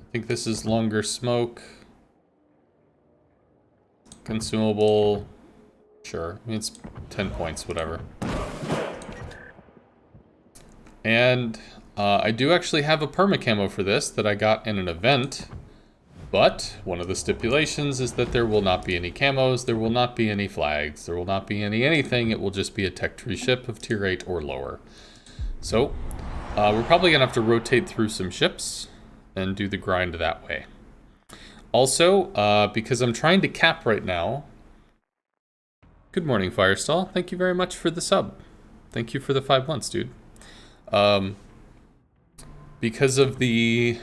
I think this is longer smoke. Consumable. Sure. I mean, it's 10 points, whatever. And I do actually have a perma camo for this that I got in an event. But one of the stipulations is that there will not be any camos, there will not be any flags, there will not be anything. It will just be a tech tree ship of tier 8 or lower. So, we're probably going to have to rotate through some ships and do the grind that way. Also, because I'm trying to cap right now... Good morning, Firestall. Thank you very much for the sub. Thank you for the 5 months, dude. Because of the...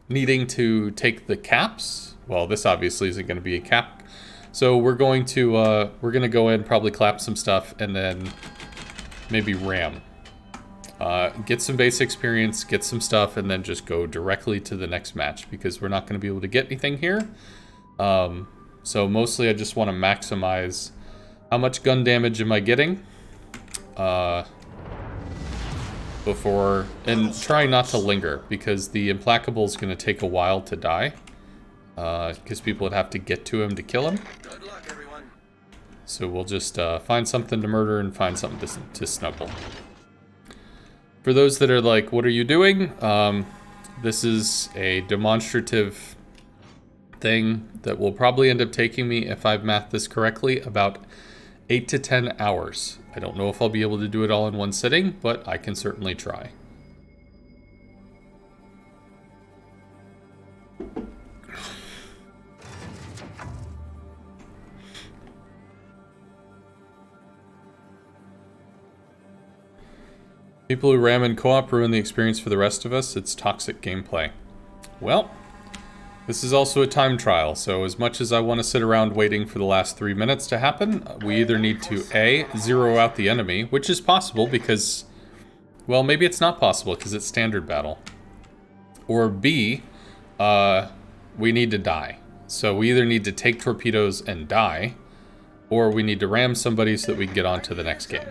needing to take the caps. Well, this obviously isn't going to be a cap. So we're going to go in, probably clap some stuff, and then maybe ram. Get some base experience, get some stuff, and then just go directly to the next match, because we're not going to be able to get anything here. So mostly I just want to maximize how much gun damage am I getting. Before, and trying not to linger, because the implacable is going to take a while to die, because people would have to get to him to kill him. Good luck, everyone. So we'll just find something to murder and find something to snuggle. For those that are like, what are you doing? This is a demonstrative thing that will probably end up taking me, if I've mathed this correctly, about 8 to 10 hours. I don't know if I'll be able to do it all in one sitting, but I can certainly try. People who ram in co-op ruin the experience for the rest of us. It's toxic gameplay. Well, this is also a time trial, so as much as I want to sit around waiting for the last 3 minutes to happen, we either need to A, zero out the enemy, which is possible because, well, maybe it's not possible because it's standard battle. Or B, we need to die. So we either need to take torpedoes and die, or we need to ram somebody so that we can get on to the next game.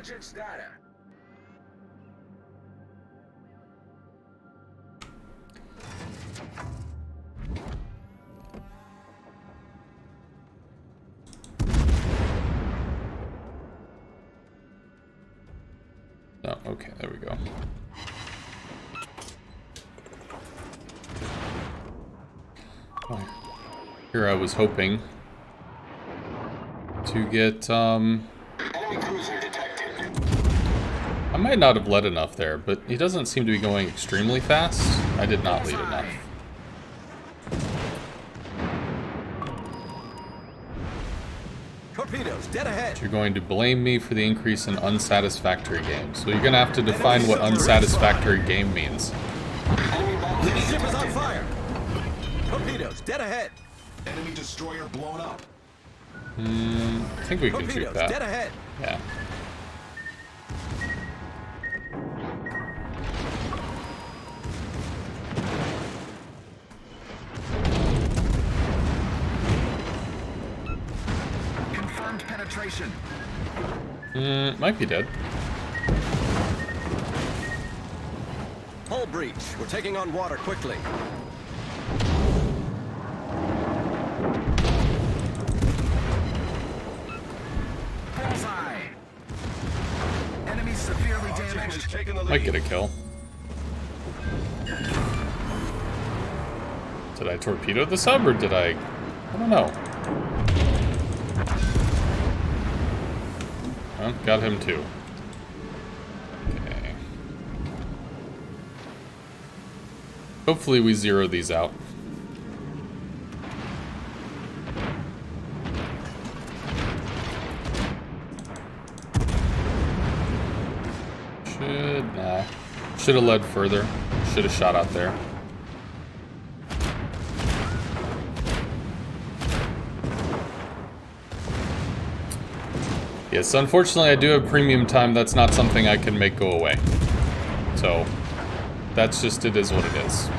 Oh, okay, there we go. Oh, here I was hoping to get, I might not have led enough there, but he doesn't seem to be going extremely fast. I did not lead enough. Torpedoes, dead ahead. You're going to blame me for the increase in unsatisfactory games. So you're going to have to define what unsatisfactory game means. The ship is on fire. Torpedoes, dead ahead. Enemy destroyer blown up. I think we can shoot that. Dead ahead. Yeah. Confirmed penetration. Might be dead. Hull breach. We're taking on water quickly. Bullseye. Enemy severely damaged. Might get a kill. Did I torpedo the sub or did I don't know. Well, got him too. Okay. Hopefully we zero these out. Should have led further. Should have shot out there. Yes, unfortunately I do have premium time. That's not something I can make go away. So, that's just, it is what it is.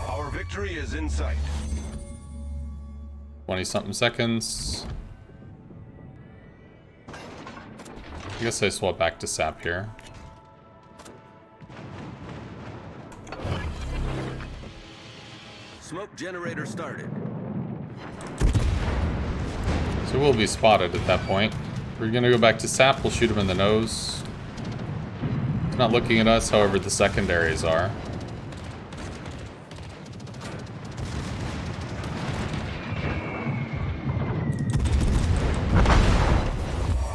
Our victory is in sight. 20-something seconds. I guess I swap back to sap here. Smoke generator started. So we'll be spotted at that point. We're gonna go back to sap, we'll shoot him in the nose. He's not looking at us, however the secondaries are.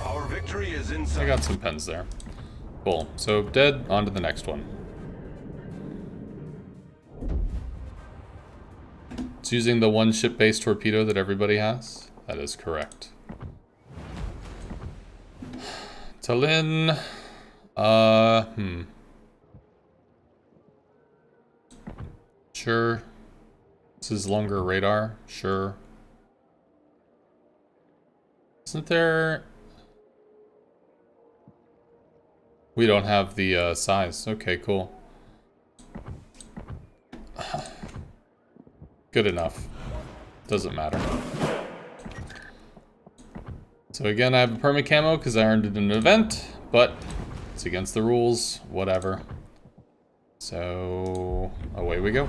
Our victory is in I sight. got some pens there. Cool. So dead, on to the next one. It's using the one ship-based torpedo that everybody has. That is correct. Tallinn. Sure. This is longer radar. Sure. Isn't there... We don't have the size. Okay, cool. Good enough. Doesn't matter. So again, I have a perma camo because I earned it in an event, but it's against the rules. Whatever. So away we go.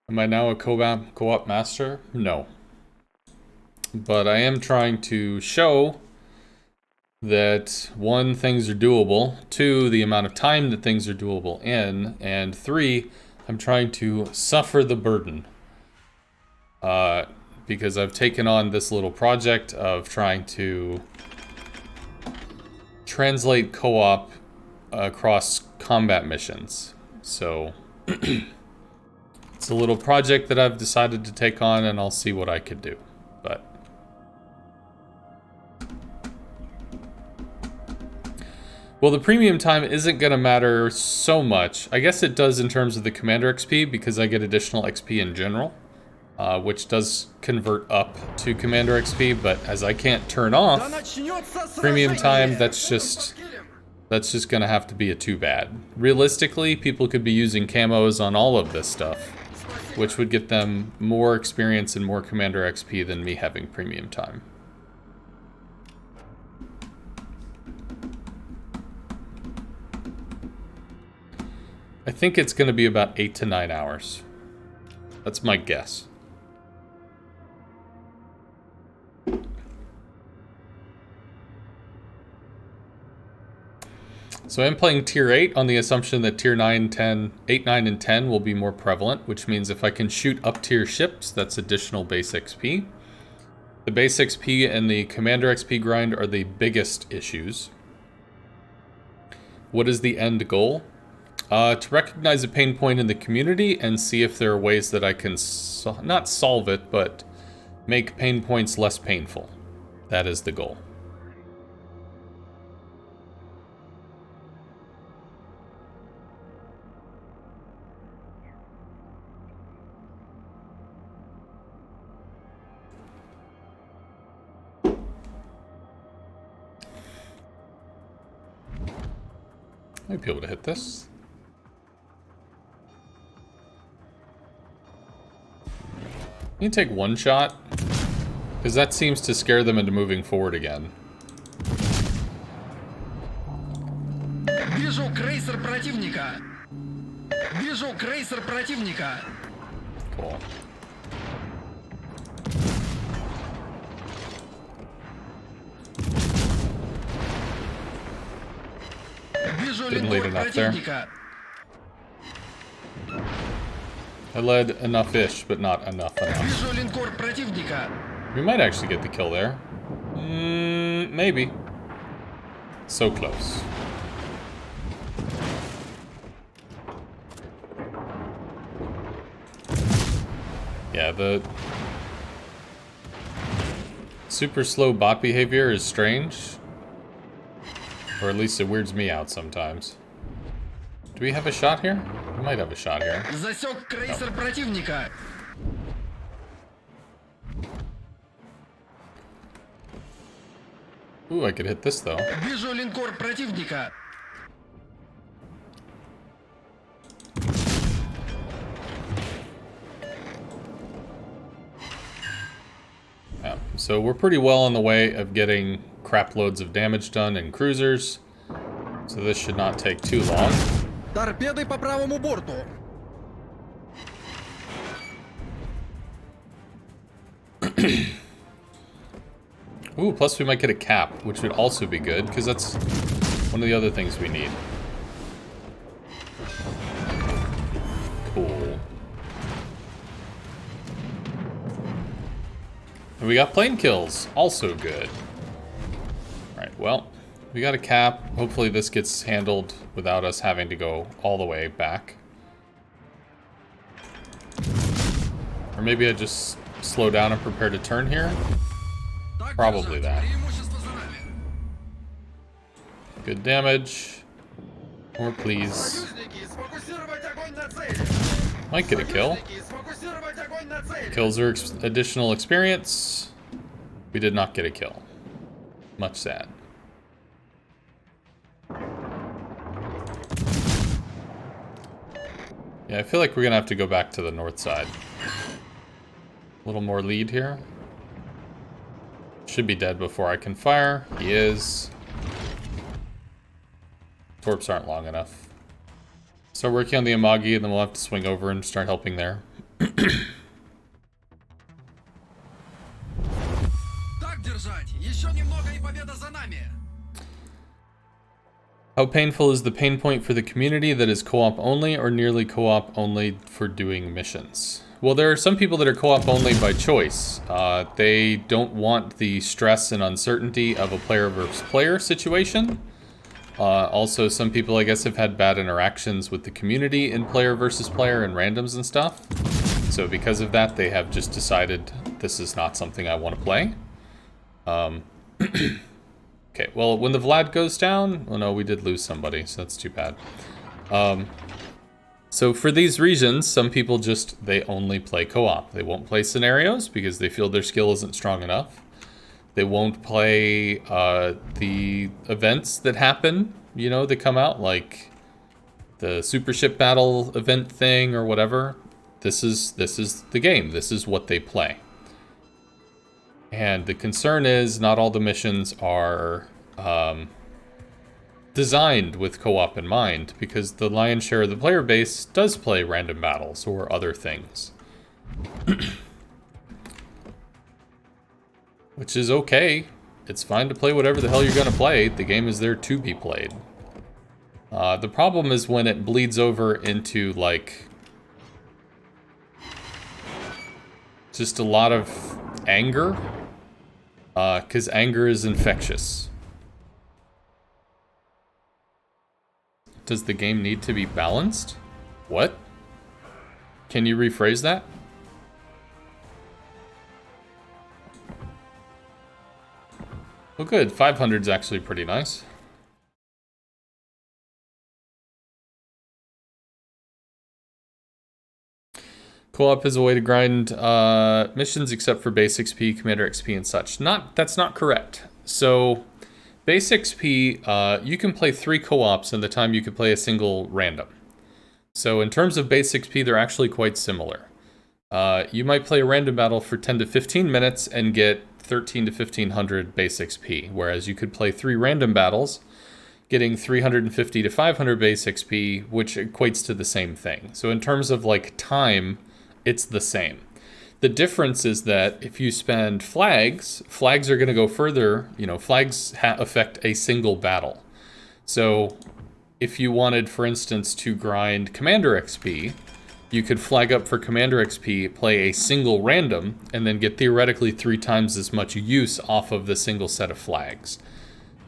Am I now a co-op master? No. But I am trying to show that 1, things are doable, 2, the amount of time that things are doable in, and 3, I'm trying to suffer the burden. Because I've taken on this little project of trying to translate co-op across combat missions. So it's a little project that I've decided to take on, and I'll see what I could do. But well, the premium time isn't going to matter so much. I guess it does in terms of the Commander XP, because I get additional XP in general, which does convert up to Commander XP, but as I can't turn off premium time, that's just going to have to be a too bad. Realistically, people could be using camos on all of this stuff, which would get them more experience and more Commander XP than me having premium time. I think it's going to be about 8 to 9 hours. That's my guess. So I'm playing tier 8 on the assumption that tier 9, 10, 8, 9, and 10 will be more prevalent, which means if I can shoot up tier ships, that's additional base XP. The base XP and the Commander XP grind are the biggest issues. What is the end goal? To recognize a pain point in the community and see if there are ways that I can not solve it, but make pain points less painful. That is the goal. Might be able to hit this. You can take one shot, because that seems to scare them into moving forward again. Вижу крейсер противника. Вижу крейсер противника. Cool. Вижу Didn't lead линкор enough there. противника. I led enough-ish, but not enough. Вижу линкор противника. We might actually get the kill there. Maybe. So close. Yeah, the super slow bot behavior is strange. Or at least it weirds me out sometimes. Do we have a shot here? We might have a shot here. Засек крейсер противника. Ooh, I could hit this though. Вижу линкор противника. Yeah, so we're pretty well on the way of getting crap loads of damage done in cruisers. So this should not take too long. Торпеды по правому борту. Ooh, plus we might get a cap, which would also be good, because that's one of the other things we need. Cool. And we got plane kills, also good. Alright, well, we got a cap. Hopefully this gets handled without us having to go all the way back. Or maybe I just slow down and prepare to turn here. Probably that. Good damage. More please. Might get a kill. Kills are additional experience. We did not get a kill. Much sad. Yeah, I feel like we're gonna have to go back to the north side. A little more lead here. Should be dead before I can fire. He is. Torps aren't long enough. Start working on the Amagi, and then we'll have to swing over and start helping there. How painful is the pain point for the community that is co-op only or nearly co-op only for doing missions? Well, there are some people that are co-op only by choice. They don't want the stress and uncertainty of a player versus player situation. Also, some people, I guess, have had bad interactions with the community in player versus player and randoms and stuff. So because of that, they have just decided this is not something I want to play. Okay, well, when the Vlad goes down... Oh no, we did lose somebody, so that's too bad. So for these reasons, some people just, they only play co-op. They won't play scenarios because they feel their skill isn't strong enough. They won't play the events that happen, you know, that come out, like the super ship battle event thing or whatever. This is the game. This is what they play. And the concern is not all the missions are designed with co-op in mind, because the lion's share of the player base does play random battles or other things. Which is okay. It's fine to play whatever the hell you're gonna play. The game is there to be played. The problem is when it bleeds over into, like, just a lot of anger. Because anger is infectious. Does the game need to be balanced? What? Can you rephrase that? Well, good. 500 is actually pretty nice. Co-op is a way to grind missions except for base XP, commander XP, and such. That's not correct. So, base XP, you can play 3 co-ops in the time you could play a single random. So in terms of base XP, they're actually quite similar. You might play a random battle for 10 to 15 minutes and get 13 to 1500 base XP, whereas you could play 3 random battles, getting 350 to 500 base XP, which equates to the same thing. So in terms of, like, time, it's the same. The difference is that if you spend flags are going to go further. You know, flags affect a single battle. So if you wanted, for instance, to grind commander XP, you could flag up for commander XP, play a single random, and then get theoretically 3 times as much use off of the single set of flags.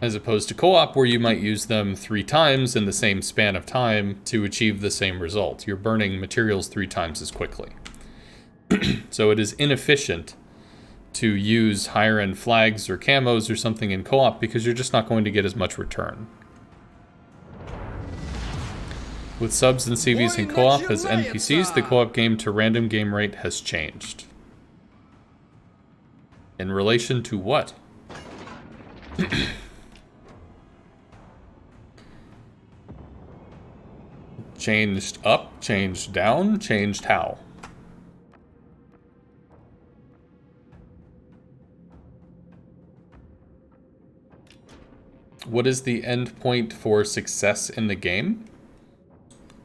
As opposed to co-op, where you might use them 3 times in the same span of time to achieve the same result. You're burning materials 3 times as quickly. So it is inefficient to use higher end flags or camos or something in co-op because you're just not going to get as much return. With subs and CVs in co-op as NPCs, the co-op game to random game rate has changed. In relation to what? Changed up, changed down, changed how? What is the end point for success in the game?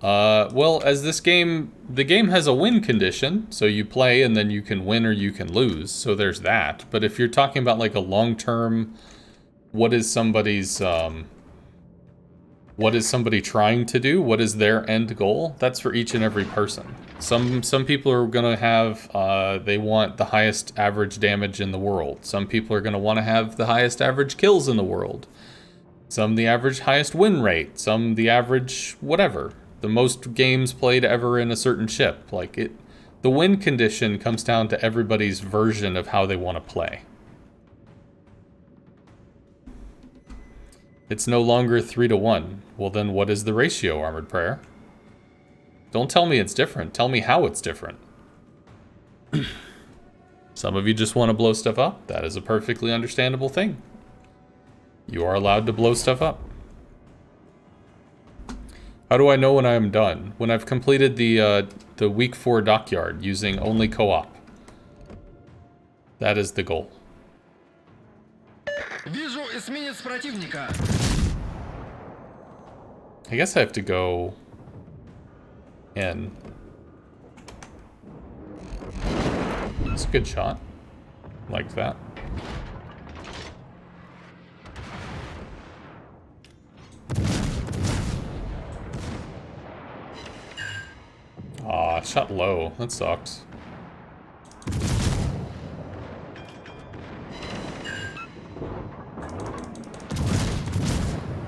Well, as this game, the game has a win condition, so you play and then you can win or you can lose, so there's that. But if you're talking about like a long-term, what is somebody trying to do? What is their end goal? That's for each and every person. Some people are gonna have, they want the highest average damage in the world. Some people are gonna want to have the highest average kills in the world. Some the average highest win rate. Some the average whatever. The most games played ever in a certain ship. Like it, the win condition comes down to everybody's version of how they want to play. It's no longer 3-to-1. Well then what is the ratio, Armored Prayer? Don't tell me it's different. Tell me how it's different. Some of you just want to blow stuff up. That is a perfectly understandable thing. You are allowed to blow stuff up. How do I know when I am done? When I've completed the week 4 Dockyard using only co-op. That is the goal. Вижу эсминец противника. I guess I have to go in. It's a good shot. Like that. Aw, shot low. That sucks.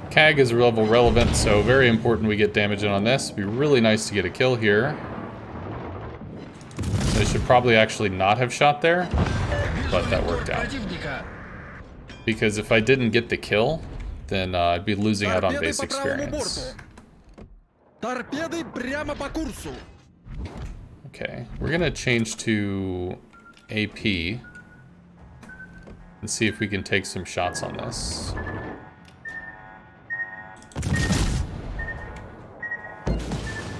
CAG is level relevant, so very important we get damage in on this. It'd be really nice to get a kill here. I should probably actually not have shot there, but that worked out. Because if I didn't get the kill, then I'd be losing out on base experience. Торпеды прямо по курсу. Okay, we're gonna change to AP and see if we can take some shots on this.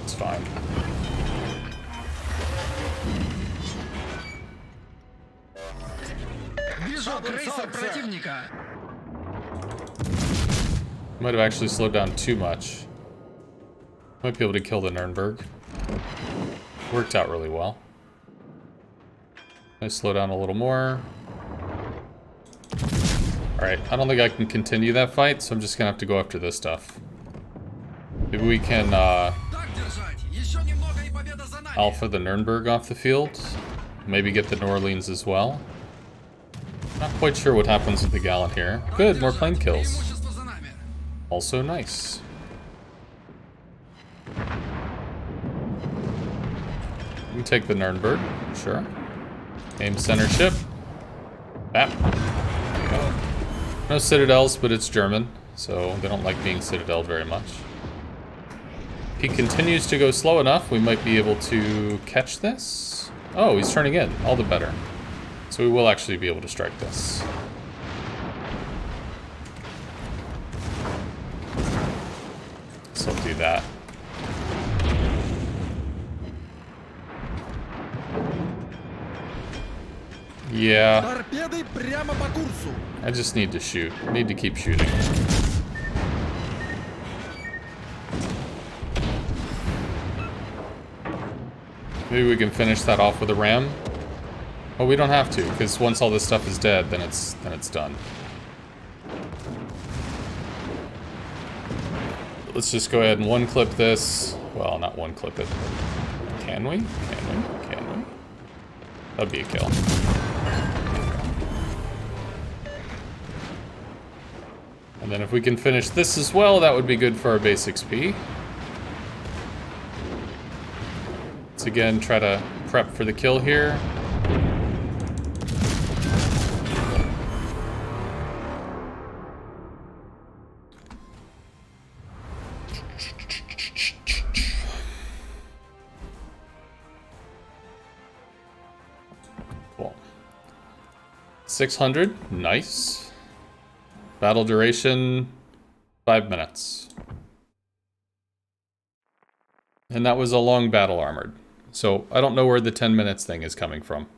It's fine. Вижу крейсер противника. Might have actually slowed down too much. Might be able to kill the Nuremberg. Worked out really well. I slow down a little more. Alright, I don't think I can continue that fight, so I'm just gonna have to go after this stuff. Maybe we can alpha the Nuremberg off the field. Maybe get the New Orleans as well. Not quite sure what happens with the Gallant here. Good, more plane kills. Also nice. We can take the Nuremberg, sure. Aim center ship. Bap. No citadels, but it's German, so they don't like being citadeled very much. If he continues to go slow enough, we might be able to catch this. Oh, he's turning in. All the better. So we will actually be able to strike this. So I'll do that. Yeah. Торпеды прямо по курсу. I just need to shoot. I need to keep shooting. Maybe we can finish that off with a ram. Well, we don't have to, because once all this stuff is dead, then it's done. Let's just go ahead and one clip this. Well, not one clip it. Can we? Can we? Can we? That'd be a kill. And then if we can finish this as well, that would be good for our base XP. Let's again try to prep for the kill here. Cool. 600, nice. Battle duration, 5 minutes. And that was a long battle armored. So I don't know where the 10 minutes thing is coming from.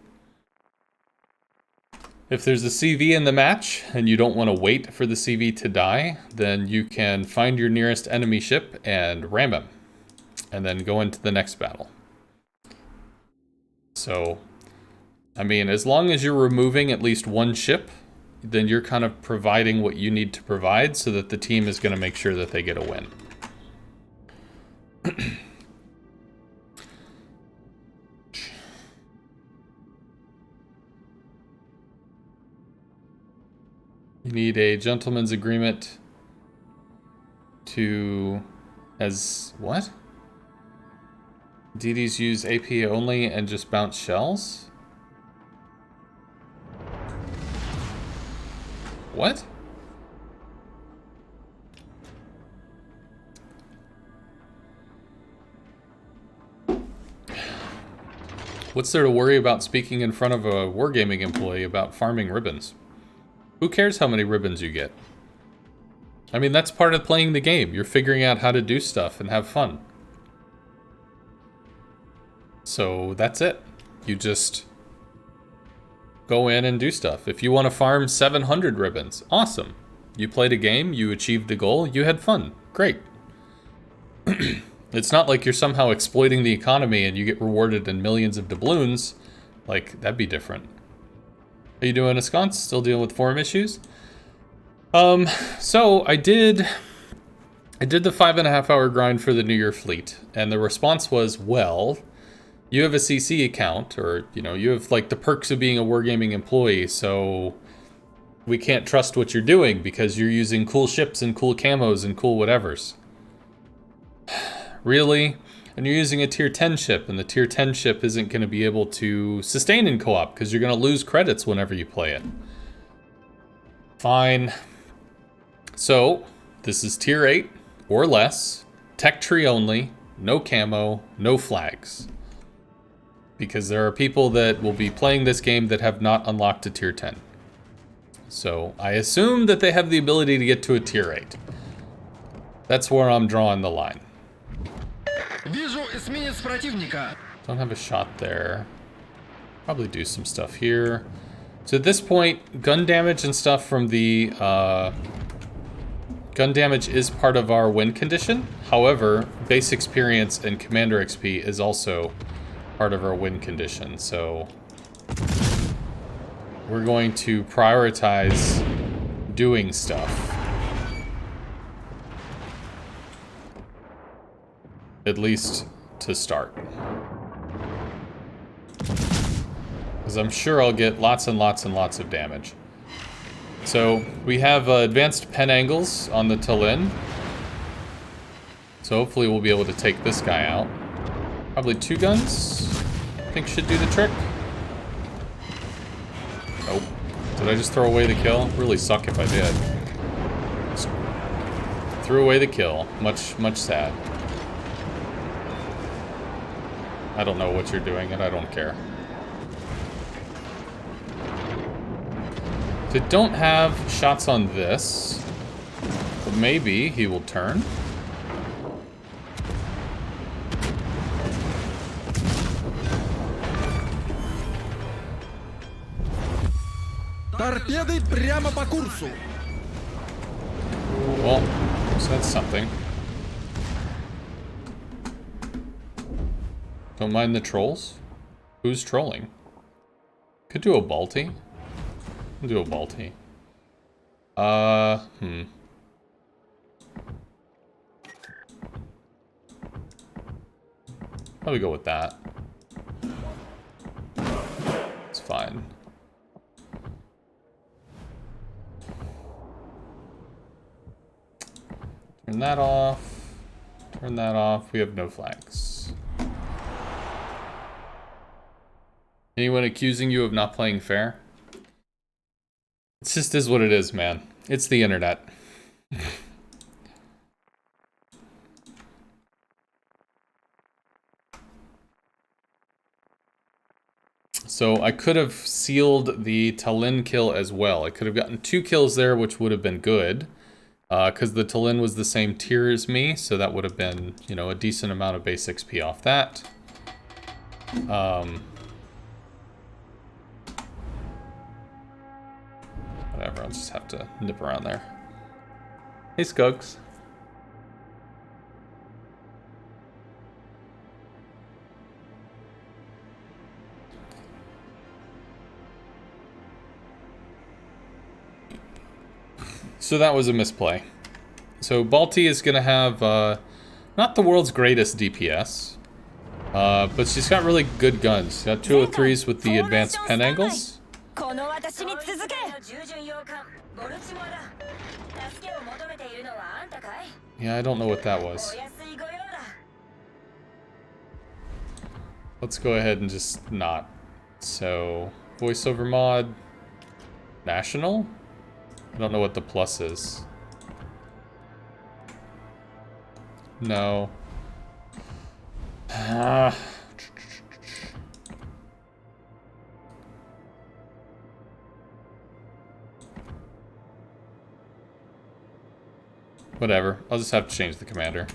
If there's a CV in the match and you don't want to wait for the CV to die, then you can find your nearest enemy ship and ram him, and then go into the next battle. So, I mean, as long as you're removing at least one ship, then you're kind of providing what you need to provide so that the team is going to make sure that they get a win. You need a gentleman's agreement to... as... what? DDs use AP only and just bounce shells? What? What's there to worry about speaking in front of a wargaming employee about farming ribbons? Who cares how many ribbons you get? I mean, that's part of playing the game. You're figuring out how to do stuff and have fun. So that's it. You just go in and do stuff. If you want to farm 700 ribbons, awesome. You played a game, you achieved the goal, you had fun. Great. It's not like you're somehow exploiting the economy and you get rewarded in millions of doubloons. Like, that'd be different. Are you doing a sconce? Still dealing with forum issues? So I did the 5.5 hour grind for the New Year fleet, and the response was, well, you have a CC account, or, you know, you have like the perks of being a wargaming employee, so we can't trust what you're doing because you're using cool ships and cool camos and cool whatevers. Really? And you're using a tier 10 ship, and the tier 10 ship isn't going to be able to sustain in co-op because you're going to lose credits whenever you play it. Fine. So, this is tier 8 or less, tech tree only, no camo, no flags. Because there are people that will be playing this game that have not unlocked a tier 10. So, I assume that they have the ability to get to a tier 8. That's where I'm drawing the line. Вижу эсминец противника. Don't have a shot there. Probably do some stuff here. So at this point, gun damage and stuff from the... gun damage is part of our win condition. However, base experience and commander XP is also part of our win condition. So we're going to prioritize doing stuff. At least to start. Because I'm sure I'll get lots and lots and lots of damage. So we have advanced pen angles on the Talin. So hopefully we'll be able to take this guy out. Probably 2 guns, I think should do the trick. Nope. Did I just throw away the kill? Really suck if I did. Just threw away the kill. Much, much sad. I don't know what you're doing, and I don't care. They don't have shots on this, but maybe he will turn. Торпеды прямо по курсу. Well, so that's something. Don't mind the trolls. Who's trolling? Could do a Balti. I'll do a Balti. Probably go with that. It's fine. Turn that off. Turn that off. We have no flags. Anyone accusing you of not playing fair? It just is what it is, man. It's the internet. So I could have sealed the Talin kill as well. I could have gotten 2 kills there, which would have been good. Because the Talin was the same tier as me, so that would have been, you know, a decent amount of base XP off that. Whatever, I'll just have to nip around there. Hey, Skugs. So that was a misplay. So Balti is going to have not the world's greatest DPS, but she's got really good guns. She's got 203s with the advanced pen angles. Yeah, I don't know what that was. Let's go ahead and just not. So, voiceover mod, national? I don't know what the plus is. No. Whatever. I'll just have to change the commander.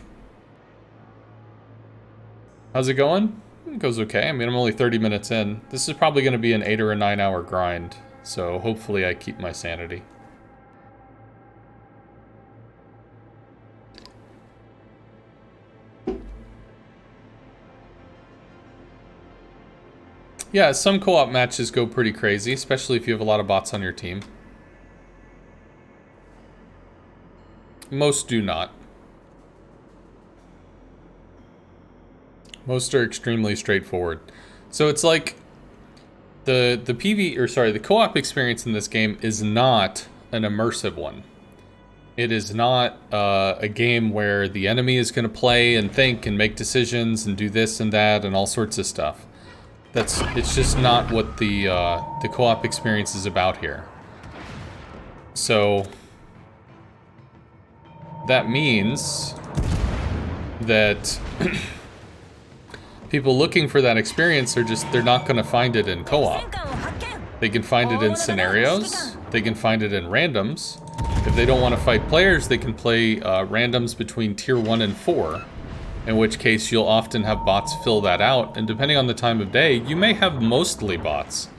How's it going? It goes okay. I mean, I'm only 30 minutes in. This is probably going to be an 8 or a 9 hour grind. So hopefully I keep my sanity. Yeah, some co-op matches go pretty crazy, especially if you have a lot of bots on your team. Most do not. Most are extremely straightforward. So it's like the co-op experience in this game is not an immersive one. It is not a game where the enemy is going to play and think and make decisions and do this and that and all sorts of stuff. It's just not what the co-op experience is about here. So that means that people looking for that experience they're not going to find it in co-op. They can find it in scenarios. They can find it in randoms. If they don't want to fight players, they can play randoms between tier 1 and 4. In which case you'll often have bots fill that out, and depending on the time of day, you may have mostly bots,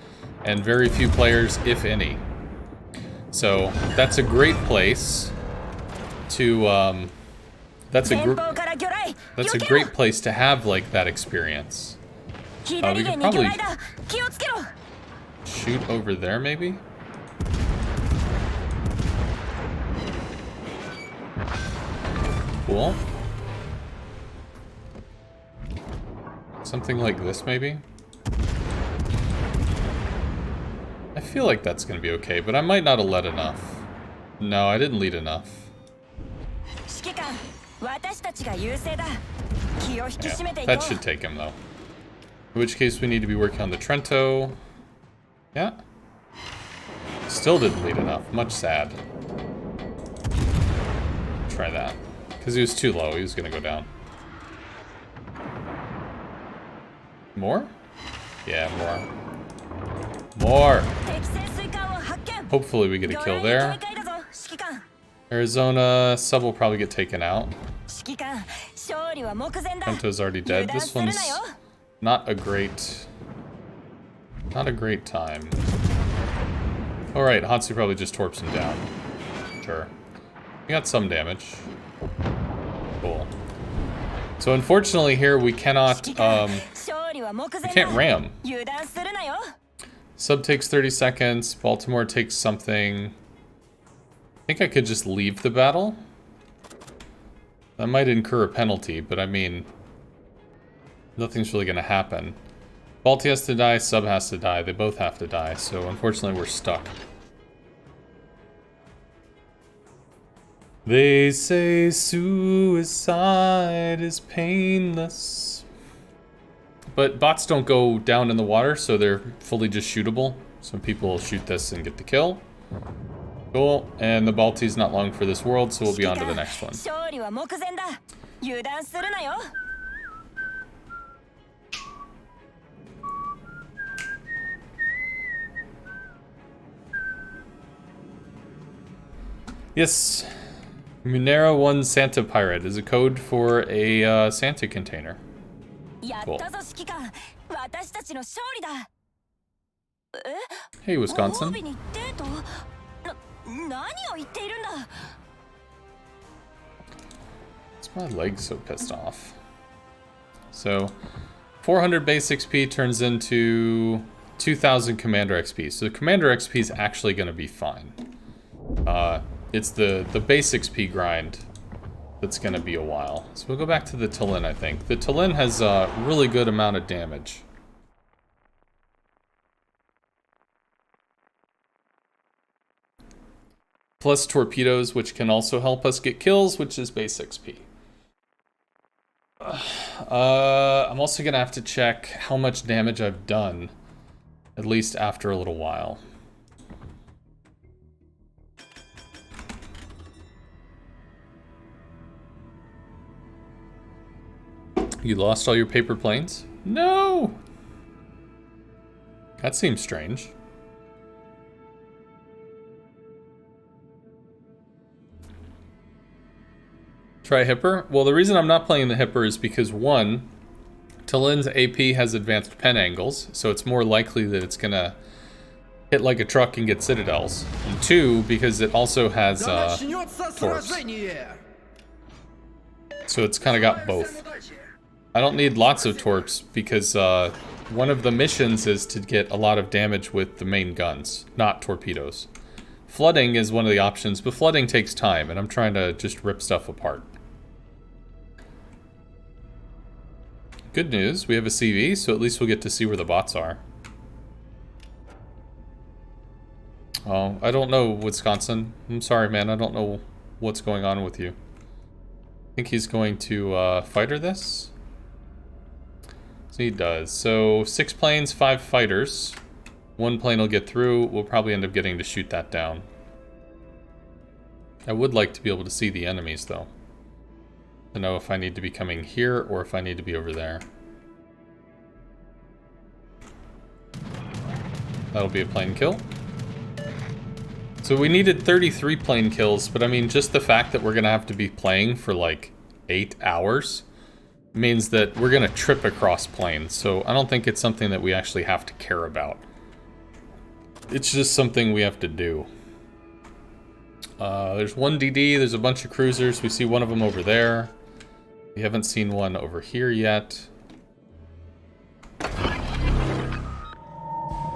and very few players, if any. So that's a great place to that's a great place to have like that experience. We could probably shoot over there, maybe. Cool. Something like this, maybe? I feel like that's gonna be okay, but I might not have led enough. No, I didn't lead enough. Yeah, that should take him, though. In which case, we need to be working on the Trento. Yeah. Still didn't lead enough. Much sad. Try that. Because he was too low. He was gonna go down. More? Yeah, more. More! Hopefully we get a kill there. Arizona, sub will probably get taken out. Pento's already dead. This one's not a great time. Alright, Hansu probably just torps him down. Sure. He got some damage. Cool. So unfortunately here we cannot, we can't ram. Sub takes 30 seconds, Baltimore takes something. I think I could just leave the battle. That might incur a penalty, but I mean, nothing's really gonna happen. Balti has to die, Sub has to die, they both have to die, so unfortunately we're stuck. They say suicide is painless. But bots don't go down in the water, so they're fully just shootable. So people will shoot this and get the kill. Cool, and the Balti's not long for this world, so we'll be on to the next one. Yes. Munera 1 Santa Pirate is a code for a Santa container. Cool. Hey, Wisconsin. Why's my leg so pissed off? So, 400 base XP turns into 2,000 Commander XP. So the Commander XP is actually going to be fine. It's the base XP grind that's going to be a while. So we'll go back to the Talin, I think. The Talin has a really good amount of damage. Plus torpedoes, which can also help us get kills, which is base XP. I'm also going to have to check how much damage I've done, at least after a little while. You lost all your paper planes? No! That seems strange. Try Hipper? Well, the reason I'm not playing the Hipper is because, one, Talin's AP has advanced pen angles, so it's more likely that it's gonna hit like a truck and get citadels. And two, because it also has torps. So it's kind of got both. I don't need lots of torps because one of the missions is to get a lot of damage with the main guns, not torpedoes. Flooding is one of the options, but flooding takes time, and I'm trying to just rip stuff apart. Good news, we have a CV, so at least we'll get to see where the bots are. Oh, I don't know, Wisconsin. I'm sorry, man, I don't know what's going on with you. I think he's going to fighter this? So he does. So 6 planes, 5 fighters. 1 plane will get through. We'll probably end up getting to shoot that down. I would like to be able to see the enemies, though. To know if I need to be coming here or if I need to be over there. That'll be a plane kill. So we needed 33 plane kills, but I mean, just the fact that we're going to have to be playing for like 8 hours means that we're going to trip across planes. So I don't think it's something that we actually have to care about. It's just something we have to do. There's 1 DD, there's a bunch of cruisers. We see one of them over there. We haven't seen one over here yet.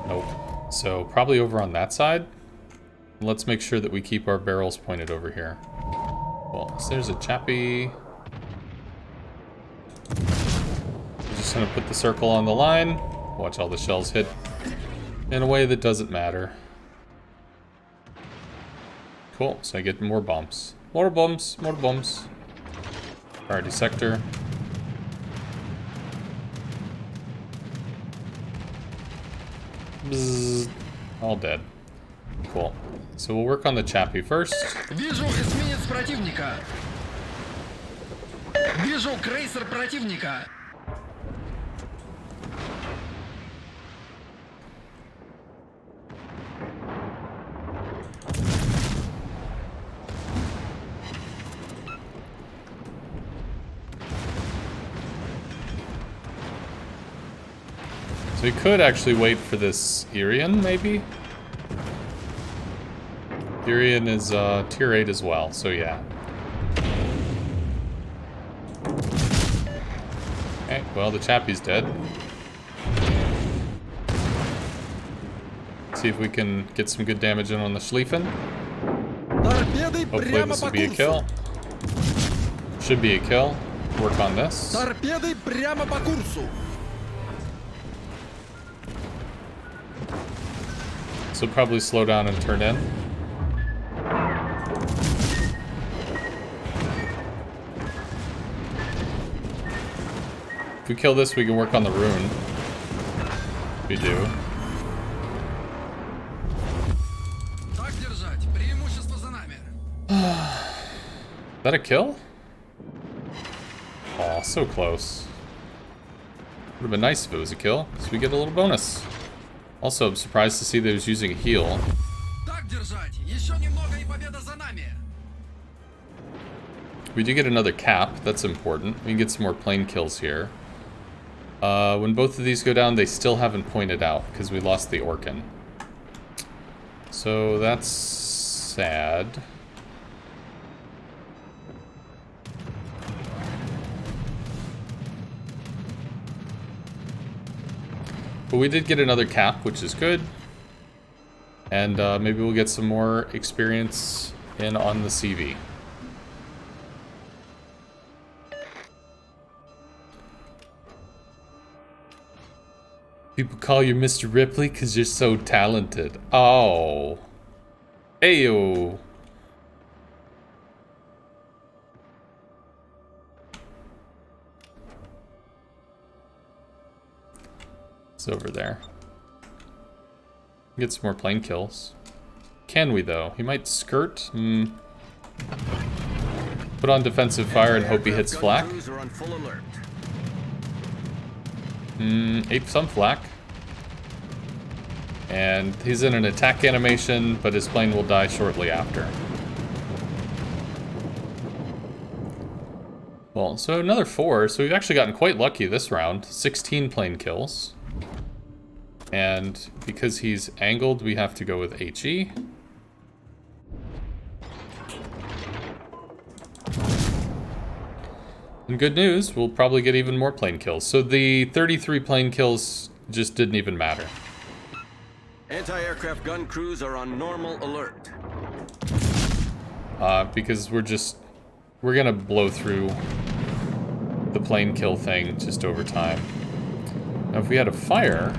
Nope. So probably over on that side. Let's make sure that we keep our barrels pointed over here. Well, so there's a chappie. I'm just gonna put the circle on the line. Watch all the shells hit in a way that doesn't matter. Cool, so I get more bombs. More bombs, more bombs. Priority sector. Bzzz. All dead. Cool. So we'll work on the chappie first. Вижу эсминец противника. Вижу крейсер противника. So we could actually wait for this Irian, maybe? Irian is tier 8 as well, so yeah. Okay, well, the chappie's dead. See if we can get some good damage in on the Schlieffen. Hopefully this will be a kill. Should be a kill. Work on this. Торпеды прямо по курсу. So probably slow down and turn in. If we kill this, we can work on the rune. We do. Так держать. Преимущество за нами. Is that a kill? Aw, so close. Would have been nice if it was a kill, so we get a little bonus. Also, I'm surprised to see that he was using a heal. Так держать. Еще немного и победа за нами. We do get another cap, that's important. We can get some more plane kills here. When both of these go down, they still haven't pointed out, because we lost the Orkan. So that's sad. But we did get another cap, which is good. And maybe we'll get some more experience in on the CV. People call you Mr. Ripley because you're so talented. Oh. Ayo. It's over there. Get some more plane kills. Can we, though? He might skirt. Put on defensive fire and hope he hits flak. Ate some flak. And he's in an attack animation, but his plane will die shortly after. Well, so another 4. So we've actually gotten quite lucky this round. 16 plane kills. And because he's angled, we have to go with HE. And good news, we'll probably get even more plane kills. So the 33 plane kills just didn't even matter. Anti-aircraft gun crews are on normal alert. Because we're gonna blow through the plane kill thing just over time. Now if we had a fire,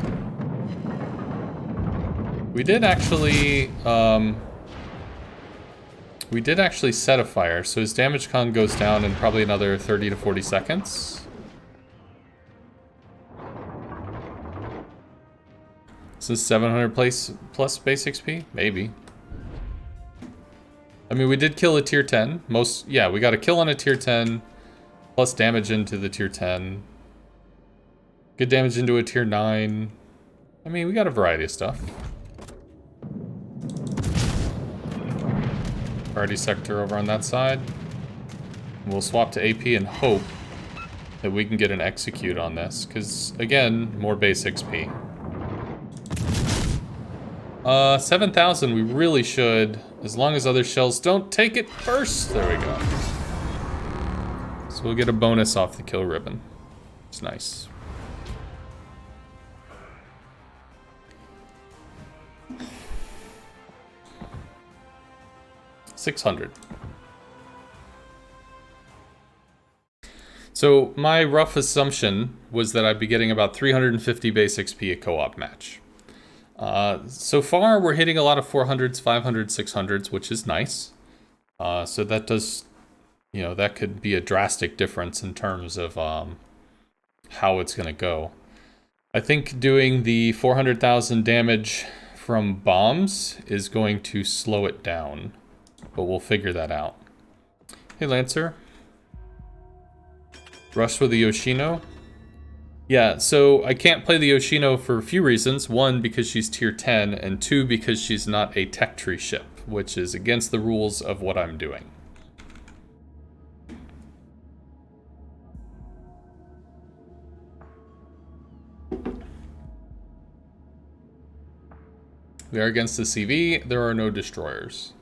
we did actually set a fire, so his damage con goes down in probably another 30 to 40 seconds. Is this 700 plus base XP? Maybe. I mean, we did kill a tier 10. Yeah, we got a kill on a tier 10, plus damage into the tier 10. Good damage into a tier 9. I mean, we got a variety of stuff. Priority sector over on that side. We'll swap to AP and hope that we can get an execute on this, because, again, more base XP. 7,000, we really should, as long as other shells don't take it first. There we go. So we'll get a bonus off the kill ribbon. It's nice. $600. So my rough assumption was that I'd be getting about 350 base XP a co-op match. So far, we're hitting a lot of 400s, 500s, 600s, which is nice. So that does, that could be a drastic difference in terms of how it's going to go. I think doing the 400,000 damage from bombs is going to slow it down, but we'll figure that out. Hey, Lancer. Rush with the Yoshino. Yeah, so I can't play the Yoshino for a few reasons. 1, because she's tier 10, and 2, because she's not a tech tree ship, which is against the rules of what I'm doing. We are against the CV. There are no destroyers.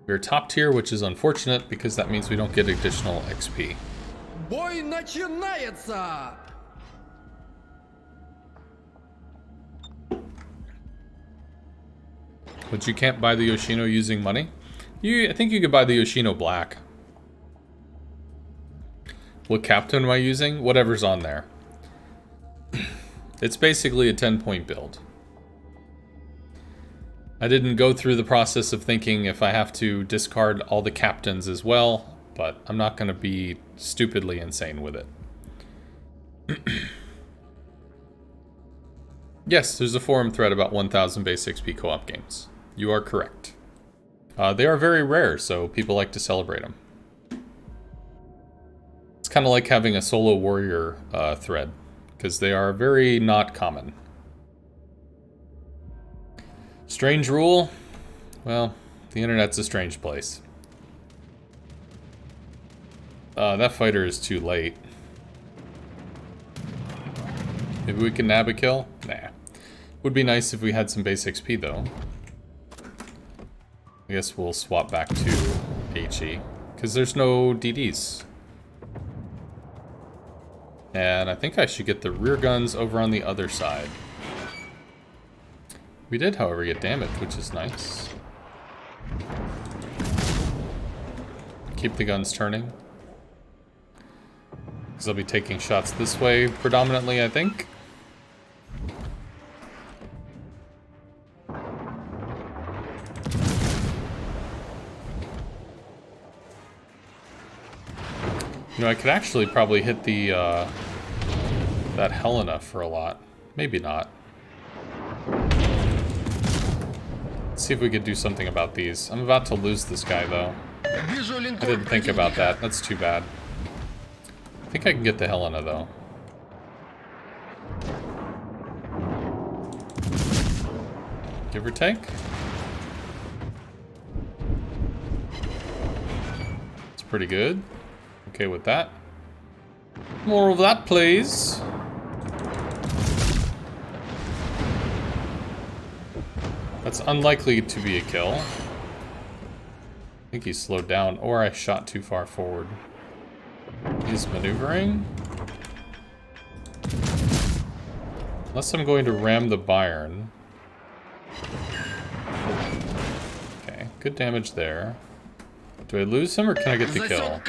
We're top tier, which is unfortunate because that means we don't get additional XP. Бой начинается! But you can't buy the Yoshino using money? I think you could buy the Yoshino black. What captain am I using? Whatever's on there. It's basically a 10-point build. I didn't go through the process of thinking if I have to discard all the captains as well, but I'm not going to be stupidly insane with it. Yes, there's a forum thread about 1000 base XP co-op games. You are correct. They are very rare, so people like to celebrate them. It's kind of like having a solo warrior thread, because they are very not common. Strange rule? Well, the internet's a strange place. That fighter is too late. Maybe we can nab a kill? Nah. Would be nice if we had some base XP, though. I guess we'll swap back to HE, because there's no DDs. And I think I should get the rear guns over on the other side. We did, however, get damage, which is nice. Keep the guns turning. Because I'll be taking shots this way predominantly, I think. You know, I could actually probably hit the, that Helena for a lot. Maybe not. Let's see if we could do something about these. I'm about to lose this guy, though. I didn't think about that. That's too bad. I think I can get the Helena, though. Give or take. It's pretty good. Okay with that. More of that, please. That's unlikely to be a kill. I think he slowed down, or I shot too far forward. He's maneuvering. Unless I'm going to ram the Bayern. Okay, good damage there. Do I lose him or can I get the kill?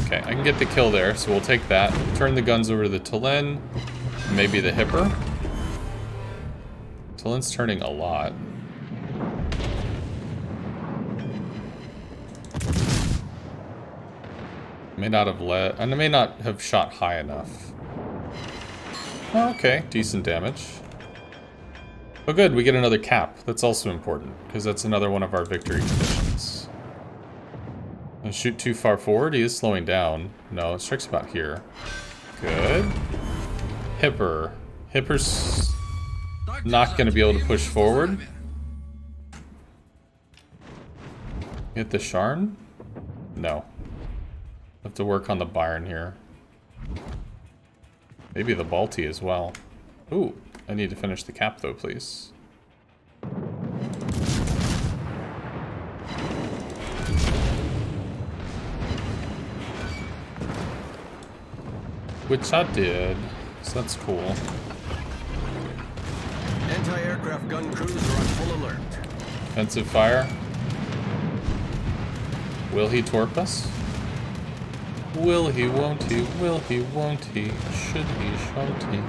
Okay, I can get the kill there, so we'll take that. Turn the guns over to the Talon. Maybe the Hipper. Talon's turning a lot. May not have let, and I may not have shot high enough. Oh, okay, decent damage. Oh good, we get another cap. That's also important, because that's another one of our victory conditions. And shoot too far forward, he is slowing down. No, it strikes about here. Good. Hipper. Hipper's not going to be able to push forward. Hit the Sharn? No. Have to work on the Bayern here. Maybe the Balti as well. Ooh, I need to finish the cap though, please. Which I did, so that's cool. Anti-aircraft gun crews are on full alert. Defensive fire. Will he torp us? Will he, won't he, will he, won't he, should he, shan't he?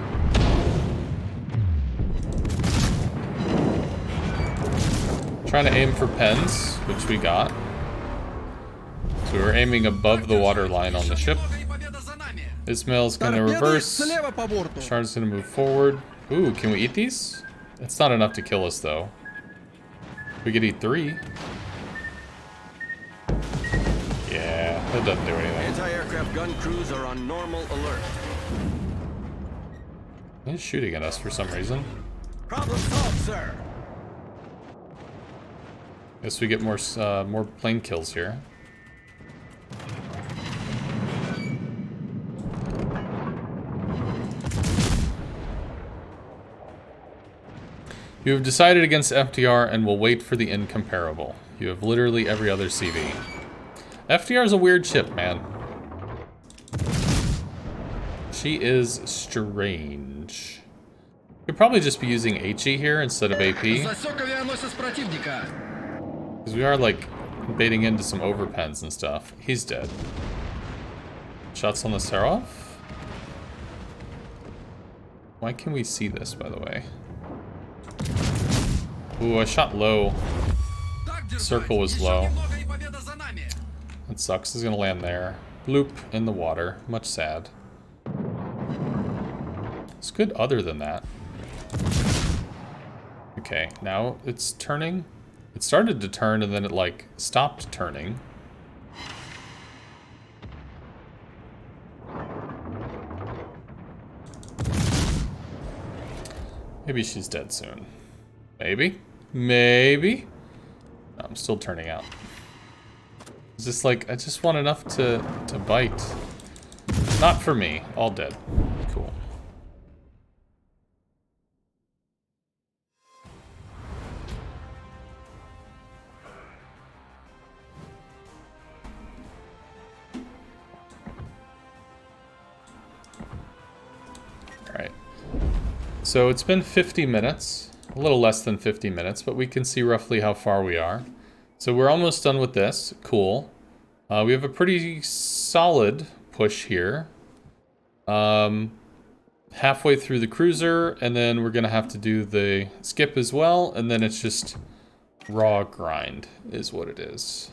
Trying to aim for pens, which we got. So we're aiming above the water line on the ship. Ismail's gonna reverse. Sharn's gonna move forward. Ooh, can we eat these? It's not enough to kill us though. We could eat 3. Yeah, that doesn't do anything. Anti-aircraft gun crews are on normal alert. He's shooting at us for some reason. Problem solved, sir. Guess we get more plane kills here. You have decided against FDR and will wait for the incomparable. You have literally every other CV. FDR is a weird ship, man. She is strange. Could probably just be using HE here instead of AP. Because we are, like, baiting into some overpens and stuff. He's dead. Shots on the Seraph? Why can we see this, by the way? Ooh, I shot low. Circle was low. That sucks. He's gonna land there. Bloop, in the water. Much sad. It's good other than that. Okay, now it's turning. It started to turn and then it, like, stopped turning. Maybe she's dead soon. Maybe. Maybe. No, I'm still turning out. It's just like, I just want enough to bite. Not for me. All dead. Cool. So it's been 50 minutes, a little less than 50 minutes, but we can see roughly how far we are. So we're almost done with this. Cool. We have a pretty solid push here. Halfway through the cruiser, and then we're gonna have to do the skip as well, and then it's just raw grind is what it is.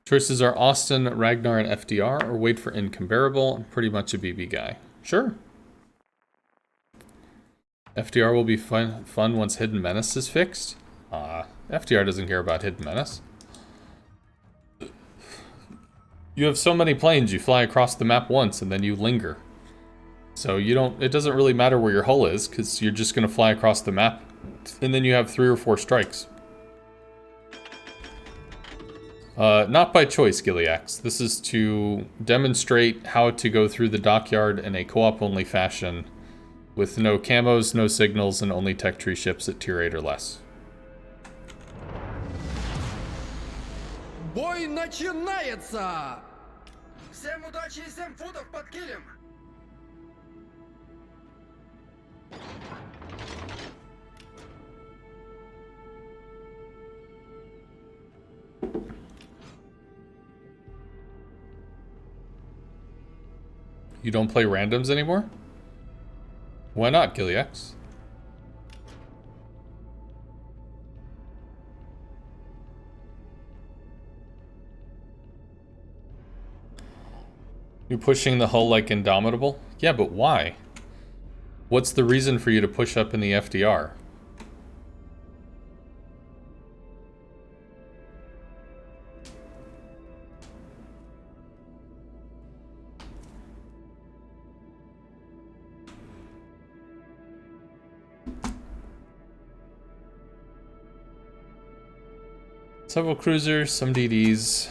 Choices are Austin, Ragnar, and FDR, or wait for Incomparable. I'm pretty much a BB guy. Sure. FDR will be fun once Hidden Menace is fixed. FDR doesn't care about Hidden Menace. You have so many planes, you fly across the map once and then you linger. So you don't, it doesn't really matter where your hull is, because you're just going to fly across the map. And then you have 3 or 4 strikes. Not by choice, Giliax. This is to demonstrate how to go through the dockyard in a co-op only fashion, with no camos, no signals, and only tech tree ships at tier 8 or less. Бой начинается! Всем удачи и 7 футов под килем! You don't play randoms anymore? Why not, Giliax? You're pushing the hull like Indomitable? Yeah, but why? What's the reason for you to push up in the FDR? Several cruisers, some DDs.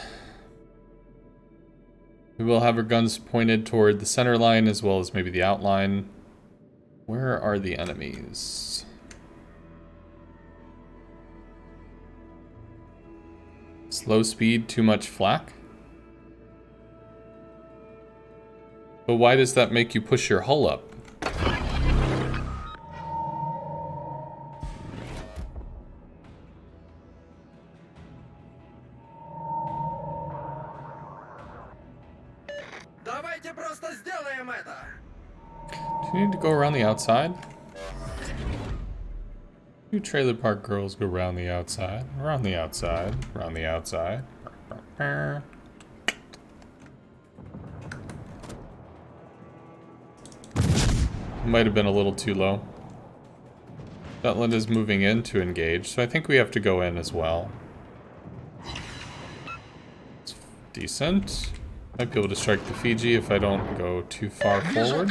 We will have our guns pointed toward the center line as well as maybe the outline. Where are the enemies? Slow speed, too much flak? But why does that make you push your hull up? Давайте просто сделаем это! Do you need to go around the outside? You trailer park girls go around the outside, around the outside, around the outside. Might have been a little too low. Jutland is moving in to engage, so I think we have to go in as well. It's decent. Might be able to strike the Fiji if I don't go too far forward.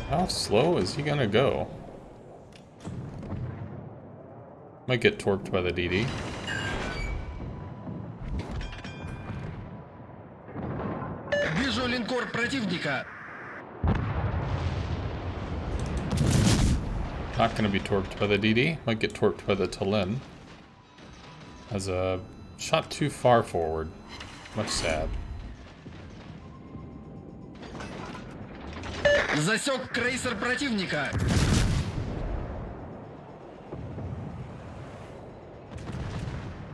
How slow is he gonna go? Might get torqued by the DD. Вижу линкор противника. Not gonna be torqued by the DD. Might get torqued by the Talin. As a shot too far forward. Much sad. Засек крейсер противника.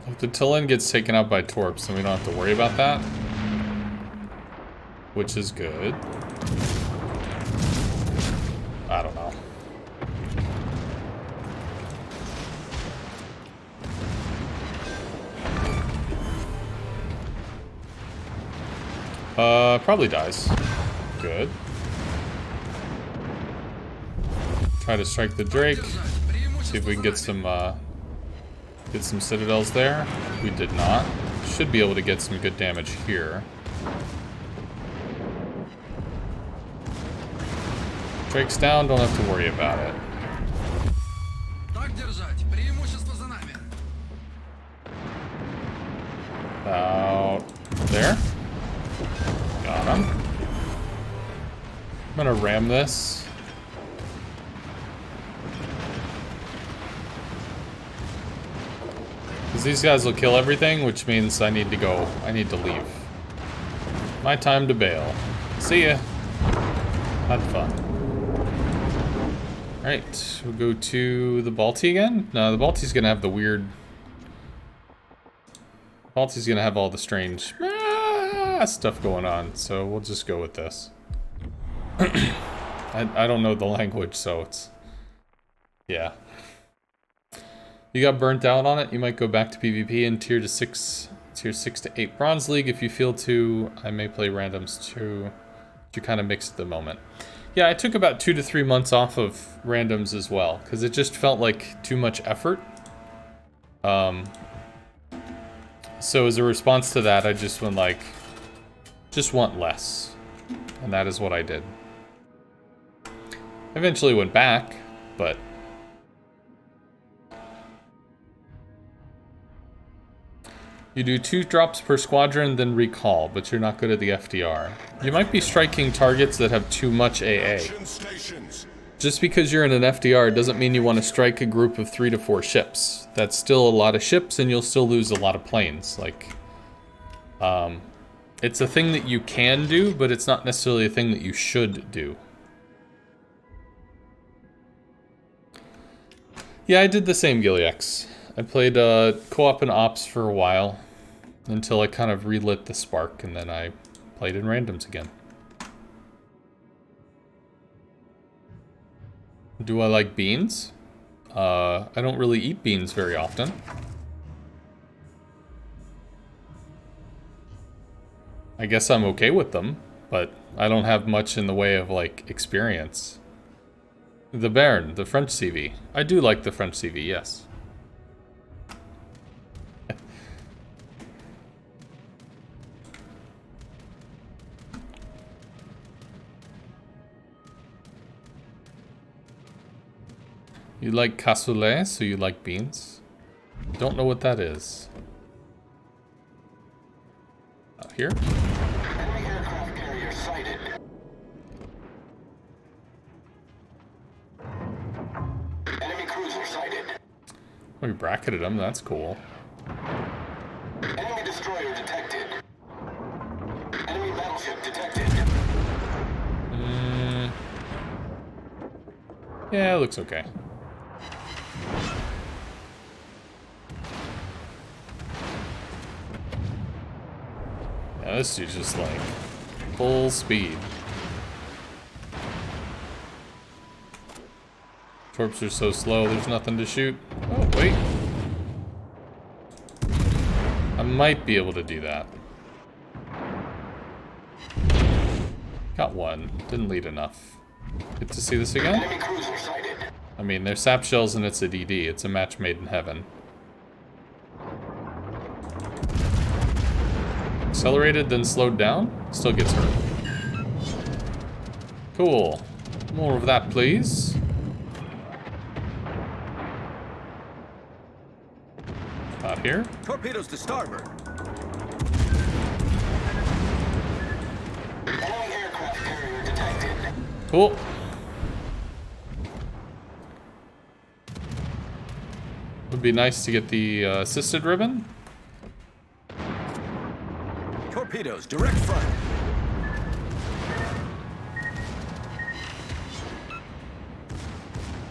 If the Talin gets taken out by torps, then we don't have to worry about that. Which is good. I don't know. Probably dies. Good. Try to strike the Drake. See if we can get some citadels there. We did not. Should be able to get some good damage here. Drake's down, don't have to worry about it. Так держать. Преимущество за нами. About there. Got him. I'm gonna ram this. Because these guys will kill everything, which means I need to go. I need to leave. My time to bail. See ya. Had fun. Alright, we'll go to the Balti again. No, the Balti's gonna have the weird... Balti's gonna have all the strange stuff going on, so we'll just go with this. I don't know the language, so it's... Yeah. You got burnt out on it, you might go back to PvP in tier 6 to 8 Bronze League if you feel to. I may play randoms too. You kind of mix at the moment. Yeah, I took about 2 to 3 months off of randoms as well, because it just felt like too much effort. So as a response to that, I just went like, just want less. And that is what I did. Eventually went back, but... You do 2 drops per squadron, then recall, but you're not good at the FDR. You might be striking targets that have too much AA. Just because you're in an FDR doesn't mean you want to strike a group of 3 to 4 ships. That's still a lot of ships, and you'll still lose a lot of planes. Like, it's a thing that you can do, but it's not necessarily a thing that you should do. Yeah, I did the same, Giliex. I played co-op and ops for a while, until I kind of relit the spark, and then I played in randoms again. Do I like beans? I don't really eat beans very often. I guess I'm okay with them, but I don't have much in the way of, like, experience. The Baron, the French CV. I do like the French CV, yes. You like cassoulet, so you like beans? Don't know what that is. Here? Enemy aircraft carrier sighted. Enemy cruiser sighted. Oh, you bracketed them, that's cool. Enemy destroyer detected. Enemy battleship detected. Yeah, it looks okay. Yeah, this dude's just like full speed. Torps are so slow, there's nothing to shoot. Oh, wait. I might be able to do that. Got one. Didn't lead enough. Get to see this again? Enemy cruiser sighted. I mean, they're sap shells and it's a DD. It's a match made in heaven. Accelerated, then slowed down. Still gets hurt. Cool. More of that, please. About here. Torpedoes to starboard. Enemy aircraft carrier detected. Cool. Would be nice to get the assisted ribbon. Torpedoes, direct front.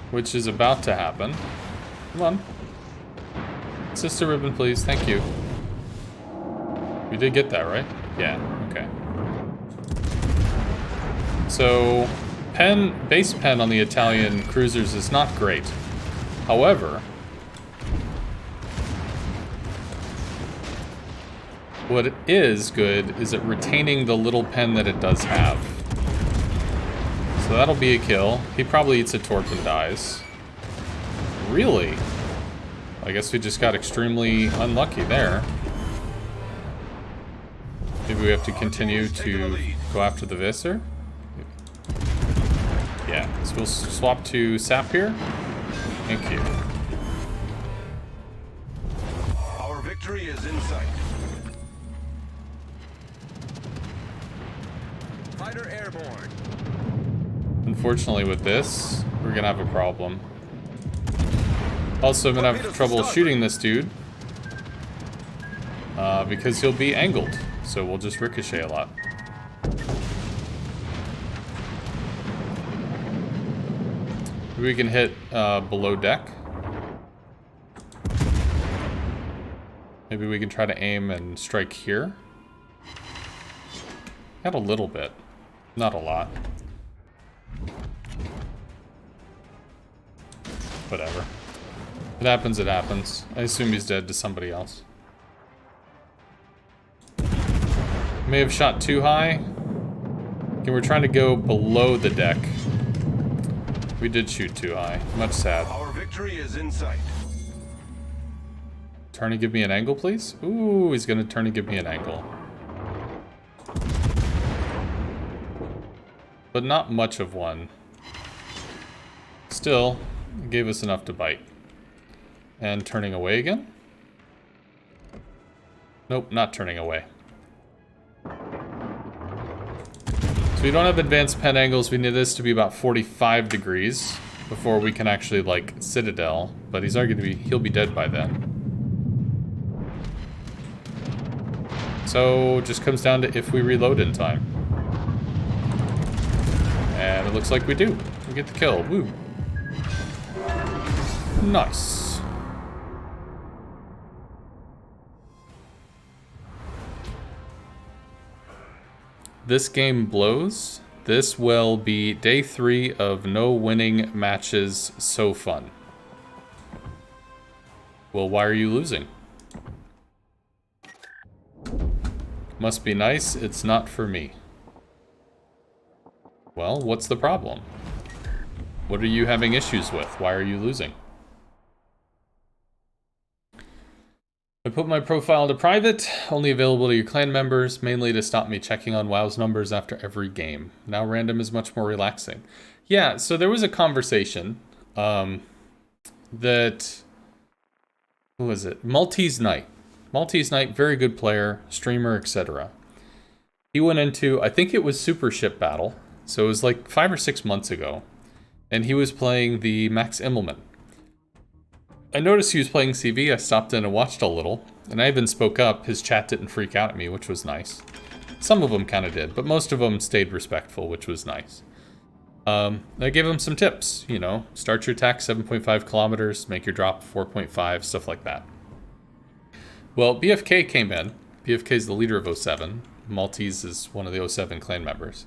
Which is about to happen. Come on. Assisted ribbon, please. Thank you. We did get that, right? Yeah, okay. So, base pen on the Italian cruisers is not great. However, what is good is it retaining the little pen that it does have. So that'll be a kill. He probably eats a torp and dies. Really? I guess we just got extremely unlucky there. Maybe we have to continue to go after the Visser? Yeah, so we'll swap to Sap here. Thank you. Our victory is in sight. Fighter airborne. Unfortunately with this, we're gonna have a problem. Also, I'm gonna have trouble shooting this dude. because he'll be angled. So we'll just ricochet a lot. Maybe we can hit below deck. Maybe we can try to aim and strike here. Got a little bit, not a lot. Whatever. If it happens, it happens. I assume he's dead to somebody else. May have shot too high. Okay, we're trying to go below the deck. We did shoot too high. Much sad. Our victory is in sight. Turn and give me an angle, please? Ooh, he's gonna turn and give me an angle. But not much of one. Still, it gave us enough to bite. And turning away again? Nope, not turning away. So we don't have advanced pen angles. We need this to be about 45 degrees before we can actually, like, citadel. But he's already gonna be, he'll be dead by then. So, just comes down to if we reload in time. And it looks like we do. We get the kill. Woo. Nice. This game blows. This will be day 3 of no winning matches so fun. Well, why are you losing? Must be nice, it's not for me. Well, what's the problem? What are you having issues with? Why are you losing? I put my profile to private, only available to your clan members, mainly to stop me checking on WoW's numbers after every game. Now random is much more relaxing. Yeah, so there was a conversation that... Who was it? Maltese Knight. Maltese Knight, very good player, streamer, etc. He went into, I think it was Super Ship Battle, so it was like 5 or 6 months ago, and he was playing the Max Immelman. I noticed he was playing CV, I stopped in and watched a little, and I even spoke up. His chat didn't freak out at me, which was nice. Some of them kind of did, but most of them stayed respectful, which was nice. I gave him some tips, you know, start your attack 7.5 kilometers, make your drop 4.5, stuff like that. Well, BFK came in. BFK is the leader of 07. Maltese is one of the 07 clan members.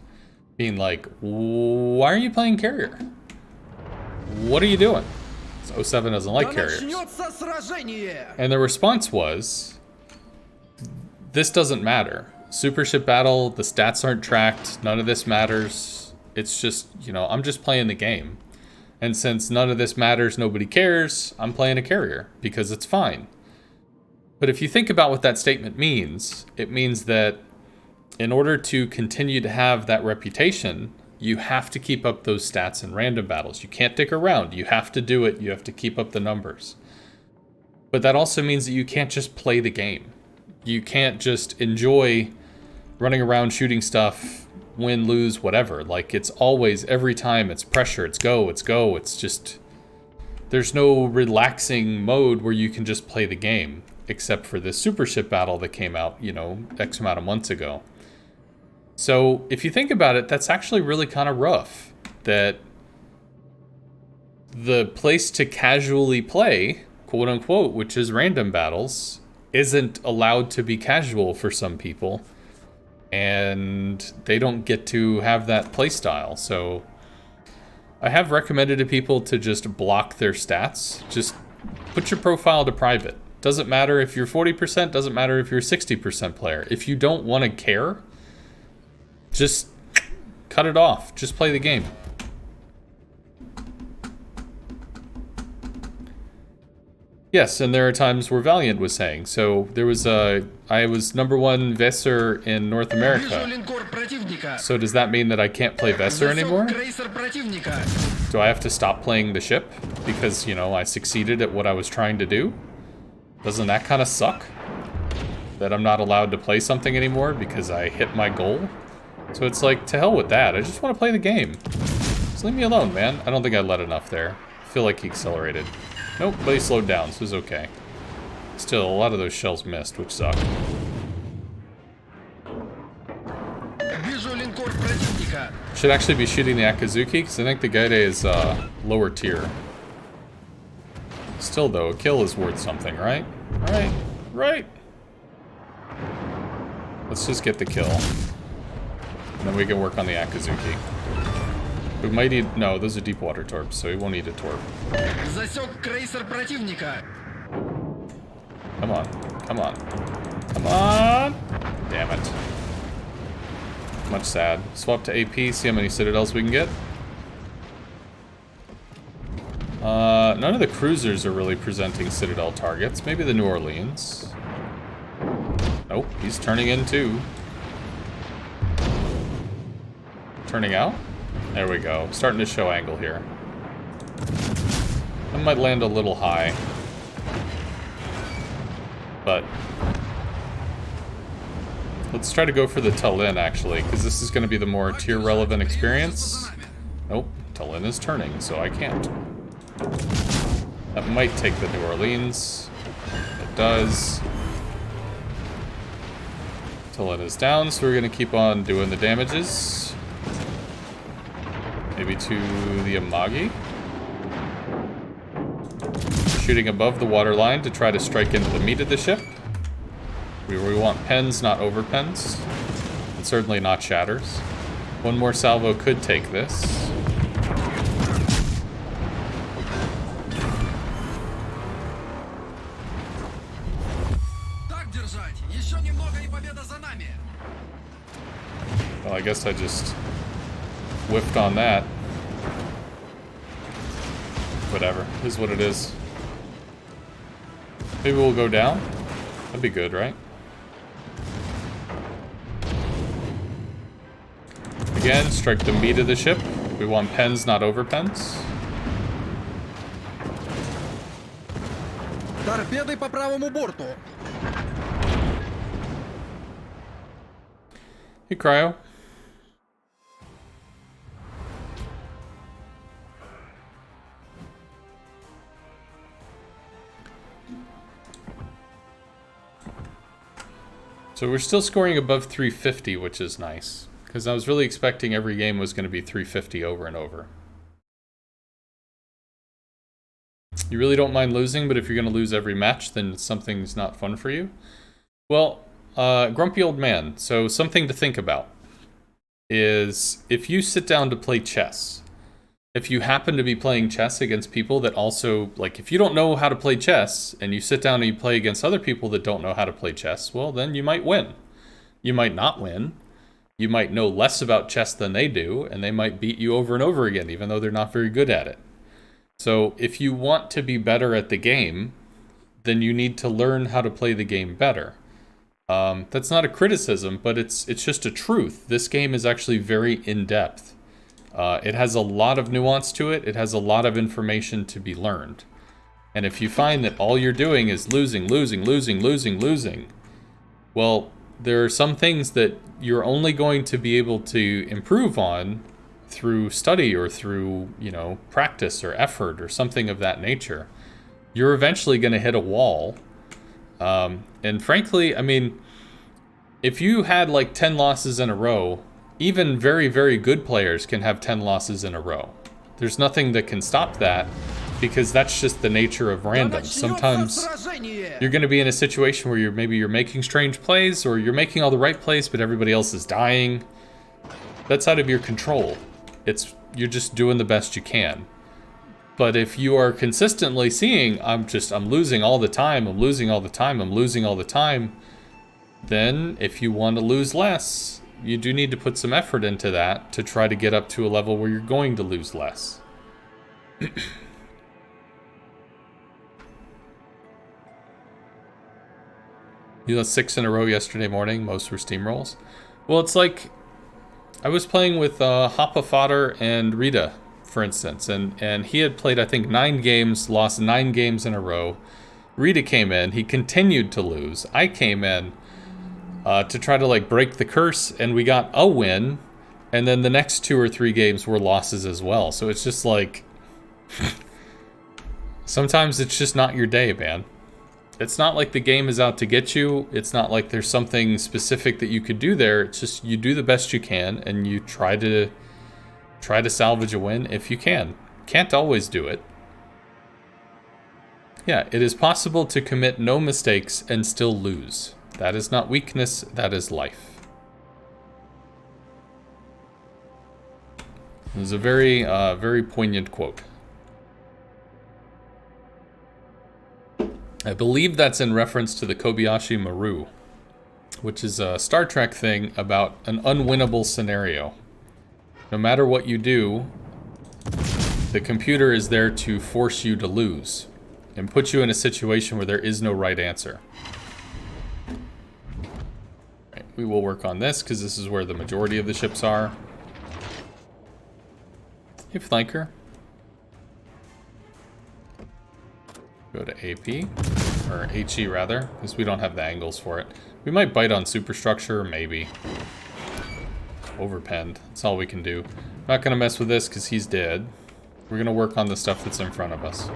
Being like, why are you playing carrier? What are you doing? 07 doesn't like carriers. And the response was, this doesn't matter. Super Ship Battle, the stats aren't tracked. None of this matters. It's just, you know, I'm just playing the game. And since none of this matters, nobody cares, I'm playing a carrier because it's fine. But if you think about what that statement means, it means that in order to continue to have that reputation, you have to keep up those stats in random battles. You can't dick around. You have to do it. You have to keep up the numbers. But that also means that you can't just play the game. You can't just enjoy running around shooting stuff, win, lose, whatever. Like, it's always, every time, it's pressure, it's go, it's go. It's just, there's no relaxing mode where you can just play the game. Except for this Super Ship Battle that came out, you know, X amount of months ago. So, if you think about it, that's actually really kind of rough. That the place to casually play, quote unquote, which is random battles, isn't allowed to be casual for some people. And they don't get to have that play style. So, I have recommended to people to just block their stats. Just put your profile to private. Doesn't matter if you're 40%, doesn't matter if you're a 60% player. If you don't want to care, just cut it off. Just play the game. Yes, and there are times where Valiant was saying. So there was I was #1 Vesser in North America. So does that mean that I can't play Vesser anymore? Do I have to stop playing the ship because, you know, I succeeded at what I was trying to do? Doesn't that kind of suck? That I'm not allowed to play something anymore because I hit my goal? So it's like, to hell with that. I just want to play the game. Just leave me alone, man. I don't think I let enough there. I feel like he accelerated. Nope, but he slowed down, so it was okay. Still, a lot of those shells missed, which suck. Вижу линкор противника. Should actually be shooting the Akazuki, because I think the Gaide is lower tier. Still, though, a kill is worth something, right? Right. Let's just get the kill. And then we can work on the Akazuki. We might need... No, those are deep water torps, so we won't need a torp. Засек крейсер противника. Come on. Come on. Come on! Damn it. Much sad. Swap to AP, see how many citadels we can get. None of the cruisers are really presenting citadel targets. Maybe the New Orleans. Nope, he's turning in too. Turning out? There we go. Starting to show angle here. I might land a little high. But let's try to go for the Tallinn, actually, because this is going to be the more tier-relevant experience. Nope, Tallinn is turning, so I can't. That might take the New Orleans. It does. Tallinn is down, so we're going to keep on doing the damages. Maybe to the Amagi. Shooting above the waterline to try to strike into the meat of the ship. We want pens, not over pens. And certainly not shatters. One more salvo could take this. Так держать. Еще немного и победа за нами. Well, I guess I just whiffed on that. Whatever, is what it is. Maybe we'll go down? That'd be good, right? Again, strike the meat of the ship. We want pens, not over pens. Торпеды по правому борту. Hey, Cryo. So we're still scoring above 350, which is nice. Because I was really expecting every game was going to be 350 over and over. You really don't mind losing, but if you're going to lose every match, then something's not fun for you. Well, grumpy old man. So something to think about is if you sit down to play chess, if you happen to be playing chess against people that also, like, if you don't know how to play chess and you sit down and you play against other people that don't know how to play chess, well, then you might win. You might not win. You might know less about chess than they do, and they might beat you over and over again, even though they're not very good at it. So if you want to be better at the game, then you need to learn how to play the game better. That's not a criticism, but it's just a truth. This game is actually very in-depth. It has a lot of nuance to it. It has a lot of information to be learned. And if you find that all you're doing is losing, well, there are some things that you're only going to be able to improve on through study or through, you know, practice or effort or something of that nature. You're eventually going to hit a wall. And frankly, I mean, if you had like 10 losses in a row, even very, very good players can have 10 losses in a row. There's nothing that can stop that because that's just the nature of random. Sometimes you're going to be in a situation where you're making strange plays or you're making all the right plays, but everybody else is dying. That's out of your control. You're just doing the best you can. But if you are consistently seeing, I'm losing all the time, I'm losing all the time, then if you want to lose less, you do need to put some effort into that to try to get up to a level where you're going to lose less. You lost 6 in a row yesterday morning, most were steamrolls. Well, it's like, I was playing with Hoppa Fodder and Rita, for instance, and he had played, I think, 9 games, lost 9 games in a row. Rita came in, he continued to lose. I came in to try to like break the curse, and we got a win, and then the next 2 or 3 games were losses as well. So it's just like, sometimes it's just not your day, man. It's not like the game is out to get you. It's not like there's something specific that you could do there. It's just you do the best you can and you try to salvage a win if you can. Can't always do it. Yeah, it is possible to commit no mistakes and still lose. That is not weakness, that is life. It was a very, very poignant quote. I believe that's in reference to the Kobayashi Maru, which is a Star Trek thing about an unwinnable scenario. No matter what you do, the computer is there to force you to lose and put you in a situation where there is no right answer. Right, we will work on this because this is where the majority of the ships are. Hey, flanker. Go to AP, or HE rather, because we don't have the angles for it. We might bite on superstructure, maybe. Overpenned, that's all we can do. Not gonna mess with this because he's dead. We're gonna work on the stuff that's in front of us.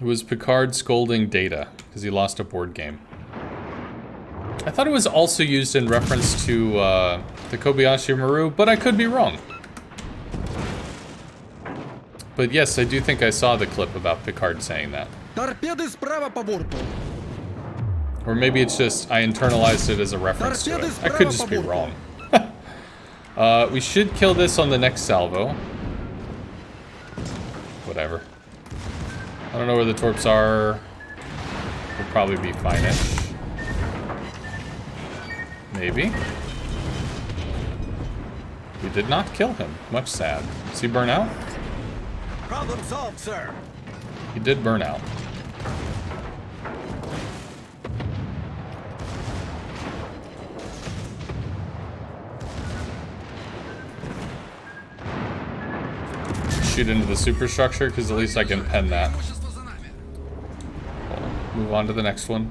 It was Picard scolding Data because he lost a board game. I thought it was also used in reference to the Kobayashi Maru, but I could be wrong. But yes, I do think I saw the clip about Picard saying that. Торпеды справа по борту. Or maybe it's just I internalized it as a reference to it. I could just be wrong. We should kill this on the next salvo. Whatever. I don't know where the torps are. We'll probably be fine-ish. Maybe. We did not kill him. Much sad. Does he burn out? Problem solved, sir. He did burn out. Shoot into the superstructure, because at least I can pen that. We'll move on to the next one.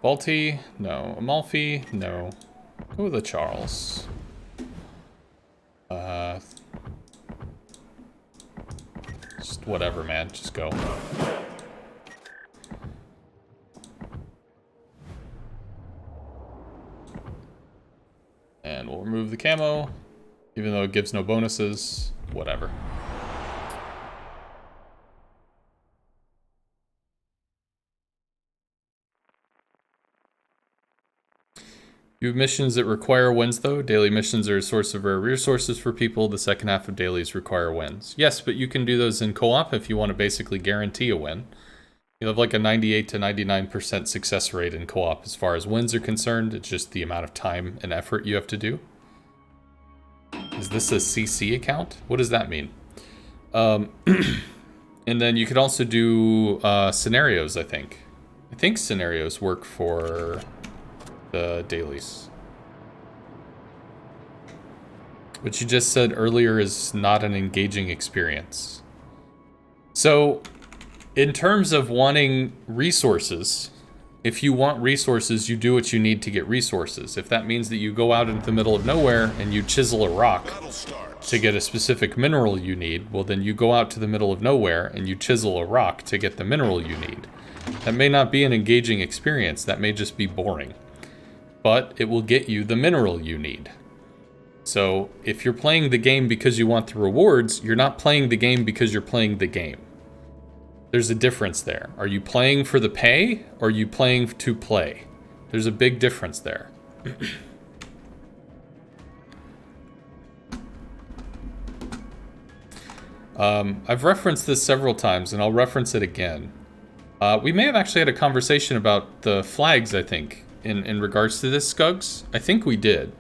Balti, no. Amalfi, no. Go with the Charles. Just whatever, man. Just go. And we'll remove the camo, even though it gives no bonuses. Whatever. You have missions that require wins, though. Daily missions are a source of rare resources for people. The second half of dailies require wins. Yes, but you can do those in co-op if you want to basically guarantee a win. You have like a 98 to 99% success rate in co-op as far as wins are concerned. It's just the amount of time and effort you have to do. Is this a CC account? What does that mean? And then you could also do scenarios, I think. I think scenarios work for the dailies. What you just said earlier is not an engaging experience. So, in terms of wanting resources, if you want resources, you do what you need to get resources. If that means that you go out into the middle of nowhere and you chisel a rock to get a specific mineral you need, well then you go out to the middle of nowhere and you chisel a rock to get the mineral you need. That may not be an engaging experience, that may just be boring. But it will get you the mineral you need. So if you're playing the game because you want the rewards, you're not playing the game because you're playing the game. There's a difference there. Are you playing for the pay, or are you playing to play? There's a big difference there. I've referenced this several times, and I'll reference it again. We may have actually had a conversation about the flags, I think, in regards to this, Scugs. I think we did.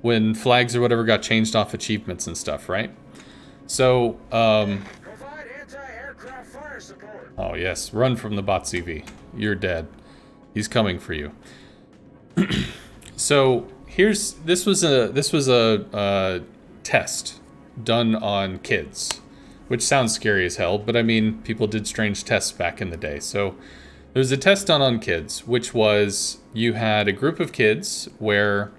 When flags or whatever got changed off achievements and stuff, right? So, Provide anti-aircraft fire support. oh yes, run from the bot CV. You're dead. He's coming for you. So this was a test done on kids, which sounds scary as hell, but I mean, people did strange tests back in the day. So There was a test done on kids, which was you had a group of kids where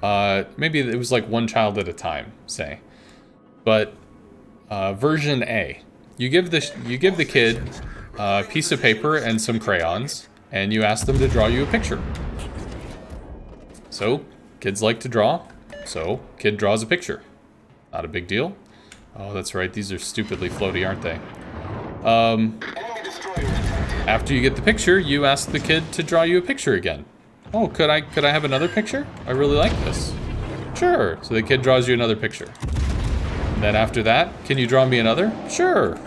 maybe it was like one child at a time, say. But version A, you give the kid a piece of paper and some crayons, and you ask them to draw you a picture. So kids like to draw, so kid draws a picture. Not a big deal. Oh, that's right. These are stupidly floaty, aren't they? After you get the picture, you ask the kid to draw you a picture again. Oh, could I have another picture? I really like this. Sure. So the kid draws you another picture. And then after that, can you draw me another? Sure.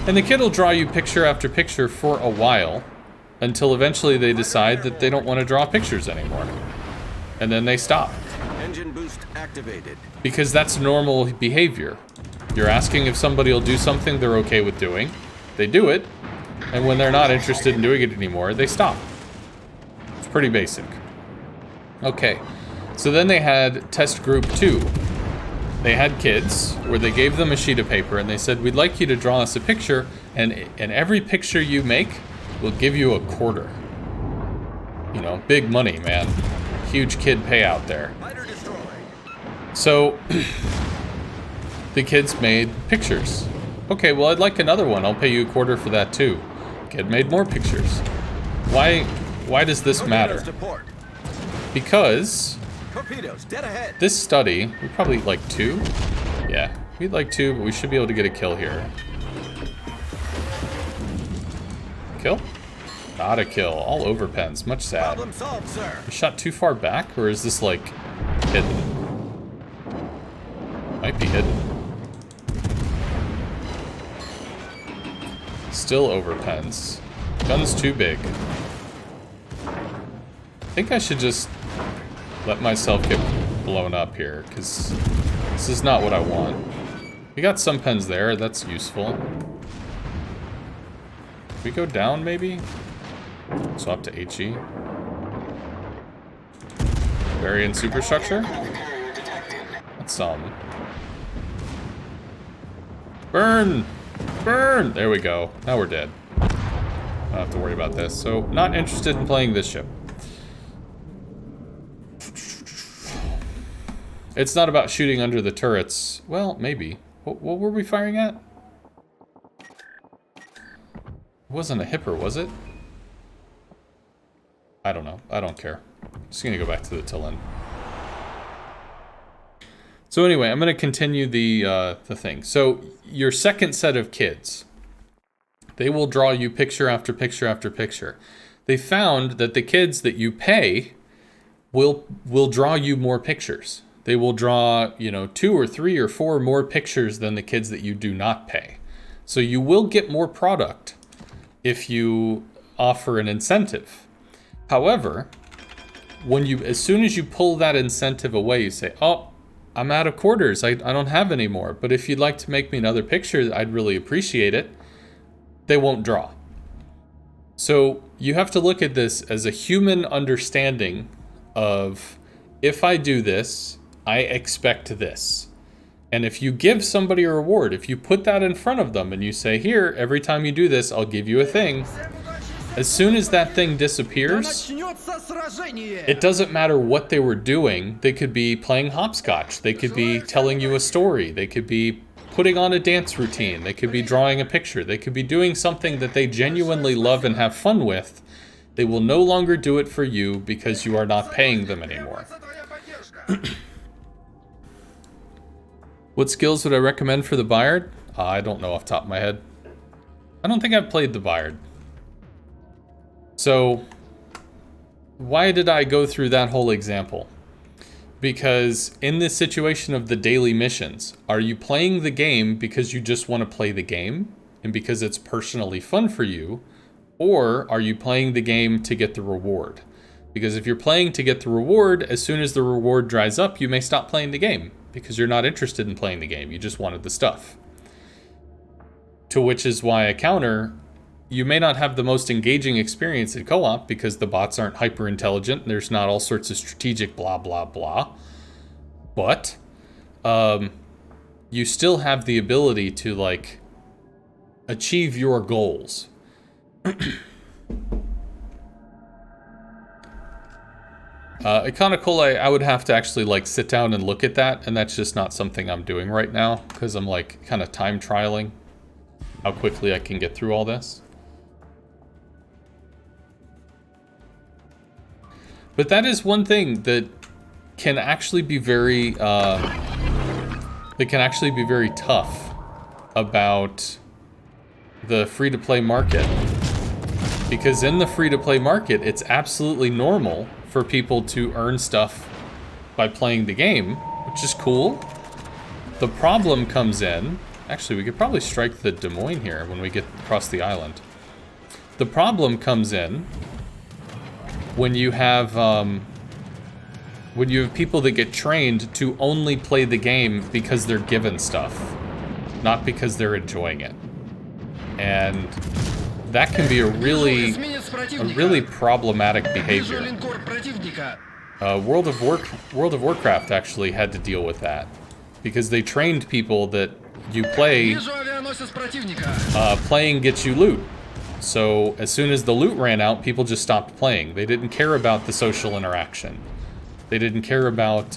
And the kid will draw you picture after picture for a while until eventually they decide that they don't want to draw pictures anymore. And then they stop. Engine boost activated. Because that's normal behavior. You're asking if somebody will do something they're okay with doing. They do it. And when they're not interested in doing it anymore, they stop. It's pretty basic. Okay. So then they had test group 2. They had kids where they gave them a sheet of paper and they said, we'd like you to draw us a picture, and every picture you make, we'll give you a quarter. You know, big money, man. Huge kid payout there. So, the kids made pictures. Okay, well, I'd like another one. I'll pay you a quarter for that too. Kid made more pictures. Why does this matter? Because Torpedoes, dead ahead. this study, we probably like 2. Yeah, we'd like 2, but we should be able to get a kill here. Kill? Not a kill. All over pens. Much sad. Problem solved, sir. We shot too far back, or is this like hidden? Might be hidden. Still over pens. Gun's too big. I think I should just let myself get blown up here, because this is not what I want. We got some pens there, that's useful. Can we go down, maybe? Swap to HE. Variant superstructure? That's some. Burn! Burn! There we go. Now we're dead. I don't have to worry about this. So, not interested in playing this ship. It's not about shooting under the turrets. Well, maybe. What were we firing at? It wasn't a hipper, was it? I don't know. I don't care. Just gonna go back to the Tillin. So anyway, I'm gonna continue the thing. So your second set of kids, they will draw you picture after picture after picture. They found that the kids that you pay will draw you more pictures. They will draw, 2 or 3 or 4 more pictures than the kids that you do not pay. So you will get more product if you offer an incentive. However, as soon as you pull that incentive away, you say, oh, I'm out of quarters. I don't have any more. But if you'd like to make me another picture, I'd really appreciate it. They won't draw. So you have to look at this as a human understanding of, if I do this, I expect this. And if you give somebody a reward, if you put that in front of them and you say, here, every time you do this, I'll give you a thing. As soon as that thing disappears, it doesn't matter what they were doing. They could be playing hopscotch. They could be telling you a story. They could be putting on a dance routine. They could be drawing a picture. They could be doing something that they genuinely love and have fun with. They will no longer do it for you because you are not paying them anymore. What skills would I recommend for the Bayard? I don't know off the top of my head. I don't think I've played the Bayard. So, why did I go through that whole example? Because in this situation of the daily missions, are you playing the game because you just want to play the game and because it's personally fun for you? Or are you playing the game to get the reward? Because if you're playing to get the reward, as soon as the reward dries up, you may stop playing the game because you're not interested in playing the game. You just wanted the stuff. To which is why I counter, you may not have the most engaging experience in co-op because the bots aren't hyper intelligent and there's not all sorts of strategic blah blah blah. But you still have the ability to achieve your goals. Econocola, I would have to actually like sit down and look at that, and that's just not something I'm doing right now because I'm like kind of time trialing how quickly I can get through all this. But that is one thing that can actually be very tough about the free-to-play market. Because in the free-to-play market, it's absolutely normal for people to earn stuff by playing the game, which is cool. The problem comes in... Actually, we could probably strike the Des Moines here when we get across the island. The problem comes in when you have people that get trained to only play the game because they're given stuff, not because they're enjoying it. And that can be a really problematic behavior. World of Warcraft actually had to deal with that because they trained people that you play, playing gets you loot. So as soon as the loot ran out, people just stopped playing. They didn't care about the social interaction. They didn't care about,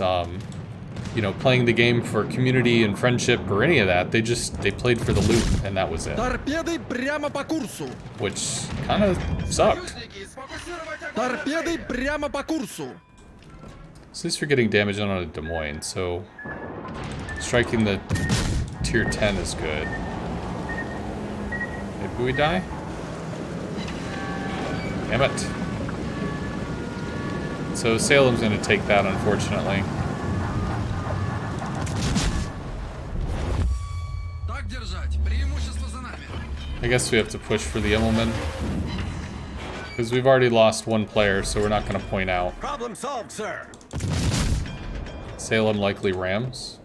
you know, playing the game for community and friendship or any of that. They played for the loot, and that was it. Which kind of sucked. At least we're getting damage on a Des Moines, so striking the tier 10 is good. Maybe we die? Damn it. So Salem's gonna take that, unfortunately. I guess we have to push for the Immelman. Because we've already lost one player, so we're not gonna point out. Problem solved, sir. Salem likely rams.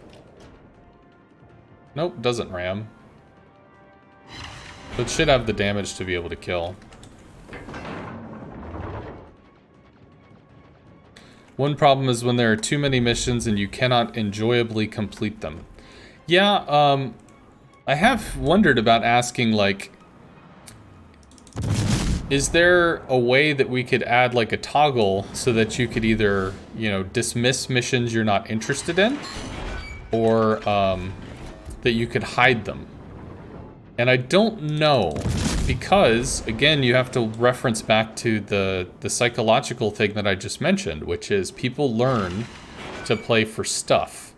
Nope, doesn't ram. But should have the damage to be able to kill. One problem is when there are too many missions and you cannot enjoyably complete them. Yeah, I have wondered about asking, like, is there a way that we could add, like, a toggle so that you could either, you know, dismiss missions you're not interested in, or, that you could hide them? And I don't know, because, again, you have to reference back to the psychological thing that I just mentioned, which is people learn to play for stuff.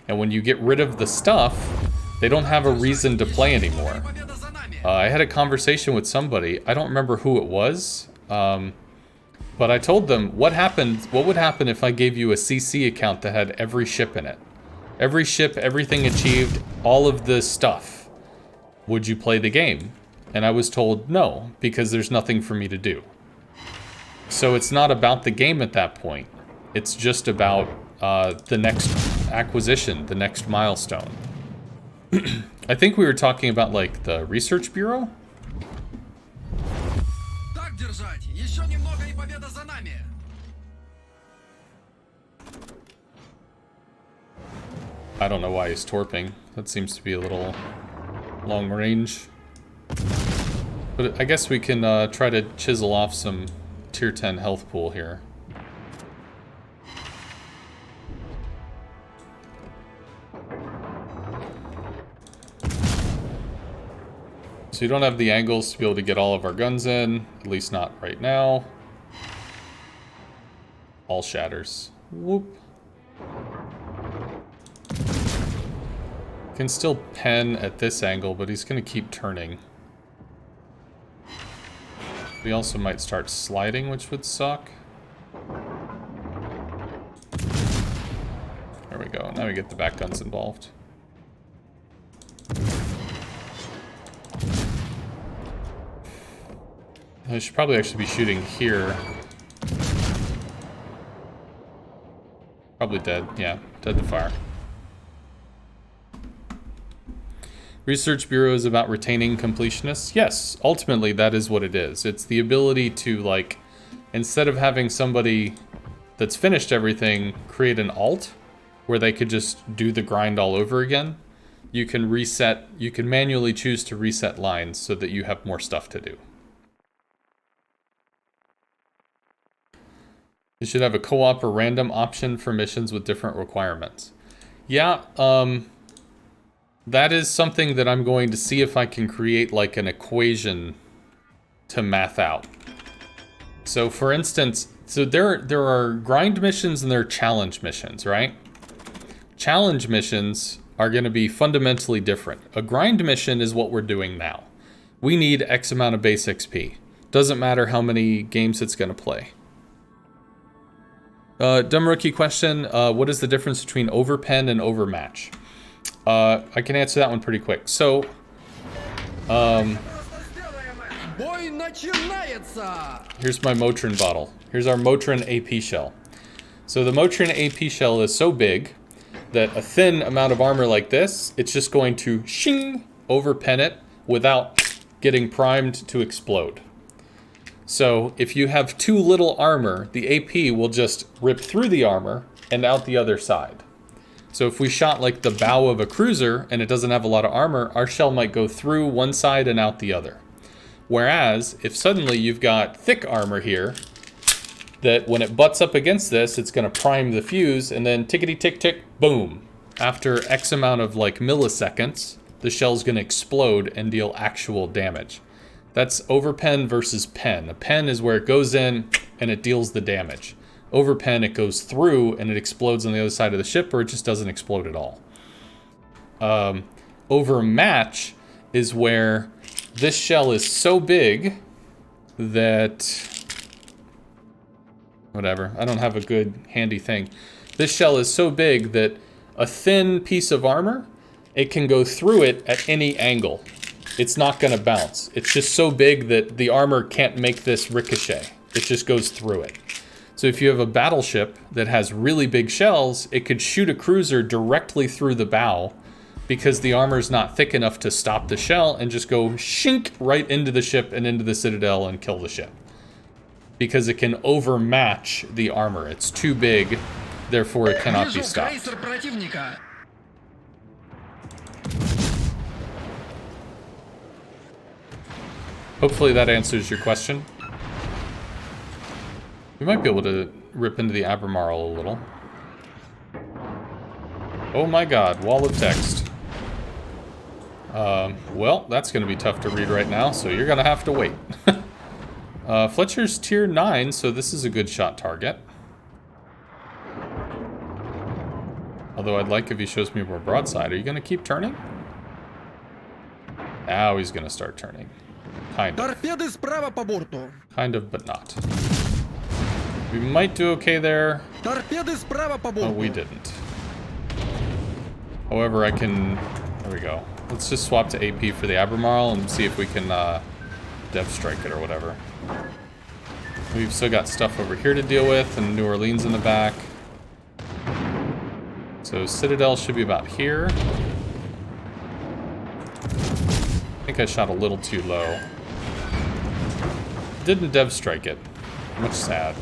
And when you get rid of the stuff, they don't have a reason to play anymore. I had a conversation with somebody, I don't remember who it was, but I told them, what would happen if I gave you a CC account that had every ship in it? Every ship, everything achieved, all of the stuff. Would you play the game? And I was told no, because there's nothing for me to do. So it's not about the game at that point. It's just about the next acquisition, the next milestone. I think we were talking about, like, the research bureau? I don't know why he's torping. That seems to be a little long range. But I guess we can try to chisel off some tier 10 health pool here. So you don't have the angles to be able to get all of our guns in, at least not right now. All shatters. Whoop. Can still pen at this angle, but he's going to keep turning. We also might start sliding, which would suck. There we go. Now we get the back guns involved. I should probably actually be shooting here. Probably dead. Yeah, dead to fire. Research Bureau is about retaining completionists? Yes, ultimately that is what it is. It's the ability to, like, instead of having somebody that's finished everything create an alt where they could just do the grind all over again, you can reset, you can manually choose to reset lines so that you have more stuff to do. You should have a co-op or random option for missions with different requirements. Yeah, that is something that I'm going to see if I can create like an equation to math out. So for instance, so there are grind missions and there are challenge missions, right? Challenge missions are going to be fundamentally different. A grind mission is what we're doing now. We need X amount of base XP. Doesn't matter how many games it's going to play. Dumb rookie question, what is the difference between overpen and overmatch? I can answer that one pretty quick. So, Бой начинается! here's my Motrin bottle. Here's our Motrin AP shell. So the Motrin AP shell is so big that a thin amount of armor like this, it's just going to shing overpen it without getting primed to explode. So if you have too little armor, the AP will just rip through the armor and out the other side. So if we shot like the bow of a cruiser and it doesn't have a lot of armor, our shell might go through one side and out the other. Whereas if suddenly you've got thick armor here, that when it butts up against this, it's going to prime the fuse and then tickety tick tick, boom. After X amount of like milliseconds, the shell's going to explode and deal actual damage. That's overpen versus pen. A pen is where it goes in and it deals the damage. Overpen, it goes through and it explodes on the other side of the ship, or it just doesn't explode at all. Overmatch is where this shell is so big that... Whatever, I don't have a good handy thing. This shell is so big that a thin piece of armor, it can go through it at any angle. It's not going to bounce. It's just so big that the armor can't make this ricochet. It just goes through it. So if you have a battleship that has really big shells, it could shoot a cruiser directly through the bow because the armor's not thick enough to stop the shell and just go shink right into the ship and into the citadel and kill the ship. Because it can overmatch the armor. It's too big, therefore it cannot be stopped. Крейсер противника! Hopefully that answers your question. We might be able to rip into the Albemarle a little. Oh my god, wall of text. Well, that's going to be tough to read right now, so you're going to have to wait. Fletcher's tier 9, so this is a good shot target. Although I'd like if he shows me more broadside. Are you going to keep turning? Now he's going to start turning. Kind of. Торпеды справа по борту! Kind of, but not. We might do okay there. Торпеды справа по борту! Oh, we didn't. However, I can... There we go. Let's just swap to AP for the Albemarle and see if we can dev strike it or whatever. We've still got stuff over here to deal with and New Orleans in the back. So Citadel should be about here. I think I shot a little too low. Didn't dev strike it. Much sad.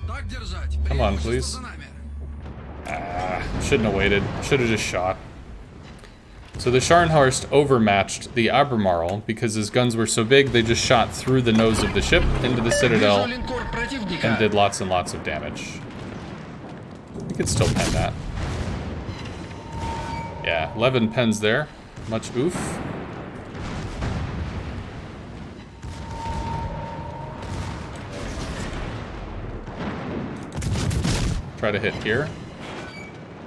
Так держать! Come on, please. Shouldn't have waited. Should have just shot. So the Scharnhorst overmatched the Albemarle because his guns were so big they just shot through the nose of the ship into the Citadel Вижу линкор противника! and did lots and lots of damage. We could still pen that. Yeah, 11 pens there. Much oof. Try to hit here.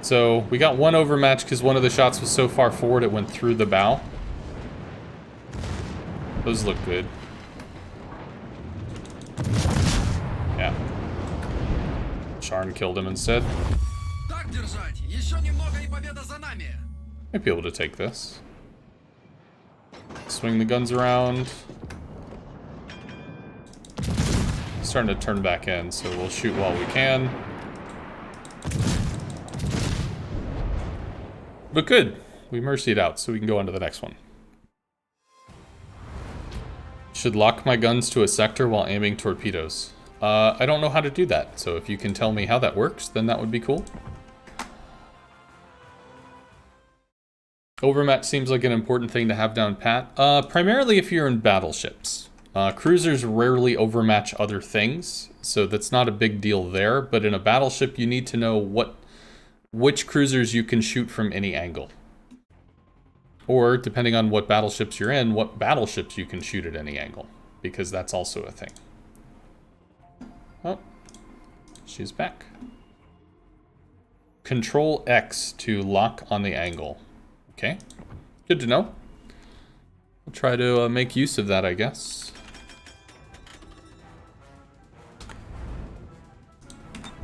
So we got one overmatch because one of the shots was so far forward it went through the bow. Those look good. Yeah. Sharn killed him instead. Так держать! Еще немного и победа за нами! Might be able to take this. Swing the guns around. Starting to turn back in, so we'll shoot while we can. But good. We mercied out, so we can go on to the next one. Should lock my guns to a sector while aiming torpedoes. I don't know how to do that, so if you can tell me how that works, then that would be cool. Overmatch seems like an important thing to have down pat. Primarily if you're in battleships. Cruisers rarely overmatch other things, so that's not a big deal there, but in a battleship you need to know which cruisers you can shoot from any angle. Or, depending on what battleships you're in, what battleships you can shoot at any angle, because that's also a thing. Oh, she's back. Control X to lock on the angle. Okay, good to know. I'll try to make use of that, I guess.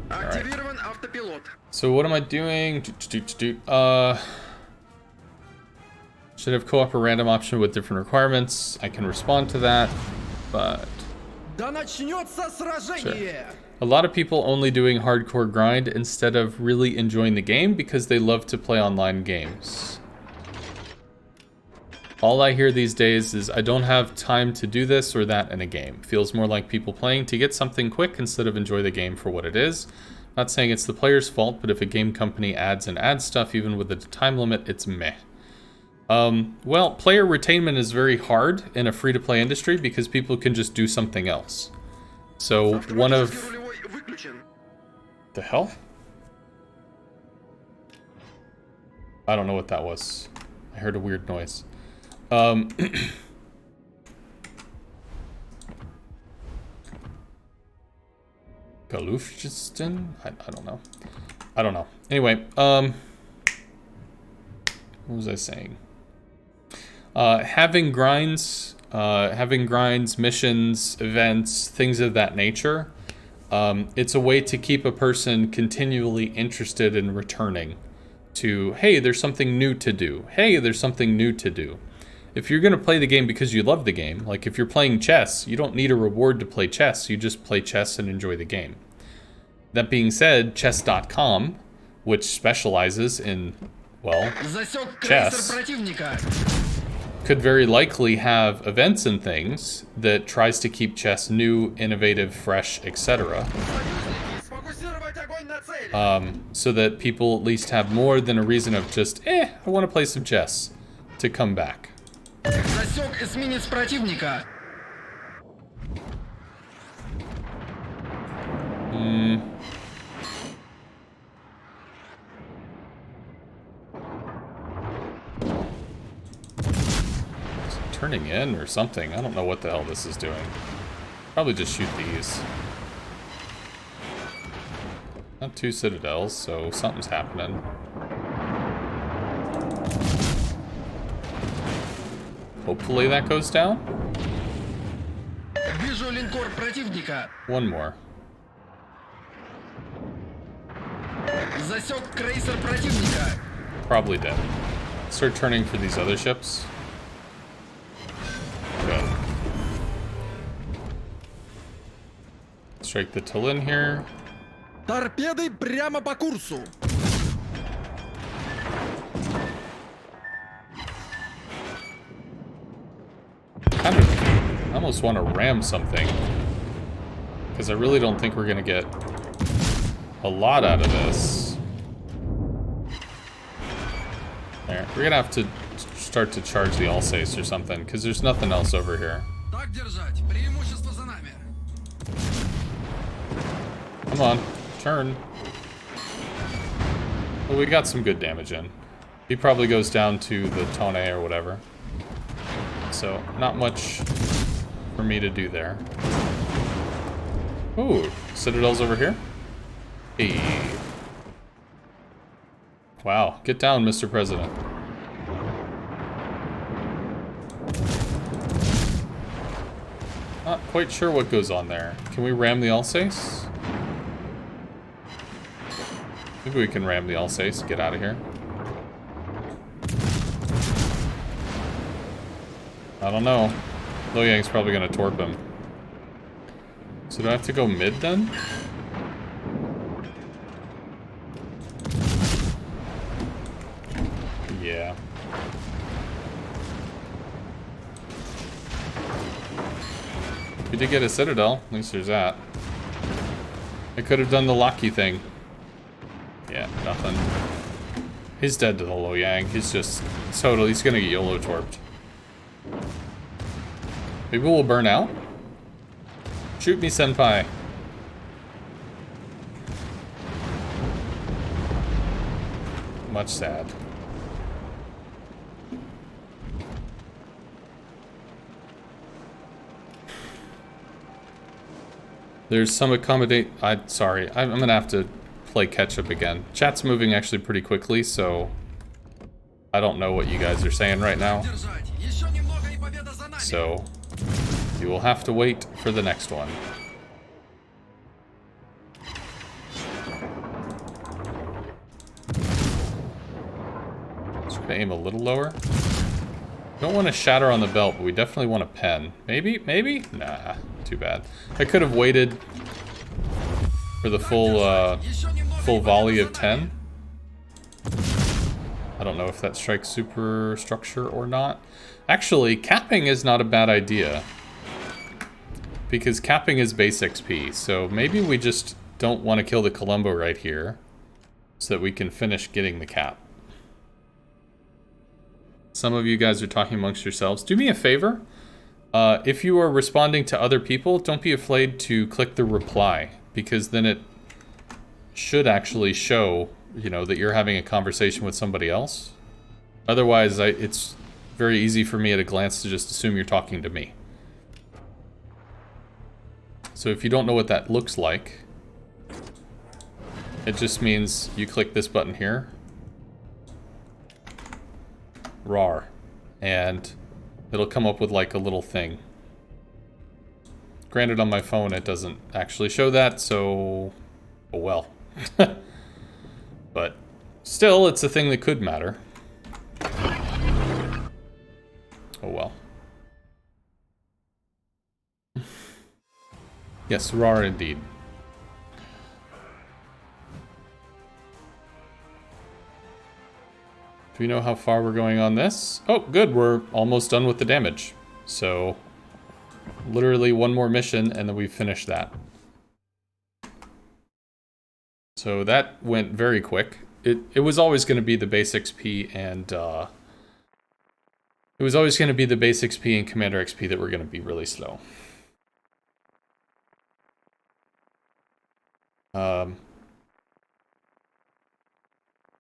Активирован автопилот. So what am I doing? Should have co-op or random option with different requirements. I can respond to that, but... Да начнется сражение! A lot of people only doing hardcore grind instead of really enjoying the game because they love to play online games. All I hear these days is I don't have time to do this or that in a game. Feels more like people playing to get something quick instead of enjoy the game for what it is. Not saying it's the player's fault, but if a game company adds and adds stuff even with a time limit, it's meh. Well, player retainment is very hard in a free-to-play industry because people can just do something else. So one of... The hell? I don't know what that was. I heard a weird noise. Galufjisten? I don't know. I don't know. Anyway, what was I saying? Having grinds, missions, events, things of that nature, it's a way to keep a person continually interested in returning to, hey, there's something new to do. Hey, there's something new to do. If you're going to play the game because you love the game, like if you're playing chess, you don't need a reward to play chess. You just play chess and enjoy the game. That being said, chess.com, which specializes in, well, chess, could very likely have events and things that tries to keep chess new, innovative, fresh, etc. So that people at least have more than a reason of just, I want to play some chess, to come back. Засек эсминец противника. Turning in or something. I don't know what the hell this is doing. Probably just shoot these. Not two citadels, so something's happening. Hopefully that goes down. Вижу линкор противника. One more. Засек крейсер противника. Probably dead. Start turning for these other ships. Good. Strike the Tallinn here. Торпеды прямо по курсу. I almost want to ram something. Because I really don't think we're going to get a lot out of this. There. We're going to have to start to charge the Alsace or something. Because there's nothing else over here. Так держать. Преимущество за нами. Come on. Turn. Well, we got some good damage in. He probably goes down to the Tone or whatever. So, not much for me to do there. Ooh, Citadel's over here? Hey. Wow, get down, Mr. President. Not quite sure what goes on there. Can we ram the Alsace? Maybe we can ram the Alsace, get out of here. I don't know. Lo Yang's probably gonna torp him. So do I have to go mid then? Yeah. We did get a Citadel, at least there's that. I could have done the Locky thing. Yeah, nothing. He's dead to the Lo Yang. He's just totally, he's gonna get YOLO torped. Maybe we'll burn out? Shoot me, senpai. Much sad. There's some sorry, I'm gonna have to play catch up again. Chat's moving actually pretty quickly, so I don't know what you guys are saying right now. So you will have to wait for the next one. Just gonna aim a little lower. Don't want to shatter on the belt, but we definitely want a pen. Maybe? Maybe? Nah, too bad. I could have waited for the full volley of 10. I don't know if that strikes superstructure or not. Actually, capping is not a bad idea, because capping is base XP, so maybe we just don't want to kill the Columbo right here so that we can finish getting the cap. Some of you guys are talking amongst yourselves. Do me a favor. If you are responding to other people, don't be afraid to click the reply, because then it should actually show, you know, that you're having a conversation with somebody else. Otherwise, it's very easy for me at a glance to just assume you're talking to me. So if you don't know what that looks like, it just means you click this button here. RAR. And it'll come up with like a little thing. Granted, on my phone it doesn't actually show that, so oh well. But still, it's a thing that could matter. Oh well. Yes, RAR indeed. Do we know how far we're going on this? Oh, good, we're almost done with the damage. So, literally one more mission and then we finish that. So that went very quick. It was always going to be the base XP and it was always going to be the base XP and Commander XP that were going to be really slow.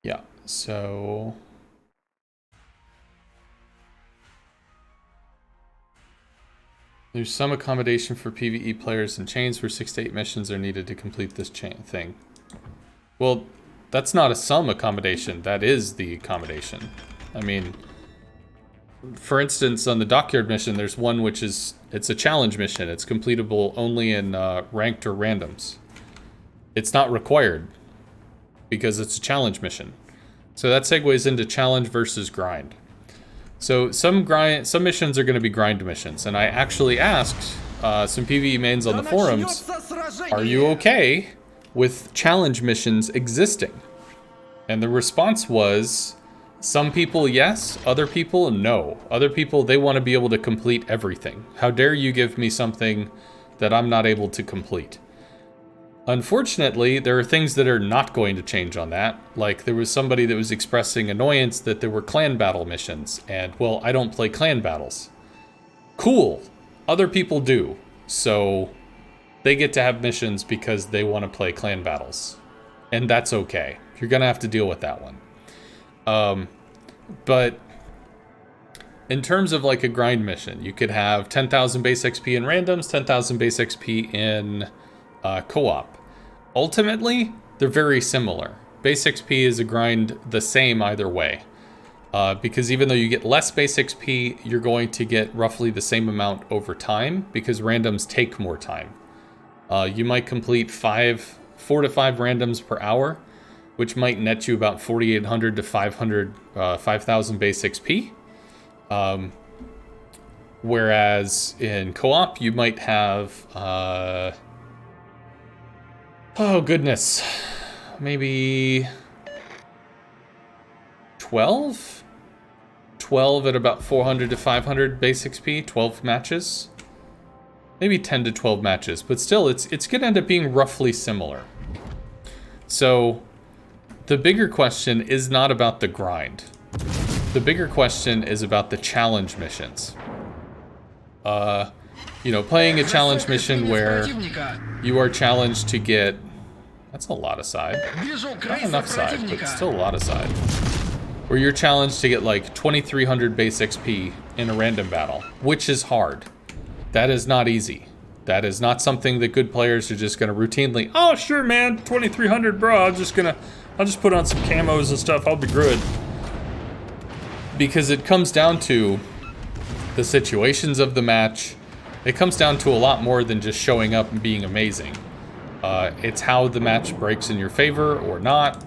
Yeah, so there's some accommodation for PvE players in chains where 6 to 8 missions are needed to complete this chain thing. Well, that's not a some accommodation, that is the accommodation. I mean, for instance, on the Dockyard mission, there's one which is, it's a challenge mission. It's completable only in ranked or randoms. It's not required because it's a challenge mission. So that segues into challenge versus grind. So some missions are going to be grind missions, and I actually asked some PvE mains on the forums, are you okay with challenge missions existing? And the response was, some people yes, other people no. Other people, they want to be able to complete everything. How dare you give me something that I'm not able to complete? Unfortunately, there are things that are not going to change on that. Like, there was somebody that was expressing annoyance that there were clan battle missions, and, well, I don't play clan battles. Cool. Other people do. So, they get to have missions because they want to play clan battles. And that's okay. You're gonna have to deal with that one. But in terms of like a grind mission, you could have 10,000 base XP in randoms, 10,000 base XP in co-op. Ultimately, they're very similar. Base XP is a grind the same either way. Because even though you get less base XP, you're going to get roughly the same amount over time because randoms take more time. You might complete 4 to 5 randoms per hour, which might net you about 4,800 to 5,000 base XP. Whereas in co-op, you might have, oh goodness, maybe 12? 12 at about 400 to 500 base XP, 12 matches. maybe 10 to 12 matches, but still it's going to end up being roughly similar. So the bigger question is not about the grind. The bigger question is about the challenge missions. You know, playing a challenge mission where you are challenged to get... That's a lot of side. Not enough side, but still a lot of side. Where you're challenged to get like 2300 base XP in a random battle, which is hard. That is not easy. That is not something that good players are just going to routinely, oh sure man, 2300 bro, I'll just put on some camos and stuff, I'll be good. Because it comes down to the situations of the match. It comes down to a lot more than just showing up and being amazing. It's how the match breaks in your favor or not,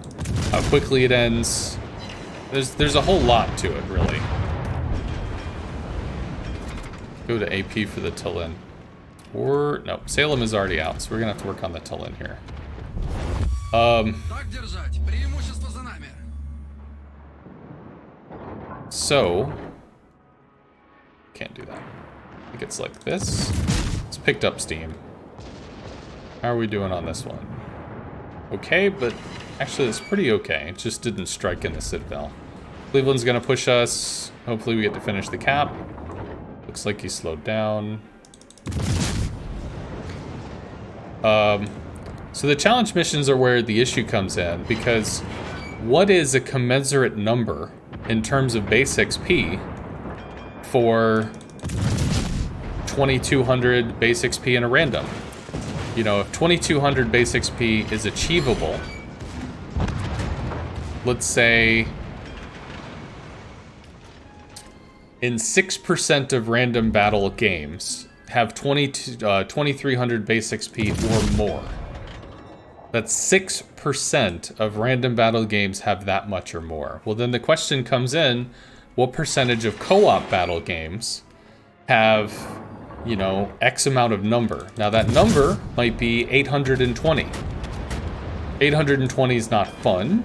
how quickly it ends. There's a whole lot to it, really. Go to AP for the Tillin. Or, no, Salem is already out, so we're gonna have to work on the Tillin here. So, can't do that. I think it's like this. It's picked up steam. How are we doing on this one? Okay, but actually it's pretty okay. It just didn't strike in the Citadel. Cleveland's gonna push us. Hopefully we get to finish the cap. Looks like he slowed down. So the challenge missions are where the issue comes in, because what is a commensurate number in terms of base XP for 2200 base XP in a random? You know, if 2200 base XP is achievable, let's say in 6% of random battle games have 2300 base XP or more. That's 6% of random battle games have that much or more. Well, then the question comes in, what percentage of co-op battle games have, you know, X amount of number? Now that number might be 820. 820 is not fun,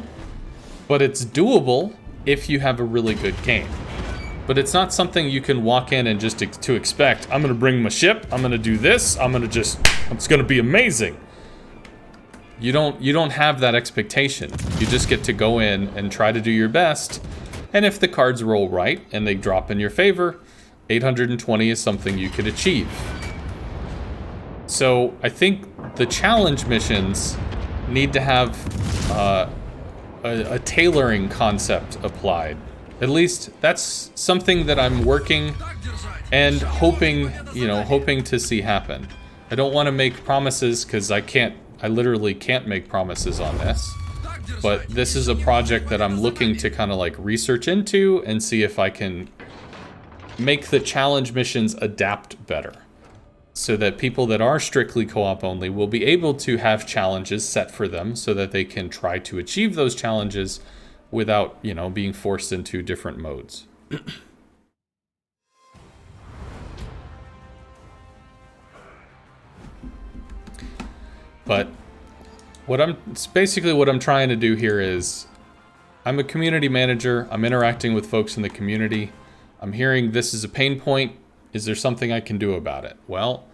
but it's doable if you have a really good game. But it's not something you can walk in and just to expect, I'm gonna bring my ship, I'm gonna do this, it's gonna be amazing. You don't have that expectation. You just get to go in and try to do your best, and if the cards roll right and they drop in your favor, 820 is something you could achieve. So I think the challenge missions need to have a tailoring concept applied. At least that's something that I'm working and hoping to see happen. I don't want to make promises because I literally can't make promises on this. But this is a project that I'm looking to kind of like research into and see if I can make the challenge missions adapt better. So that people that are strictly co-op only will be able to have challenges set for them so that they can try to achieve those challenges without, you know, being forced into different modes. But basically what I'm trying to do here is, I'm a community manager, I'm interacting with folks in the community, I'm hearing this is a pain point, is there something I can do about it? Well,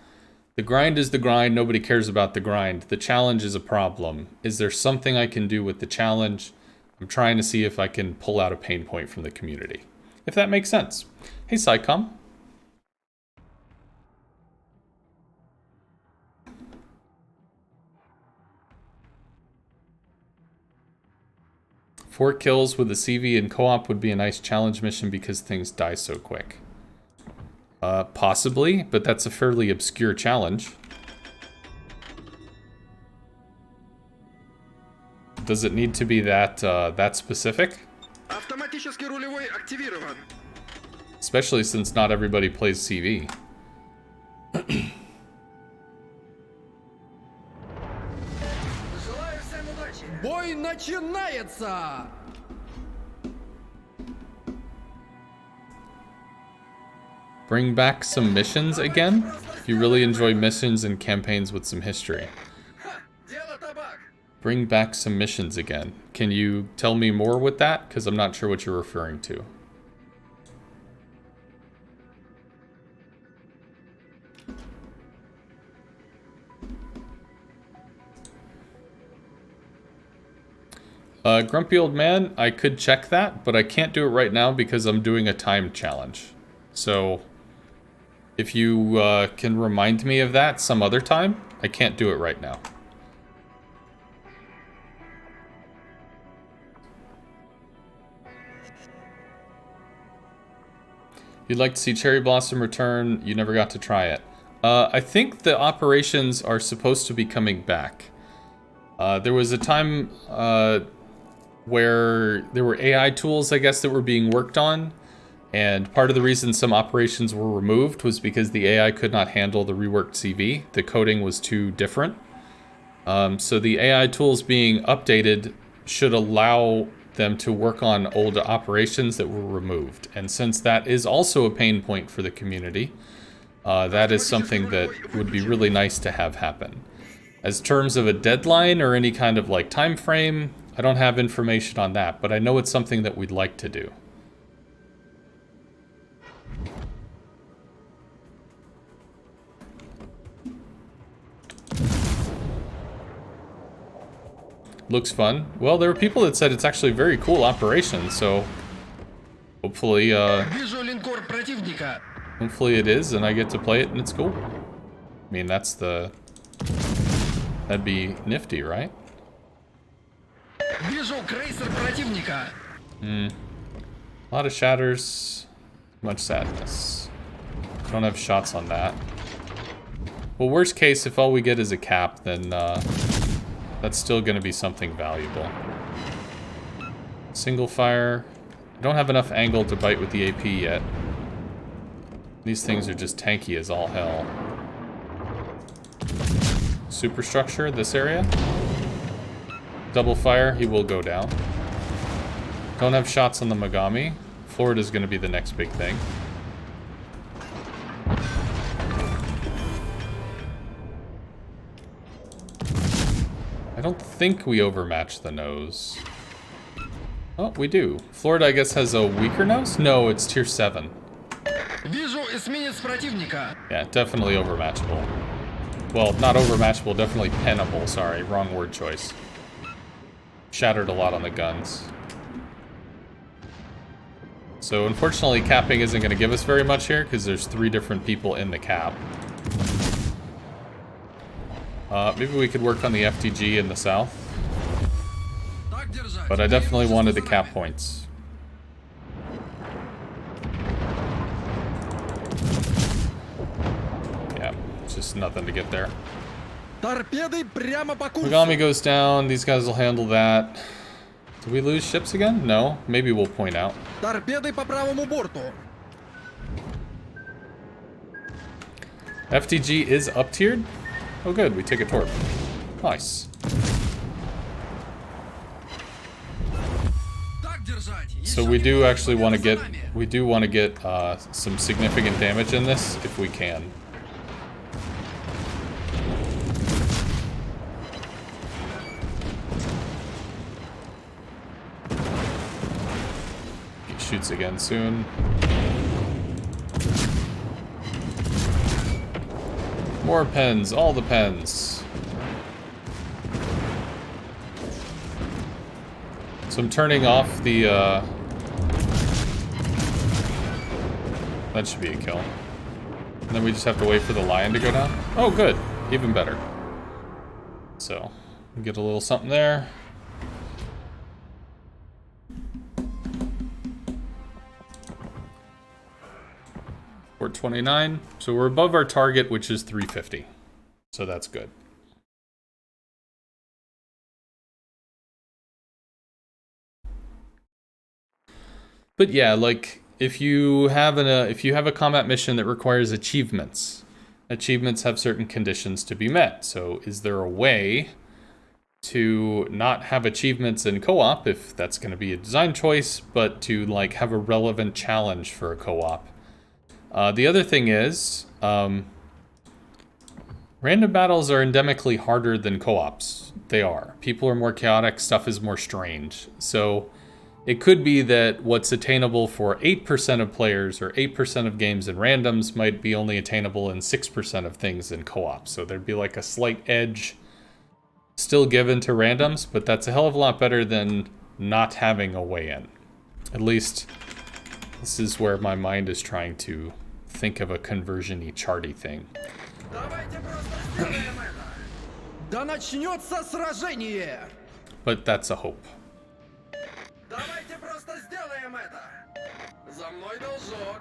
the grind is the grind, nobody cares about the grind. The challenge is a problem. Is there something I can do with the challenge? I'm trying to see if I can pull out a pain point from the community. If that makes sense. Hey, SciComm. Four kills with a CV and co-op would be a nice challenge mission because things die so quick. Possibly, but that's a fairly obscure challenge. Does it need to be that specific? Автоматический рулевой активирован. Especially since not everybody plays CV. Желаю всем удачи. Бой начинается! Bring back some missions again? If you really enjoy missions and campaigns with some history. Дело табак. Bring back some missions again. Can you tell me more with that? Because I'm not sure what you're referring to. Grumpy Old Man, I could check that, but I can't do it right now because I'm doing a time challenge. So, if you can remind me of that some other time, I can't do it right now. You'd like to see Cherry Blossom return, you never got to try it. I think the operations are supposed to be coming back. There was a time where there were AI tools, I guess, that were being worked on. And part of the reason some operations were removed was because the AI could not handle the reworked CV. The coding was too different. So the AI tools being updated should allow them to work on old operations that were removed. And since that is also a pain point for the community, that is something that would be really nice to have happen. As terms of a deadline or any kind of like time frame, I don't have information on that, but I know it's something that we'd like to do. Looks fun. Well, there were people that said it's actually a very cool operation, so hopefully, hopefully it is, and I get to play it, and it's cool. I mean, that'd be nifty, right? A lot of shatters, much sadness. Don't have shots on that. Well, worst case, if all we get is a cap, then that's still going to be something valuable. Single fire. I don't have enough angle to bite with the AP yet. These things are just tanky as all hell. Superstructure, this area. Double fire, he will go down. Don't have shots on the Megami. Florida's going to be the next big thing. I don't think we overmatch the nose. Oh, we do. Florida, I guess, has a weaker nose? No, it's tier 7. Yeah, definitely overmatchable. Well, not overmatchable, definitely pennable. Sorry, wrong word choice. Shattered a lot on the guns. So unfortunately, capping isn't going to give us very much here because there's 3 different people in the cap. Maybe we could work on the FTG in the south. But I definitely wanted the cap points. Yeah, it's just nothing to get there. Megami goes down, these guys will handle that. Did we lose ships again? No, maybe we'll point out. FTG is up tiered? Oh good, we take a torp. Nice. So we do actually want to get, some significant damage in this, if we can. He shoots again soon. More pens, all the pens. So I'm turning off the, that should be a kill. And then we just have to wait for the lion to go down. Oh, good. Even better. So, get a little something there. We're 29. So we're above our target, which is 350. So that's good. But yeah, like if you have a combat mission that requires achievements, achievements have certain conditions to be met. So is there a way to not have achievements in co-op, if that's going to be a design choice, but to like have a relevant challenge for a co-op? The other thing is, random battles are endemically harder than co-ops. They are. People are more chaotic, stuff is more strange. So it could be that what's attainable for 8% of players or 8% of games in randoms might be only attainable in 6% of things in co-op. So there'd be like a slight edge still given to randoms, but that's a hell of a lot better than not having a way in. At least, this is where my mind is trying to think of a conversion-y charty thing. Давайте просто сделаем это. Да начнется сражение. But that's a hope. Давайте просто сделаем это. За мной должок.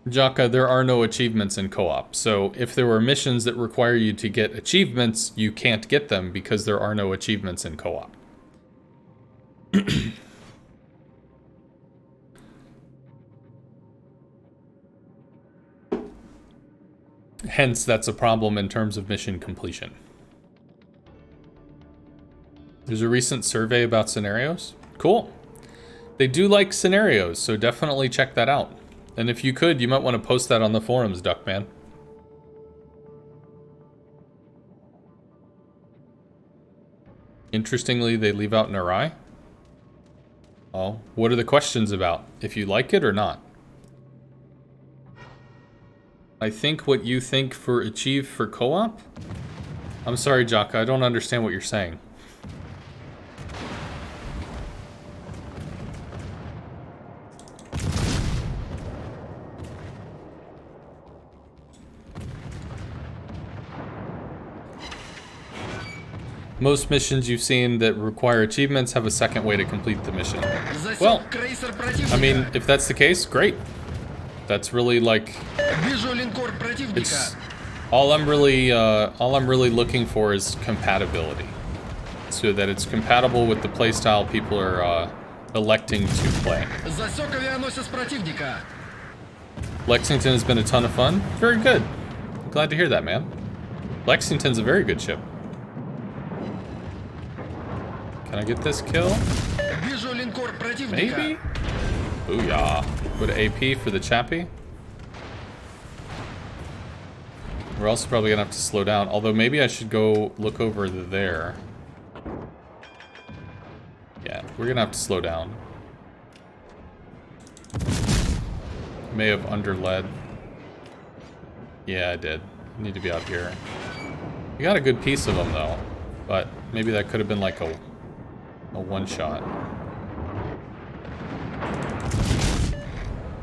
Jaka, there are no achievements in co-op, so if there were missions that require you to get achievements, you can't get them because there are no achievements in co-op. Hence, that's a problem in terms of mission completion. There's a recent survey about scenarios. Cool. They do like scenarios, so definitely check that out. And if you could, you might want to post that on the forums, Duckman. Interestingly, they leave out Narai. Oh, what are the questions about? If you like it or not? I think what you think for achieve for co-op? I'm sorry, Jaka, I don't understand what you're saying. Most missions you've seen that require achievements have a second way to complete the mission. Well, I mean, if that's the case, great. That's really like, it's all I'm really looking for is compatibility, so that it's compatible with the playstyle people are electing to play. Lexington has been a ton of fun. Very good. Glad to hear that, man. Lexington's a very good ship. Can I get this kill? Maybe? Booyah. Go to AP for the Chappie. We're also probably gonna have to slow down, although maybe I should go look over there. Yeah, we're gonna have to slow down. May have underled. Yeah, I did. Need to be out here. We got a good piece of them though, but maybe that could have been like a one-shot.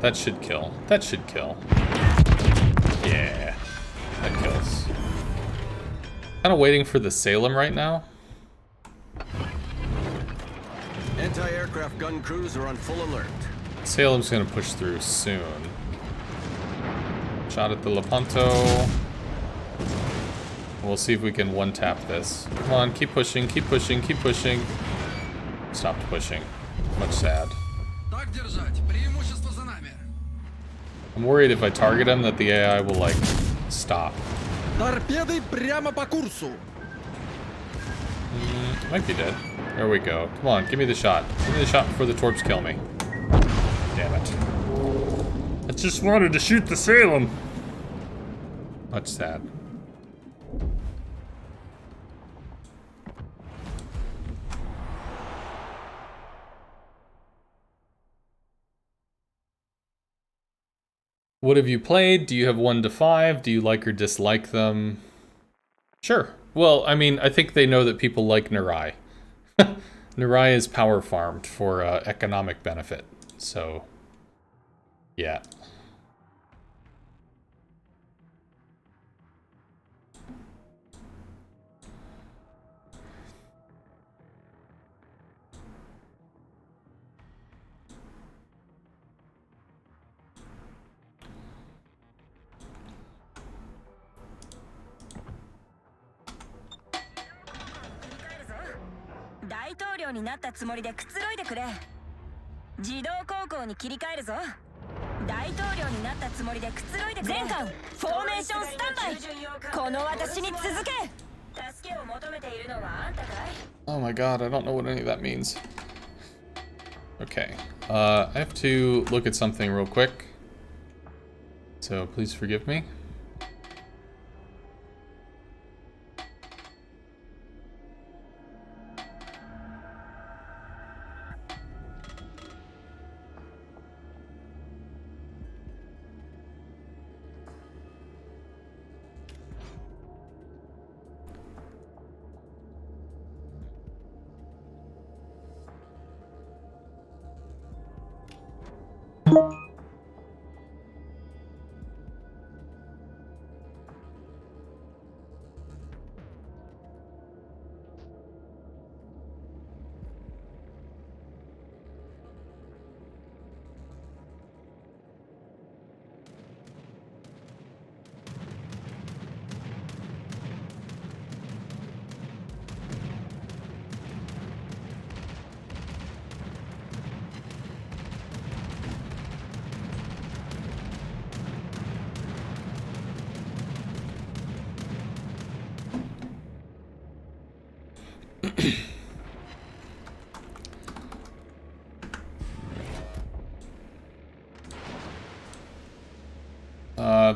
That should kill. That should kill. Yeah. That kills. Kind of waiting for the Salem right now. Anti-aircraft gun crews are on full alert. Salem's gonna push through soon. Shot at the Lepanto. We'll see if we can one-tap this. Come on, keep pushing, keep pushing, keep pushing. Stopped pushing. Much sad. Так держать. Преимущество за нами. I'm worried if I target him that the AI will, like, stop. Торпеды прямо по курсу. Might be dead. There we go. Come on, give me the shot. Give me the shot before the torps kill me. Damn it. I just wanted to shoot the Salem. Much sad. What have you played? Do you have 1 to 5? Do you like or dislike them? Sure. Well, I mean, I think they know that people like Narai. Narai is power farmed for economic benefit. So, yeah. Oh my god, I don't know what any of that means. Okay, I have to look at something real quick. So please forgive me.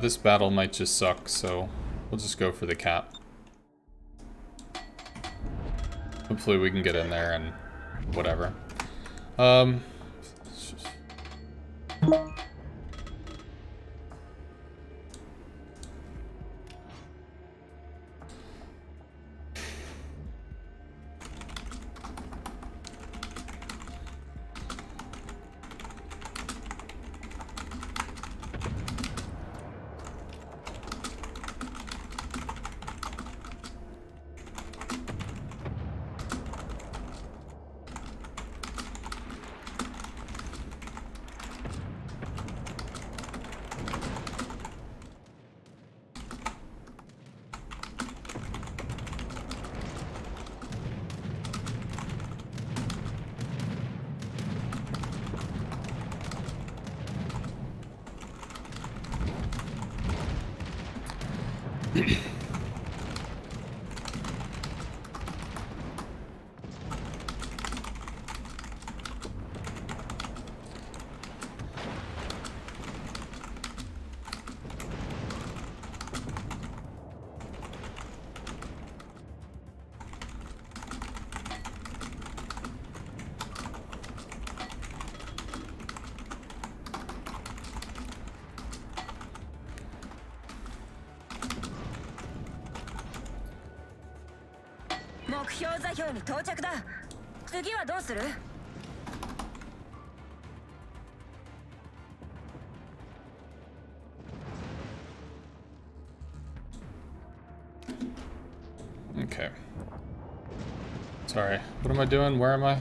This battle might just suck, so we'll just go for the cap. Hopefully we can get in there and whatever. Okay. Sorry. What am I doing? Where am I?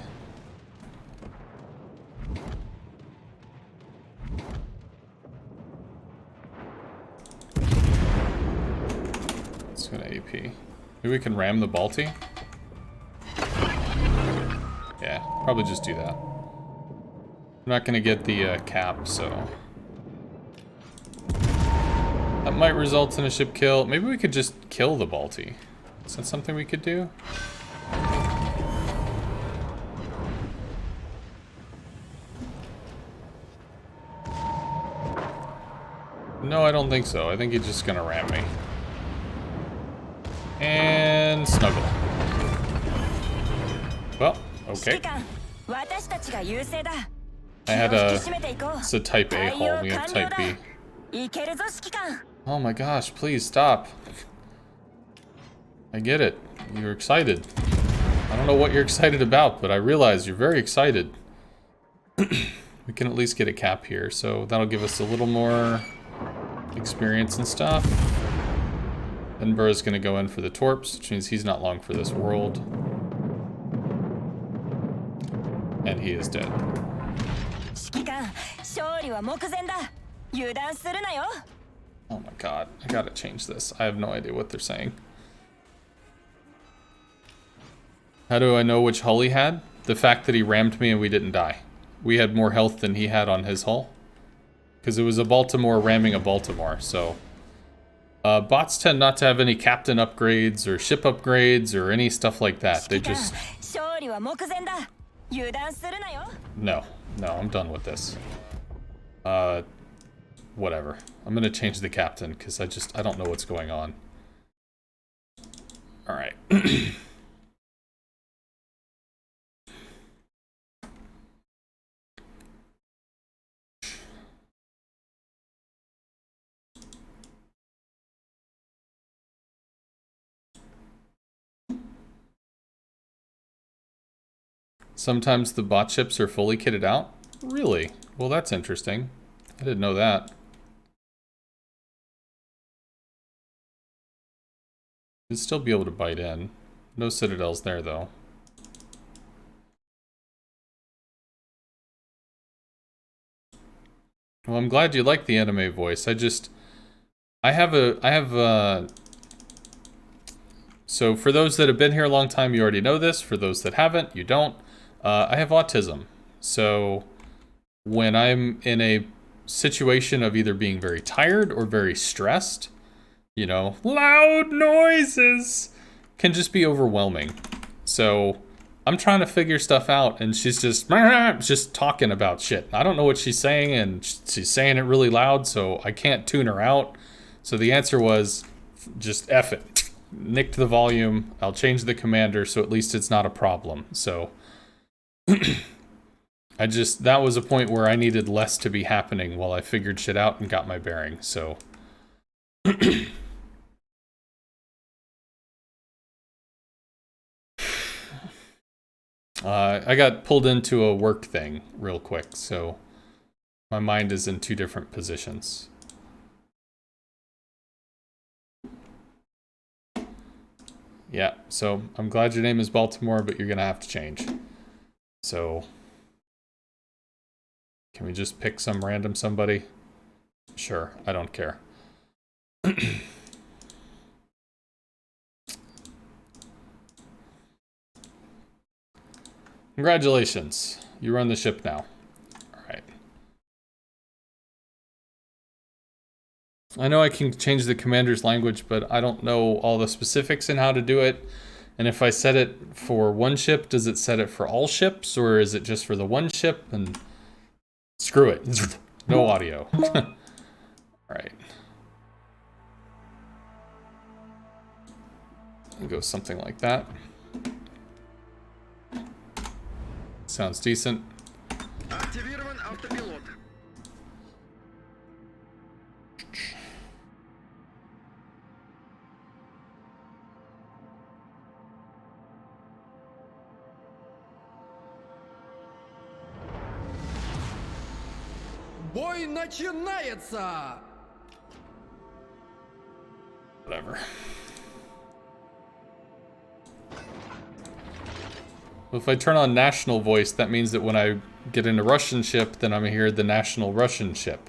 Let's go to AP. Maybe we can ram the Balti? Yeah, probably just do that. I'm not gonna get the cap, so... That might result in a ship kill. Maybe we could just kill the Balti. Is that something we could do? No, I don't think so. I think he's just gonna ram me. And snuggle. Well, okay. I had it's a type A hull, we have type B. Oh my gosh, please stop. I get it. You're excited. I don't know what you're excited about, but I realize you're very excited. We can at least get a cap here, so that'll give us a little more experience and stuff. Edinburgh's gonna go in for the torps, which means he's not long for this world. And he is dead. Oh my god, I gotta change this. I have no idea what they're saying. How do I know which hull he had? The fact that he rammed me and we didn't die. We had more health than he had on his hull. Because it was a Baltimore ramming a Baltimore, so... bots tend not to have any captain upgrades or ship upgrades or any stuff like that. They just... No, I'm done with this. Whatever. I'm gonna change the captain because I don't know what's going on. Alright. Sometimes the bot ships are fully kitted out. Really? Well, that's interesting. I didn't know that. You'd still be able to bite in. No citadels there, though. Well, I'm glad you like the anime voice. So for those that have been here a long time, you already know this. For those that haven't, you don't. I have autism. So when I'm in a situation of either being very tired or very stressed, you know, loud noises can just be overwhelming. So I'm trying to figure stuff out, and she's just talking about shit. I don't know what she's saying, and she's saying it really loud, so I can't tune her out. So the answer was, just F it. Nicked the volume. I'll change the commander, so at least it's not a problem. So that was a point where I needed less to be happening while I figured shit out and got my bearings. So I got pulled into a work thing real quick, so my mind is in two different positions. Yeah, so I'm glad your name is Baltimore, but you're gonna have to change. So, can we just pick some random somebody? Sure, I don't care. Congratulations, you run the ship now. Alright. I know I can change the commander's language, but I don't know all the specifics in how to do it. And if I set it for one ship, does it set it for all ships, or is it just for the one ship? And screw it. No audio. Alright. I'll go something like that. Sounds decent. Активирован автопилот. Бой начинается! Whatever. Well, if I turn on national voice, that means that when I get in a Russian ship, then I'm going to hear the national Russian ship.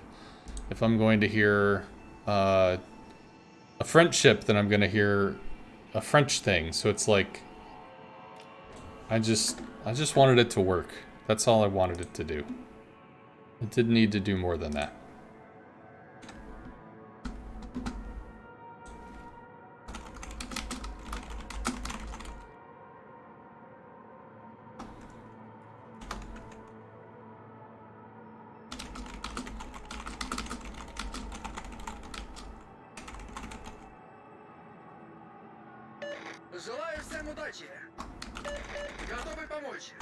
If I'm going to hear a French ship, then I'm going to hear a French thing. So it's like, I just wanted it to work. That's all I wanted it to do. It didn't need to do more than that. Желаю всем удачи. Готовы помочь.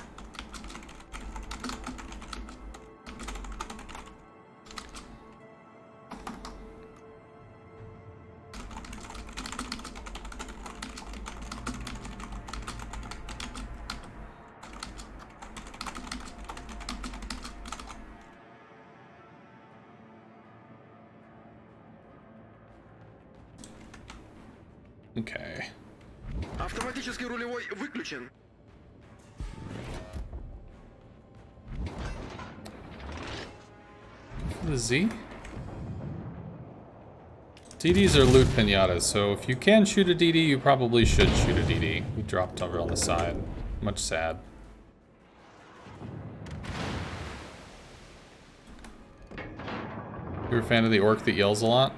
Okay. Автоматический рулевой выключен. The Z? DDs are loot pinatas, so if you can shoot a DD, you probably should shoot a DD. We dropped over on the side. Much sad. You're a fan of the orc that yells a lot?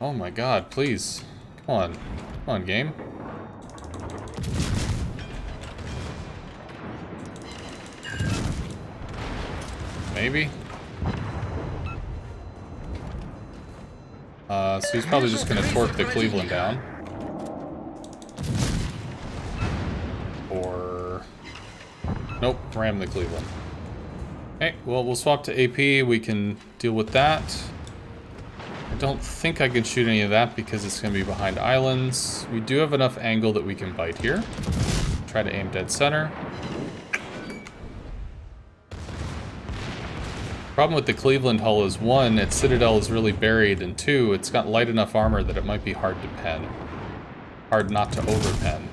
Oh my god, please. Come on. Come on, game. Maybe? So he's probably just gonna torque the Cleveland down. Or... Nope, ram the Cleveland. Okay, well, we'll swap to AP. We can deal with that. don't think I can shoot any of that because it's going to be behind islands. We do have enough angle that we can bite here. Try to aim dead center. Problem with the Cleveland hull is, one, its citadel is really buried, and two, it's got light enough armor that it might be hard to pen. Hard not to overpen.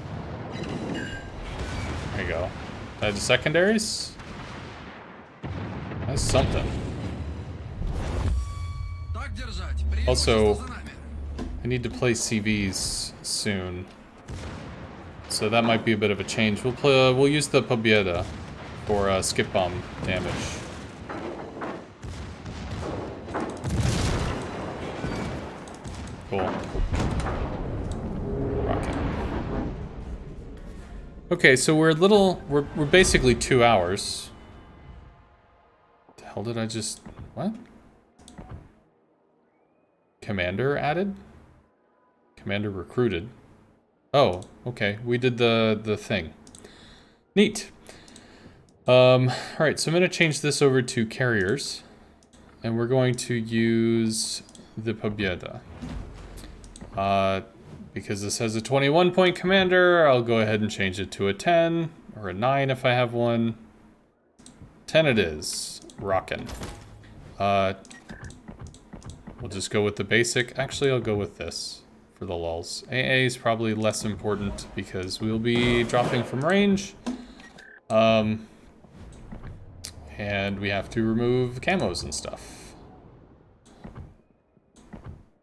There you go. The secondaries? That's something. Так держать. Преимущество Also, за нами. I need to play CVs soon. So that might be a bit of a change. We'll use the Pobieda for skip bomb damage. Cool. Rocket. Okay, so we're basically 2 hours. What the hell did I just... what? Commander added? Commander recruited. Oh, okay. We did the thing. Neat. Alright, so I'm going to change this over to carriers. And we're going to use the Pobieda. Because this has a 21-point commander, I'll go ahead and change it to a 10. Or a 9 if I have one. 10 it is. Rockin'. We'll just go with the basic. Actually, I'll go with this for the lulz. AA is probably less important because we'll be dropping from range. And we have to remove camos and stuff.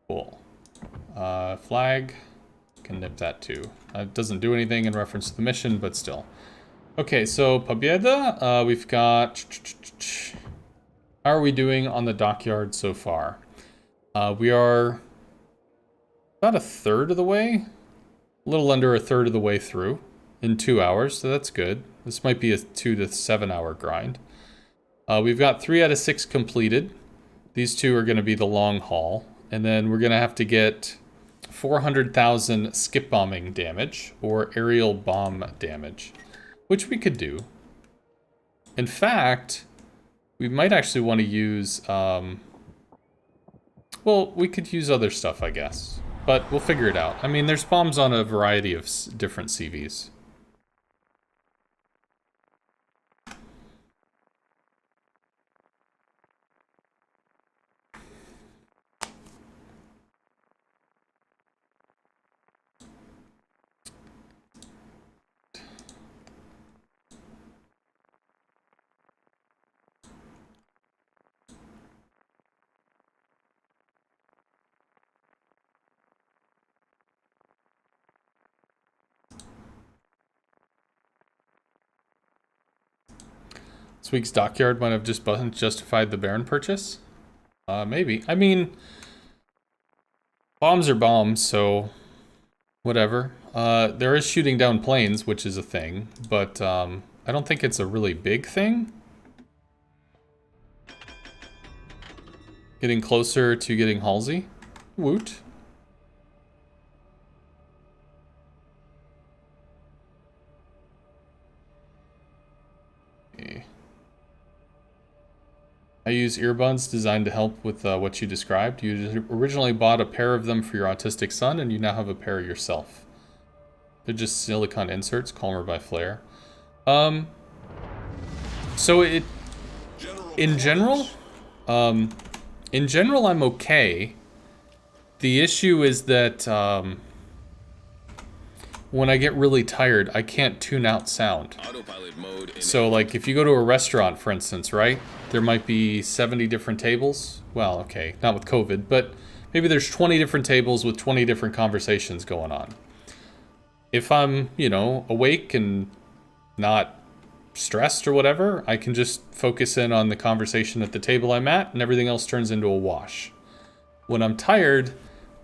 Cool. Flag. Can nip that too. It doesn't do anything in reference to the mission, but still. Okay, so Pobieda, we've got... How are we doing on the dockyard so far? We are about a third of the way. A little under a third of the way through in 2 hours, so that's good. This might be a 2 to 7 hour grind. We've got 3 out of 6 completed. These 2 are going to be the long haul. And then we're going to have to get 400,000 skip bombing damage or aerial bomb damage, which we could do. In fact, we might actually want to use, well, we could use other stuff, I guess, but we'll figure it out. I mean, there's bombs on a variety of different CVs. This week's Dockyard might have just justified the Baron purchase. Maybe. I mean, bombs are bombs, so whatever. There is shooting down planes, which is a thing, but I don't think it's a really big thing. Getting closer to getting Halsey. Woot. Okay. I use earbuds designed to help with what you described. You originally bought a pair of them for your autistic son, and you now have a pair yourself. They're just silicone inserts, Calmer by Flare. So in general, I'm okay. The issue is that when I get really tired, I can't tune out sound. So like if you go to a restaurant, for instance, right? There might be 70 different tables. Well, okay, not with COVID, but maybe there's 20 different tables with 20 different conversations going on. If I'm, you know, awake and not stressed or whatever, I can just focus in on the conversation at the table I'm at, and everything else turns into a wash. When I'm tired,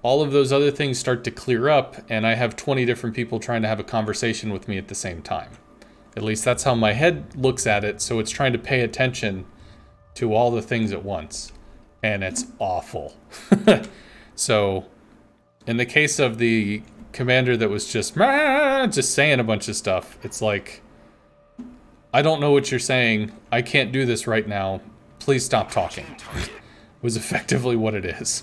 all of those other things start to clear up, and I have 20 different people trying to have a conversation with me at the same time. At least that's how my head looks at it, so it's trying to pay attention to all the things at once. And it's awful. So, in the case of the commander that was just saying a bunch of stuff, it's like, I don't know what you're saying. I can't do this right now. Please stop talking. Was effectively what it is.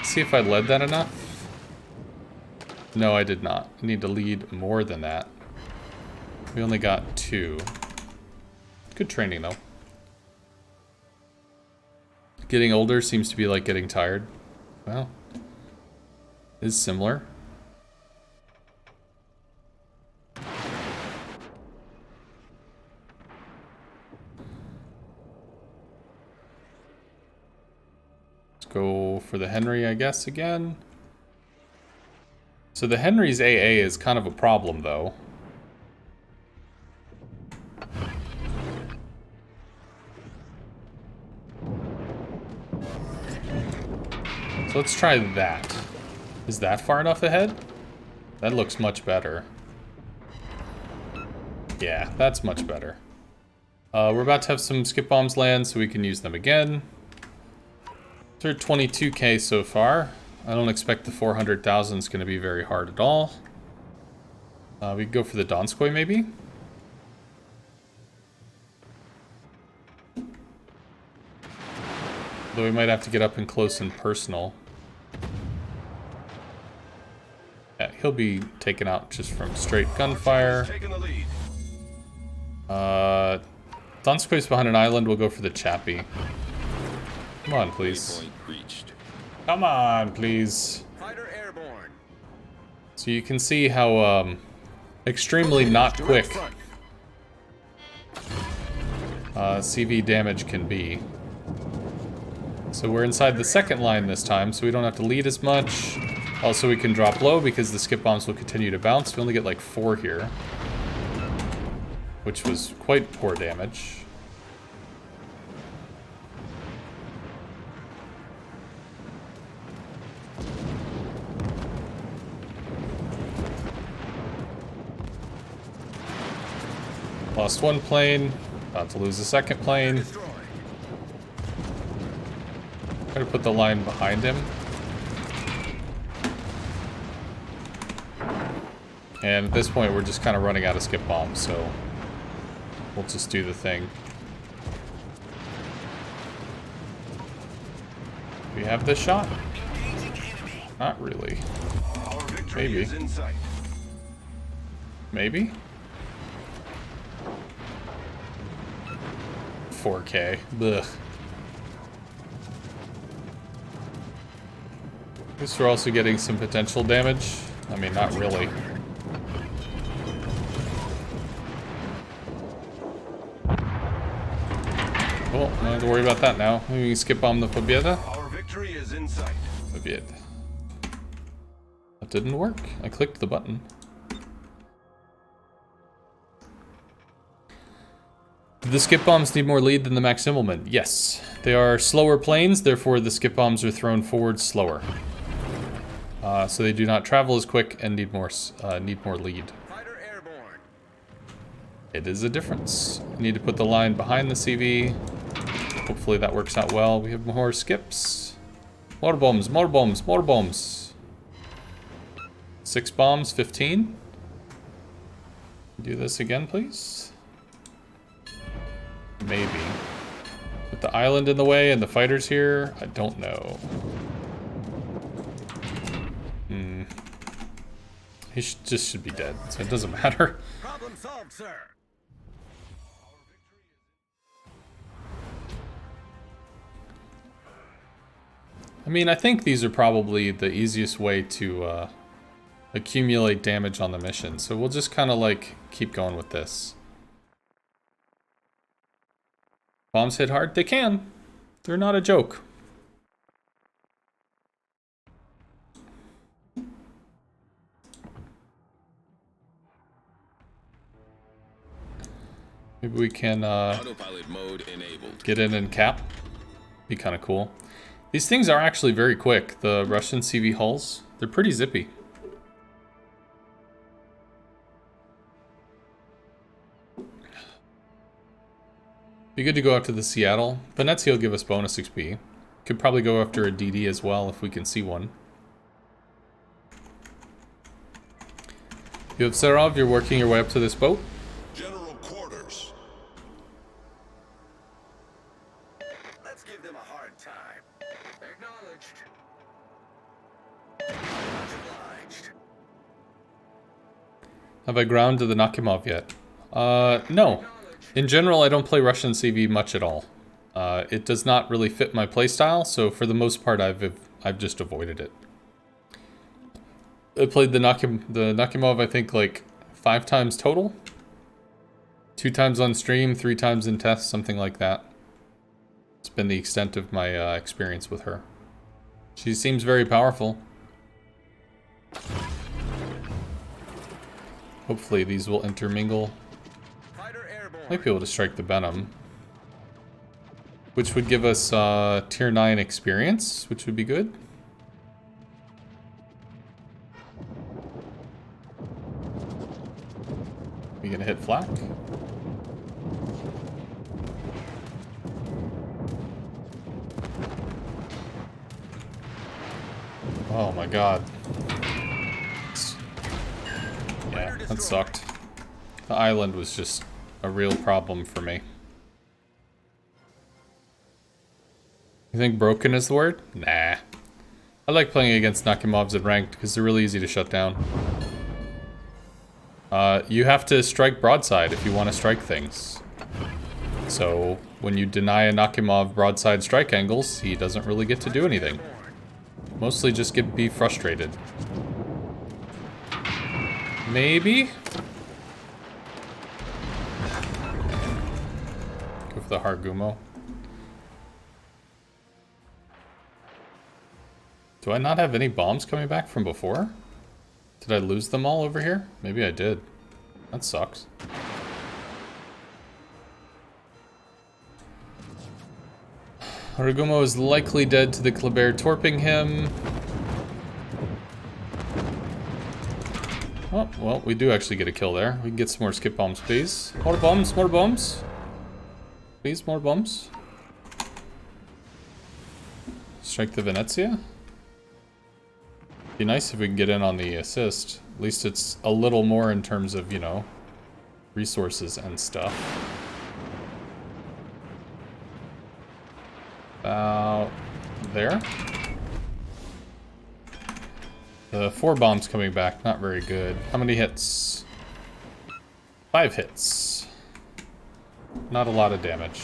See if I led that enough. No, I did not. I need to lead more than that. We only got 2. Good training, though. Getting older seems to be like getting tired. Well, is similar. Let's go for the Henry, I guess, again. So the Henry's AA is kind of a problem, though. So let's try that. Is that far enough ahead? That looks much better. Yeah, that's much better. We're about to have some skip bombs land so we can use them again. They're 22k so far. I don't expect the 400,000 is going to be very hard at all. We could go for the Donskoy maybe? Though we might have to get up and close and personal. Yeah, he'll be taken out just from straight gunfire. Donskoy's behind an island, we'll go for the Chappie. Come on, please. Come on, please. Fighter airborne. So you can see how extremely not quick CV damage can be. So we're inside the second line this time, so we don't have to lead as much. Also, we can drop low because the skip bombs will continue to bounce. We only get like 4 here, which was quite poor damage. Lost 1 plane, about to lose the 2nd plane. Try to put the line behind him. And at this point, we're just kind of running out of skip bombs, so we'll just do the thing. Do we have this shot? Not really. Maybe. Maybe? 4K. Ugh. At least we're also getting some potential damage. I mean, not really. Well, don't have to worry about that now. We can skip on the Pobieda. Our victory is in sight. Pobieda. That didn't work. I clicked the button. Do the skip bombs need more lead than the Maximilman? Yes. They are slower planes, therefore the skip bombs are thrown forward slower. So they do not travel as quick and need more lead. Fighter airborne. It is a difference. We need to put the line behind the CV. Hopefully that works out well. We have more skips. More bombs, more bombs, more bombs. 6 bombs, 15. Do this again, please. Maybe. With the island in the way and the fighters here, I don't know. He just should be dead, so it doesn't matter. Problem solved, sir. I mean, I think these are probably the easiest way to accumulate damage on the mission, so we'll just kind of like keep going with this. Bombs hit hard? They can. They're not a joke. Maybe we can Autopilot mode enabled. get in and cap. Be kind of cool. These things are actually very quick. The Russian CV hulls, they're pretty zippy. Be good to go after the Seattle. Venezia will give us bonus XP. Could probably go after a DD as well if we can see one. You have Serov, you're working your way up to this boat. General quarters. Let's give them a hard time. Acknowledged. Have I ground to the Nakimov yet? No. In general, I don't play Russian CV much at all. It does not really fit my playstyle, so for the most part, I've just avoided it. I played the Nakimov, I think, like 5 times total. 2 times on stream, 3 times in tests, something like that. It's been the extent of my experience with her. She seems very powerful. Hopefully these will intermingle. Might be able to strike the Venom. Which would give us tier 9 experience, which would be good. We gonna hit flak? Oh my god. Yeah, that sucked. The island was just a real problem for me. You think broken is the word? Nah. I like playing against Nakimovs at ranked because they're really easy to shut down. You have to strike broadside if you want to strike things. So, when you deny a Nakimov broadside strike angles, he doesn't really get to do anything. Mostly just be frustrated. Maybe? Go for the Hargumo. Do I not have any bombs coming back from before? Did I lose them all over here? Maybe I did. That sucks. Hargumo is likely dead to the Kleber torping him. Oh, well, we do actually get a kill there. We can get some more skip bombs, please. More bombs, more bombs. Please, more bombs. Strike the Venezia. Be nice if we can get in on the assist. At least it's a little more in terms of, you know, resources and stuff. About there. The 4 bombs coming back, not very good. How many hits? 5 hits. Not a lot of damage.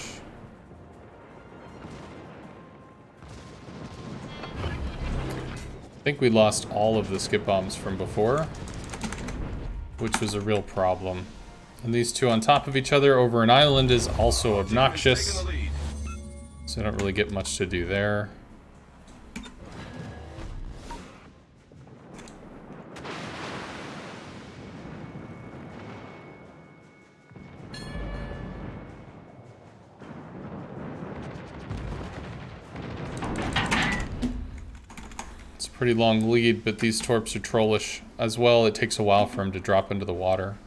I think we lost all of the skip bombs from before, which was a real problem. And these two on top of each other over an island is also obnoxious. So I don't really get much to do there. Pretty long lead, but these torps are trollish as well. It takes a while for them to drop into the water.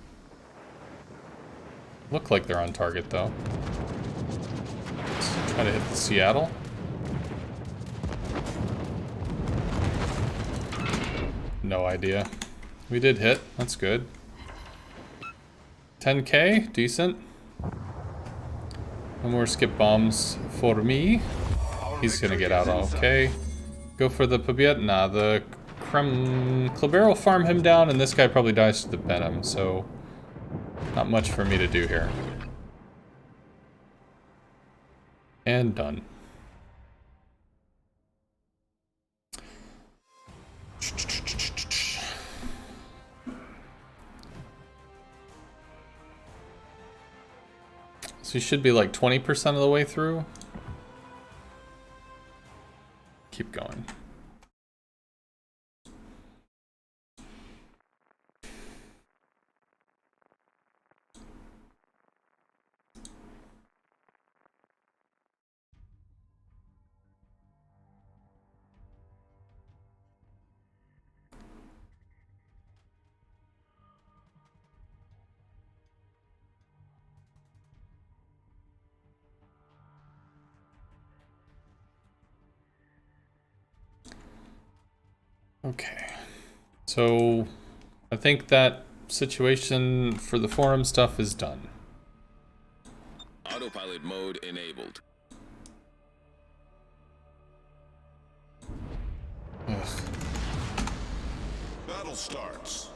Look like they're on target though. Let's try to hit the Seattle. No idea. We did hit. That's good. 10k, decent. No more skip bombs for me. He's gonna get out okay. Go for the Pobiet? Nah, the Kleber will farm him down, and this guy probably dies to the Venom, so not much for me to do here. And done. So you should be like 20% of the way through. Keep going. Okay, so I think that situation for the forum stuff is done. Autopilot mode enabled. Battle starts.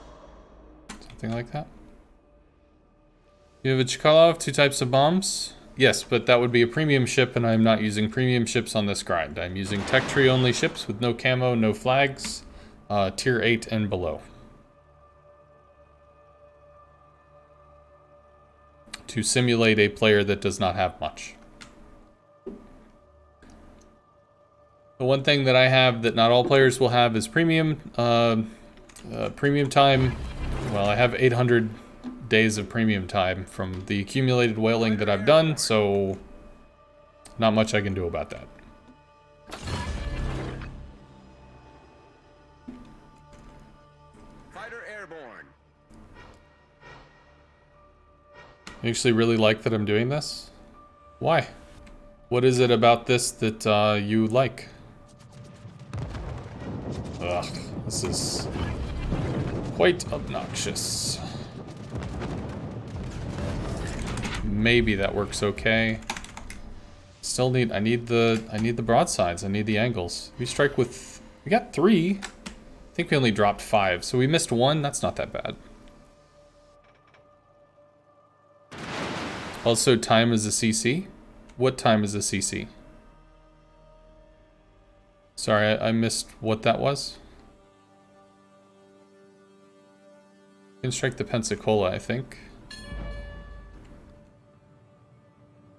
something like that. You have a Chkalov, 2 types of bombs? Yes, but that would be a premium ship, and I'm not using premium ships on this grind. I'm using tech tree only ships with no camo, no flags, tier 8 and below. To simulate a player that does not have much. The one thing that I have that not all players will have is premium, premium time. Well, I have 800 days of premium time from the accumulated whaling that I've done, so not much I can do about that. Fighter airborne. I actually really like that I'm doing this. Why? What is it about this that you like? Ugh, this is quite obnoxious. Maybe that works okay. Still need, I need the broadsides, I need the angles. We strike with, we got 3. I think we only dropped 5, so we missed 1, that's not that bad. Also, time is a CC. What time is a CC? Sorry, I missed what that was. You can strike the Pensacola, I think.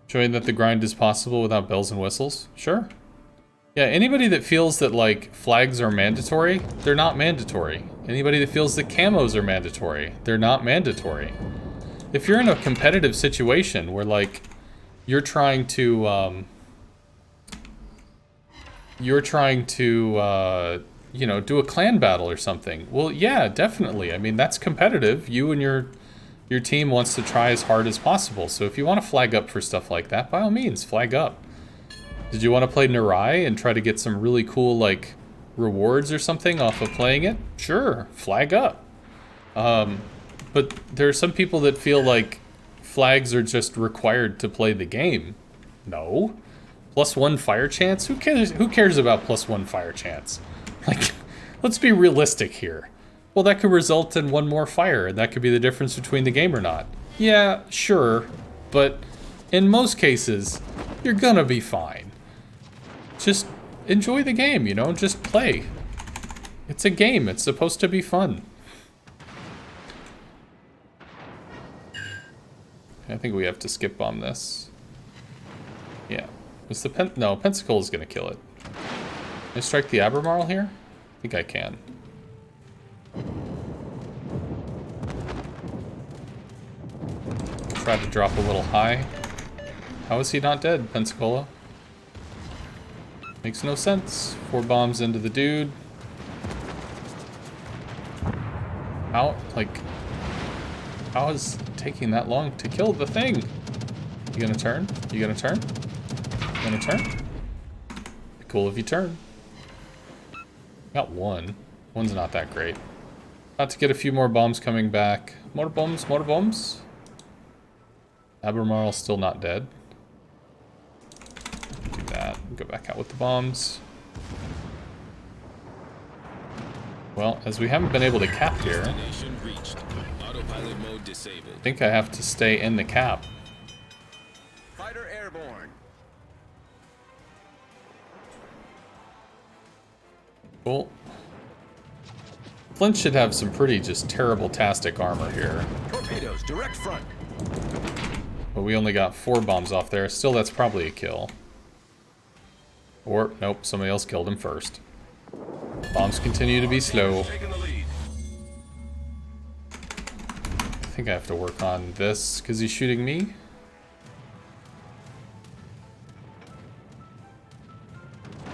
Showing that the grind is possible without bells and whistles? Sure. Yeah, anybody that feels that, like, flags are mandatory, they're not mandatory. Anybody that feels that camos are mandatory, they're not mandatory. If you're in a competitive situation where, like, you're trying to, you know, do a clan battle or something, well, yeah, definitely. I mean, that's competitive. You and your team wants to try as hard as possible. So if you want to flag up for stuff like that, by all means, flag up. Did you want to play Narai and try to get some really cool, like, rewards or something off of playing it? Sure, flag up. But there are some people that feel like flags are just required to play the game. No. +1 fire chance? Who cares about +1 fire chance? Like, let's be realistic here. Well, that could result in 1 more fire, and that could be the difference between the game or not. Yeah, sure, but in most cases, you're gonna be fine. Just enjoy the game, you know? Just play. It's a game. It's supposed to be fun. I think we have to skip bomb this. Yeah. Was the no, Pensacola is gonna kill it. Can I strike the Albemarle here? I think I can. Try to drop a little high. How is he not dead, Pensacola? Makes no sense. 4 bombs into the dude. How, like, how is it taking that long to kill the thing? You gonna turn? You gonna turn? You gonna turn? Be cool if you turn. Got 1. 1's not that great. About to get a few more bombs coming back. More bombs, more bombs. Albemarle's still not dead. Do that. Go back out with the bombs. Well, as we haven't been able to cap here, Destination reached. Autopilot mode disabled. I think I have to stay in the cap. Fighter airborne. Cool. Flint should have some pretty just terrible tastic armor here. Torpedoes, direct front. But we only got 4 bombs off there. Still, that's probably a kill. Or, nope, somebody else killed him first. Bombs continue to be slow. Taking the lead. I think I have to work on this because he's shooting me.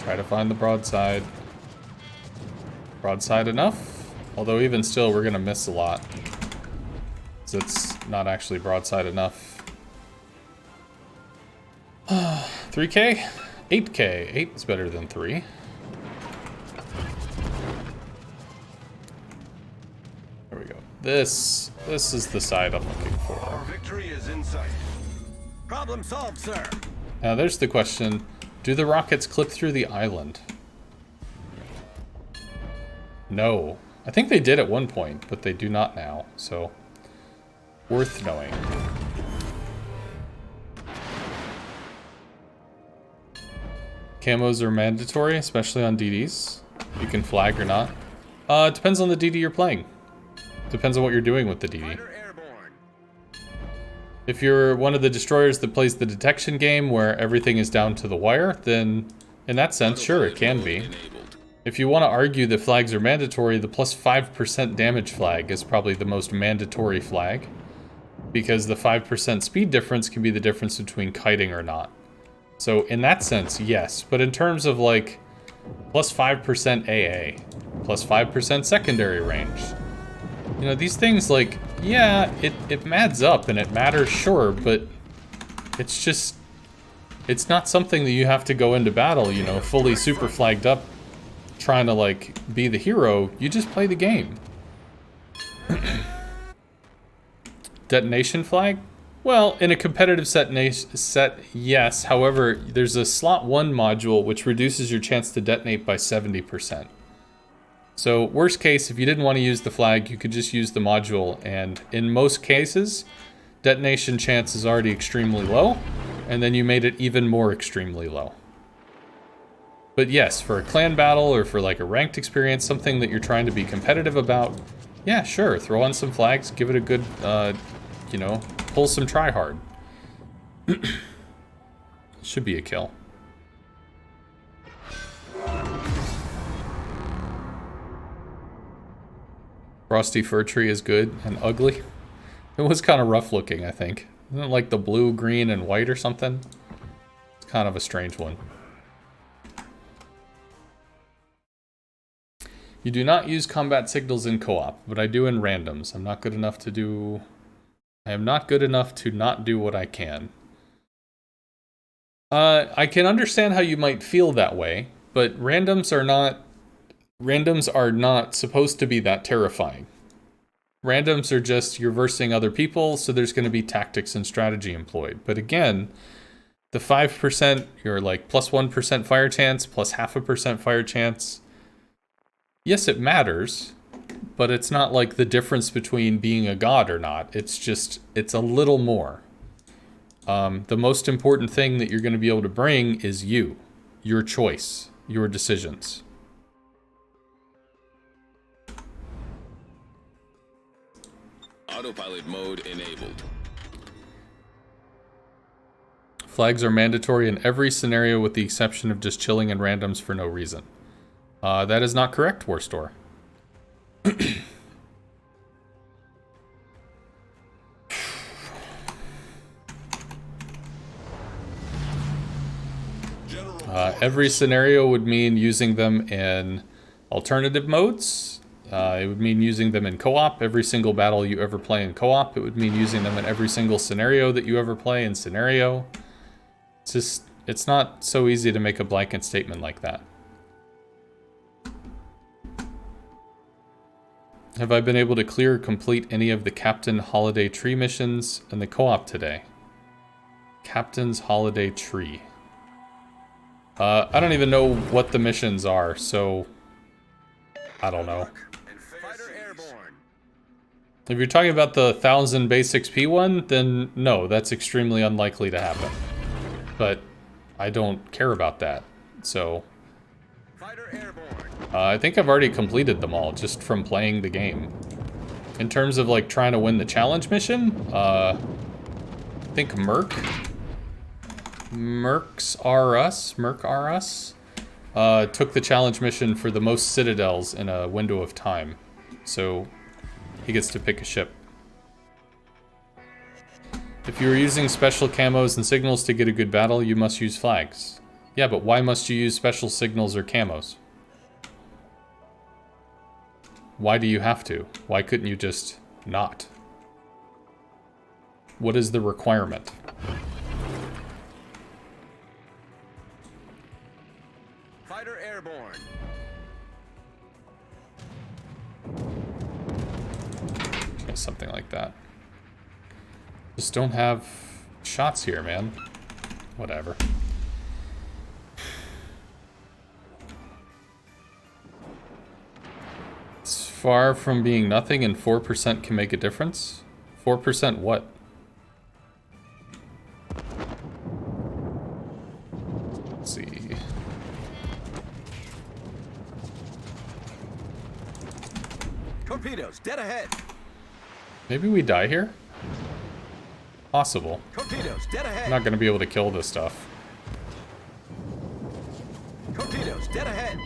Try to find the broadside. Broadside enough? Although even still, we're gonna miss a lot. So it's not actually broadside enough. 3K? 8K. 8 is better than 3. There we go. This is the side I'm looking for. Our victory is in sight. Problem solved, sir. Now there's the question. Do the rockets clip through the island? No. I think they did at one point, but they do not now, so worth knowing. Camos are mandatory, especially on DDs. You can flag or not. It depends on the DD you're playing. Depends on what you're doing with the DD. If you're one of the destroyers that plays the detection game where everything is down to the wire, then in that sense, sure, it can be. If you want to argue that flags are mandatory, the plus 5% damage flag is probably the most mandatory flag, because the 5% speed difference can be the difference between kiting or not. So in that sense, yes, but in terms of like plus 5% AA, plus 5% secondary range, you know, these things, like, yeah, it adds up and it matters, sure, but it's just, it's not something that you have to go into battle, you know, fully super flagged up, trying to, like, be the hero. You just play the game. Detonation flag? Well, in a competitive set, yes. However, there's a slot 1 module which reduces your chance to detonate by 70%. So, worst case, if you didn't want to use the flag, you could just use the module, and in most cases, detonation chance is already extremely low, and then you made it even more extremely low. But yes, for a clan battle or for like a ranked experience, something that you're trying to be competitive about, yeah, sure, throw on some flags, give it a good, you know, pull some try hard. Should be a kill. Frosty Fir Tree is good and ugly. It was kind of rough looking, I think. Isn't it like the blue, green, and white or something? It's kind of a strange one. You do not use combat signals in co-op, but I do in randoms. I'm not good enough to do... I am not good enough to not do what I can. I can understand how you might feel that way, but randoms are not supposed to be that terrifying. Randoms are just, you're versing other people, so there's going to be tactics and strategy employed. But again, the 5%, you're like plus 1% fire chance, plus 0.5% fire chance. Yes, it matters, but it's not like the difference between being a god or not. It's just, it's a little more. The most important thing that you're going to be able to bring is you, your choice, your decisions. Autopilot mode enabled. Flags are mandatory in every scenario with the exception of just chilling in randoms for no reason. That is not correct, Warstore. Every scenario would mean using them in alternative modes. It would mean using them in co-op. Every single battle you ever play in co-op. It would mean using them in every single scenario that you ever play in scenario. It's just, it's not so easy to make a blanket statement like that. Have I been able to clear or complete any of the Captain Holiday Tree missions in the co-op today? Captain's Holiday Tree. I don't even know what the missions are, so I don't know. If you're talking about the 1000 base XP one, then no, that's extremely unlikely to happen. But I don't care about that, so... I think I've already completed them all, just from playing the game. In terms of, like, trying to win the challenge mission, I think Mercs R Us, took the challenge mission for the most citadels in a window of time. So, he gets to pick a ship. If you are using special camos and signals to get a good battle, you must use flags. Yeah, but why must you use special signals or camos? Why do you have to? Why couldn't you just not? What is the requirement? Fighter airborne. Yeah, something like that. Just don't have shots here, man. Whatever. It's far from being nothing and 4% can make a difference? 4% what? Let's see. Torpedoes, dead ahead. Maybe we die here? Possible. Torpedoes, dead ahead. I'm not gonna be able to kill this stuff. Torpedoes, dead ahead.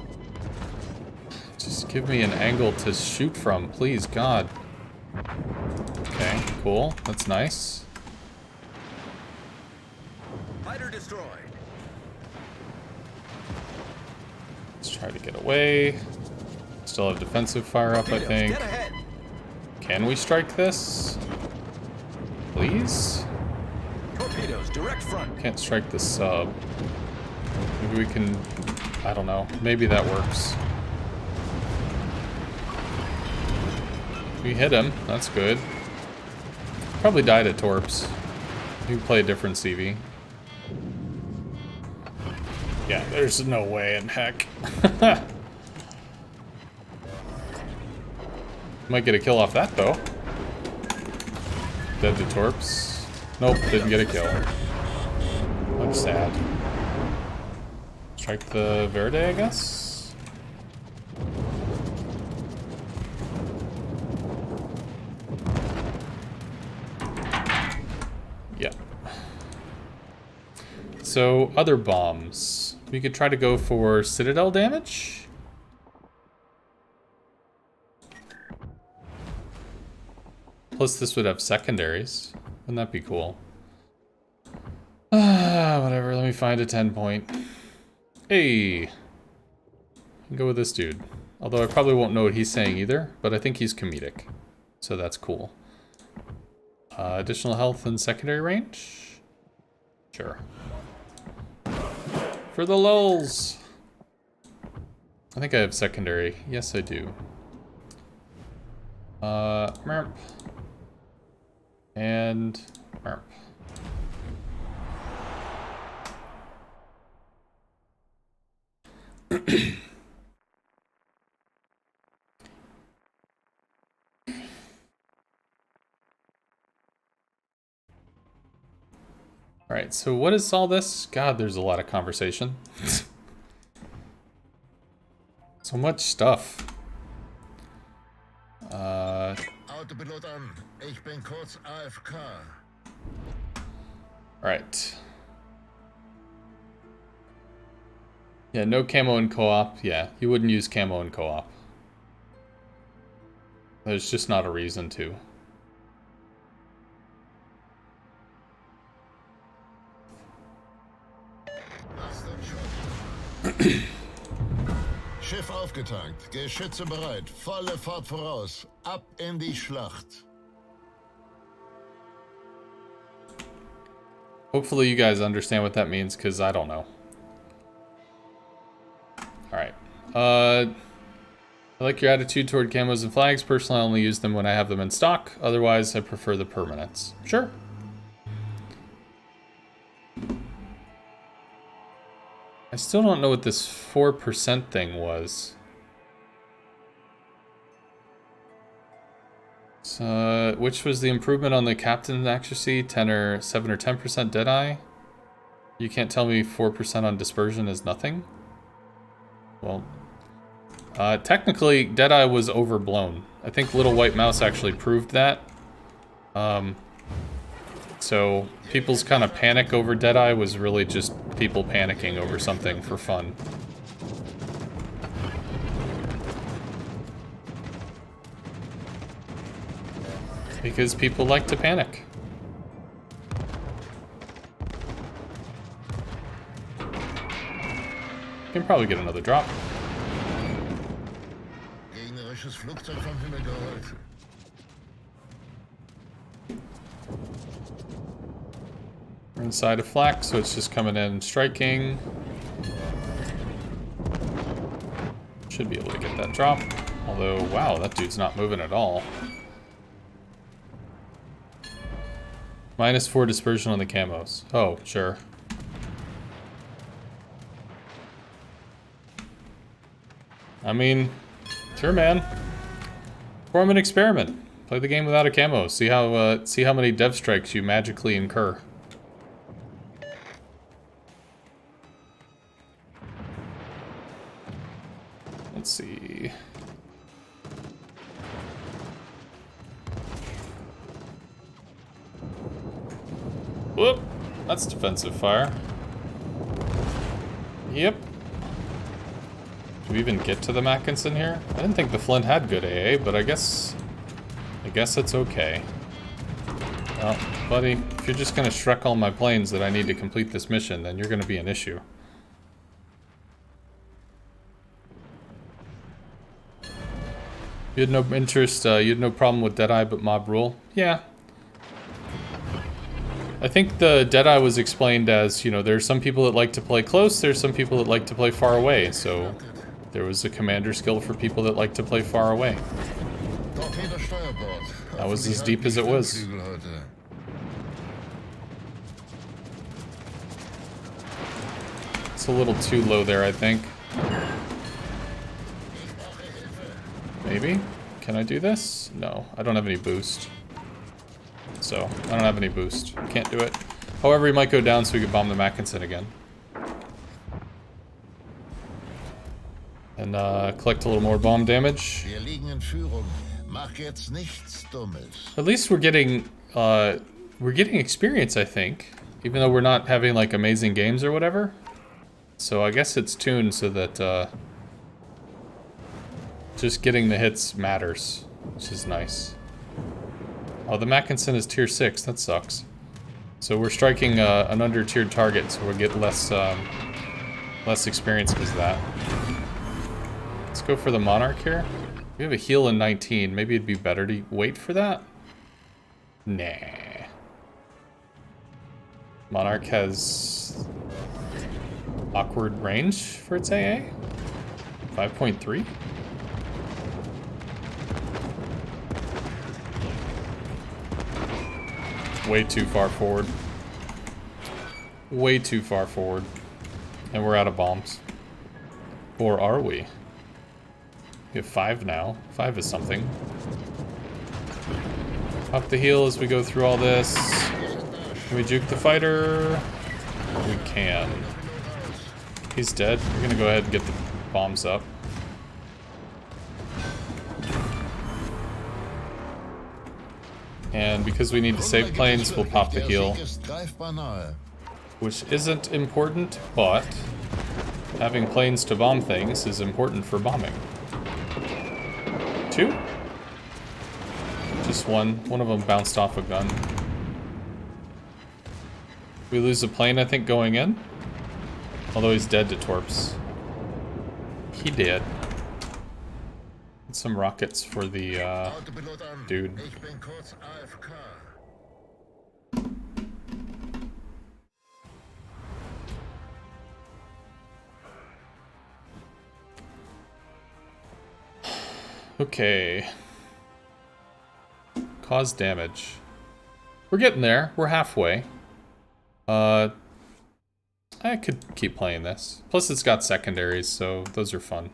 Just give me an angle to shoot from, please, God. Okay, cool. That's nice. Fighter destroyed. Let's try to get away. Still have defensive fire up, I Torpedoes, think. dead ahead. Can we strike this? Please? Torpedoes, direct front. Can't strike the sub. Maybe we can... I don't know. Maybe that works. We hit him. That's good. Probably died at Torps. You can play a different CV. Yeah, there's no way in heck. Might get a kill off that, though. Dead to Torps. Nope, didn't get a kill. I'm sad. Strike the Verde, I guess? Yeah. So, other bombs. We could try to go for Citadel damage? Plus this would have secondaries. Wouldn't that be cool? Whatever, let me find a 10 point. Hey! I'll go with this dude. Although I probably won't know what he's saying either, but I think he's comedic. So that's cool. Additional health and secondary range? Sure. For the lulz! I think I have secondary. Yes, I do. Merp. And merp. Alright, so what is all this? God, there's a lot of conversation. So much stuff. Autopilot an. Ich bin kurz AFK. Alright. Yeah, no camo in co-op. Yeah, you wouldn't use camo in co-op. There's just not a reason to. Schiff aufgetankt, Geschütze bereit, volle Fahrt voraus, ab in die Schlacht. Hopefully you guys understand what that means, because I don't know. Alright. I like your attitude toward camos and flags. Personally, I only use them when I have them in stock. Otherwise, I prefer the permanents. Sure. I still don't know what this 4% thing was. So, which was the improvement on the captain's accuracy? 10 or 7 or 10% Deadeye? You can't tell me 4% on dispersion is nothing? Well, technically, Deadeye was overblown. I think Little White Mouse actually proved that. So, people's kind of panic over Deadeye was really just people panicking over something for fun. Because people like to panic. Can probably get another drop. Gegnerisches Flugzeug vom Himmel geholt. We're inside a flak, so it's just coming in and striking. Should be able to get that drop. Although, wow, that dude's not moving at all. -4 dispersion on the camos. Oh, sure. I mean, sure, man. Perform an experiment. Play the game without a camo. See how many dev strikes you magically incur. Let's see. Whoop! That's defensive fire. Yep. Do we even get to the Mackinson here? I didn't think the Flint had good AA, but I guess it's okay. Well, buddy, if you're just gonna Shrek all my planes that I need to complete this mission, then you're gonna be an issue. You had no interest, you had no problem with Deadeye but mob rule? Yeah. I think the Deadeye was explained as, you know, there's some people that like to play close, there's some people that like to play far away, so there was a commander skill for people that like to play far away. That was as deep as it was. It's a little too low there, I think. Maybe? Can I do this? No, I don't have any boost. So, I don't have any boost. Can't do it. However, he might go down so we can bomb the Mackinson again. And collect a little more bomb damage. At least we're getting experience, I think. Even though we're not having like amazing games or whatever. So I guess it's tuned so that just getting the hits matters, which is nice. Oh, the Mackinson is tier 6. That sucks. So we're striking an under-tiered target, so we'll get less experience because of that. Let's go for the Monarch here. We have a heal in 19. Maybe it'd be better to wait for that? Nah. Monarch has awkward range for its AA? 5.3? Way too far forward. Way too far forward. And we're out of bombs. Or are we? We have 5 now. 5 is something. Pop the heal as we go through all this. Can we juke the fighter? We can. He's dead. We're gonna go ahead and get the bombs up. And because we need to save planes, we'll pop the heal. Which isn't important, but having planes to bomb things is important for bombing. 2? Just 1. One of them bounced off a gun. We lose a plane, I think, going in. Although he's dead to torps. He did. Some rockets for the dude. Okay. Cause damage. We're getting there. We're halfway. I could keep playing this. Plus it's got secondaries, so those are fun.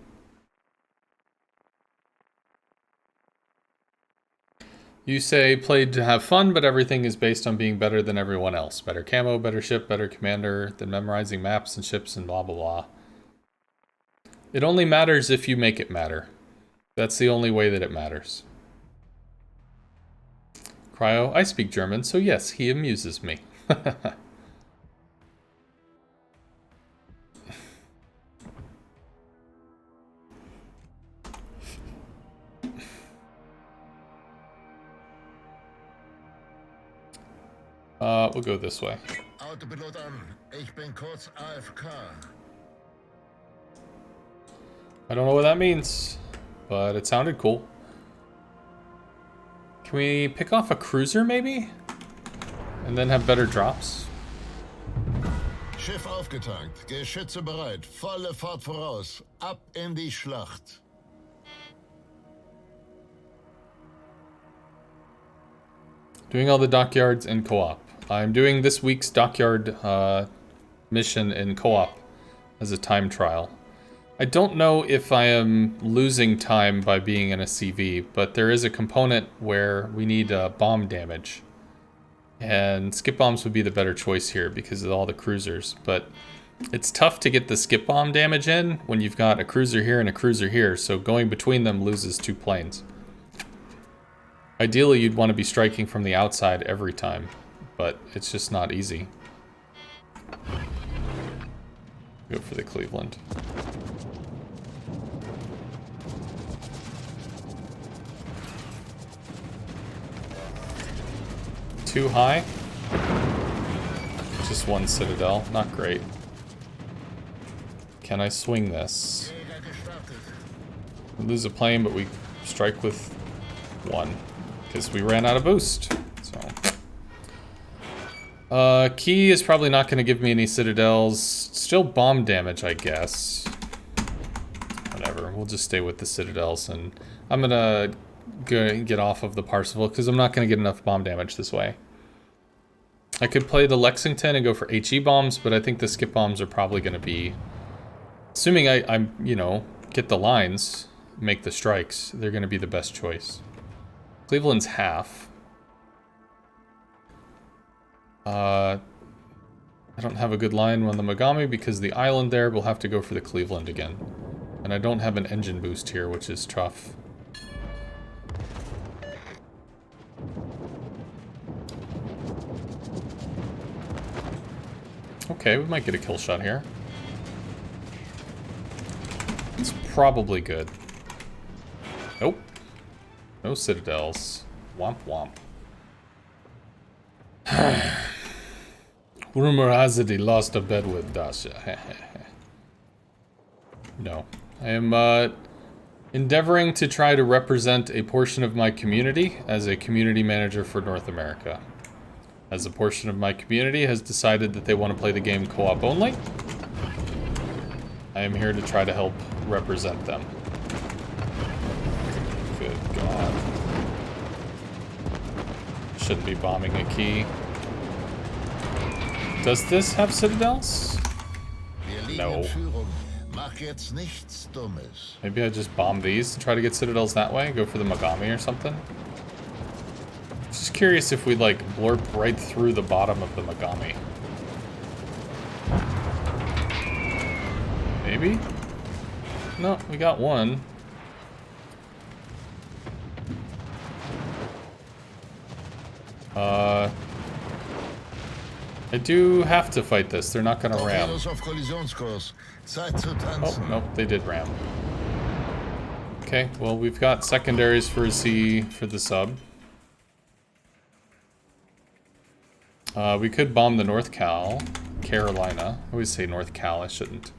You say played to have fun, but everything is based on being better than everyone else. Better camo, better ship, better commander, than memorizing maps and ships and blah blah blah. It only matters if you make it matter. That's the only way that it matters. Cryo, I speak German, so yes, he amuses me. We'll go this way. Autopilot an. Ich bin kurz AFK. I don't know what that means, but it sounded cool. Can we pick off a cruiser, maybe? And then have better drops? Schiff aufgetankt. Geschütze bereit. Volle Fahrt voraus. Ab in die Schlacht. Doing all the dockyards in co-op. I'm doing this week's dockyard mission in co-op as a time trial. I don't know if I am losing time by being in a CV, but there is a component where we need bomb damage. And skip bombs would be the better choice here because of all the cruisers. But it's tough to get the skip bomb damage in when you've got a cruiser here and a cruiser here, so going between them loses 2 planes. Ideally, you'd want to be striking from the outside every time, but it's just not easy. Go for the Cleveland. Too high. Just 1 citadel, not great. Can I swing this? We lose a plane, but we strike with 1 because we ran out of boost. So, Key is probably not going to give me any citadels. Still bomb damage, I guess. Whatever. We'll just stay with the citadels, and I'm gonna get off of the Parsifal because I'm not going to get enough bomb damage this way. I could play the Lexington and go for HE bombs, but I think the skip bombs are probably going to be, assuming I'm, you know, get the lines, make the strikes, they're going to be the best choice. Cleveland's half. I don't have a good line on the Megami because the island there will have to go for the Cleveland again. And I don't have an engine boost here, which is tough. Okay, we might get a kill shot here. It's probably good. Nope. No citadels. Womp womp. Rumor has it he lost a bet with Dasha. No. I am endeavoring to try to represent a portion of my community as a community manager for North America. As a portion of my community has decided that they want to play the game co-op only, I am here to try to help represent them. Good God. Shouldn't be bombing a key. Does this have citadels? No. Maybe I just bomb these and try to get citadels that way? Go for the Megami or something? Just curious if we'd like blurp right through the bottom of the Megami. Maybe? No, we got one. I do have to fight this. They're not gonna ram. Oh, nope, they did ram. Okay, well, we've got secondaries for Z for the sub. We could bomb the North Carolina. I always say North Cal, I shouldn't.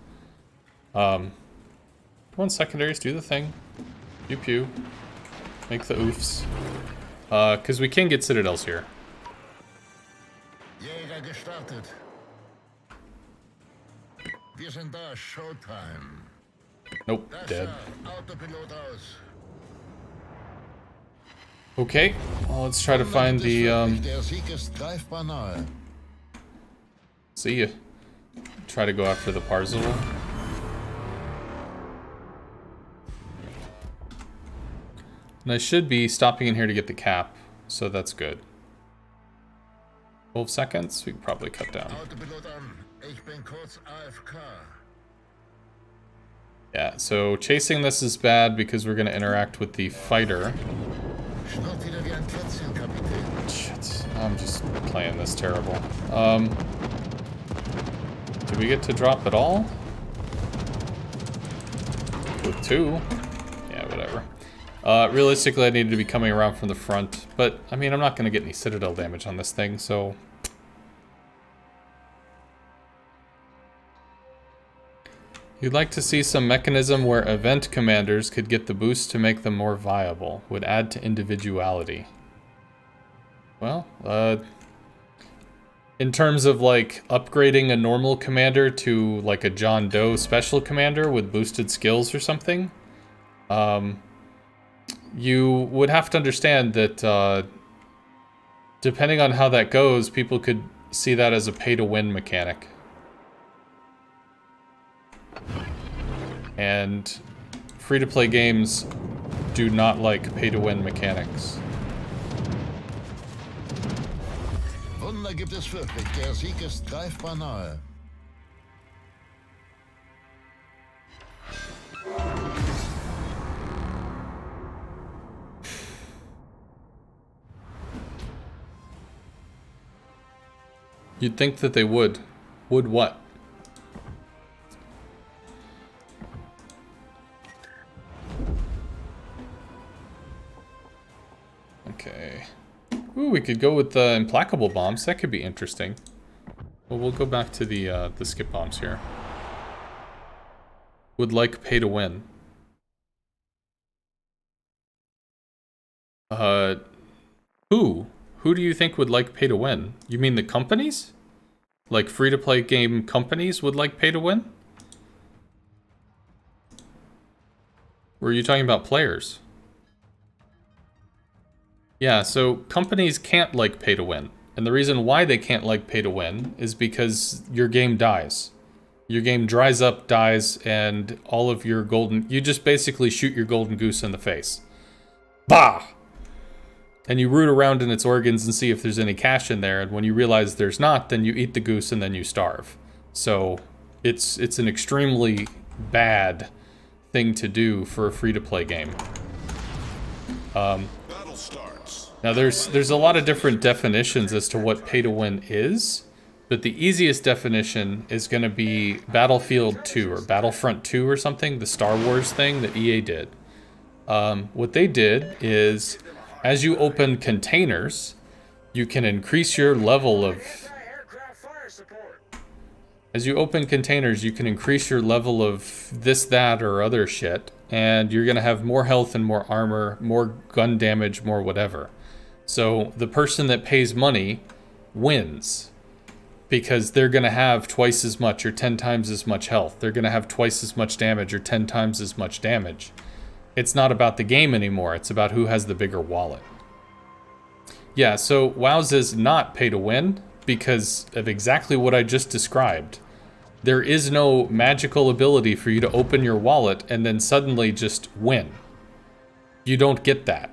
Come on, secondaries, do the thing. Pew pew. Make the oofs. Because we can get citadels here. Jäger gestartet. Wir sind da, Showtime. Nope, dead. Autopilot aus. Okay, well, let's try to find the, Der Sieg ist greifbar nahe. see ya. Try to go after the Parzival. And I should be stopping in here to get the cap, so that's good. 12 seconds, we can probably cut down. Autopilot an. Ich bin kurz AFK. Yeah, so chasing this is bad because we're going to interact with the fighter. Schnurrt wieder wie ein Kätzchen, Kapitän. Shit, I'm just playing this terrible. Did we get to drop it all? With 2? Yeah, whatever. Realistically, I needed to be coming around from the front, but, I mean, I'm not going to get any citadel damage on this thing, so... You'd like to see some mechanism where event commanders could get the boost to make them more viable. Would add to individuality. Well, in terms of, like, upgrading a normal commander to, like, a John Doe special commander with boosted skills or something, you would have to understand that, depending on how that goes, people could see that as a pay-to-win mechanic. And free-to-play games do not like pay-to-win mechanics. Wunder gibt es wirklich. Der Sieg ist greifbar nahe. You'd think that they would. Would what? Okay. Ooh, we could go with the implacable bombs. That could be interesting. Well, we'll go back to the skip bombs here. Would like pay to win. Who? Who do you think would like pay to win? You mean the companies? Like free-to-play game companies would like pay to win? Or are you talking about players? Yeah, so companies can't like pay to win. And the reason why they can't like pay to win is because your game dies. Your game dries up, dies, and all of your golden... You just basically shoot your golden goose in the face. Bah! And you root around in its organs and see if there's any cash in there, and when you realize there's not, then you eat the goose and then you starve. So it's an extremely bad thing to do for a free-to-play game. Battle starts. Now there's a lot of different definitions as to what pay-to-win is, but the easiest definition is going to be Battlefield 2 or Battlefront 2 or something, the Star Wars thing that EA did. What they did is, as you open containers, you can increase your level of... As you open containers, you can increase your level of this, that, or other shit, and you're going to have more health and more armor, more gun damage, more whatever. So the person that pays money wins, because they're going to have twice as much or 10 times as much health. They're going to have twice as much damage or 10 times as much damage. It's not about the game anymore. It's about who has the bigger wallet. Yeah, so WoW's is not pay to win because of exactly what I just described. There is no magical ability for you to open your wallet and then suddenly just win. You don't get that.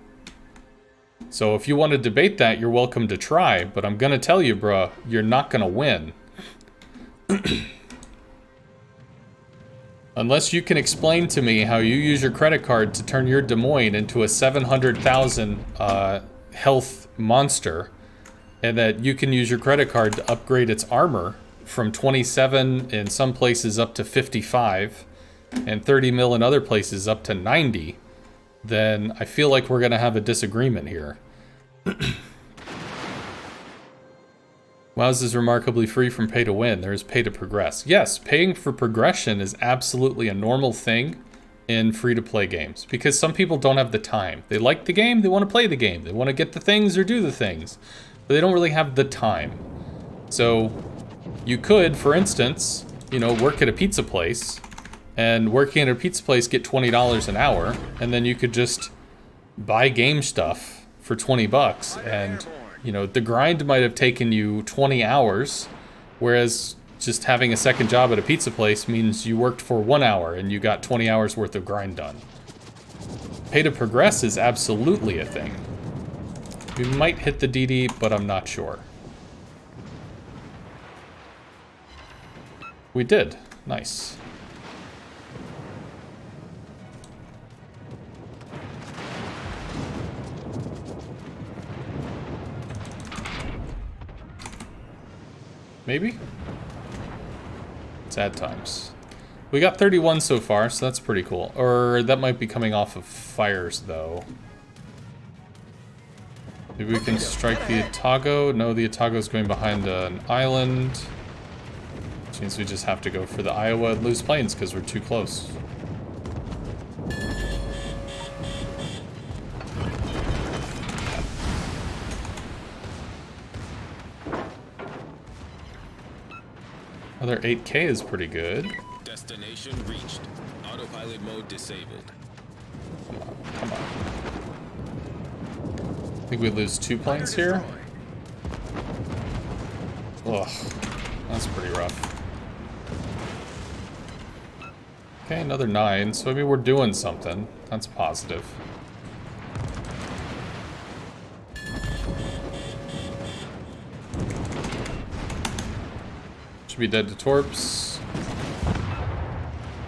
So if you want to debate that, you're welcome to try, but I'm gonna tell you, bruh, you're not gonna win. Unless you can explain to me how you use your credit card to turn your Des Moines into a 700,000 health monster, and that you can use your credit card to upgrade its armor from 27 in some places up to 55, and 30 mil in other places up to 90, then I feel like we're gonna have a disagreement here. WoW's is remarkably free from pay to win. There is pay to progress. Yes, paying for progression is absolutely a normal thing in free-to-play games, because some people don't have the time. They like the game, they want to play the game, they want to get the things or do the things, but they don't really have the time. So you could, for instance, you know, work at a pizza place, and working at a pizza place get $20 an hour, and then you could just buy game stuff for 20 bucks, and you know, the grind might have taken you 20 hours, whereas just having a second job at a pizza place means you worked for 1 hour and you got 20 hours worth of grind done. Pay to progress is absolutely a thing. We might hit the DD, but I'm not sure. We did. Nice. Maybe? Sad times. We got 31 so far, so that's pretty cool. Or that might be coming off of fires, though. Maybe we can strike the Otago. No, the Otago's going behind an island. Which means we just have to go for the Iowa and lose planes because we're too close. Another 8K is pretty good. Destination reached. Autopilot mode disabled. Come on, come on. I think we lose 2 planes here. Ugh, that's pretty rough. Okay, another 9. So maybe we're doing something. That's positive. Should be dead to torps.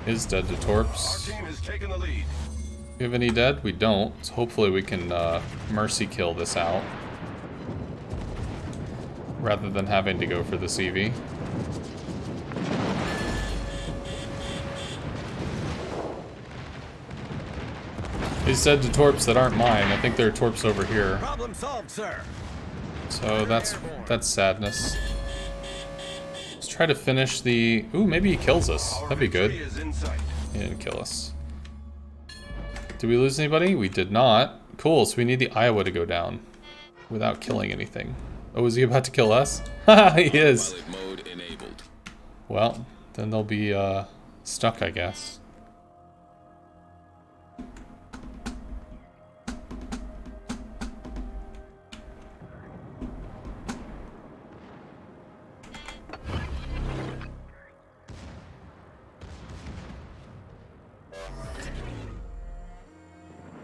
Is dead to torps. Our team has taken the lead. Do we have any dead? We don't. So hopefully we can mercy kill this out. Rather than having to go for the CV. These dead to torps that aren't mine. I think there are torps over here. Problem solved, sir. So that's sadness. Let's try to finish the... Ooh, maybe he kills us. That'd be good. Is in sight. He didn't kill us. Did we lose anybody? We did not. Cool, so we need the Iowa to go down. Without killing anything. Oh, is he about to kill us? Haha, he is. Autopilot mode enabled. Well, then they'll be stuck, I guess.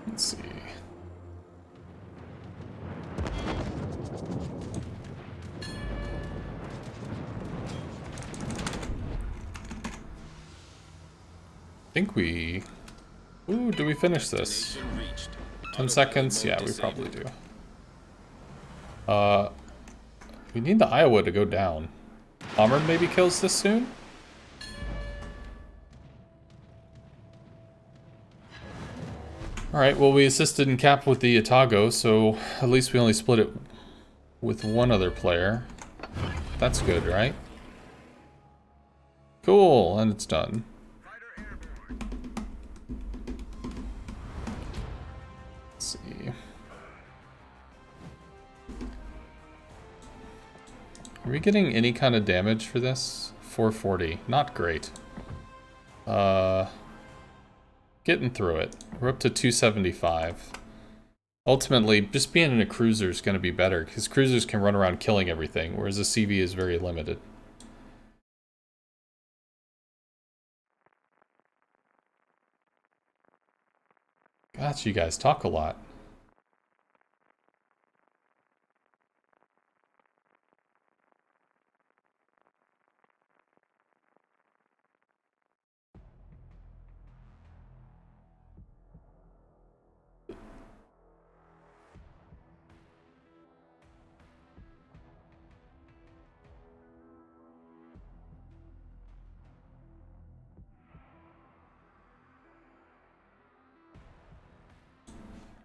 Let's see. I think we... Ooh, do we finish this? 10 seconds? Yeah, we probably do. We need the Iowa to go down. Bomber maybe kills this soon? Alright, well we assisted in cap with the Atago, so at least we only split it with one other player. That's good, right? Cool, and it's done. Let's see. Are we getting any kind of damage for this? 440, not great. Getting through it. We're up to 275. Ultimately, just being in a cruiser is going to be better, because cruisers can run around killing everything, whereas a CV is very limited. Gosh, you guys talk a lot.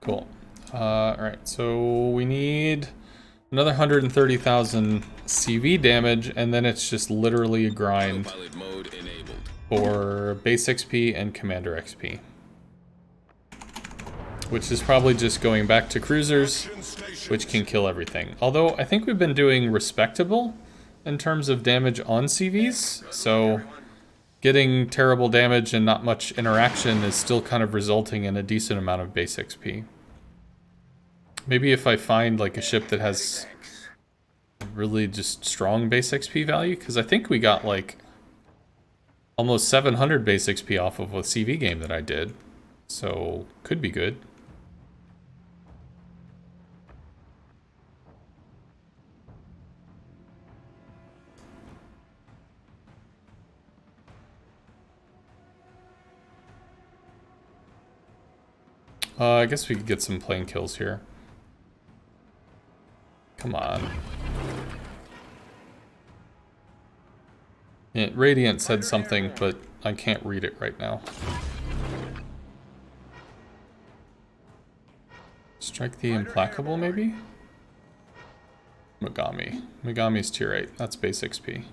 Cool. Alright, so we need another 130,000 CV damage, and then it's just literally a grind Autopilot mode enabled. for base XP and commander XP. Which is probably just going back to cruisers, which can kill everything. Although, I think we've been doing respectable in terms of damage on CVs, so getting terrible damage and not much interaction is still kind of resulting in a decent amount of base XP. Maybe if I find like a ship that has really just strong base XP value, because I think we got like almost 700 base XP off of a CV game that I did, so could be good. I guess we could get some plane kills here. Come on. Yeah, Radiant said something, but I can't read it right now. Strike the Implacable, maybe? Megami. Megami's tier 8. That's base XP.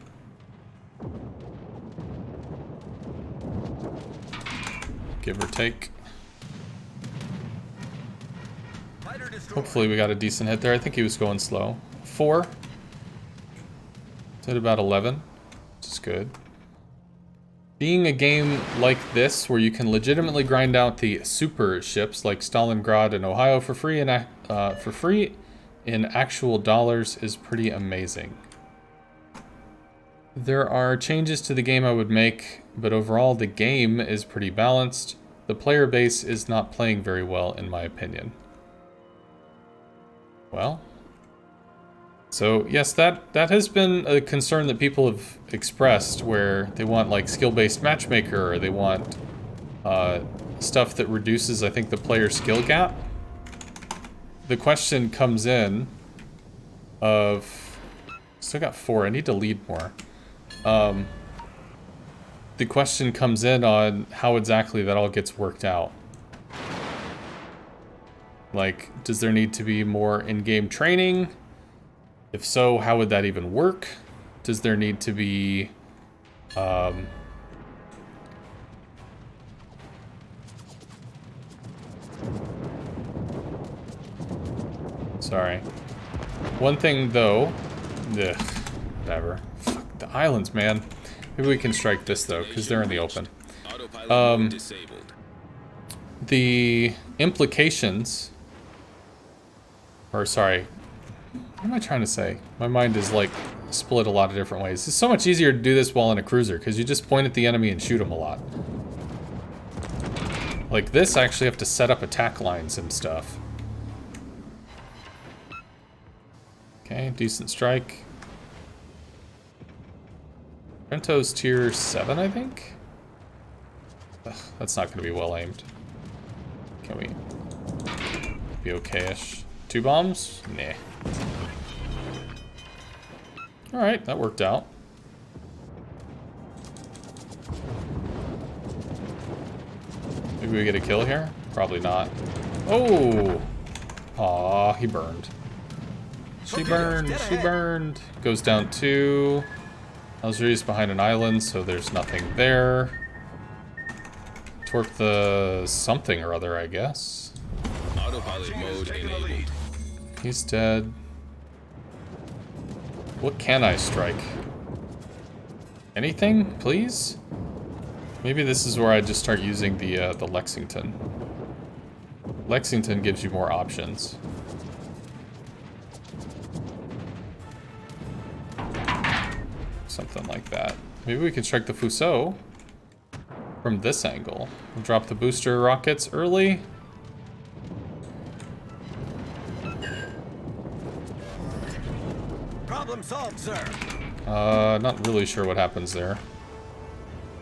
Give or take. Hopefully we got a decent hit there. I think he was going slow. 4. Did about 11. Which is good. Being a game like this, where you can legitimately grind out the super ships like Stalingrad and Ohio for free in actual dollars, is pretty amazing. There are changes to the game I would make but overall the game is pretty balanced. The player base is not playing very well, in my opinion. Well, so yes, that has been a concern that people have expressed, where they want like skill-based matchmaker, or they want stuff that reduces, I think, the player skill gap. The question comes in of, still got 4, I need to lead more. The question comes in on how exactly that all gets worked out. Like, does there need to be more in-game training? If so, how would that even work? Does there need to be... Sorry. One thing, though... Ugh, whatever. Fuck, the islands, man. Maybe we can strike this, though, because they're in the open. The implications... Or, sorry. What am I trying to say? My mind is, like, split a lot of different ways. It's so much easier to do this while in a cruiser, because you just point at the enemy and shoot them a lot. Like this, I actually have to set up attack lines and stuff. Okay, decent strike. Rento's tier 7, I think? Ugh, that's not going to be well aimed. Can we be okay-ish? 2 bombs? Nah. Alright, that worked out. Maybe we get a kill here? Probably not. Oh! Aw, he burned. She burned, she burned. Goes down 2. Alzeri's behind an island, so there's nothing there. Torque the something or other, I guess. Autopilot mode enabled. He's dead. What can I strike? Anything, please? Maybe this is where I just start using the Lexington. Lexington gives you more options. Something like that. Maybe we can strike the Fuso from this angle. We'll drop the booster rockets early. Problem solved, sir. Not really sure what happens there.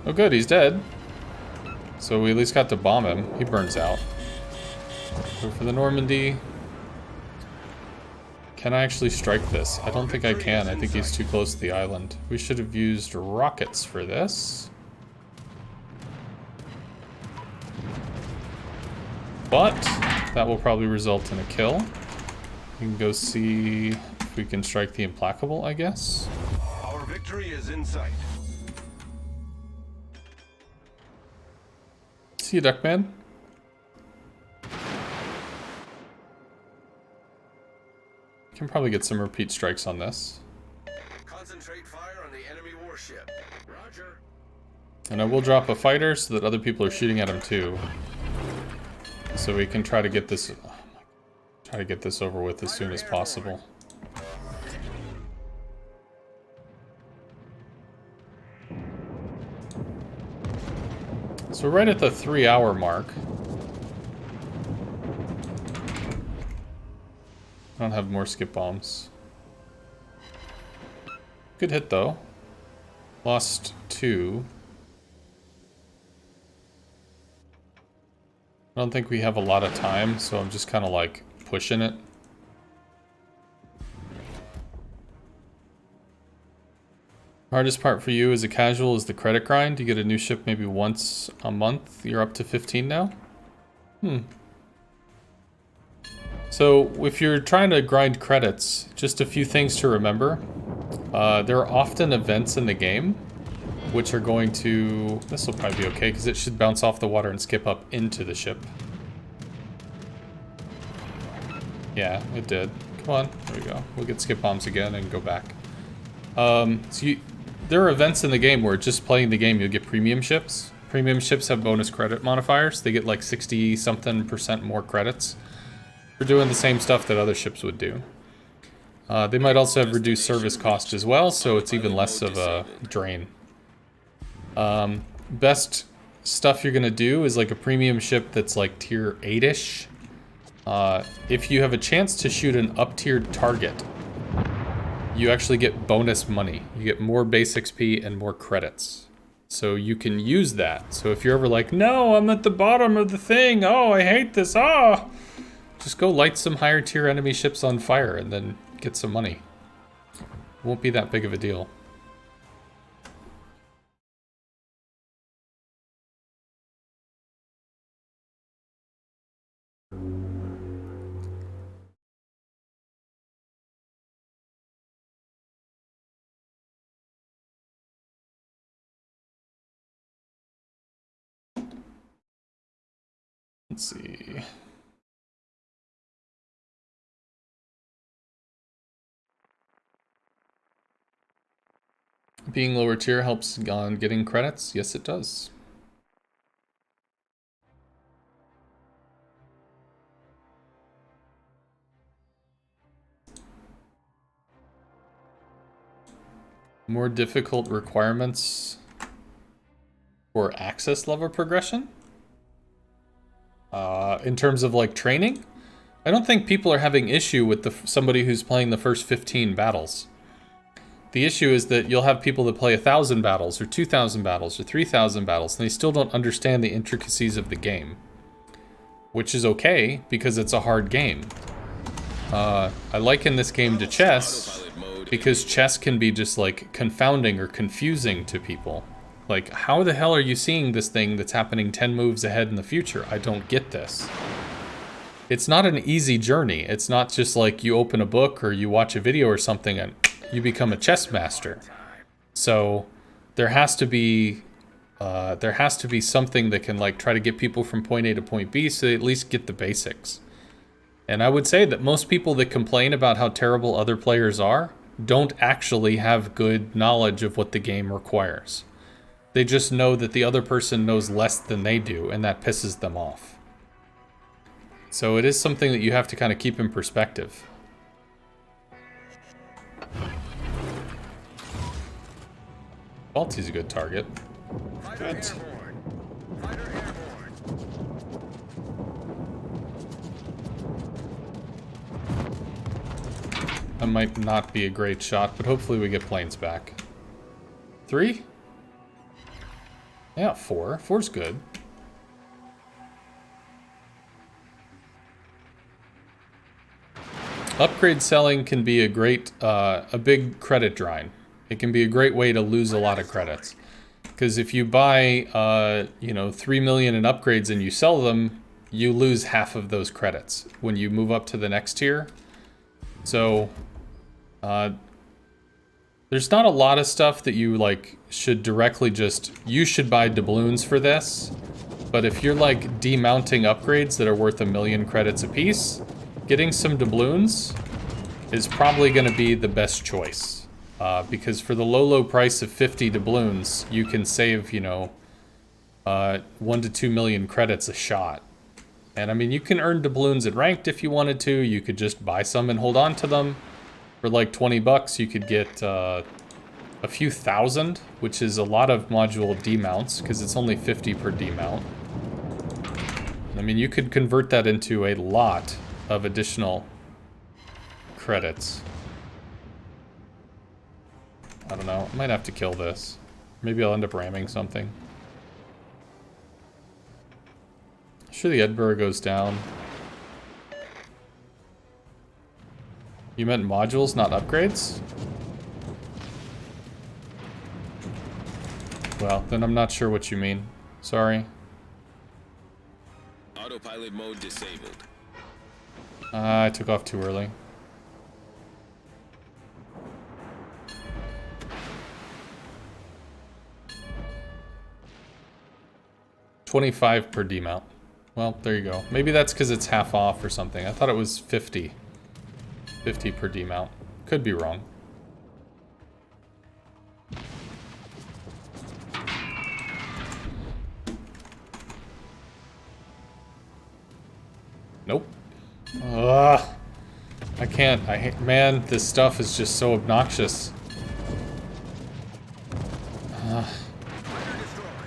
Oh good, he's dead. So we at least got to bomb him. He burns out. Go for the Normandy. Can I actually strike this? I don't think I can. I think he's too close to the island. We should have used rockets for this. But that will probably result in a kill. We can go see if we can strike the Implacable, I guess. Our victory is in sight. See you, Duckman. Can probably get some repeat strikes on this. Concentrate fire on the enemy warship. Roger. And I will drop a fighter so that other people are shooting at him too. So we can try to get this over with as soon as possible. So we're right at the 3-hour mark. I don't have more skip bombs. Good hit though. Lost 2. I don't think we have a lot of time, so I'm just kind of like pushing it. Hardest part for you as a casual is the credit grind. You get a new ship maybe once a month. You're up to 15 now? So if you're trying to grind credits, just a few things to remember. There are often events in the game which are going to... This will probably be okay because it should bounce off the water and skip up into the ship. Yeah, it did. Come on, there we go. We'll get skip bombs again and go back. There are events in the game where just playing the game you'll get premium ships. Premium ships have bonus credit modifiers. They get like 60-something% more credits for doing the same stuff that other ships would do. They might also have reduced service cost as well, so it's even less of a drain. best stuff you're gonna do is like a premium ship that's like tier 8-ish. If you have a chance to shoot an up-tiered target, you actually get bonus money. You get more base XP and more credits. So you can use that. So if you're ever like, no, I'm at the bottom of the thing. Oh, I hate this. Oh, just go light some higher tier enemy ships on fire and then get some money. It won't be that big of a deal. Let's see. Being lower tier helps on getting credits? Yes, it does. More difficult requirements for access level progression? In terms of like training? I don't think people are having issue with somebody who's playing the first 15 battles. The issue is that you'll have people that play 1,000 battles or 2,000 battles or 3,000 battles and they still don't understand the intricacies of the game. Which is okay because it's a hard game. I liken this game to chess because chess can be just like confounding or confusing to people. Like, how the hell are you seeing this thing that's happening 10 moves ahead in the future? I don't get this. It's not an easy journey. It's not just like you open a book or you watch a video or something and you become a chess master. So there has to be something that can like try to get people from point A to point B so they at least get the basics. And I would say that most people that complain about how terrible other players are don't actually have good knowledge of what the game requires. They just know that the other person knows less than they do, and that pisses them off. So it is something that you have to kind of keep in perspective. Balti's a good target. Good. That might not be a great shot, but hopefully we get planes back. 3? Yeah, 4. 4's good. Upgrade selling can be a great, a big credit drain. It can be a great way to lose a lot of credits. Because if you buy, you know, 3 million in upgrades and you sell them, you lose half of those credits when you move up to the next tier. So, there's not a lot of stuff that you, like, should directly just... You should buy doubloons for this. But if you're, like, demounting upgrades that are worth 1 million credits apiece, getting some doubloons is probably going to be the best choice. Because for the low price of 50 doubloons, you can save, you know, 1 to 2 million credits a shot. And, I mean, you can earn doubloons at ranked if you wanted to. You could just buy some and hold on to them. For like 20 bucks, you could get a few thousand, which is a lot of module demounts, because it's only 50 per demount. I mean, you could convert that into a lot of additional credits. I don't know. I might have to kill this. Maybe I'll end up ramming something. Sure, the Edinburgh goes down. You meant modules, not upgrades? Well, then I'm not sure what you mean. Sorry. Autopilot mode disabled. I took off too early. $25 per demount. Well, there you go. Maybe that's because it's half off or something. I thought it was 50. 50 per demount. Could be wrong. Nope. Ugh. I can't. I hate. Man, this stuff is just so obnoxious.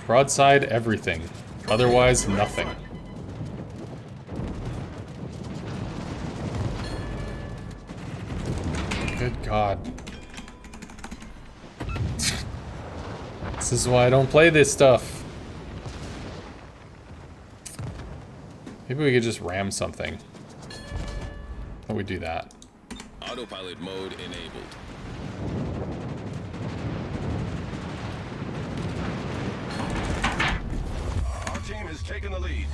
Broadside everything. Otherwise, nothing. Good God. This is why I don't play this stuff. Maybe we could just ram something. How do we do that? Autopilot mode enabled. Our team has taken the lead.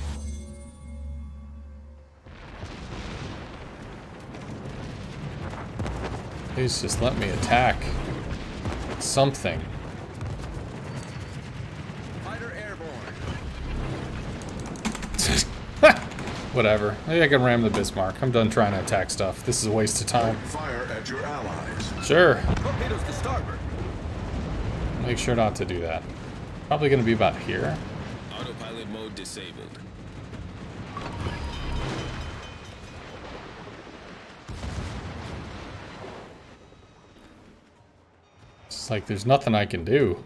Please just let me attack something. Fighter airborne. Whatever. Maybe I can ram the Bismarck. I'm done trying to attack stuff. This is a waste of time. Fire at your allies. Sure. Torpedoes to starboard. Make sure not to do that. Probably going to be about here. Autopilot mode disabled. It's like there's nothing I can do.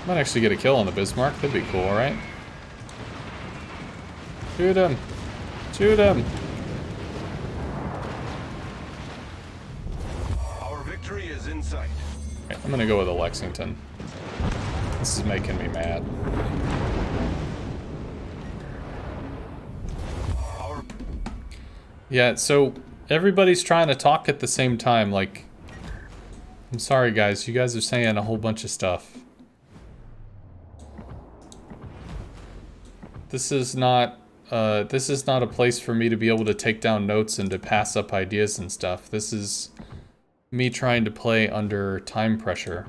Might actually get a kill on the Bismarck. That'd be cool, right? Shoot him! Shoot him! Our victory is in sight. Okay, I'm gonna go with a Lexington. This is making me mad. Yeah, so everybody's trying to talk at the same time, like... I'm sorry guys, you guys are saying a whole bunch of stuff. This is not a place for me to be able to take down notes and to pass up ideas and stuff. This is me trying to play under time pressure.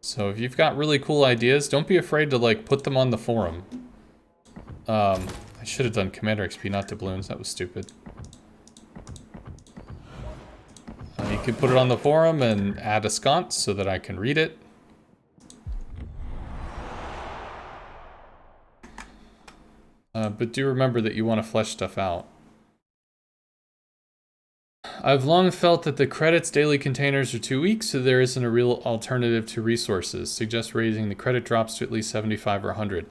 So if you've got really cool ideas, don't be afraid to like put them on the forum. I should have done Commander XP, not doubloons. That was stupid. You can put it on the forum and add a sconce so that I can read it. But do remember that you want to flesh stuff out. I've long felt that the credits daily containers are too weak, so there isn't a real alternative to resources. Suggest raising the credit drops to at least 75 or 100.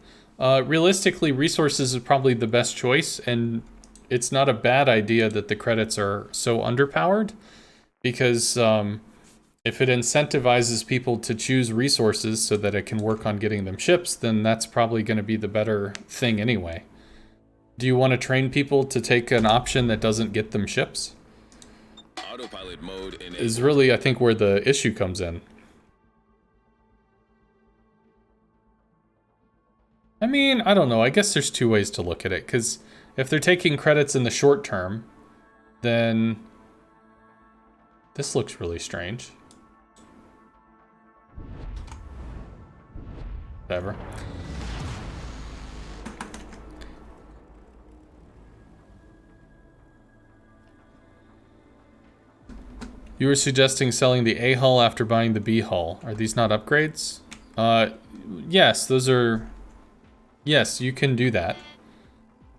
Realistically, resources is probably the best choice, and it's not a bad idea that the credits are so underpowered, because if it incentivizes people to choose resources so that it can work on getting them ships, then that's probably going to be the better thing anyway. Do you want to train people to take an option that doesn't get them ships? Autopilot mode enabled. Is really, I think, where the issue comes in. I mean, I don't know. I guess there's two ways to look at it, because if they're taking credits in the short term, then this looks really strange. Whatever. You were suggesting selling the A hull after buying the B hull. Are these not upgrades? Yes, those are... Yes, you can do that.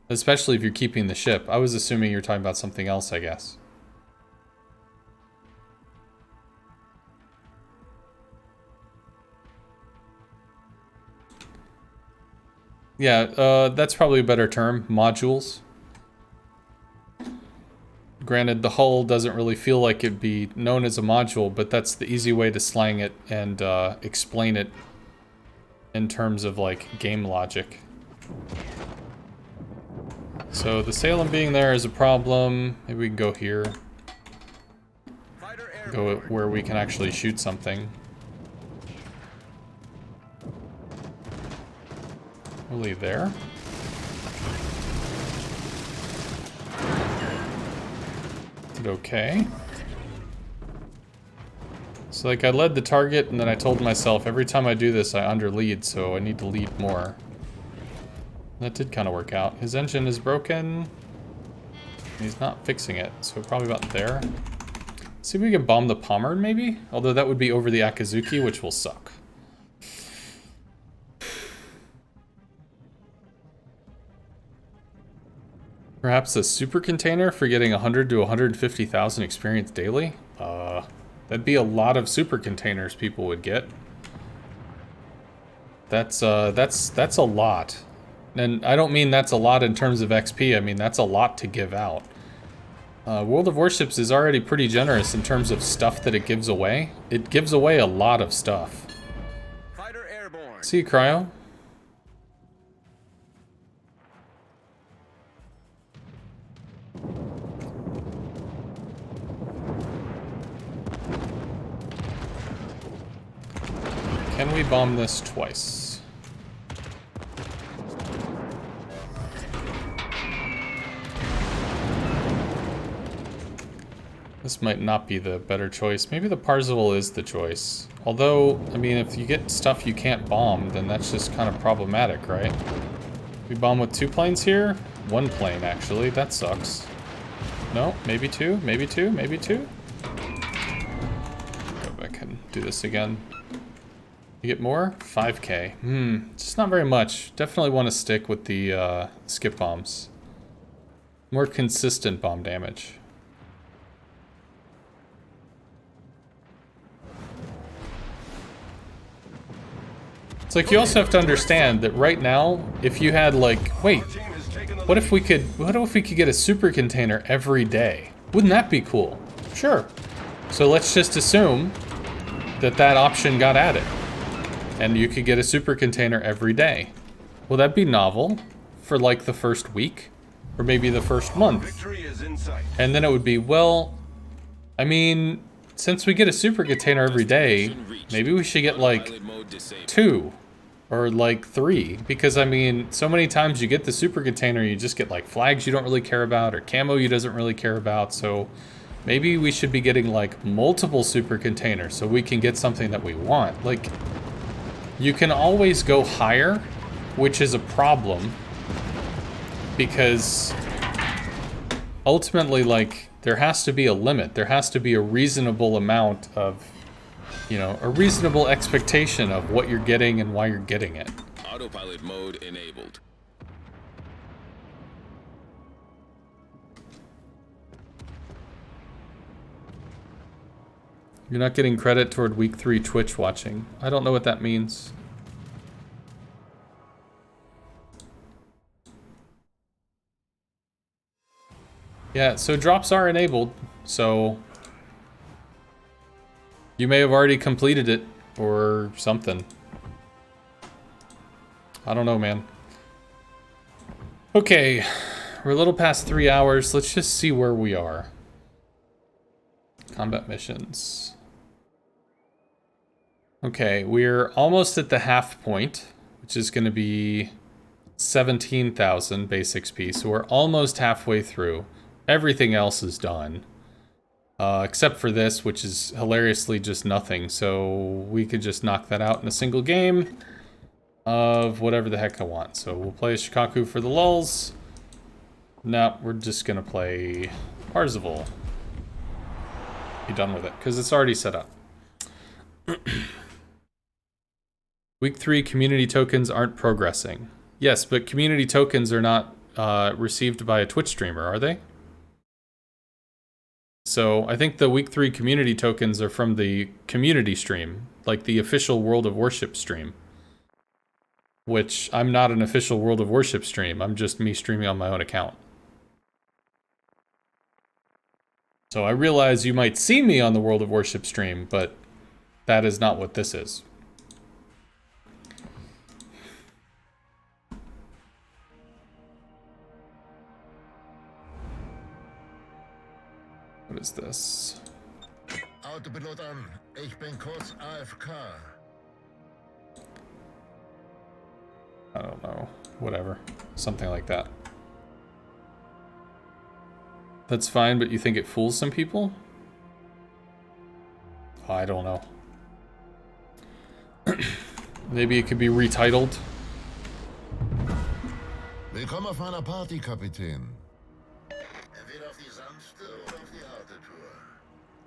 Especially if you're keeping the ship. I was assuming you're talking about something else, I guess. Yeah, that's probably a better term. Modules. Granted, the hull doesn't really feel like it'd be known as a module, but that's the easy way to slang it and explain it in terms of, like, game logic. So the Salem being there is a problem. Maybe we can go here. Go where we can actually shoot something. We'll leave there. Okay. So like I led the target and then I told myself every time I do this I underlead, so I need to lead more. That did kind of work out. His engine is broken. He's not fixing it, so probably about there. Let's see if we can bomb the Pommern maybe? Although that would be over the Akazuki, which will suck. Perhaps a super container for getting 100 to 150,000 experience daily? That'd be a lot of super containers people would get. That's a lot. And I don't mean that's a lot in terms of XP, I mean that's a lot to give out. World of Warships is already pretty generous in terms of stuff that it gives away. It gives away a lot of stuff. Fighter airborne. See you, Cryo. Can we bomb this twice? This might not be the better choice. Maybe the Parzival is the choice. Although, I mean, if you get stuff you can't bomb, then that's just kind of problematic, right? We bomb with 2 planes here? 1 plane, actually. That sucks. No, maybe 2, maybe 2, maybe 2? Go back and do this again. You get more? 5k. Just not very much. Definitely want to stick with the skip bombs. More consistent bomb damage. It's like you also have to understand that right now, if you had like, wait, what if we could get a super container every day? Wouldn't that be cool? Sure. So let's just assume that that option got added. And you could get a super container every day. Well, that'd be novel for like the first week or maybe the first month. And then it would be, well, I mean, since we get a super container every day, maybe we should get like 2 or like 3. Because I mean, so many times you get the super container, you just get like flags you don't really care about or camo you doesn't really care about. So maybe we should be getting like multiple super containers so we can get something that we want. Like, you can always go higher, which is a problem, because ultimately, like, there has to be a limit. There has to be a reasonable amount of, you know, a reasonable expectation of what you're getting and why you're getting it. Autopilot mode enabled. You're not getting credit toward week 3 Twitch watching. I don't know what that means. Yeah, so drops are enabled, so you may have already completed it or something. I don't know, man. Okay, we're a little past 3 hours. Let's just see where we are. Combat missions. Okay, we're almost at the half point, which is going to be 17,000 base XP, so we're almost halfway through. Everything else is done, except for this, which is hilariously just nothing, so we could just knock that out in a single game of whatever the heck I want. So we'll play Shikaku for the lulz. No, we're just going to play Parzival. Be done with it, because it's already set up. Week 3 community tokens aren't progressing. Yes, but community tokens are not received by a Twitch streamer, are they? So I think the week 3 community tokens are from the community stream, like the official World of Warship stream. Which, I'm not an official World of Warship stream, I'm just me streaming on my own account. So I realize you might see me on the World of Warship stream, but that is not what this is. What is this? Autopilot an. Ich bin kurz AFK. I don't know. Whatever. Something like that. That's fine, but you think it fools some people? I don't know. Maybe it could be retitled. Willkommen auf meiner Party, Kapitän. Entweder auf die sanfte oder auf die harte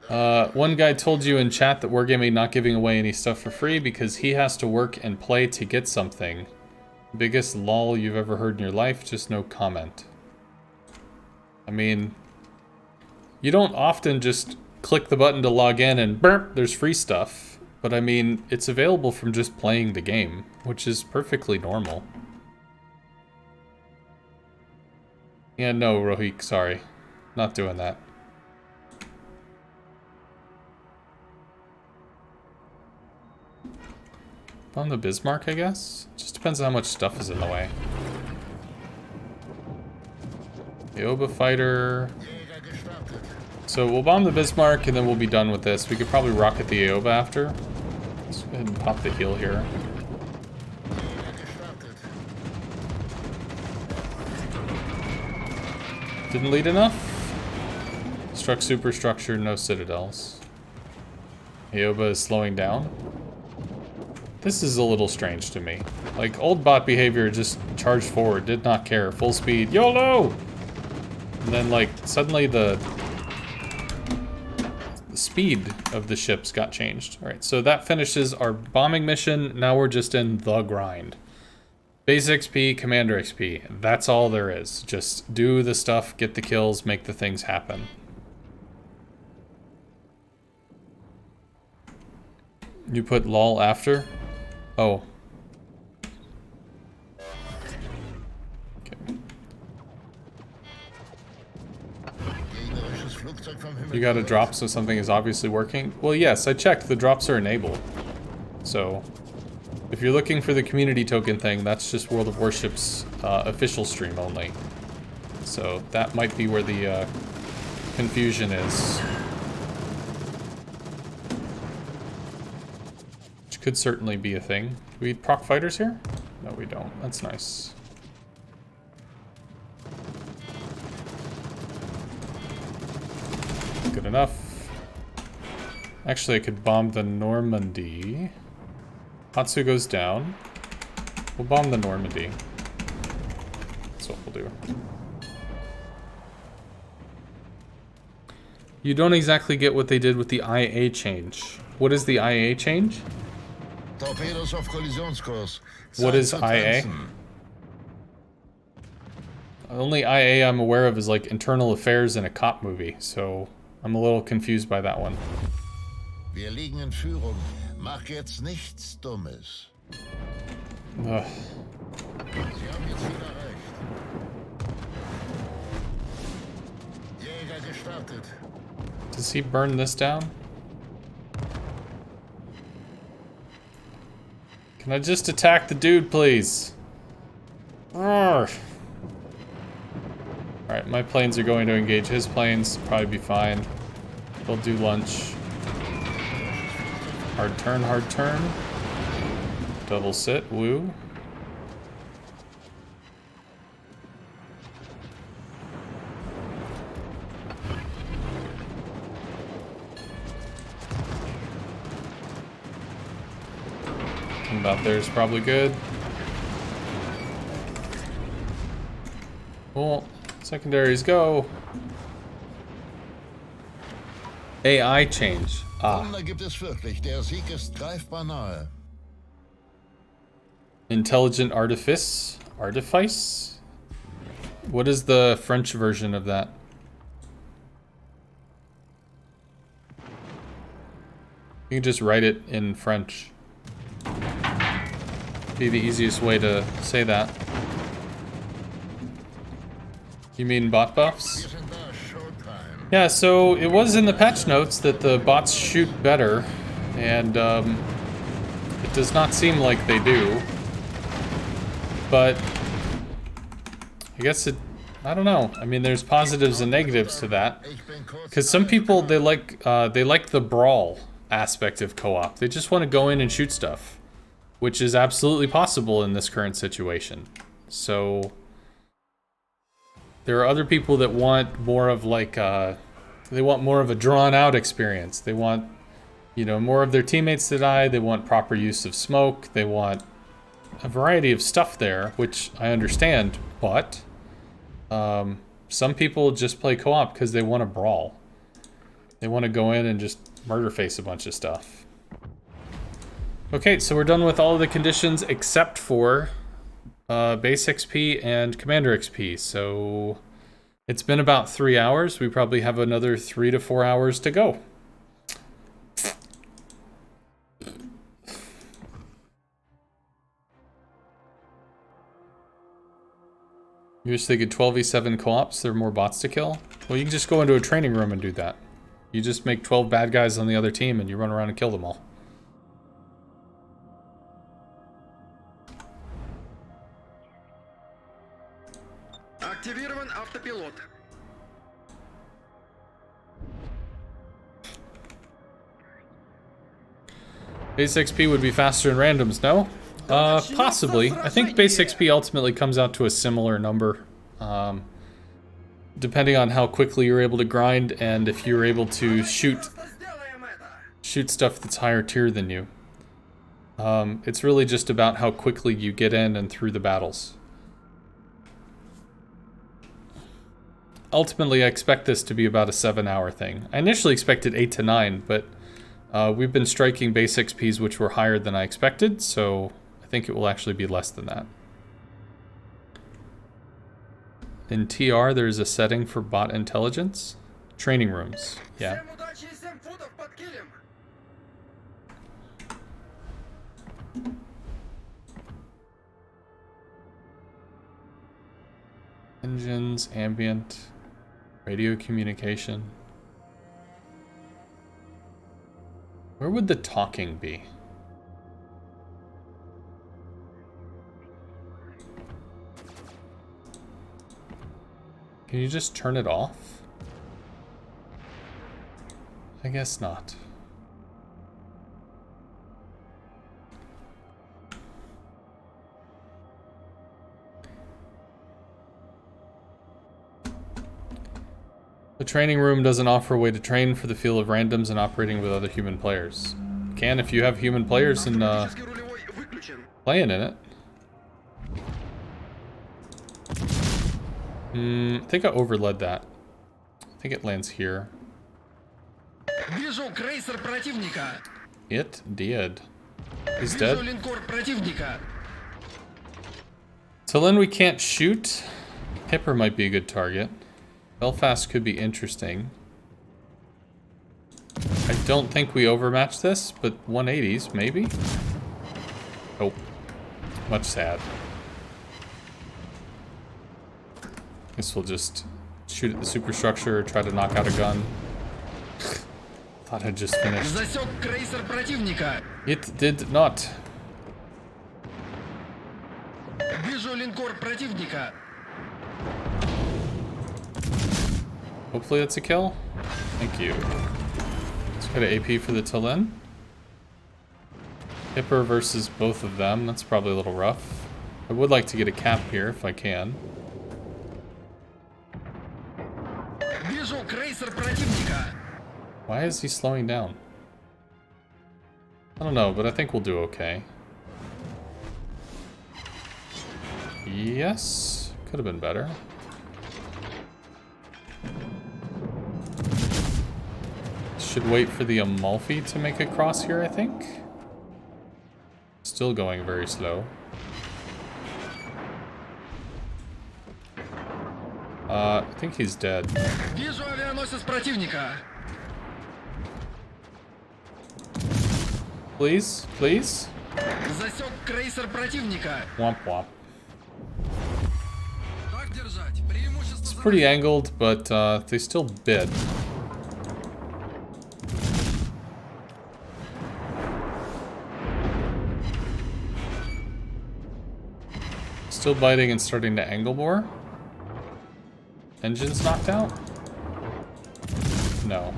Tour. One guy told you in chat that Wargaming not giving away any stuff for free because he has to work and play to get something. Biggest lol you've ever heard in your life, just no comment. I mean, you don't often just click the button to log in and burp, there's free stuff. But I mean, it's available from just playing the game, which is perfectly normal. Yeah, no, Rohik, sorry. Not doing that. On the Bismarck, I guess? Just depends on how much stuff is in the way. The Oba fighter. So we'll bomb the Bismarck and then we'll be done with this. We could probably rocket the Aoba after. Let's go ahead and pop the heal here. Didn't lead enough. Struck superstructure, no citadels. Aoba is slowing down. This is a little strange to me. Like, old bot behavior just charged forward, did not care. Full speed, YOLO! And then, like, suddenly the speed of the ships got changed. Alright, so that finishes our bombing mission. Now we're just in the grind. Base XP, Commander XP. That's all there is. Just do the stuff, get the kills, make the things happen. You put lol after? Oh. Okay. You got a drop, so something is obviously working? Well, yes, I checked. The drops are enabled. So, if you're looking for the community token thing, that's just World of Warship's official stream only. So, that might be where the confusion is. Could certainly be a thing. Do we proc fighters here? No, we don't. That's nice. Good enough. Actually, I could bomb the Normandy. Hatsu goes down. We'll bomb the Normandy. That's what we'll do. You don't exactly get what they did with the IA change. What is the IA change? Torpedos auf Kollisionskurs. What is IA? The only IA I'm aware of is like internal affairs in a cop movie, so I'm a little confused by that one. Wir liegen in Führung. Mach jetzt nichts Dummes. Ugh. Sie haben jetzt wieder recht. Jäger gestartet. Does he burn this down? Can I just attack the dude, please? Alright, my planes are going to engage his planes. Probably be fine. They'll do lunch. Hard turn, hard turn. Double sit, woo. About there is probably good. Well, secondaries go. AI change. Ah. Wunder gibt es wirklich. Der Sieg ist greifbar nahe. Intelligent artifice? Artifice? What is the French version of that? You can just write it in French. Be the easiest way to say that. You mean bot buffs? Yeah, so it was in the patch notes that the bots shoot better, and it does not seem like they do. But I guess it, I don't know. I mean, there's positives and negatives to that. Because some people, they like the brawl aspect of co-op. They just want to go in and shoot stuff. Which is absolutely possible in this current situation. So there are other people that want more of like they want more of a drawn out experience. They want, you know, more of their teammates to die. They want proper use of smoke. They want a variety of stuff there, which I understand, but some people just play co-op because they want to brawl. They want to go in and just murder face a bunch of stuff. Okay, so we're done with all of the conditions except for base XP and commander XP. So it's been about 3 hours. We probably have another 3 to 4 hours to go. You wish they could 12v7 co-ops, there are more bots to kill? Well, you can just go into a training room and do that. You just make 12 bad guys on the other team and you run around and kill them all. Активирован автопилот. Base XP would be faster in randoms, no? Possibly. I think base XP ultimately comes out to a similar number. Depending on how quickly you're able to grind and if you're able to shoot stuff that's higher tier than you. It's really just about how quickly you get in and through the battles. Ultimately, I expect this to be about a 7-hour thing. I initially expected 8 to 9, but we've been striking base XPs which were higher than I expected, so I think it will actually be less than that. In TR, there's a setting for bot intelligence. Training rooms, yeah. Всем удачи и 7 футов под килем. Engines, ambient, radio communication. Where would the talking be? Can you just turn it off? I guess not. The training room doesn't offer a way to train for the feel of randoms and operating with other human players. You can if you have human players and Автоматический рулевой выключен. playing in it. I think I overled that. I think it lands here. Вижу крейсер противника. It did. He's Вижу dead. линкор противника. Till then we can't shoot. Hipper might be a good target. Belfast could be interesting. I don't think we overmatch this, but 180s, maybe? Oh, much sad. Guess we'll just shoot at the superstructure, try to knock out a gun. Thought I'd just finished. Засек крейсер противника. It did not. Вижу линкор противника. Hopefully it's a kill. Thank you. Let's go to AP for the Tallinn. Hipper versus both of them. That's probably a little rough. I would like to get a cap here if I can. Вижу крейсер противника. Why is he slowing down? I don't know, but I think we'll do okay. Yes. Could have been better. Should wait for the Amalfi to make a cross here, I think. Still going very slow. I think he's dead. Вижу авианосец противника. Please, please. Засек крейсер противника. Womp womp. Так держать. Преимущество It's за pretty angled, but they still bid. Still biting and starting to angle more. Engines knocked out? No.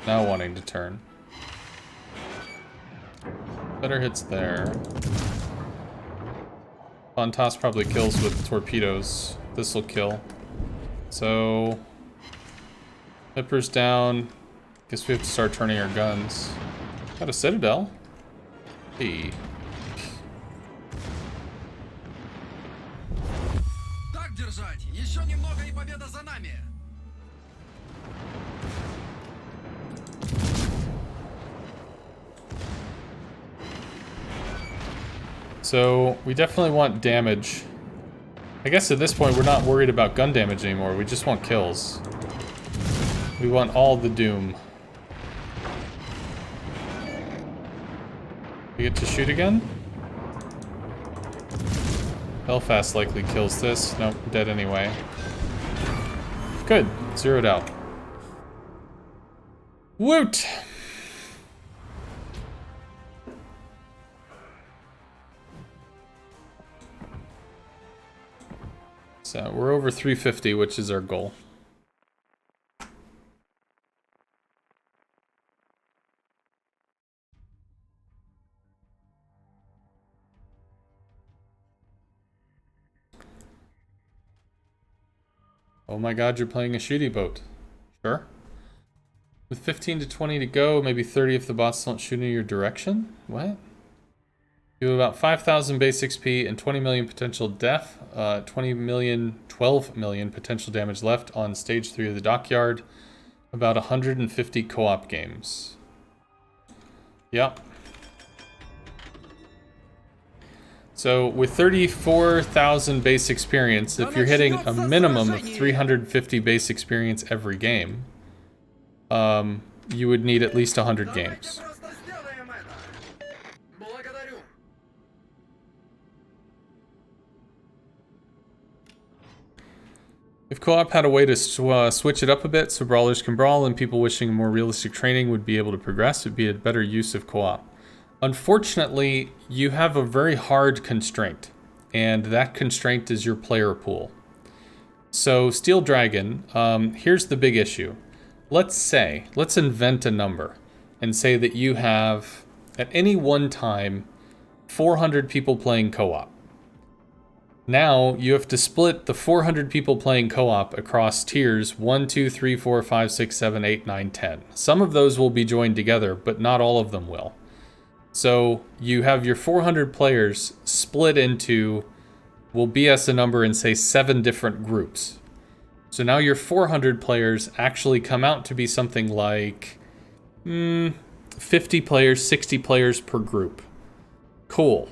Now wanting to turn. Better hits there. Fontas probably kills with torpedoes. This'll kill. So... Hipper's down. Guess we have to start turning our guns. Got a Citadel. Hey. Так держать. Еще немного и победа за нами. So, we definitely want damage. I guess at this point we're not worried about gun damage anymore, we just want kills. We want all the doom. We get to shoot again? Belfast likely kills this. Nope, dead anyway. Good, zeroed out. Woot! So we're over 350, which is our goal. Oh my god, you're playing a shooty boat. Sure. With 15 to 20 to go, maybe 30 if the bots don't shoot in your direction? What? You have about 5,000 base XP and 20 million potential death. 12 million potential damage left on stage 3 of the Dockyard. About 150 co-op games. Yep. So with 34,000 base experience, if you're hitting a minimum of 350 base experience every game, you would need at least 100 games. If co-op had a way to switch it up a bit so brawlers can brawl and people wishing more realistic training would be able to progress, it'd be a better use of co-op. Unfortunately, you have a very hard constraint, and that constraint is your player pool. So, Steel Dragon, here's the big issue. Let's invent a number, and say that you have, at any one time, 400 people playing co-op. Now, you have to split the 400 people playing co-op across tiers 1, 2, 3, 4, 5, 6, 7, 8, 9, 10. Some of those will be joined together, but not all of them will. So you have your 400 players split into, we'll BS a number and say 7 different groups. So now your 400 players actually come out to be something like 50 players, 60 players per group. Cool.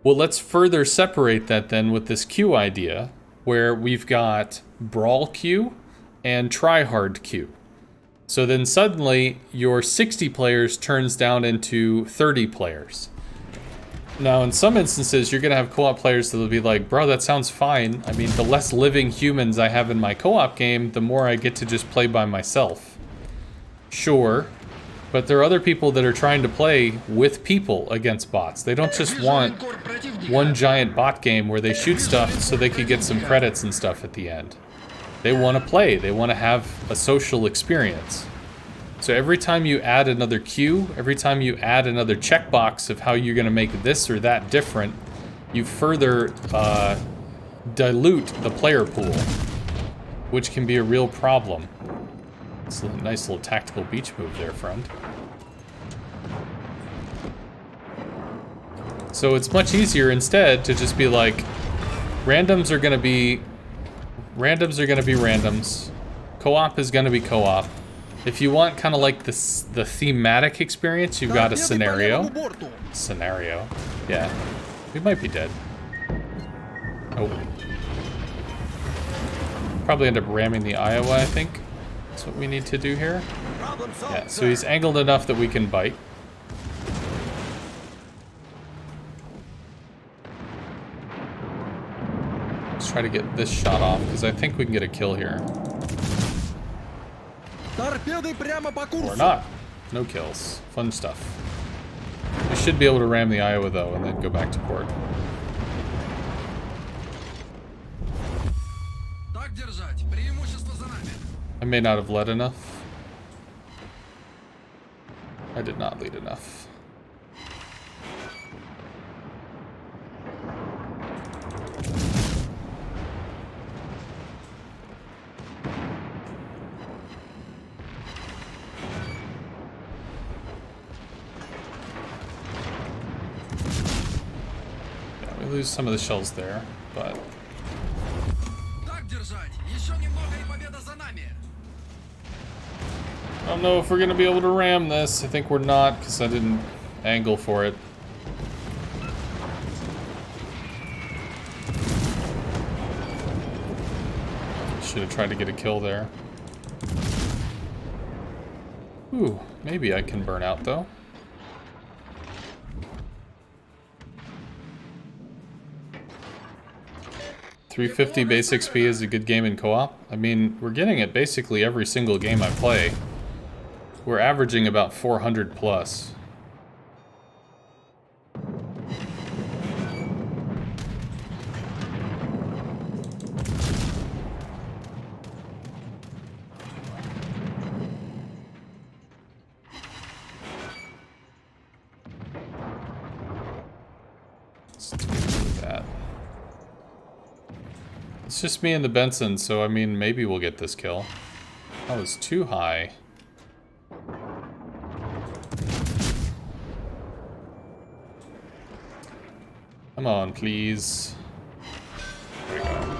Well, let's further separate that then with this queue idea, where we've got Brawl queue and Tryhard queue. So then suddenly your 60 players turns down into 30 players. Now in some instances you're gonna have co-op players that will be like, bro, that sounds fine. I mean, the less living humans I have in my co-op game, the more I get to just play by myself. Sure, but there are other people that are trying to play with people against bots. They don't just want one giant bot game where they shoot stuff so they could get some credits and stuff at the end. They want to play. They want to have a social experience. So every time you add another queue, every time you add another checkbox of how you're going to make this or that different, you further dilute the player pool, which can be a real problem. It's a nice little tactical beach move there, friend. So it's much easier instead to just be like, randoms are going to be randoms. Co-op is going to be co-op. If you want kind of like the thematic experience, you've got a scenario. Scenario. Yeah. We might be dead. Oh. Probably end up ramming the Iowa, I think. That's what we need to do here. Yeah, so he's angled enough that we can bite. Let's try to get this shot off, because I think we can get a kill here. Or not. No kills. Fun stuff. We should be able to ram the Iowa, though, and then go back to port. I may not have led enough. I did not lead enough. Yeah, we lose some of the shells there, but... I don't know if we're going to be able to ram this. I think we're not, because I didn't angle for it. Should have tried to get a kill there. Ooh, maybe I can burn out, though. 350 base XP is a good game in co-op. I mean, we're getting it basically every single game I play. We're averaging about 400 plus. It's just me and the Benson, so I mean, maybe we'll get this kill. That was too high. Come on, please. There we go.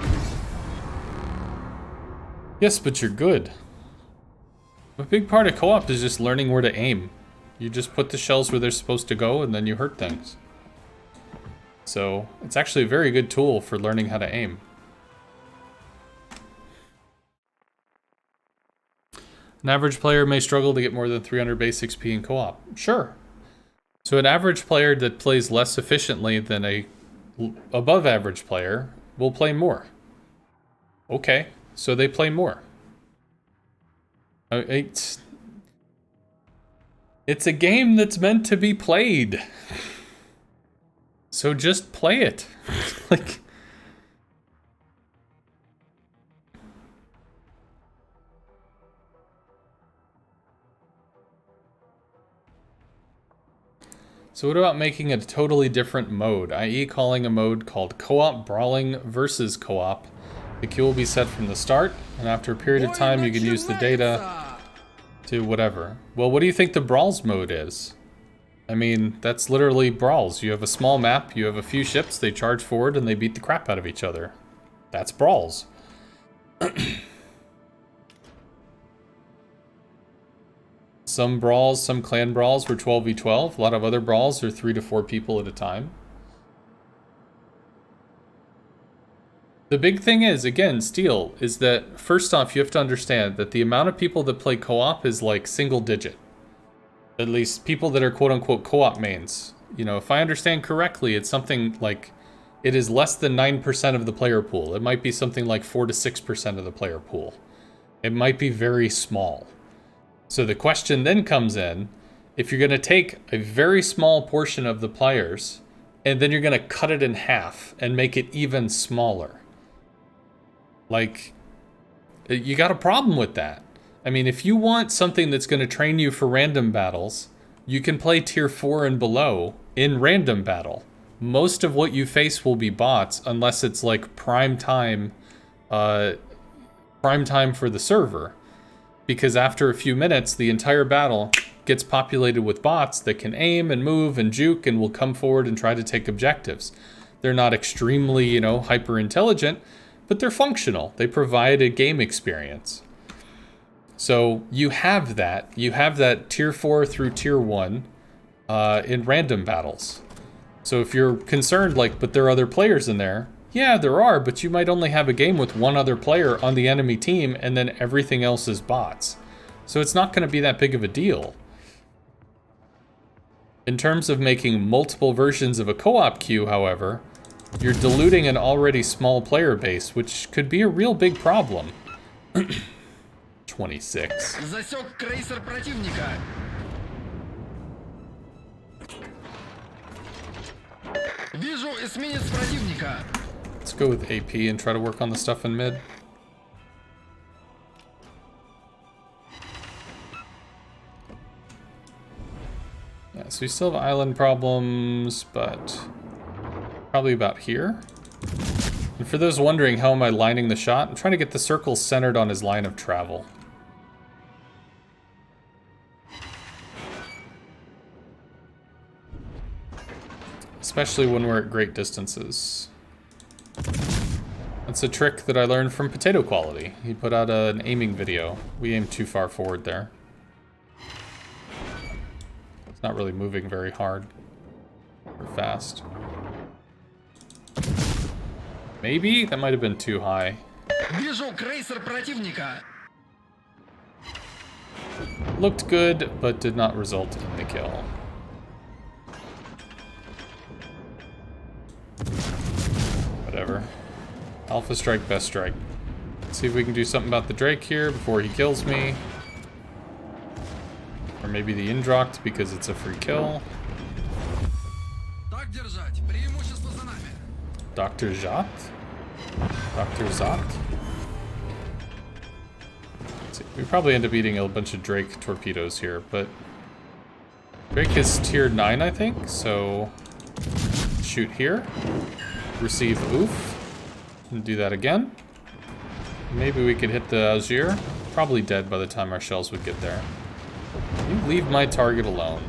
Yes, but you're good. A big part of co-op is just learning where to aim. You just put the shells where they're supposed to go, and then you hurt things. So, it's actually a very good tool for learning how to aim. An average player may struggle to get more than 300 base XP in co-op. Sure. So an average player that plays less efficiently than a above average player will play more. Okay, so they play more. It's a game that's meant to be played. So just play it. Like... So what about making a totally different mode, i.e. calling a mode called Co-op Brawling versus Co-op. The queue will be set from the start, and after a period of time you can use the data to whatever. Well, what do you think the Brawls mode is? I mean, that's literally Brawls. You have a small map, you have a few ships, they charge forward and they beat the crap out of each other. That's Brawls. Some brawls, some clan brawls were 12v12. A lot of other brawls are 3 to 4 people at a time. The big thing is, again, Steel, is that first off, you have to understand that the amount of people that play co-op is like single digit. At least people that are quote-unquote co-op mains. You know, if I understand correctly, it's something like it is less than 9% of the player pool. It might be something like 4 to 6% of the player pool. It might be very small. So the question then comes in, if you're going to take a very small portion of the players, and then you're going to cut it in half and make it even smaller. Like, you got a problem with that. I mean, if you want something that's going to train you for random battles, you can play tier 4 and below in random battle. Most of what you face will be bots, unless it's like prime time for the server. Because after a few minutes, the entire battle gets populated with bots that can aim and move and juke and will come forward and try to take objectives. They're not extremely, you know, hyper intelligent, but they're functional. They provide a game experience. So you have that. You have that tier 4 through tier 1 in random battles. So if you're concerned, like, but there are other players in there, yeah, there are, but you might only have a game with one other player on the enemy team, and then everything else is bots. So it's not going to be that big of a deal. In terms of making multiple versions of a co-op queue, however, you're diluting an already small player base, which could be a real big problem. 26. Засек крейсер противника. Вижу эсминец противника. Let's go with AP and try to work on the stuff in mid. Yeah, so we still have island problems, but probably about here. And for those wondering, how am I lining the shot? I'm trying to get the circle centered on his line of travel. Especially when we're at great distances. That's a trick that I learned from Potato Quality. He put out an aiming video. We aimed too far forward there. It's not really moving very hard or fast. Maybe? That might have been too high. Вижу крейсер противника. Looked good, but did not result in the kill. Whatever. Alpha strike, best strike. See if we can do something about the Drake here before he kills me. Or maybe the Indroct because it's a free kill. Так держать. Преимущество за нами. Dr. Zot? Dr. Zot? See, we probably end up eating a bunch of Drake torpedoes here, but Drake is tier 9, I think, so shoot here. Receive oof. And do that again. Maybe we could hit the Azure. Probably dead by the time our shells would get there. You leave my target alone.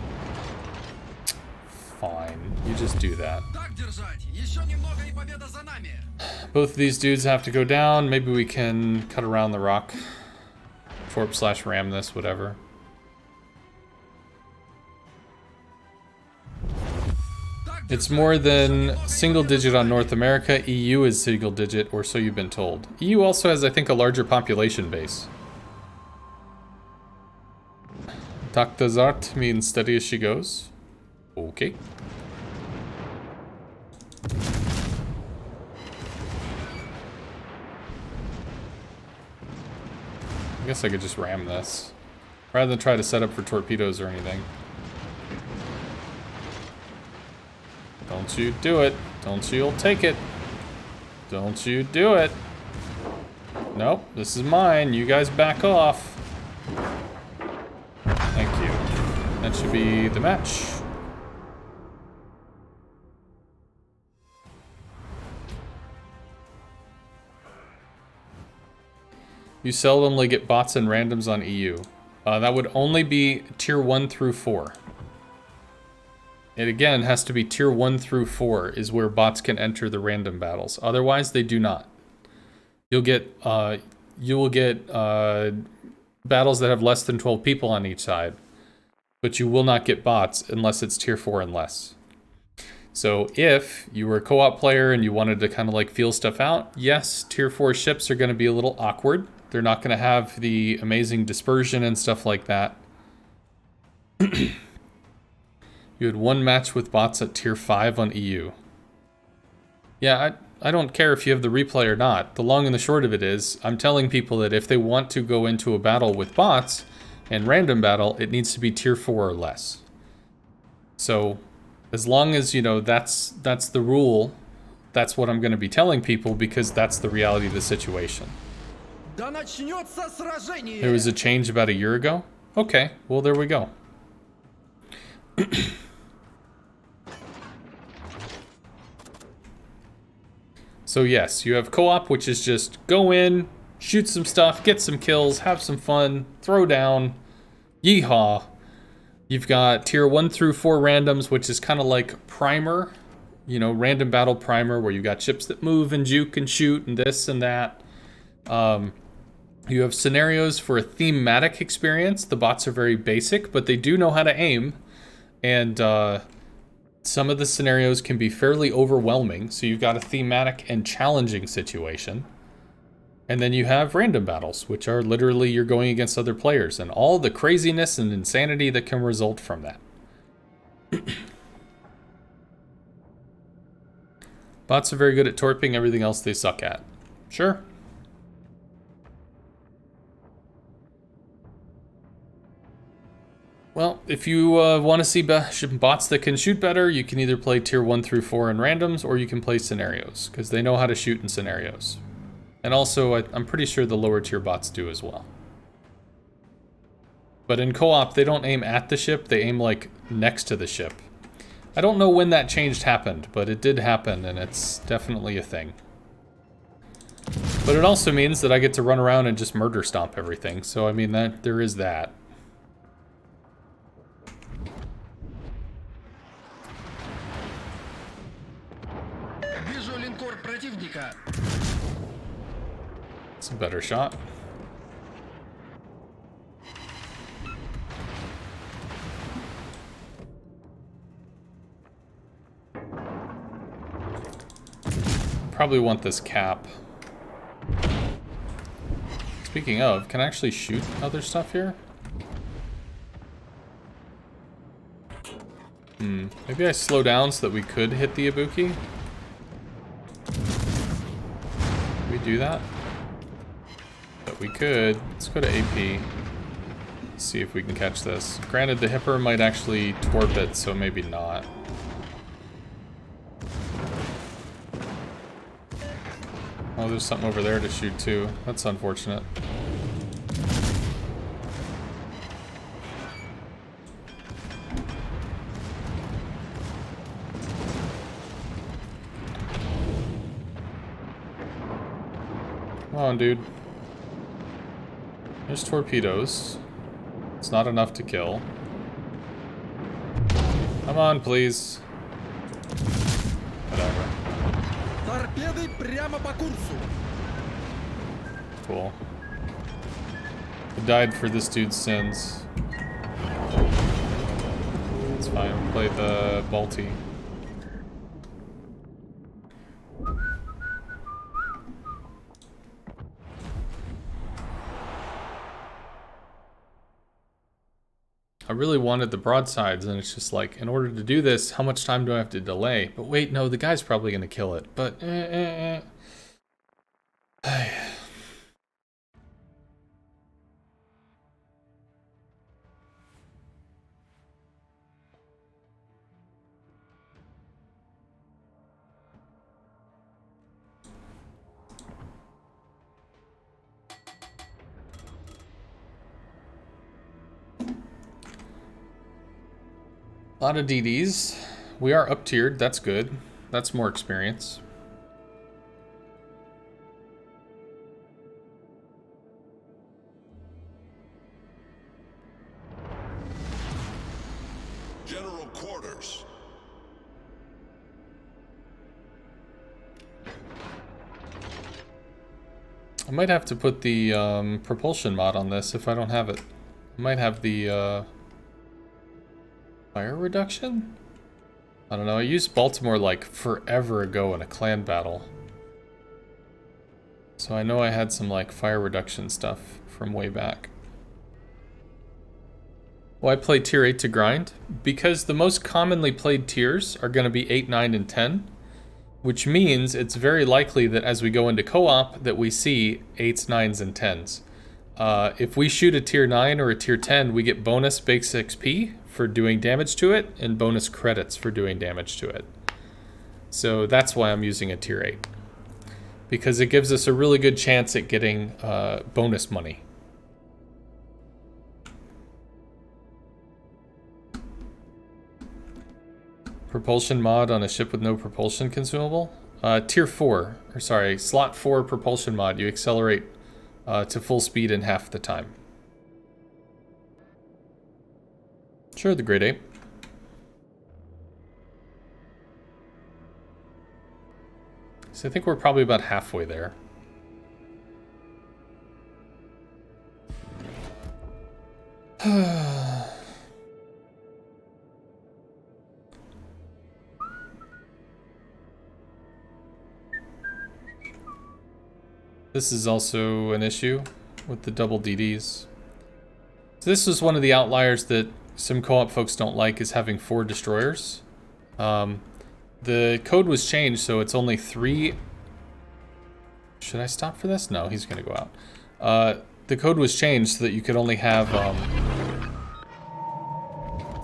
Fine, you just do that. Так держать. Еще немного и победа за нами. Both of these dudes have to go down. Maybe we can cut around the rock. Torp slash ram this, whatever. It's more than single digit on North America. EU is single digit, or so you've been told. EU also has, I think, a larger population base. Taktazart means steady as she goes. Okay. I guess I could just ram this, rather than try to set up for torpedoes or anything. Don't you do it. Don't you'll take it. Don't you do it. Nope, this is mine. You guys back off. Thank you. That should be the match. You seldomly get bots and randoms on EU. That would only be tier 1 through 4. It again has to be tier 1 through 4 is where bots can enter the random battles. Otherwise, they do not. You will get battles that have less than 12 people on each side, but you will not get bots unless it's tier 4 and less. So if you were a co-op player and you wanted to kind of like feel stuff out, yes, tier 4 ships are going to be a little awkward. They're not going to have the amazing dispersion and stuff like that. You had one match with bots at tier 5 on EU. Yeah, I don't care if you have the replay or not. The long and the short of it is, I'm telling people that if they want to go into a battle with bots and random battle, it needs to be tier 4 or less. So, as long as, you know, that's the rule, that's what I'm going to be telling people because that's the reality of the situation. Да начнется сражение. There was a change about a year ago? Okay, well there we go. So yes, you have co-op, which is just go in, shoot some stuff, get some kills, have some fun, throw down, yeehaw. You've got tier 1 through 4 randoms, which is kind of like primer, you know, random battle primer, where you've got ships that move and juke and shoot and this and that. You have scenarios for a thematic experience. The bots are very basic, but they do know how to aim. And some of the scenarios can be fairly overwhelming. So you've got a thematic and challenging situation. And then you have random battles, which are literally you're going against other players and all the craziness and insanity that can result from that. Bots are very good at torping, everything else they suck at. Sure. Well, if you want to see bots that can shoot better, you can either play tier 1 through 4 in randoms, or you can play scenarios, because they know how to shoot in scenarios. And also, I'm pretty sure the lower tier bots do as well. But in co-op, they don't aim at the ship, they aim like next to the ship. I don't know when that change happened, but it did happen, and it's definitely a thing. But it also means that I get to run around and just murder stomp everything, so I mean, there is that. Вижу линкор противника. It's a better shot. Probably want this cap. Speaking of, can I actually shoot other stuff here? Maybe I slow down so that we could hit the Ibuki? we do that? But we could. Let's go to AP. See if we can catch this. Granted, the hipper might actually torp it, so maybe not. Oh, there's something over there to shoot too. That's unfortunate. Come on, dude. There's torpedoes. It's not enough to kill. Come on, please. Whatever. Торпеды прямо по курсу. Cool. I died for this dude's sins. It's fine. We'll play the Balti. I really wanted the broadsides, and it's just like, in order to do this, how much time do I have to delay? But wait, no, the guy's probably going to kill it. But, a lot of DDs. We are up tiered, that's good. That's more experience. General quarters. I might have to put the propulsion mod on this if I don't have it. I might have the fire reduction? I don't know, I used Baltimore like forever ago in a clan battle. So I know I had some like fire reduction stuff from way back. Well, I play tier 8 to grind because the most commonly played tiers are going to be 8, 9, and 10, which means it's very likely that as we go into co-op that we see 8s, 9s, and 10s. If we shoot a tier 9 or a tier 10, we get bonus base XP for doing damage to it and bonus credits for doing damage to it. So that's why I'm using a tier 8. Because it gives us a really good chance at getting bonus money. Propulsion mod on a ship with no propulsion consumable? Tier 4, or sorry, slot 4 propulsion mod. You accelerate to full speed in half the time. Sure, the Great Ape. So I think we're probably about halfway there. This is also an issue with the double DDs. So this was one of the outliers that some co-op folks don't like, is having 4 destroyers. The code was changed, so it's only 3. Should I stop for this? No, he's going to go out. The code was changed so that you could only have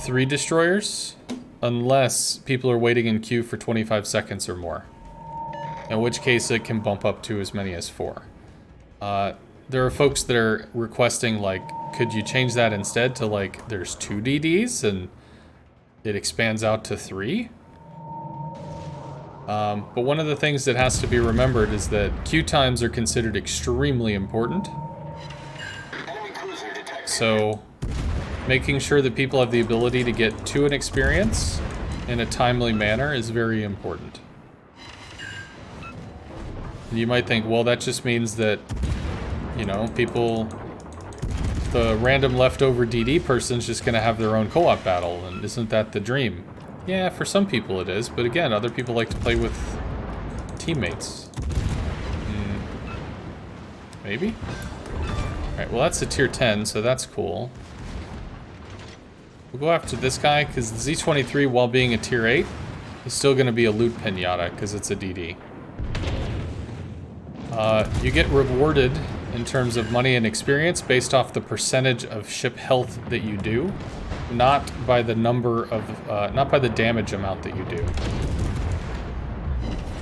3 destroyers unless people are waiting in queue for 25 seconds or more. In which case it can bump up to as many as 4. There are folks that are requesting, like, could you change that instead to, like, there's 2 DDs and it expands out to 3? But one of the things that has to be remembered is that queue times are considered extremely important. So making sure that people have the ability to get to an experience in a timely manner is very important. You might think, well, that just means that, you know, people, the random leftover DD person's just going to have their own co-op battle, and isn't that the dream? Yeah, for some people it is, but again, other people like to play with teammates. Maybe? Alright, well that's a tier 10, so that's cool. We'll go after this guy, because the Z-23, while being a tier 8, is still going to be a loot pinata, because it's a DD. You get rewarded in terms of money and experience based off the percentage of ship health that you do, not by the number of, not by the damage amount that you do.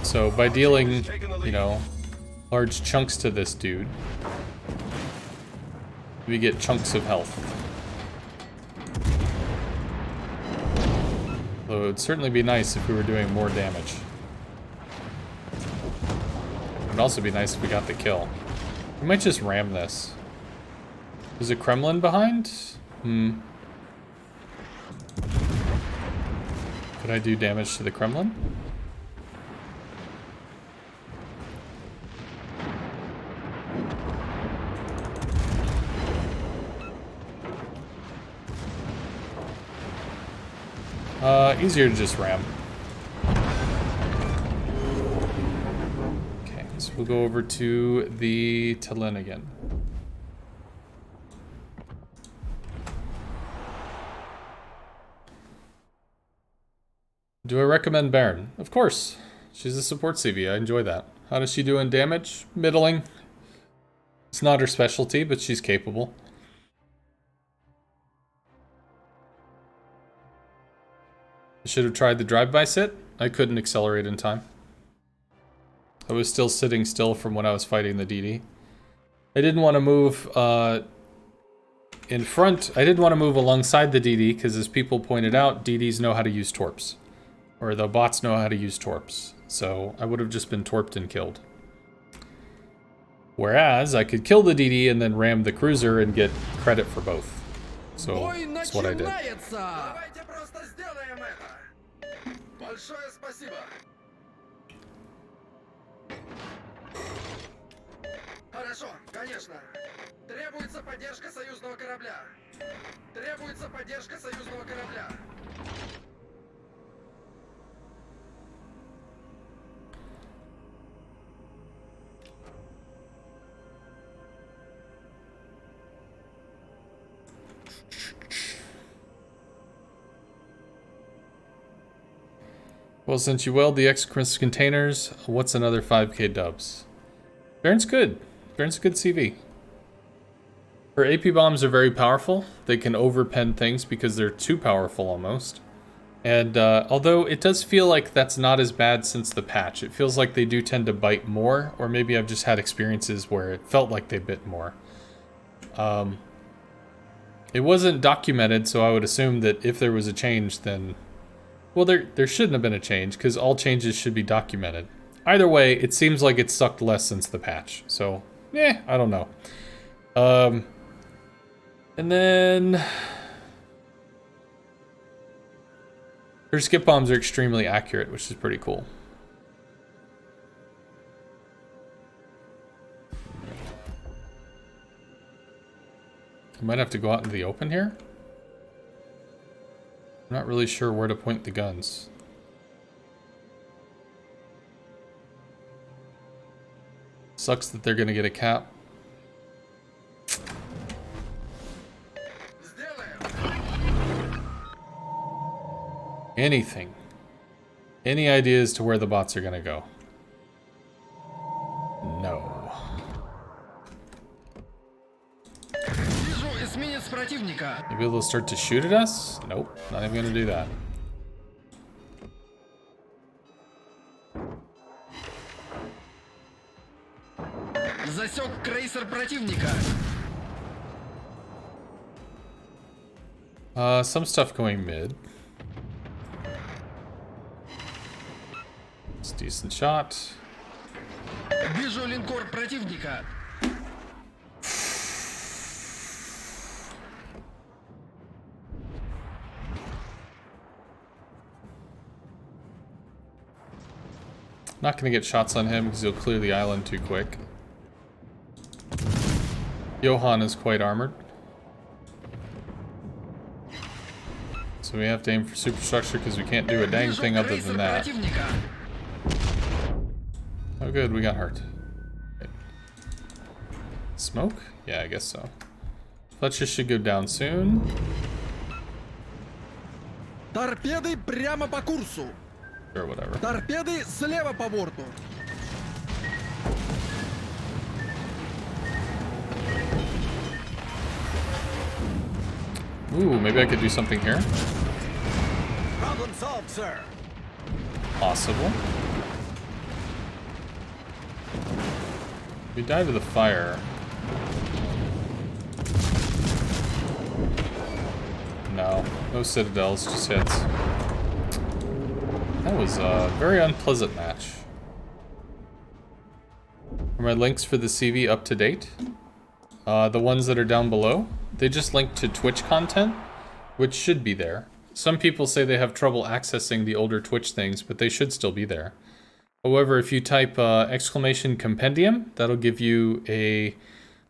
So by dealing, you know, large chunks to this dude, we get chunks of health. Though it would certainly be nice if we were doing more damage. It would also be nice if we got the kill. We might just ram this. Is a Kremlin behind? Could I do damage to the Kremlin? Easier to just ram. Okay, so we'll go over to the Tallinn again. Do I recommend Baron? Of course. She's a support CV. I enjoy that. How does she do in damage? Middling. It's not her specialty, but she's capable. I should have tried the drive-by sit. I couldn't accelerate in time. I was still sitting still from when I was fighting the DD. I didn't want to move in front. I didn't want to move alongside the DD because, as people pointed out, DDs know how to use torps. Or the bots know how to use torps. So I would have just been torped and killed. Whereas I could kill the DD and then ram the cruiser and get credit for both. So that's what I did. Давайте просто сделаем это. Большое спасибо. Хорошо, конечно. Требуется поддержка союзного корабля. Требуется поддержка союзного корабля. Well, since you weld the X containers, what's another 5k dubs? Baron's good. Baron's a good CV. Her AP bombs are very powerful. They can overpen things because they're too powerful almost. And although it does feel like that's not as bad since the patch, it feels like they do tend to bite more, or maybe I've just had experiences where it felt like they bit more. It wasn't documented, so I would assume that if there was a change, then... Well, there shouldn't have been a change, because all changes should be documented. Either way, it seems like it's sucked less since the patch. So, I don't know. And then... Her skip bombs are extremely accurate, which is pretty cool. I might have to go out into the open here. I'm not really sure where to point the guns. Sucks that they're gonna get a cap. Anything. Any ideas to where the bots are gonna go? No. Maybe they'll start to shoot at us? Nope, not even gonna do that. Засек крейсер противника. Some stuff going mid. It's a decent shot. Вижу линкор противника. Not gonna get shots on him because he'll clear the island too quick. Johan is quite armored. So we have to aim for superstructure because we can't do a dang thing other than that. Oh good, we got hurt. Okay. Smoke? Yeah, I guess so. Fletcher should go down soon. Торпеды прямо по курсу. Or whatever. Торпеды слева по борту. Ooh, maybe I could do something here. Problem solved, sir. Possible. We dive to the fire. No, no citadels, just hits. That was a very unpleasant match. Are my links for the CV up to date? The ones that are down below, they just link to Twitch content, which should be there. Some people say they have trouble accessing the older Twitch things, but they should still be there. However, if you type exclamation compendium, that'll give you a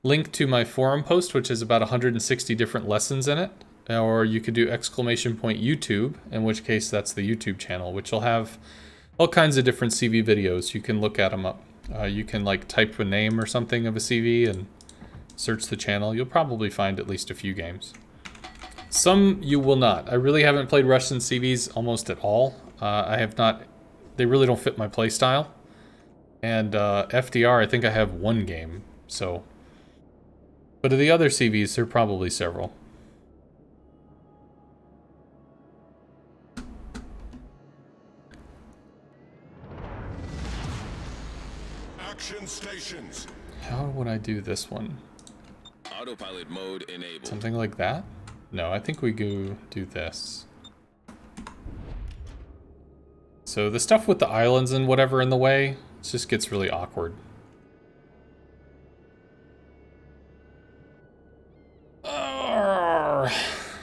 link to my forum post, which has about 160 different lessons in it. Or you could do exclamation point YouTube, in which case that's the YouTube channel, which will have all kinds of different CV videos. You can look at them up. You can like type a name or something of a CV and search the channel. You'll probably find at least a few games. Some you will not. I really haven't played Russian CVs almost at all. I have not. They really don't fit my playstyle. And FDR, I think I have one game. So, but of the other CVs, there are probably several. Action stations. How would I do this one? Autopilot mode enabled. Something like that? No, I think we go do this. So the stuff with the islands and whatever in the way, it just gets really awkward.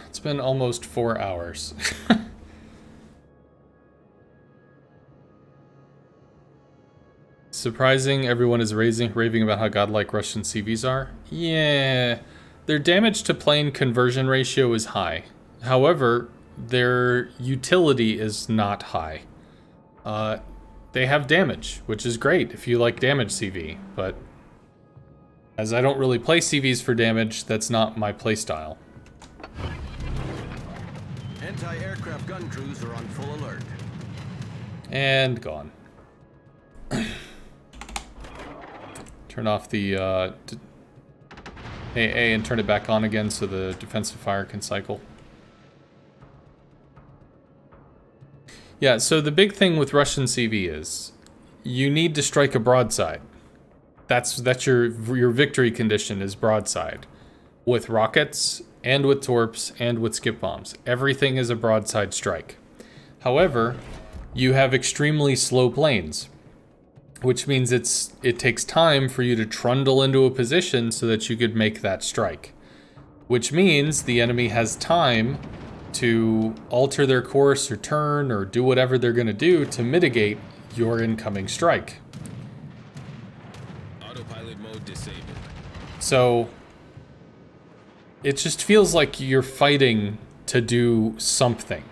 It's been almost 4 hours. Surprising, everyone is raving about how godlike Russian CVs are. Yeah, their damage to plane conversion ratio is high. However, their utility is not high. They have damage, which is great if you like damage CV, but as I don't really play CVs for damage, that's not my playstyle. Anti-aircraft gun crews are on full alert. And gone. Turn off the AA and turn it back on again so the defensive fire can cycle. Yeah, so the big thing with Russian CV is you need to strike a broadside. That's your victory condition is broadside. With rockets and with torps and with skip bombs. Everything is a broadside strike. However, you have extremely slow planes, which means it takes time for you to trundle into a position so that you could make that strike. Which means the enemy has time to alter their course or turn or do whatever they're going to do to mitigate your incoming strike. Autopilot mode disabled. So it just feels like you're fighting to do something.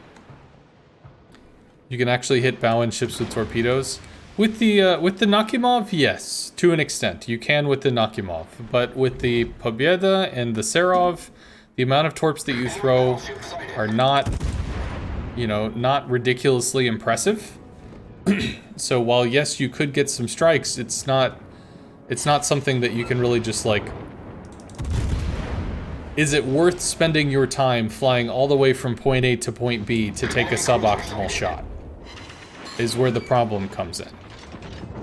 You can actually hit bow and ships with torpedoes. With the Nakhimov, yes, to an extent. You can with the Nakhimov. But with the Pobeda and the Serov, the amount of torps that you throw are not, not ridiculously impressive. So while, yes, you could get some strikes, it's not something that you can really just, like... Is it worth spending your time flying all the way from point A to point B to take a suboptimal shot? Is where the problem comes in.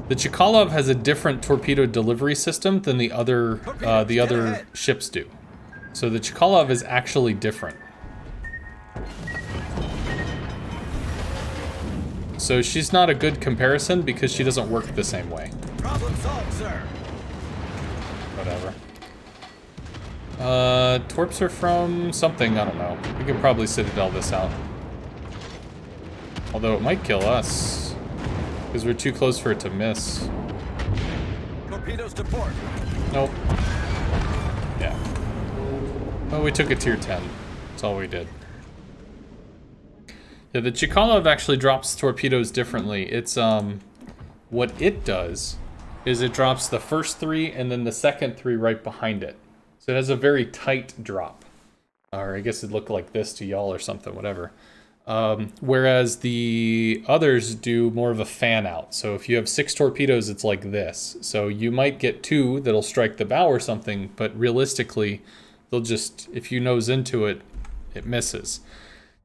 The Chkalov has a different torpedo delivery system than the other ships do. So the Chkalov is actually different. So she's not a good comparison because she doesn't work the same way. Problem solved, sir. Whatever. Torps are from something, I don't know. We can probably Citadel this out. Although it might kill us. Because we're too close for it to miss. Torpedoes to port. Nope. Yeah. Well, we took a tier 10. That's all we did. Yeah, the Chkalov actually drops torpedoes differently. It's, what it does is it drops the first 3 and then the second 3 right behind it. So it has a very tight drop. Or I guess it'd look like this to y'all or something, whatever. Whereas the others do more of a fan out. So if you have 6 torpedoes, it's like this. So you might get 2 that'll strike the bow or something, but realistically, they'll just, if you nose into it, It misses.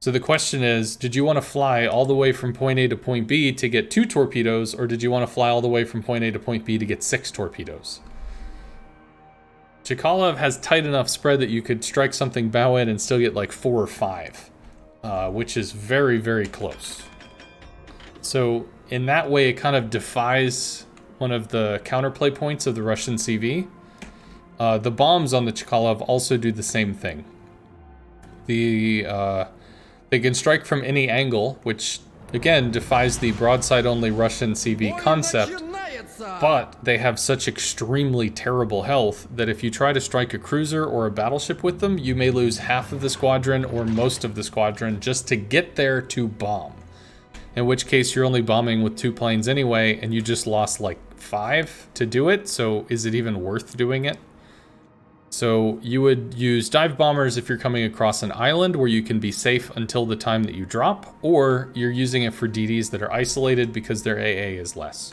So the question is, did you want to fly all the way from point A to point B to get 2 torpedoes, or did you want to fly all the way from point A to point B to get 6 torpedoes? Chkalov has tight enough spread that you could strike something bow in and still get like 4 or 5, which is very, very close. So in that way, it kind of defies one of the counterplay points of the Russian CV. The bombs on the Chkalov also do the same thing. They can strike from any angle, which again defies the broadside-only Russian CV concept, but they have such extremely terrible health that if you try to strike a cruiser or a battleship with them, you may lose half of the squadron or most of the squadron just to get there to bomb. In which case you're only bombing with 2 planes anyway, and you just lost like 5 to do it, so is it even worth doing it? So you would use dive bombers if you're coming across an island where you can be safe until the time that you drop, or you're using it for DDs that are isolated because their AA is less.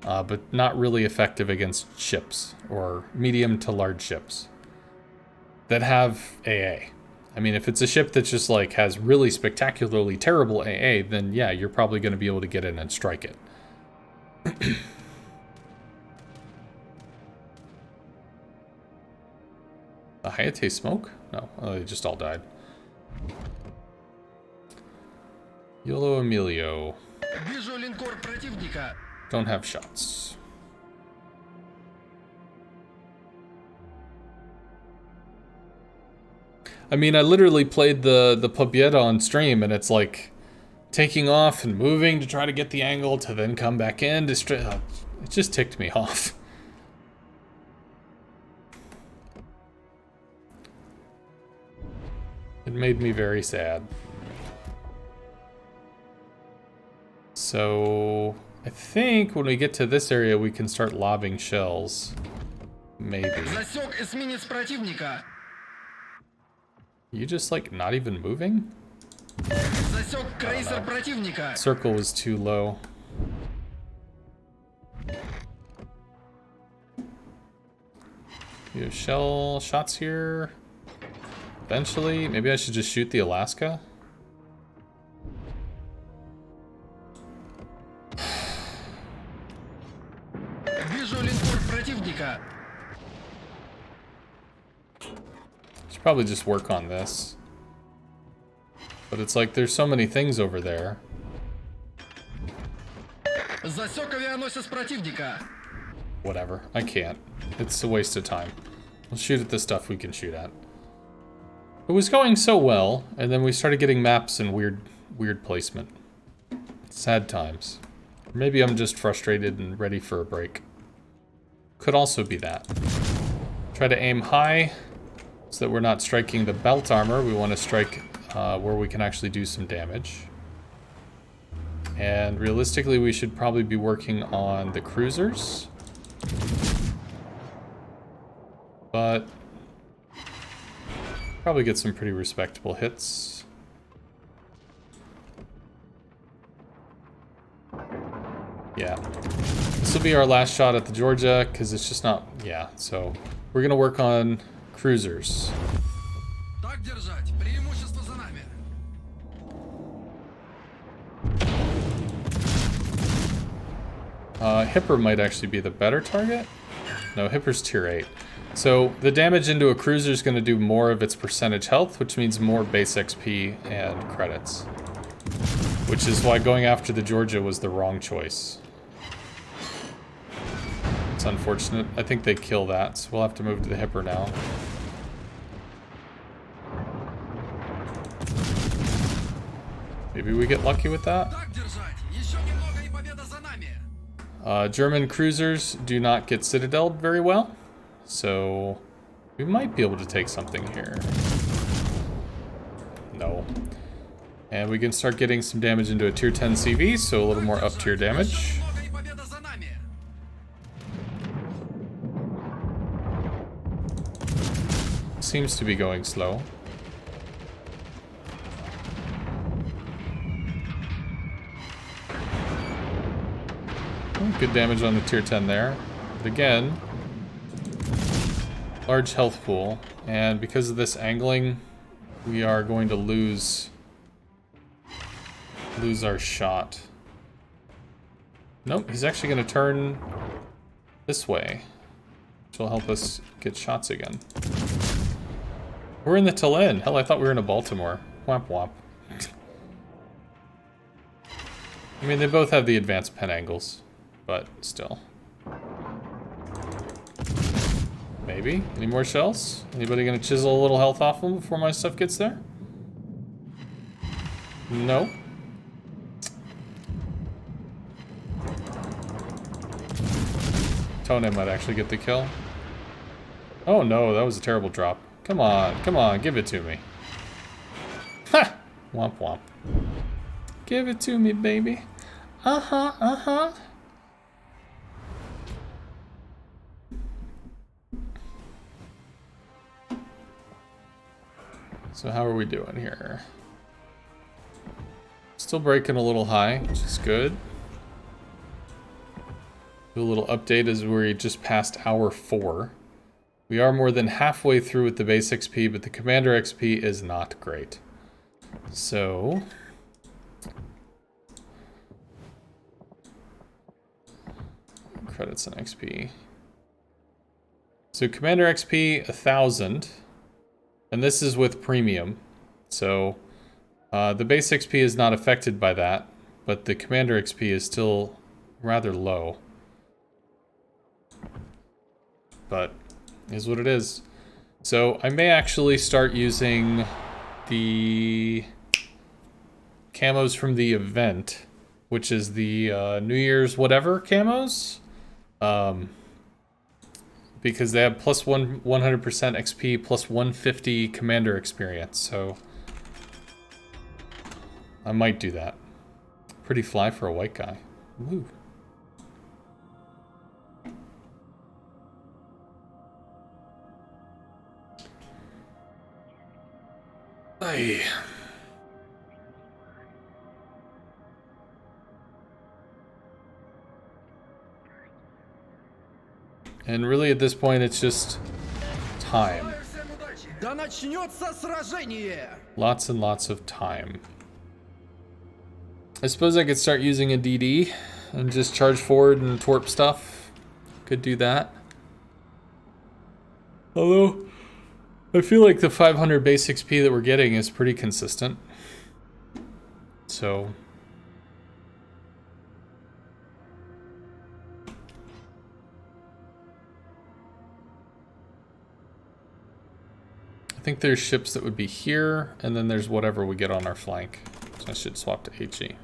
But not really effective against ships, or medium to large ships that have AA. I mean, if it's a ship that just like has really spectacularly terrible AA, then yeah, you're probably going to be able to get in and strike it. The Hayate smoke? No, they just all died. Yolo Emilio. Вижу линкор противника. Don't have shots. I mean, I literally played the Pobeda on stream, and it's like taking off and moving to try to get the angle to then come back in. It just ticked me off. It made me very sad. So I think when we get to this area, we can start lobbing shells. Maybe. Засек эсминец противника. You just like not even moving? Засек крейсер противника. Circle was too low. You have shell shots here. Eventually, maybe I should just shoot the Alaska. Вижу линкор противника. Should probably just work on this. But it's like there's so many things over there. Засек авианосец противника. Whatever, I can't. It's a waste of time. We'll shoot at the stuff we can shoot at. It was going so well, and then we started getting maps and weird placement. Sad times. Or maybe I'm just frustrated and ready for a break. Could also be that. Try to aim high so that we're not striking the belt armor. We want to strike where we can actually do some damage. And realistically, we should probably be working on the cruisers. But probably get some pretty respectable hits. Yeah. This will be our last shot at the Georgia, because it's just not... Yeah, so we're going to work on cruisers. Так держать. Преимущество за нами. Hipper might actually be the better target. No, Hipper's tier 8. So the damage into a cruiser is going to do more of its percentage health, which means more base XP and credits. Which is why going after the Georgia was the wrong choice. It's unfortunate. I think they kill that, so we'll have to move to the Hipper now. Maybe we get lucky with that. Так держать. Еще немного и победа за нами. German cruisers do not get citadeled very well, so we might be able to take something here. No. And we can start getting some damage into a tier 10 CV, so a little more up tier damage. Немного и победа за нами. Seems to be going slow. Good damage on the tier 10 there. But again, large health pool. And because of this angling, we are going to lose our shot. Nope, he's actually going to turn this way, which will help us get shots again. We're in the Tallinn. Hell, I thought we were in a Baltimore. Womp womp. I mean, they both have the advanced pen angles, but still. Maybe? Any more shells? Anybody gonna chisel a little health off them before my stuff gets there? No. Tone might actually get the kill. Oh no, that was a terrible drop. Come on, give it to me. Ha! Womp womp. Give it to me, baby. Uh-huh. So how are we doing here? Still breaking a little high, which is good. Do a little update as we just passed hour 4. We are more than halfway through with the base XP, but the commander XP is not great. So... credits and XP. So commander XP 1,000, and this is with premium. So the base XP is not affected by that, but the commander XP is still rather low. But is what it is. So I may actually start using the camos from the event, which is the New Year's whatever camos. Because they have plus 100% XP plus 150 commander experience, so I might do that. Pretty fly for a white guy. Woo. Aye. And really at this point it's just time. Да начнется сражение! Lots and lots of time. I suppose I could start using a DD and just charge forward and twerp stuff. Could do that. Although, I feel like the 500 base XP that we're getting is pretty consistent. So... I think there's ships that would be here, and then there's whatever we get on our flank. So I should swap to HE.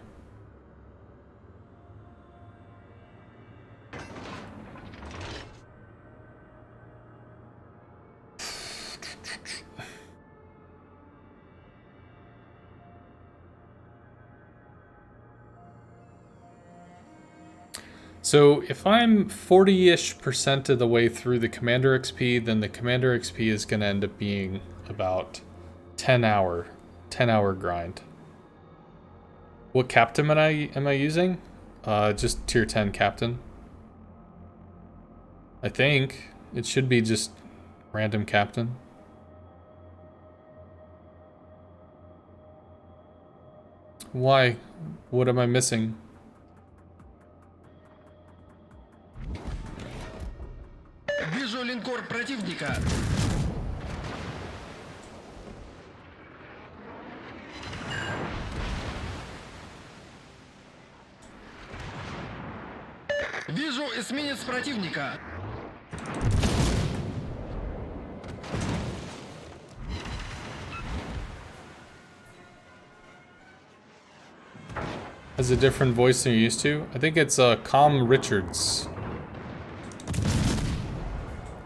So if I'm 40-ish% of the way through the commander XP, then the commander XP is going to end up being about 10 hour grind. What captain am I using? Just tier 10 captain. I think it should be just random captain. Why? What am I missing? Вижу линкор противника. Вижу эсминец противника. Has a different voice than you're used to? I think it's Com Richards.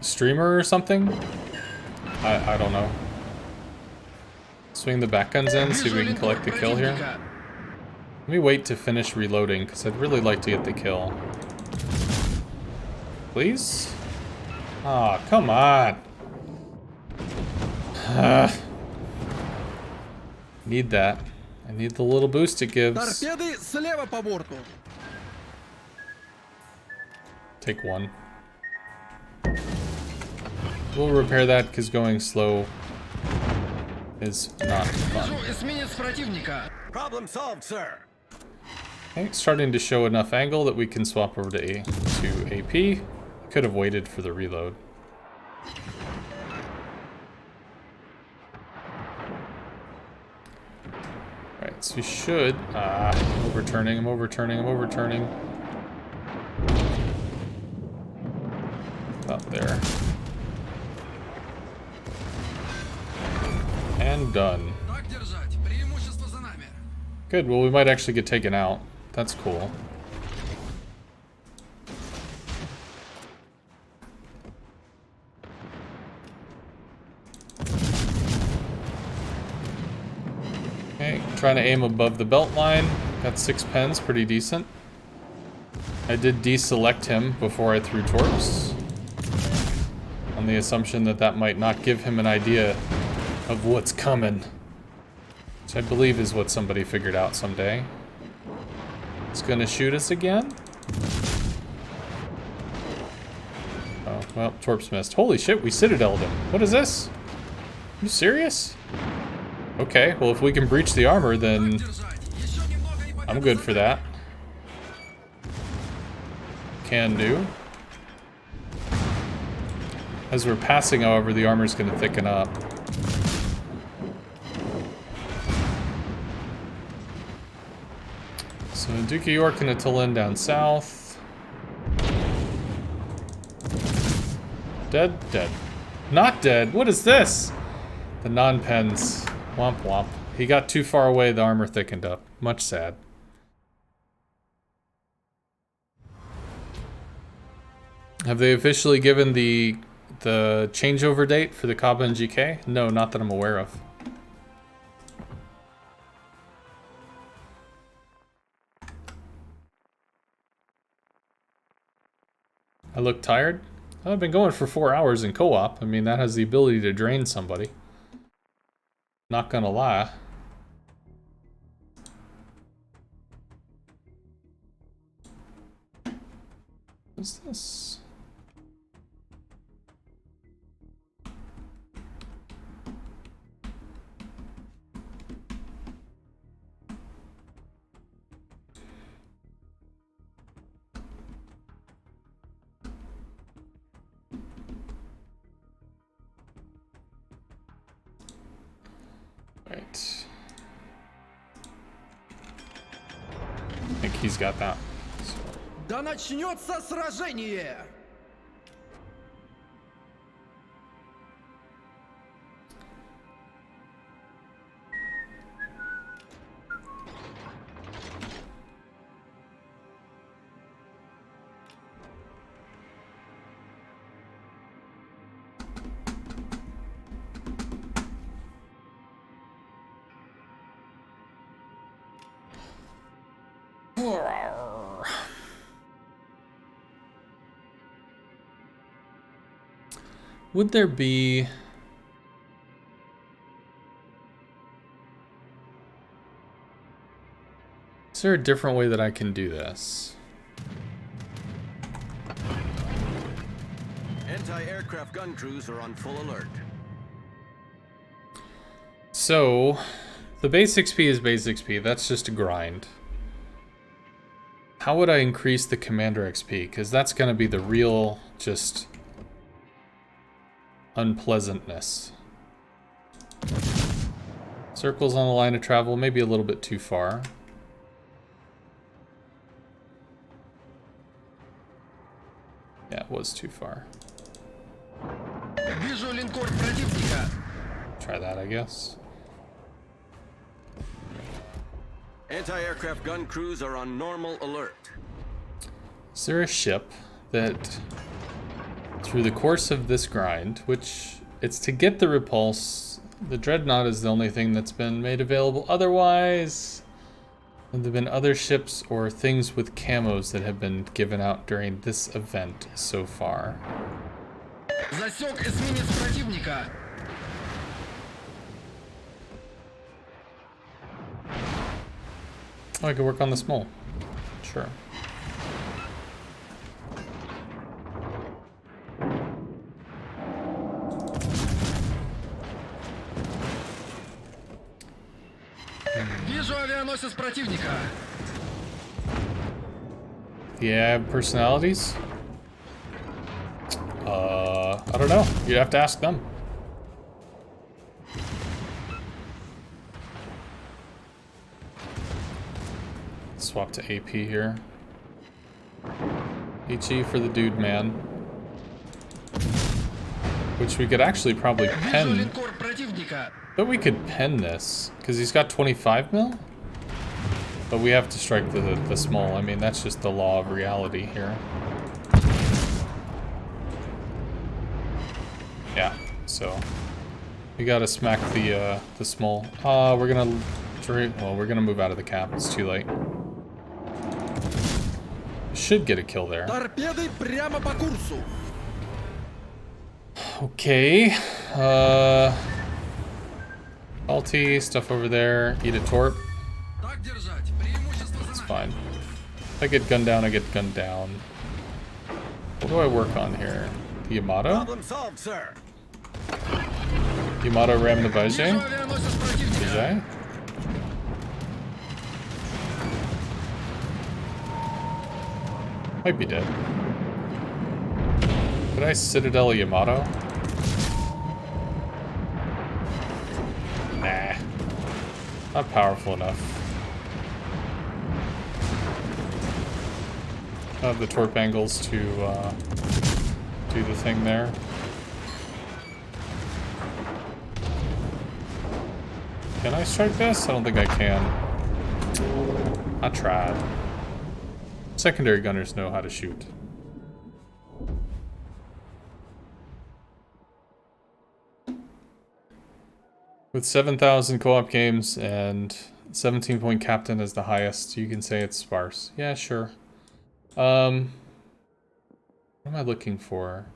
Streamer or something? I don't know. Swing the back guns in, see if we can collect the kill here. Let me wait to finish reloading, because I'd really like to get the kill. Please? Aw, oh, come on! Need that. I need the little boost it gives. Торпеды слева по борту. Take one. We'll repair that because going slow is not fun. Вижу эсминец противника. Problem solved, sir. Okay, starting to show enough angle that we can swap over to AP. Could have waited for the reload. Alright, so we should... I'm overturning. About there. And done. Так держать. Преимущество за нами. Good, well we might actually get taken out. That's cool. Okay, trying to aim above the belt line. Got 6 pens, pretty decent. I did deselect him before I threw torps, on the assumption that that might not give him an idea of what's coming. Which I believe is what somebody figured out someday. It's gonna shoot us again? Oh, well, torps missed. Holy shit, we citadeled him. What is this? Are you serious? Okay, well if we can breach the armor, then I'm good for that. Can do. As we're passing, however, the armor's gonna thicken up. So Dockyard and a Tulin down south. Dead, dead. Not dead. What is this? The non-pens. Womp womp. He got too far away, the armor thickened up. Much sad. Have they officially given the changeover date for the Kaba and GK? No, not that I'm aware of. I look tired? I've been going for 4 hours in co-op. I mean, that has the ability to drain somebody. Not gonna lie. What's this? Right. I think he's got that. So. Да начнется сражение! Would there be... Is there a different way that I can do this? Anti-aircraft gun crews are on full alert. So, the base XP is base XP. That's just a grind. How would I increase the commander XP? Because that's going to be the real, just... unpleasantness. Circles on the line of travel, maybe a little bit too far. Yeah, it was too far. Вижу линкор противника. Try that, I guess. Anti-aircraft gun crews are on normal alert. Is there a ship that, through the course of this grind, which it's to get the repulse, the Dreadnought is the only thing that's been made available. Otherwise, have there been other ships or things with camos that have been given out during this event so far? Засек эсминец противника. Oh, I could work on the small. Sure. Вижу авианосец противника. Yeah, personalities? I don't know. You'd have to ask them. Swap to AP here. HE for the dude man. Which we could actually probably Вижу pen. линкор противника. But we could pen this. Because he's got 25 mil? But we have to strike the small. I mean, that's just the law of reality here. Yeah, so we gotta smack the small. We're gonna move out of the cap. It's too late. Should get a kill there. Торпеды прямо по курсу. Okay. Ulti stuff over there. Eat a torp. Так держать. Преимущество за It's нами. fine. If I get gunned down, I get gunned down. What do I work on here? The Yamato? Problem solved, sir. Yamato ram the Вижу Baje? авианосец противника. Baje? Might be dead. Could I Citadel Yamato? Nah. Not powerful enough. I have the torp angles to do the thing there. Can I strike this? I don't think I can. I tried. Secondary gunners know how to shoot. With 7,000 co-op games and 17-point captain as the highest, you can say it's sparse. Yeah, sure. What am I looking for?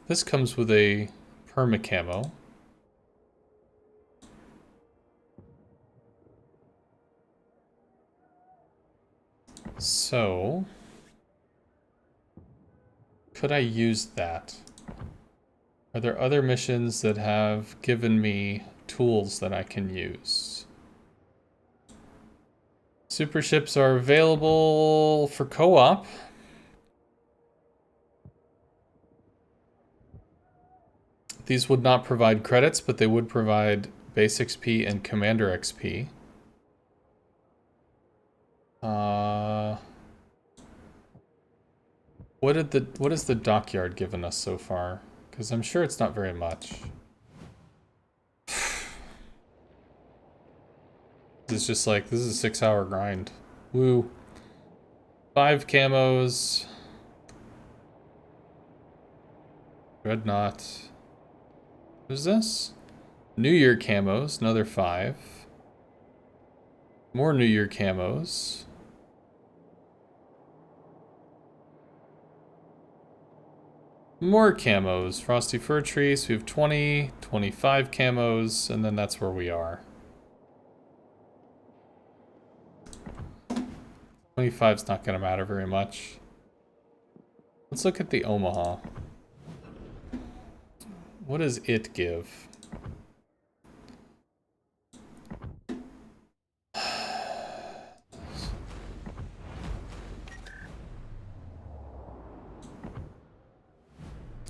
This comes with a perma camo. So, could I use that? Are there other missions that have given me tools that I can use? Super ships are available for co-op. These would not provide credits, but they would provide base XP and commander XP. What has the Dockyard given us so far? Because I'm sure it's not very much. It's just like, this is a 6-hour grind. Woo. 5 camos. Dreadnought. What is this? New Year camos, another 5. More New Year camos. More camos. Frosty Fir Tree, so we have 20, 25 camos, and then that's where we are. 25's not going to matter very much. Let's look at the Omaha. What does it give? I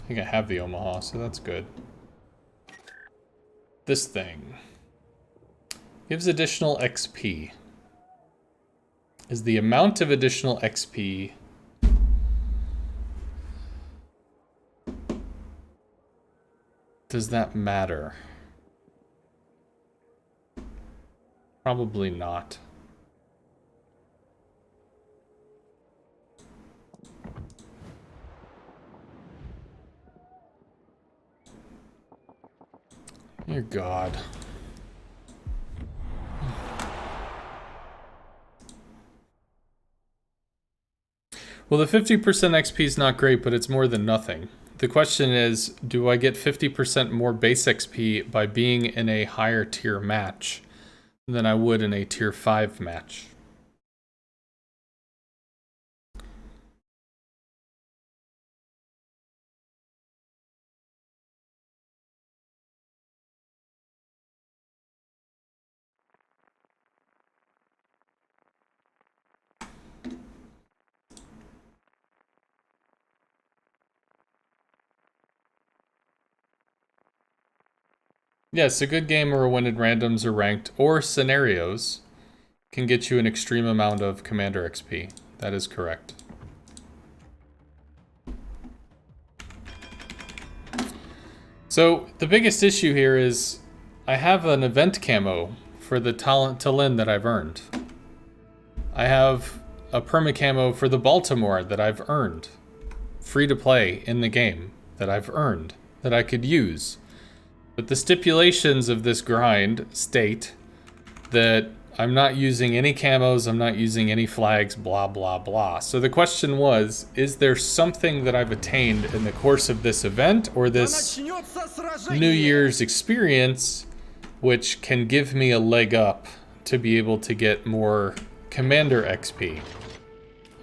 think I have the Omaha, so that's good. This thing gives additional XP. Is the amount of additional XP does that matter? Probably not. Dear God. Well, the 50% XP is not great, but it's more than nothing. The question is, do I get 50% more base XP by being in a higher tier match than I would in a tier 5 match? Yes, a good game or a win in randoms or ranked or scenarios can get you an extreme amount of Commander XP. That is correct. So the biggest issue here is I have an event camo for the Talon that I've earned. I have a perma camo for the Baltimore that I've earned. Free to play in the game that I've earned, that I could use. But the stipulations of this grind state that I'm not using any camos, I'm not using any flags, blah, blah, blah. So the question was, is there something that I've attained in the course of this event or this New Year's experience which can give me a leg up to be able to get more Commander XP?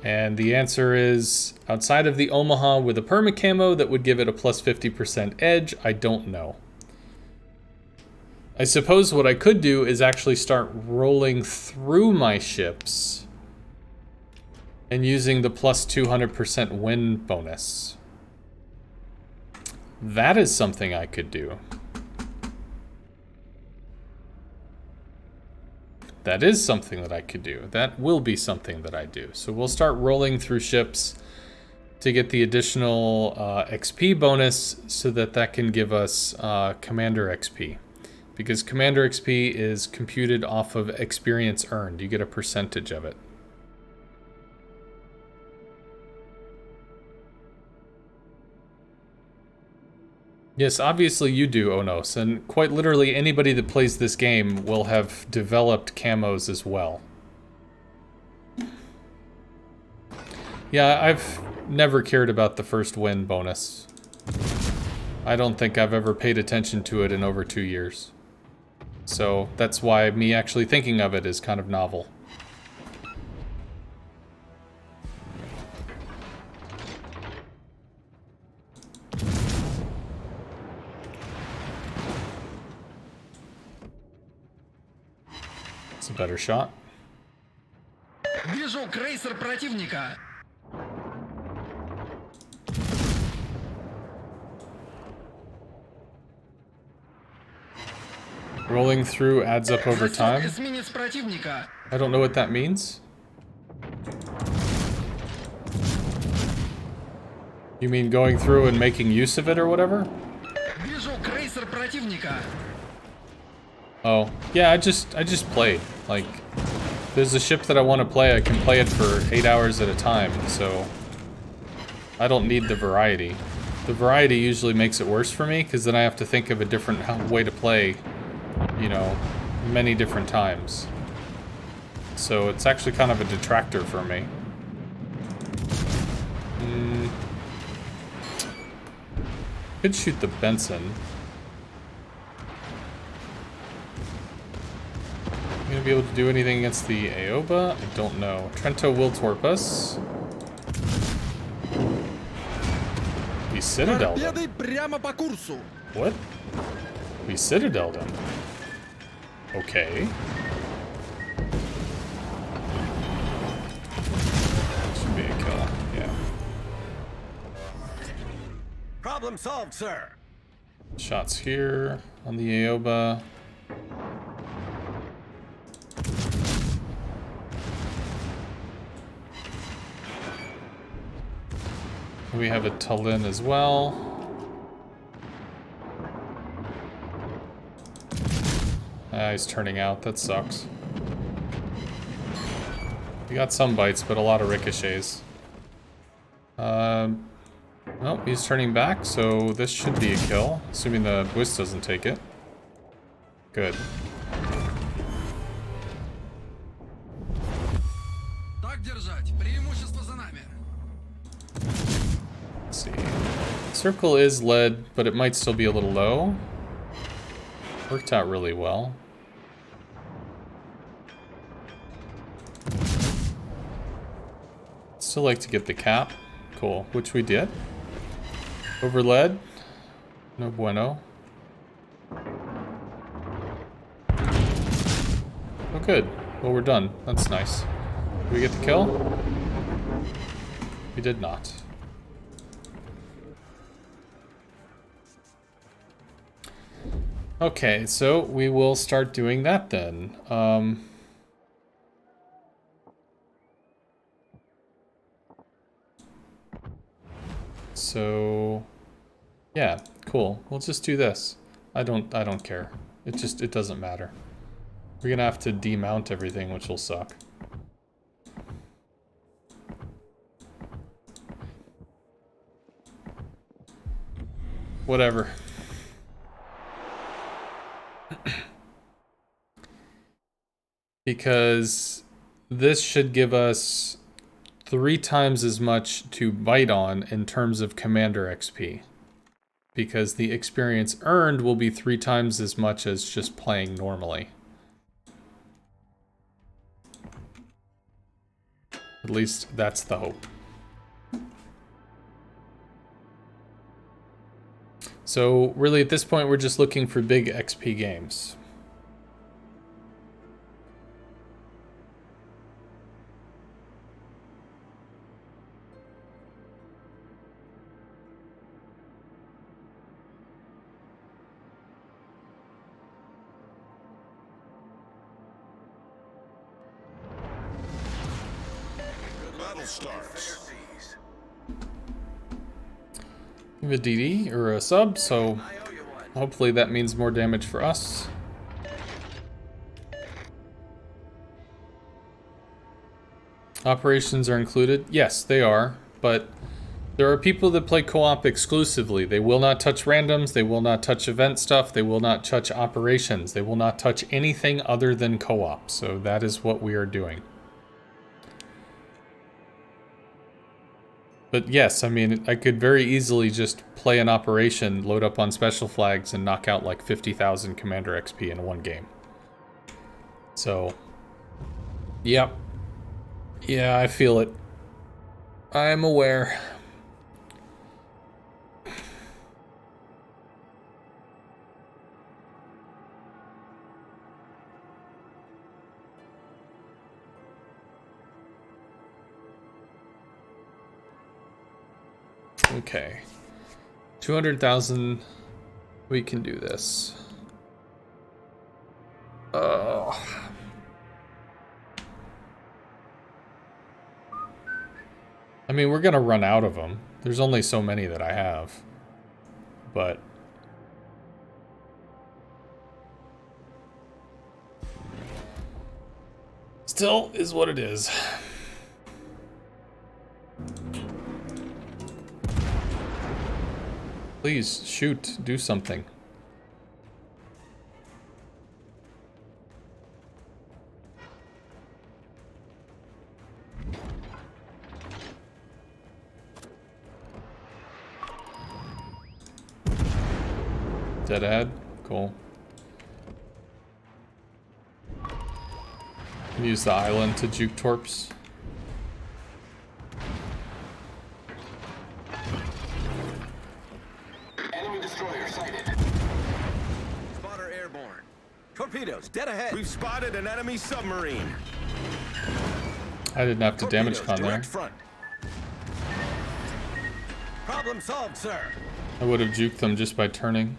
And the answer is, outside of the Omaha with a perma camo that would give it a plus 50% edge, I don't know. I suppose what I could do is actually start rolling through my ships and using the plus 200% win bonus. That is something I could do. That is something that I could do. That will be something that I do. So we'll start rolling through ships to get the additional XP bonus so that can give us Commander XP. Because Commander XP is computed off of experience earned. You get a percentage of it. Yes, obviously you do, Onos, and quite literally anybody that plays this game will have developed camos as well. Yeah, I've never cared about the first win bonus. I don't think I've ever paid attention to it in over 2 years. So that's why me actually thinking of it is kind of novel. It's a better shot. Вижу крейсер противника. Rolling through adds up over time. Эсминец противника. I don't know what that means. You mean going through and making use of it or whatever? Вижу крейсер противника. Oh, yeah, I just played. Like, if there's a ship that I want to play, I can play it for 8 hours at a time, so I don't need the variety. The variety usually makes it worse for me, because then I have to think of a different way to play, you know, many different times. So it's actually kind of a detractor for me. Could shoot the Benson. Gonna be able to do anything against the Aoba? I don't know. Trento will torp us. We citadeled him. Торпедой прямо по курсу. What? We citadeled him. Okay. Should be a kill, yeah. Problem solved, sir. Shots here on the Aoba. We have a Talon as well. Ah, he's turning out. That sucks. We got some bites, but a lot of ricochets. Well, he's turning back, so this should be a kill, assuming the Bliss doesn't take it. Good. Так держать. Преимущество за нами. Let's see. Circle is led, but it might still be a little low. Worked out really well. Still like to get the cap. Cool, which we did. Over lead. No bueno. Oh good. Well, we're done. That's nice. Did we get the kill? We did not. Okay, so we will start doing that then. So yeah, cool. We'll just do this. I don't care. It doesn't matter. We're gonna have to demount everything, which will suck. Whatever. Because this should give us 3 times as much to bite on in terms of Commander XP. Because the experience earned will be 3 times as much as just playing normally. At least that's the hope. So really at this point we're just looking for big XP games. Battle starts. Give a DD or a sub, so hopefully that means more damage for us. Operations are included? Yes, they are, but there are people that play co-op exclusively. They will not touch randoms, they will not touch event stuff, they will not touch operations, they will not touch anything other than co-op, so that is what we are doing. But yes, I mean, I could very easily just play an operation, load up on special flags, and knock out like 50,000 Commander XP in one game. So, yep. Yeah, I feel it. I am aware. Okay. 200,000. We can do this. Oh. I mean, we're gonna run out of them. There's only so many that I have. But still is what it is. Please, shoot, do something. Dead ahead? Cool. Use the island to juke torps. Enemy destroyer sighted. Spotter airborne. Torpedoes, dead ahead. We've spotted an enemy submarine. I didn't have to damage con there. Direct front. Problem solved, sir. I would have juked them just by turning.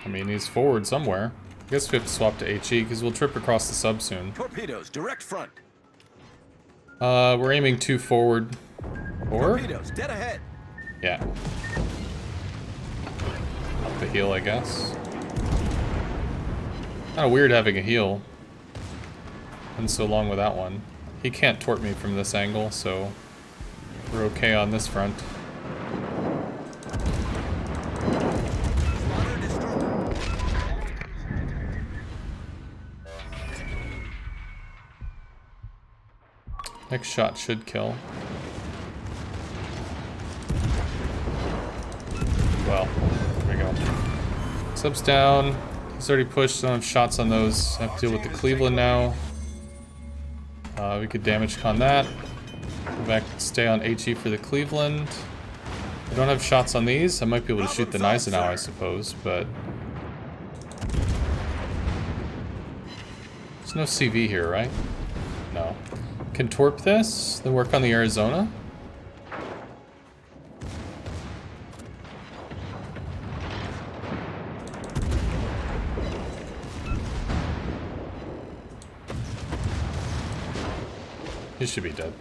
I mean, he's forward somewhere. I guess we have to swap to HE because we'll trip across the sub soon. Torpedoes, direct front. We're aiming 2 forward. Or? Torpedoes, dead ahead. Yeah. Up the heel, I guess. Kinda weird having a heel. And so long without one. He can't torp me from this angle, so we're okay on this front. Spotter destroyed. Next shot should kill. Well, there we go. Subs down. He's already pushed. Don't have shots on those. I have to deal with the Cleveland now. We could damage con that. Go back, stay on HE for the Cleveland. I don't have shots on these. I might be able to shoot the Gneisenau, I suppose, but there's no CV here, right? No. Can torp this, then work on the Arizona. He should be dead.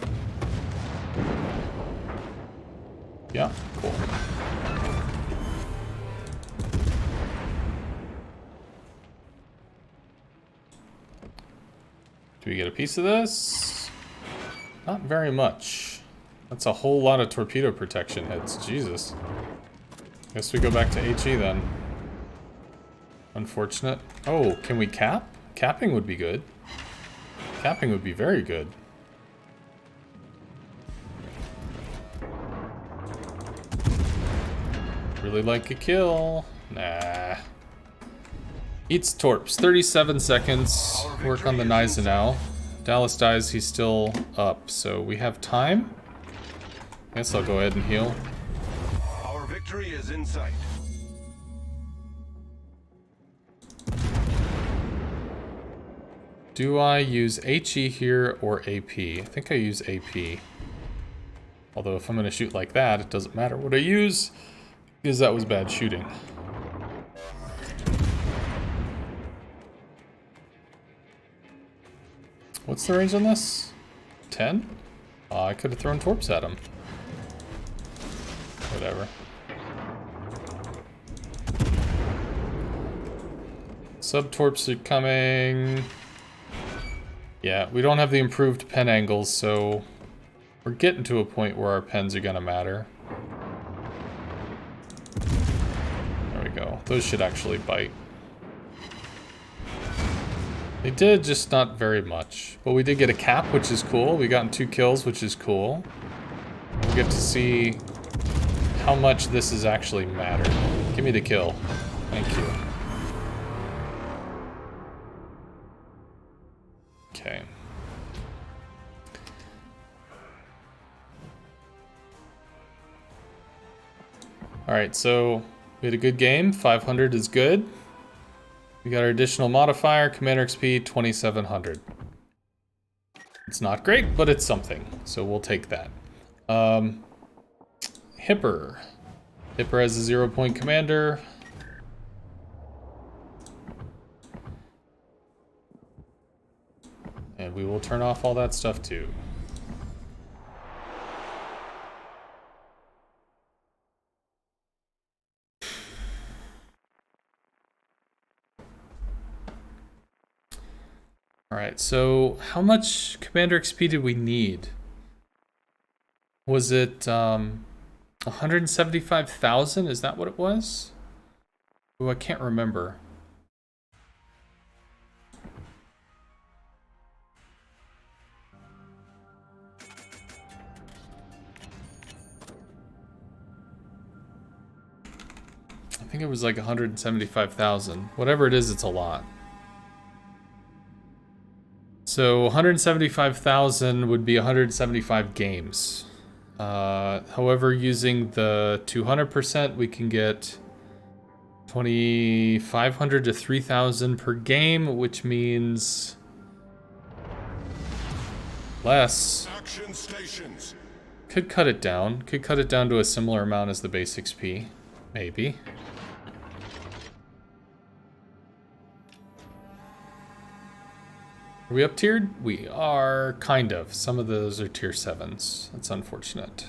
Yeah, cool. Do we get a piece of this? Not very much. That's a whole lot of torpedo protection heads. Jesus. Guess we go back to HE then. Unfortunate. Oh, can we cap? Capping would be good. Capping would be very good. Really like a kill. Nah. Eats torps. 37 seconds. Work on the Gneisenau. Dallas dies, he's still up, so we have time. Guess I'll go ahead and heal. Our victory is in sight. Do I use HE here or AP? I think I use AP. Although if I'm going to shoot like that, it doesn't matter what I use, because that was bad shooting. What's the range on this? 10? I could have thrown torps at him. Whatever. Sub-torps are coming. Yeah, we don't have the improved pen angles, so we're getting to a point where our pens are gonna matter. There we go. Those should actually bite. They did, just not very much. But we did get a cap, which is cool. We got 2 kills, which is cool. We get to see how much this has actually mattered. Give me the kill. Thank you. Okay. Alright, so we had a good game. 500 is good. We got our additional modifier, Commander XP 2700. It's not great, but it's something, so we'll take that. Hipper. Hipper has a 0-point commander. And we will turn off all that stuff too. Alright, so how much Commander XP did we need? Was it 175,000? Is that what it was? Oh, I can't remember. I think it was like 175,000. Whatever it is, it's a lot. So 175,000 would be 175 games. However, using the 200%, we can get 2,500 to 3,000 per game, which means less. Action stations. Could cut it down. Could cut it down to a similar amount as the base XP. Maybe. Are we up tiered? We are, kind of. Some of those are tier 7s. That's unfortunate.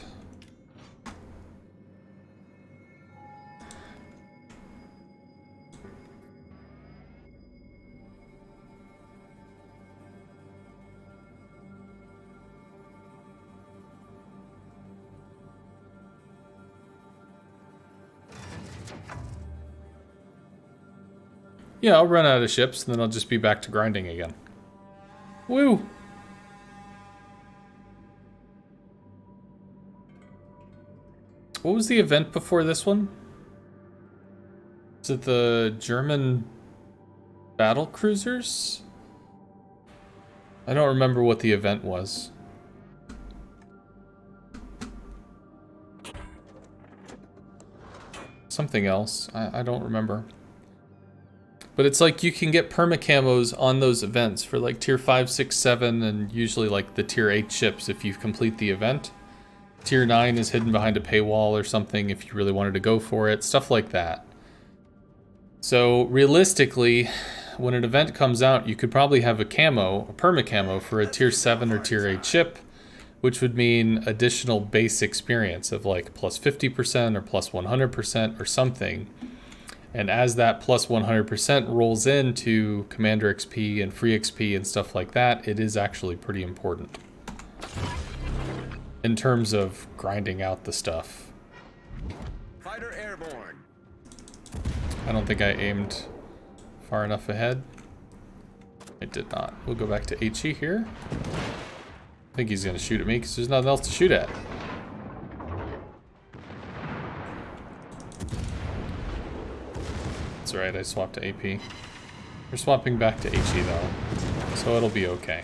Yeah, I'll run out of ships, and then I'll just be back to grinding again. Woo! What was the event before this one? Is it the German battle cruisers? I don't remember what the event was. Something else. I don't remember. But it's like you can get permacamos on those events for like tier 5, 6, 7, and usually like the tier 8 ships if you complete the event. Tier 9 is hidden behind a paywall or something if you really wanted to go for it, stuff like that. So realistically, when an event comes out, you could probably have a permacamo for a tier 7 or tier 8 ship, which would mean additional base experience of like plus 50% or plus 100% or something. And as that plus 100% rolls into Commander XP and free XP and stuff like that, it is actually pretty important in terms of grinding out the stuff. Fighter airborne. I don't think I aimed far enough ahead. I did not. We'll go back to HE here. I think he's going to shoot at me because there's nothing else to shoot at. That's right, I swapped to AP. We're swapping back to HE though, so it'll be okay.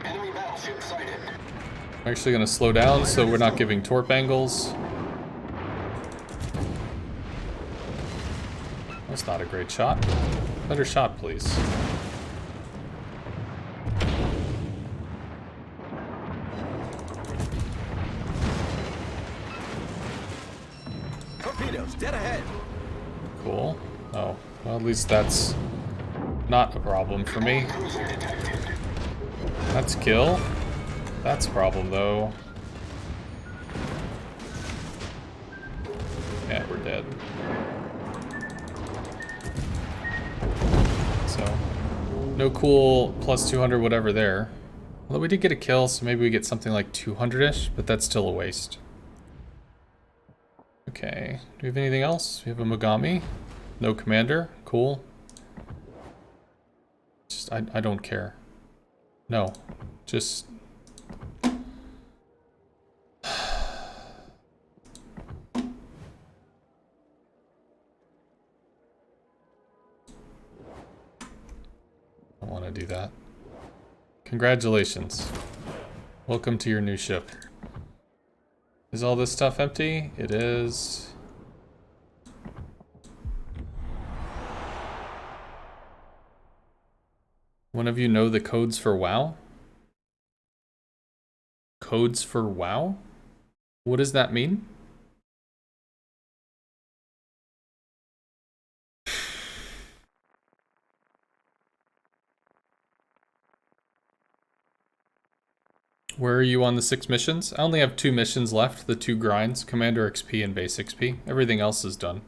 Enemy battleship sighted. I'm actually going to slow down so we're not giving torp angles. That's not a great shot. Better shot, please. Torpedoes, dead ahead. Cool. Oh, well, at least that's not a problem for me. That's kill. That's a problem, though. Yeah, we're dead. So, no cool plus 200 whatever there. Although we did get a kill, so maybe we get something like 200-ish, but that's still a waste. Okay, do we have anything else? We have a Mogami. No commander. Cool. Just, I don't care. No. Just... I don't want to do that. Congratulations. Welcome to your new ship. Is all this stuff empty? It is. One of you know the codes for WoW? Codes for WoW? What does that mean? Where are you on the 6 missions? I only have 2 missions left, the 2 grinds, Commander XP and Base XP. Everything else is done.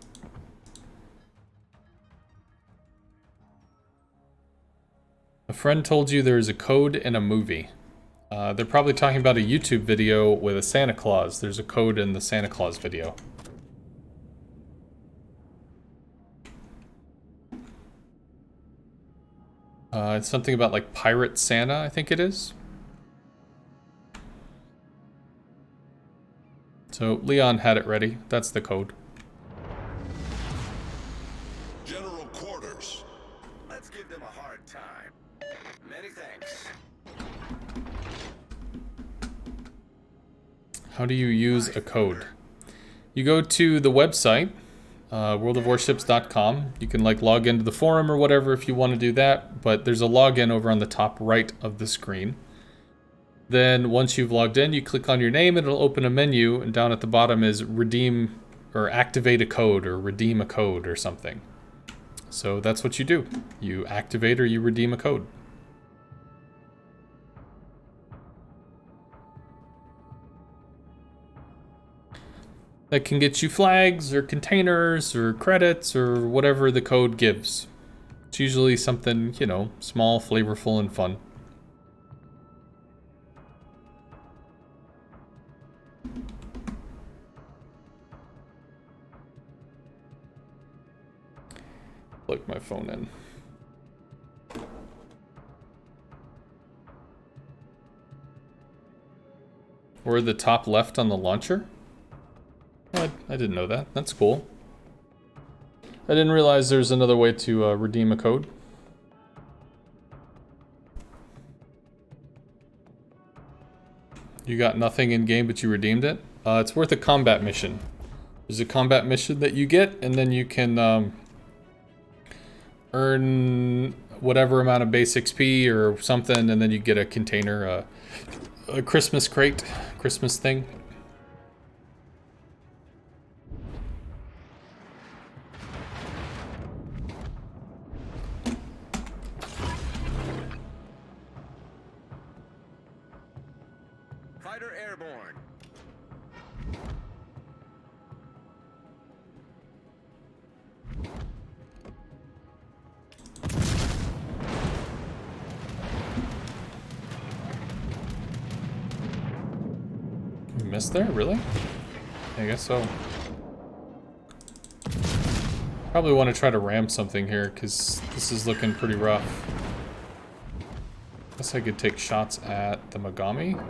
A friend told you there's a code in a movie. They're probably talking about a YouTube video with a Santa Claus. There's a code in the Santa Claus video. It's something about like Pirate Santa, I think it is. So Leon had it ready. That's the code. General quarters. Let's give them a hard time. Many thanks. How do you use a code? You go to the website, worldofwarships.com. You can like log into the forum or whatever if you want to do that, but there's a login over on the top right of the screen. Then once you've logged in, you click on your name and it'll open a menu, and down at the bottom is redeem or activate a code or redeem a code or something. So that's what you do. You activate or you redeem a code. That can get you flags or containers or credits or whatever the code gives. It's usually something, you know, small, flavorful, and fun. Plug my phone in. Or the top left on the launcher? Oh, I didn't know that. That's cool. I didn't realize there's another way to redeem a code. You got nothing in game, but you redeemed it? It's worth a combat mission. There's a combat mission that you get, and then you can earn whatever amount of base XP or something, and then you get a container, a Christmas crate, Christmas thing. Fighter airborne. We missed there? Really? I guess so. Probably want to try to ram something here, because this is looking pretty rough. Guess I could take shots at the Megami.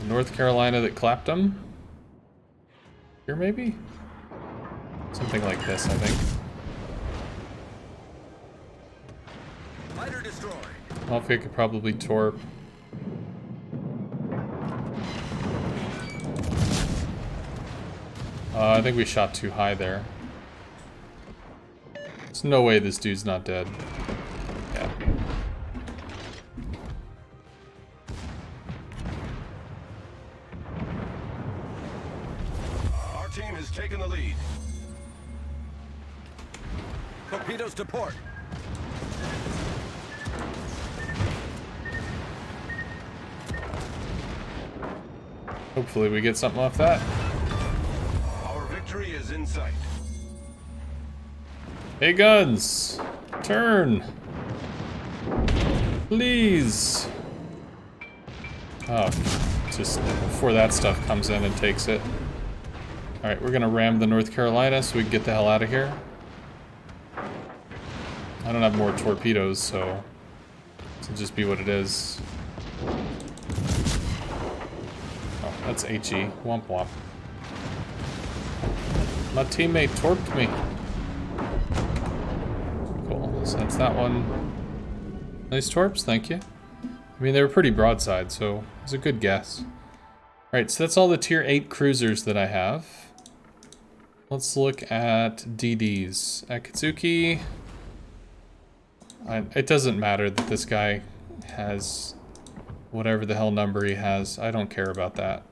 North Carolina that clapped them. Here, maybe? Something like this, I think. Fighter destroyed. Alfie could probably torp. I think we shot too high there. There's no way this dude's not dead. Yeah. Our team has taken the lead. Torpedoes to port. Hopefully we get something off that. Our victory is in sight. Hey guns! Turn! Please! Oh, just before that stuff comes in and takes it. Alright, we're gonna ram the North Carolina so we can get the hell out of here. I don't have more torpedoes, so it'll just be what it is. Oh, that's HE. Womp womp. My teammate torped me. Cool, so that's that one. Nice torps, thank you. I mean, they were pretty broadside, so it was a good guess. Alright, so that's all the tier 8 cruisers that I have. Let's look at DDs. Akatsuki. It doesn't matter that this guy has whatever the hell number he has. I don't care about that.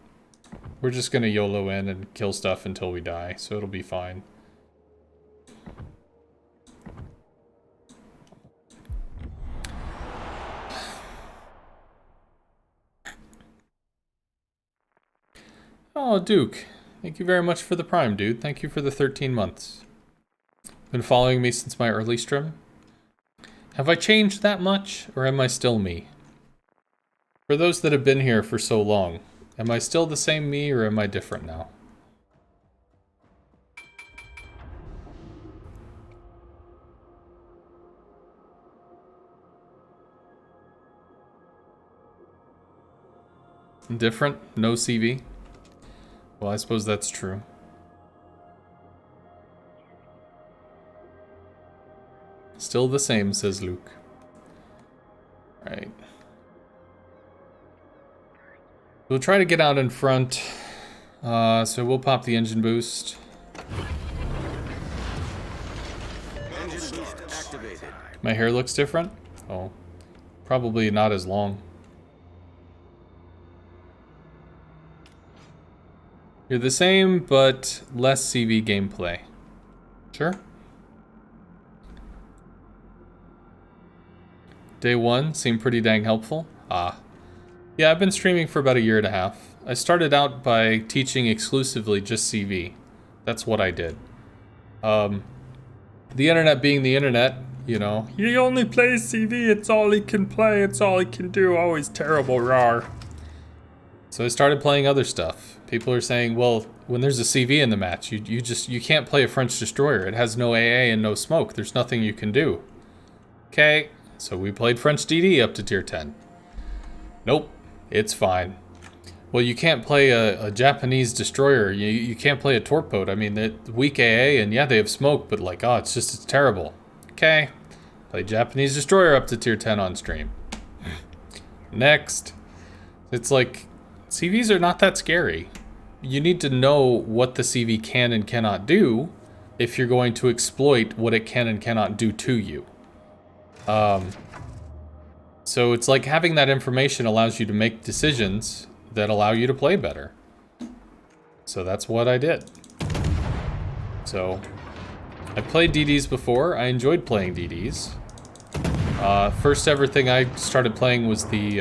We're just gonna YOLO in and kill stuff until we die, so it'll be fine. Oh, Duke. Thank you very much for the Prime, dude. Thank you for the 13 months. Been following me since my early stream. Have I changed that much, or am I still me? For those that have been here for so long, am I still the same me, or am I different now? Different? No CV? Well, I suppose that's true. Still the same, says Luke. Right. We'll try to get out in front. So we'll pop the engine boost. Engine boost activated. My hair looks different? Oh. Probably not as long. You're the same, but less CV gameplay. Sure? Day 1 seemed pretty dang helpful. Ah. Yeah, I've been streaming for about a year and a half. I started out by teaching exclusively just CV. That's what I did. The internet being the internet, you know. He only plays CV, it's all he can play, it's all he can do, always terrible, rawr. So I started playing other stuff. People are saying, well, when there's a CV in the match, you can't play a French destroyer. It has no AA and no smoke. There's nothing you can do. Okay. So we played French DD up to tier 10. Nope, it's fine. Well, you can't play a Japanese destroyer. You can't play a torp boat. I mean, they're weak AA, and yeah, they have smoke, but like, oh, it's terrible. Okay, Play Japanese destroyer up to tier 10 on stream. Next. It's like, CVs are not that scary. You need to know what the CV can and cannot do if you're going to exploit what it can and cannot do to you. So it's like having that information allows you to make decisions that allow you to play better. So that's what I did. So I played DDs before. I enjoyed playing DDs. First ever thing I started playing was the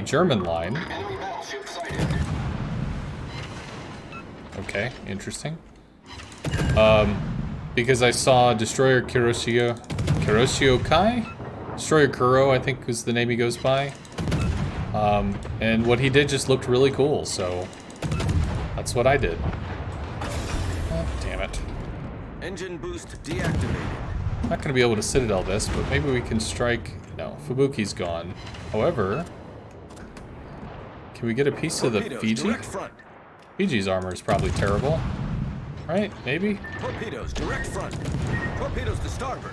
German line. Enemy battleship sighted. Okay, interesting. Because I saw Destroyer Kuroshio Kai? Destroyer Kuro, I think was the name he goes by. And what he did just looked really cool, so that's what I did. Oh, damn it. Engine boost deactivated. I'm not gonna be able to Citadel this, but maybe we can strike... No, Fubuki's gone. However, can we get a piece of the Torpedoes, Fiji? direct front. Fiji's armor is probably terrible. Right? Maybe? Torpedoes, direct front. Torpedoes to starboard.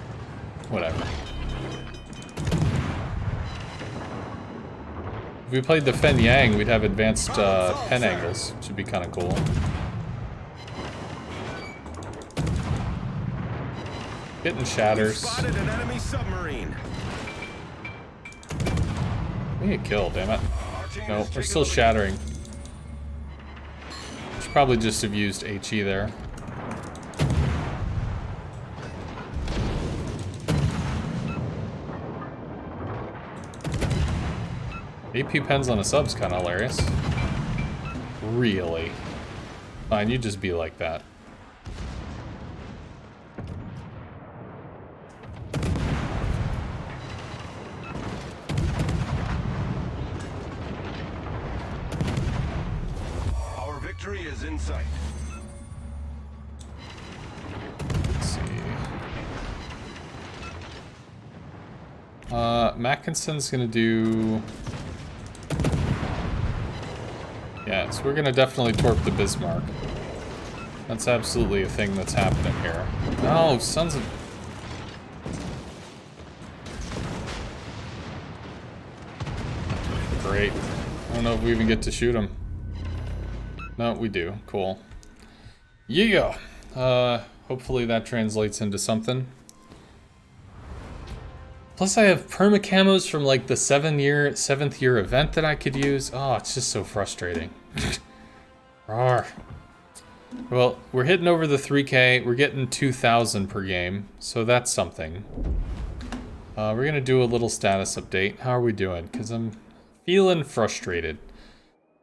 Whatever. If we played the Fen Yang, we'd have advanced pen angles, which would be kind of cool. Getting shatters. Spotted an enemy submarine. We get killed, damn it. No, we're still shattering. Should probably just have used HE there. AP pens on a sub's kind of hilarious. Really? Fine, you just be like that. Our victory is in sight. Let's see. Mackinson's gonna do... Yeah, so we're gonna definitely torp the Bismarck. That's absolutely a thing that's happening here. No, sons of... Great. I don't know if we even get to shoot him. No, we do. Cool. Yeah. Hopefully that translates into something. Plus I have perma-camos from like the 7th year event that I could use. Oh, it's just so frustrating. Rawr. Well, we're hitting over the 3K. We're getting 2,000 per game, so that's something. We're gonna do a little status update. How are we doing? Because I'm feeling frustrated.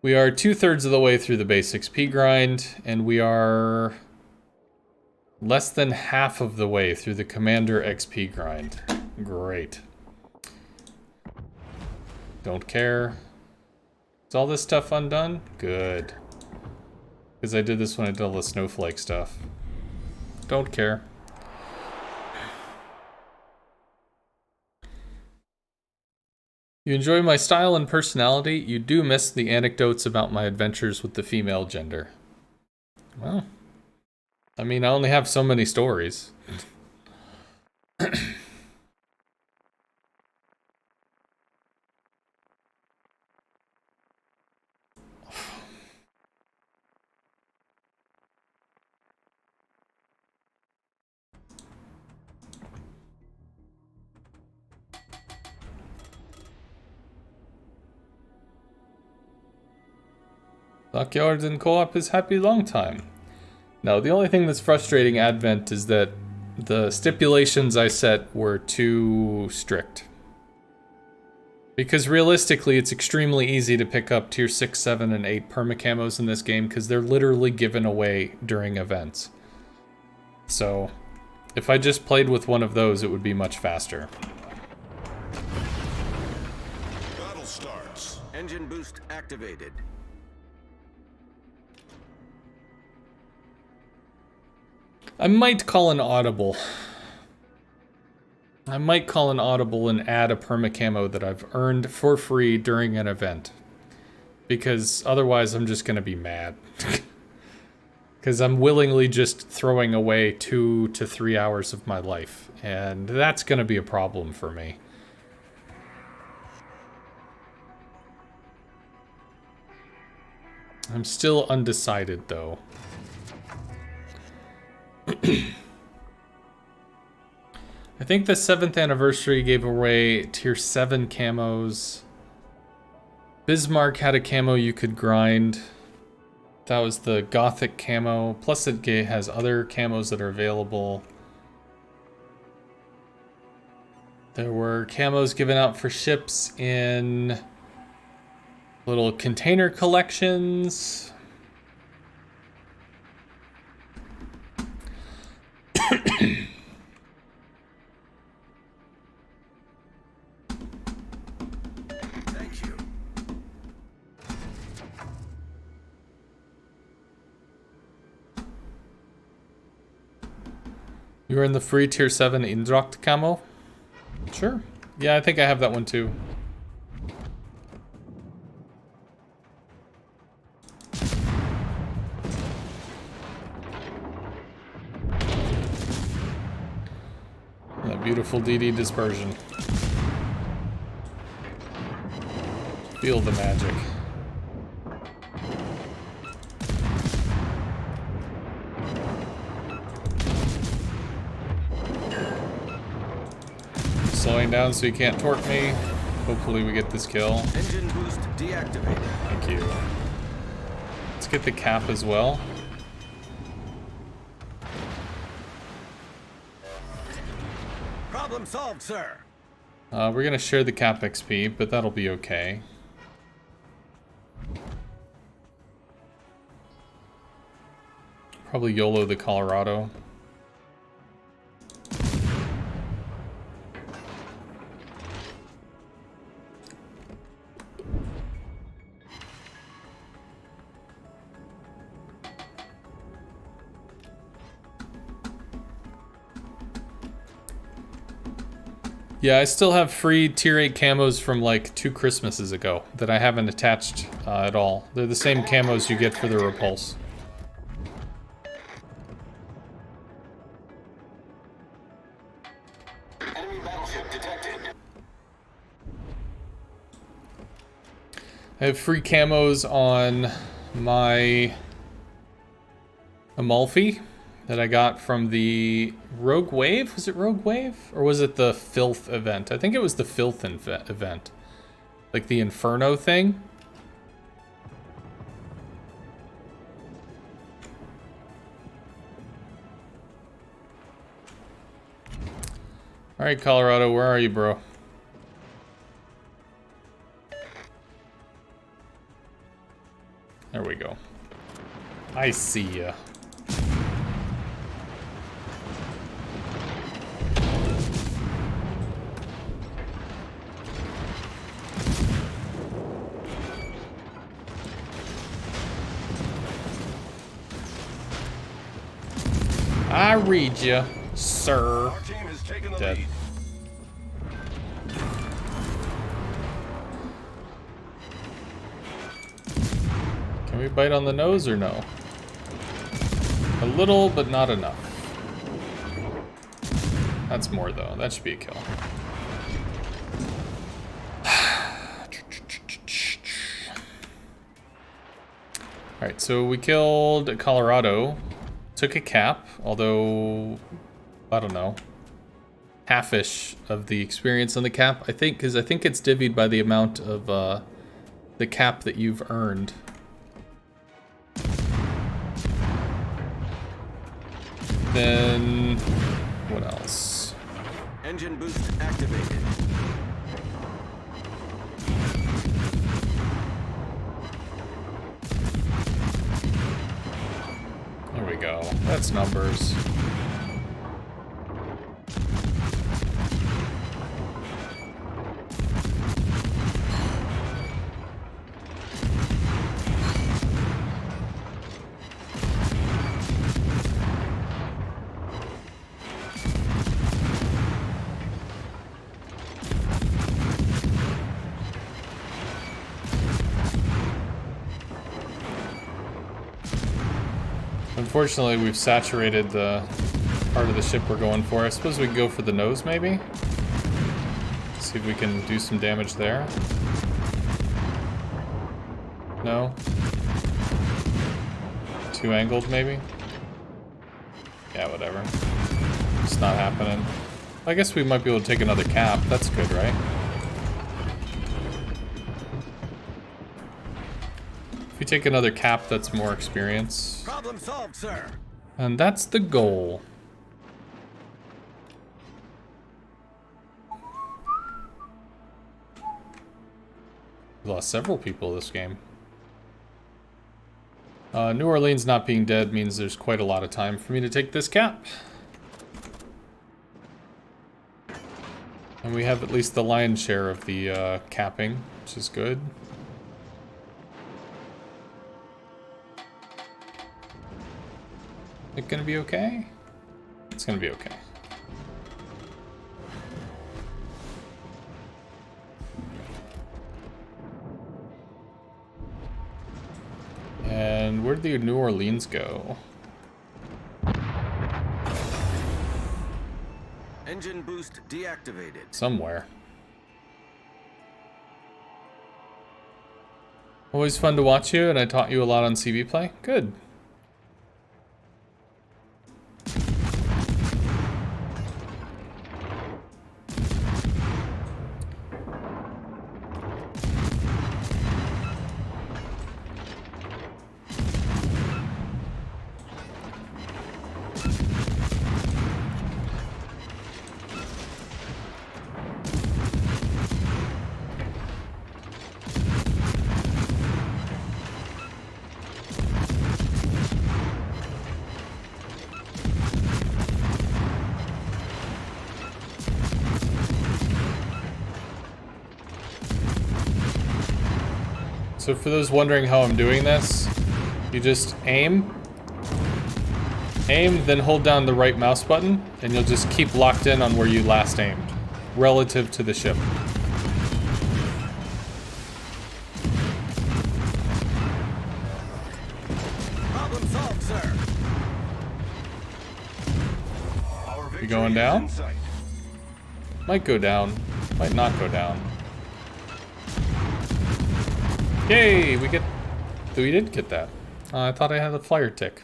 We are 2/3 of the way through the base XP grind, and we are less than half of the way through the Commander XP grind. Great. Don't care. Is all this stuff undone? Good. Because I did this when I did all the snowflake stuff. Don't care. You enjoy my style and personality. You do miss the anecdotes about my adventures with the female gender. Well, I mean, I only have so many stories. Dockyard in co-op is happy long time. Now, the only thing that's frustrating Advent is that the stipulations I set were too strict. Because realistically, it's extremely easy to pick up tier 6, 7, and 8 permacamos in this game because they're literally given away during events. So, if I just played with one of those, it would be much faster. Battle starts. Engine boost activated. I might call an audible. I might call an audible and add a permacamo that I've earned for free during an event. Because otherwise I'm just gonna be mad. Because I'm willingly just throwing away 2 to 3 hours of my life. And that's going to be a problem for me. I'm still undecided, though. I think the 7th anniversary gave away tier 7 camos. Bismarck had a camo you could grind. That was the Gothic camo. Plus it has other camos that are available. There were camos given out for ships in little container collections. Thank you. You were in the free tier 7 Indrocht camo? Sure. Yeah, I think I have that one too. That beautiful DD dispersion. Feel the magic. Slowing down so you can't torque me. Hopefully we get this kill. Engine boost deactivated. Thank you. Let's get the cap as well. Problem solved, sir. We're gonna share the cap XP, but that'll be okay. Probably YOLO the Colorado. Yeah, I still have free tier 8 camos from like 2 Christmases ago that I haven't attached at all. They're the same camos you get for the Repulse. Enemy battleship detected. I have free camos on my Amalfi that I got from the Rogue Wave? Was it Rogue Wave? Or was it the Filth event? I think it was the Filth event. Like the Inferno thing. Alright, Colorado, where are you, bro? There we go. I see ya. I read you, sir. Our team has taken the Dead. lead. Can we bite on the nose or no? A little, but not enough. That's more though. That should be a kill. Alright, so we killed Colorado. Took a cap, although, I don't know, half-ish of the experience on the cap, I think, because I think it's divvied by the amount of the cap that you've earned. Then, what else? Engine boost activated. There we go. That's numbers. Unfortunately, we've saturated the part of the ship we're going for. I suppose we can go for the nose, maybe? See if we can do some damage there. No? Too angled, maybe? Yeah, whatever. It's not happening. I guess we might be able to take another cap. That's good, right? If we take another cap, that's more experience. Problem solved, sir. And that's the goal. We lost several people this game. New Orleans not being dead means there's quite a lot of time for me to take this cap. And we have at least the lion's share of the capping, which is good. It gonna be okay? It's gonna be okay. And where did the New Orleans go? Engine boost deactivated. Somewhere. Always fun to watch you, and I taught you a lot on CV Play. Good. So for those wondering how I'm doing this, you just aim, then hold down the right mouse button, and you'll just keep locked in on where you last aimed, relative to the ship. Problem solved, sir. Our victory going is down? in sight. Might go down, might not go down. Yay, we did get that. I thought I had a flyer tick.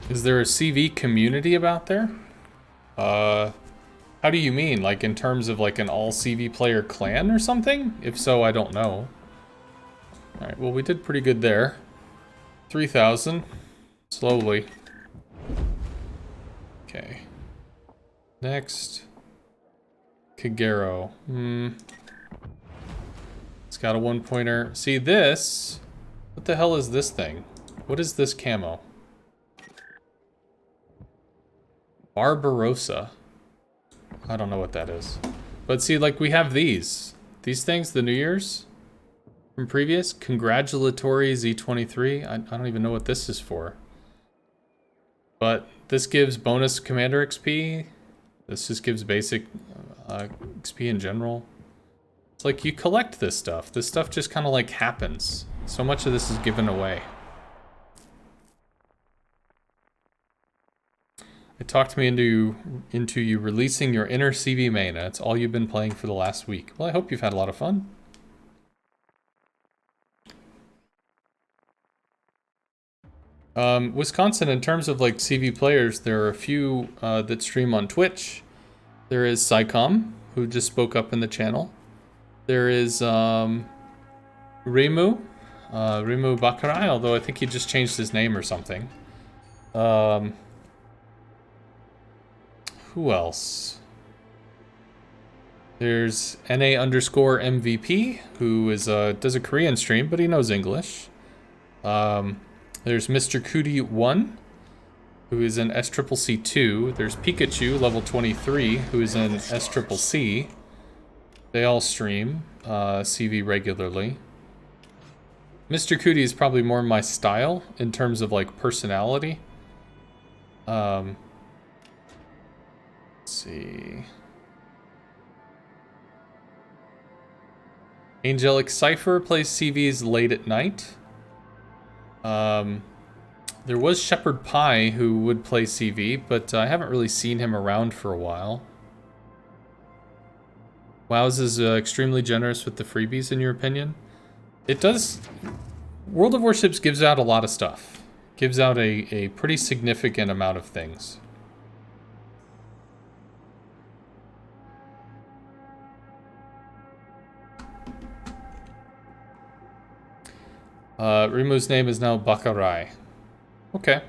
Is there a CV community about there? How do you mean? Like in terms of like an all CV player clan or something? If so, I don't know. Alright, well we did pretty good there. 3,000. Slowly. Okay. Next. Kagero. It's got a one-pointer. See this? What the hell is this thing? What is this camo? Barbarossa. I don't know what that is. But see, like, we have these. These things, the New Year's from previous. Congratulatory Z23. I don't even know what this is for. But this gives bonus commander XP. This just gives basic XP in general. It's like you collect this stuff. This stuff just kind of like happens. So much of this is given away. It talked me into you releasing your inner CV main. That's all you've been playing for the last week. Well, I hope you've had a lot of fun. Wisconsin, in terms of like CV players, there are a few that stream on Twitch. There is Psycom, who just spoke up in the channel. There is Rimu Bakarai, although I think he just changed his name or something. Who else? There's NA_MVP, who is does a Korean stream, but he knows English. There's Mr. Cootie 1, who is in SCCC 2. There's Pikachu, level 23, who is in SCCC. They all stream CV regularly. Mr. Cootie is probably more my style in terms of like personality. Let's see. Angelic Cypher plays CVs late at night. There was Shepherd Pie who would play CV, but I haven't really seen him around for a while. WoW's is extremely generous with the freebies, in your opinion? It does. World of Warships gives out a lot of stuff. Gives out a pretty significant amount of things. Rimu's name is now Bakarai. Okay.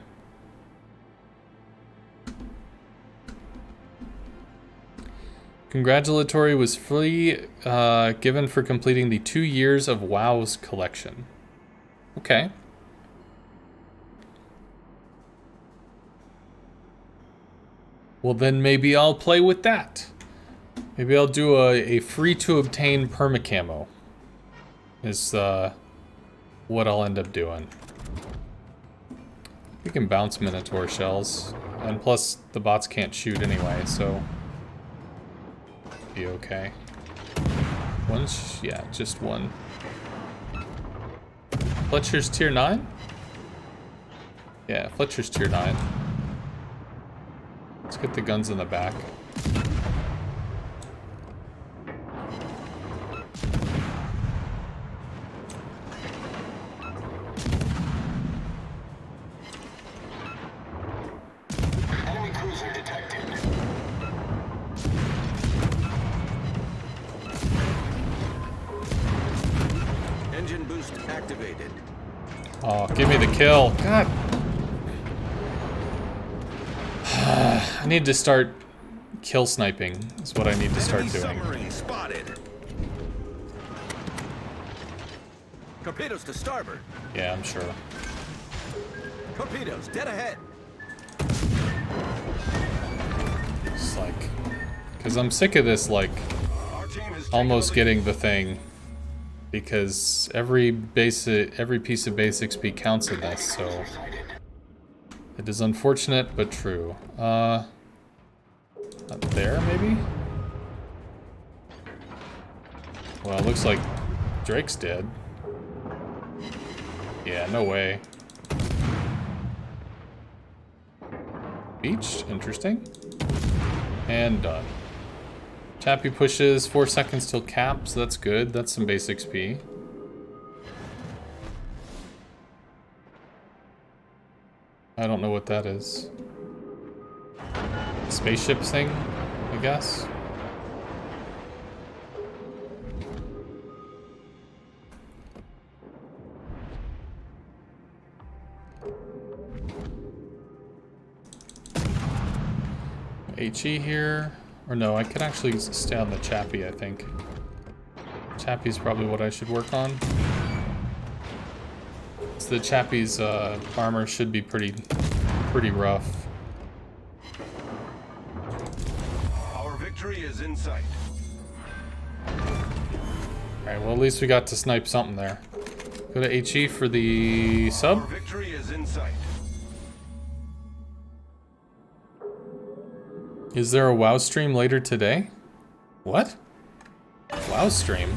Congratulatory was free given for completing the 2 years of WoW's collection. Okay. Well, then maybe I'll play with that. Maybe I'll do a free to obtain permacamo. Is what I'll end up doing. We can bounce Minotaur shells. And plus, the bots can't shoot anyway, so... be okay. One, yeah, just one. Fletcher's tier 9? Yeah, Fletcher's tier 9. Let's get the guns in the back. Enemy cruiser detected. Engine boost activated. Oh, give me the kill. God. I need to start kill sniping is what I need to start Enemy doing. submarine spotted. Torpedoes to starboard. Yeah, I'm sure. Torpedoes dead ahead. It's like... because I'm sick of this, like, Our team has taken almost the getting the thing. Because every piece of base XP counts in this, so... it is unfortunate, but true. Up there, maybe? Well, it looks like Drake's dead. Yeah, no way. Beached? Interesting. And done. Chappie pushes 4 seconds till cap, so that's good. That's some base XP. I don't know what that is. Spaceship thing, I guess. HE here. Or no, I could actually stay on the Chappie, I think. Chappie's probably what I should work on. So the Chappie's armor should be pretty rough. Our victory is in sight. Alright, well at least we got to snipe something there. Go to HE for the Our sub. victory is in sight. Is there a WoW stream later today? What? WoW stream?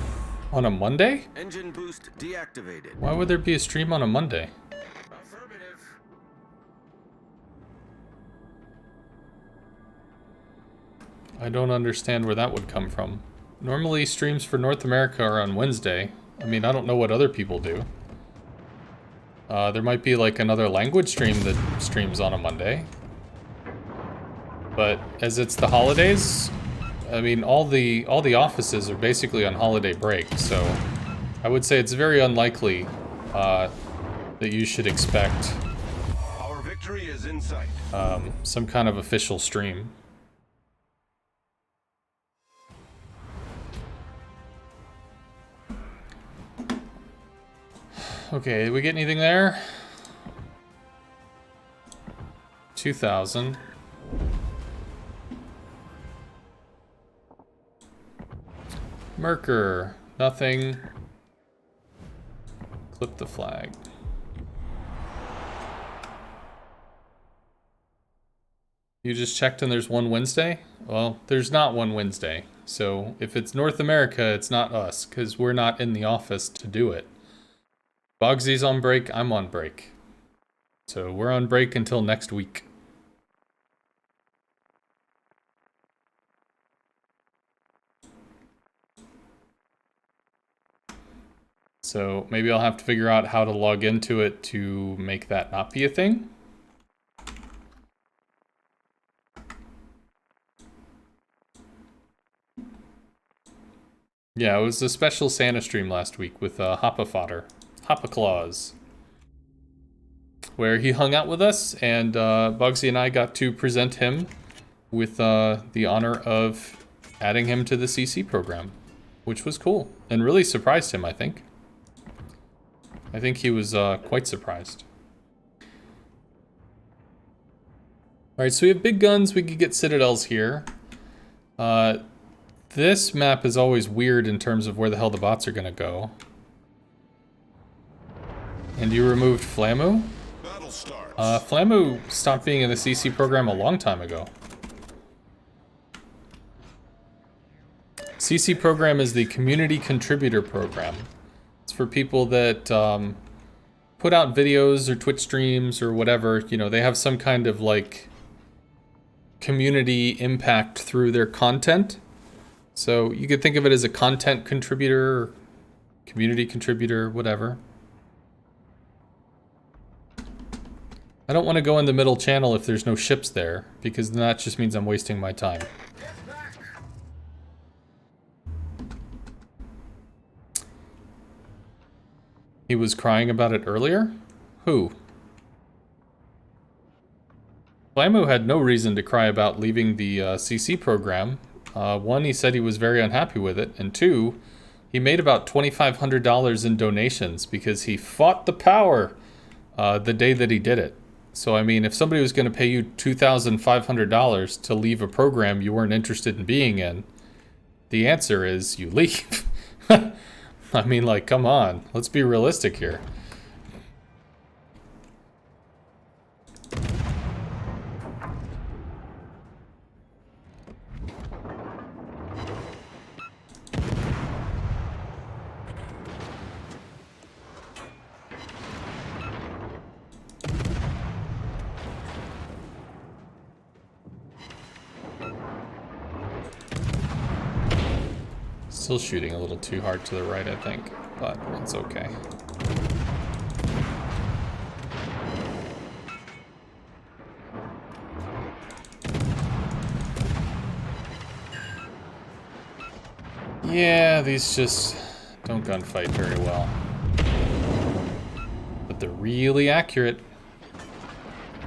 On a Monday? Engine boost deactivated. Why would there be a stream on a Monday? Affirmative. I don't understand where that would come from. Normally streams for North America are on Wednesday. I mean, I don't know what other people do. There might be like another language stream that streams on a Monday. But as it's the holidays, I mean, all the offices are basically on holiday break, so I would say it's very unlikely that you should expect Our victory is in sight. some kind of official stream. Okay, did we get anything there? 2,000. Merker, nothing. Clip the flag. You just checked and there's one Wednesday? Well, there's not one Wednesday. So if it's North America, it's not us, because we're not in the office to do it. Bogsy's on break, I'm on break. So we're on break until next week. So maybe I'll have to figure out how to log into it to make that not be a thing. Yeah, it was a special Santa stream last week with Hoppa Fodder, Hoppa Claus, where he hung out with us, and Bugsy and I got to present him with the honor of adding him to the CC program, which was cool, and really surprised him, I think. I think he was quite surprised. Alright, so we have big guns, we could get citadels here. This map is always weird in terms of where the hell the bots are gonna go. And you removed Flamu? Battle starts. Flamu stopped being in the CC program a long time ago. CC program is the Community Contributor Program. It's for people that put out videos or Twitch streams or whatever. You know, they have some kind of like community impact through their content. So you could think of it as a content contributor, or community contributor, whatever. I don't want to go in the middle channel if there's no ships there, because then that just means I'm wasting my time. He was crying about it earlier? Who? Flamu had no reason to cry about leaving the CC program. One, he said he was very unhappy with it, and two, he made about $2,500 in donations because he fought the power the day that he did it. So, I mean, if somebody was going to pay you $2,500 to leave a program you weren't interested in being in, the answer is you leave. I mean, like, come on. Let's be realistic here. Still shooting a little too hard to the right, I think, but it's okay. Yeah, these just don't gunfight very well. But they're really accurate,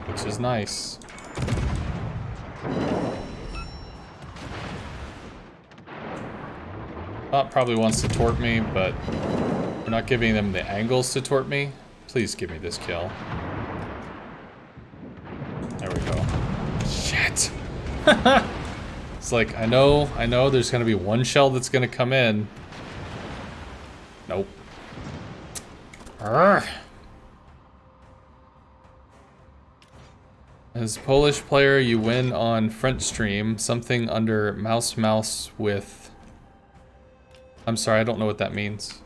which is nice. Bot probably wants to tort me, but we're not giving them the angles to tort me. Please give me this kill. There we go. Shit! It's like, I know there's gonna be one shell that's gonna come in. Nope. Arrgh. As Polish player, you win on French stream, something under mouse with... I'm sorry, I don't know what that means.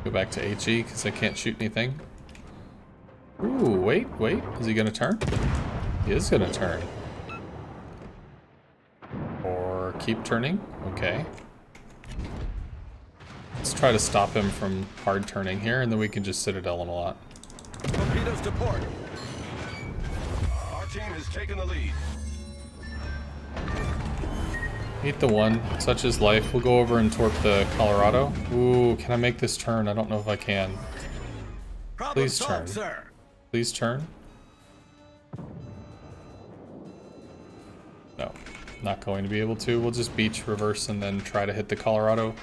Go back to HE, because I can't shoot anything. Ooh, wait. Is he gonna turn? He is gonna turn. Or keep turning? Okay. Let's try to stop him from hard turning here, and then we can just citadel him a lot. Torpedoes to port. Our team has taken the lead. Eat the one. Such is life. We'll go over and torp the Colorado. Ooh, can I make this turn? I don't know if I can. Problem Please solved, turn. sir. Please turn. No, not going to be able to. We'll just beach, reverse, and then try to hit the Colorado.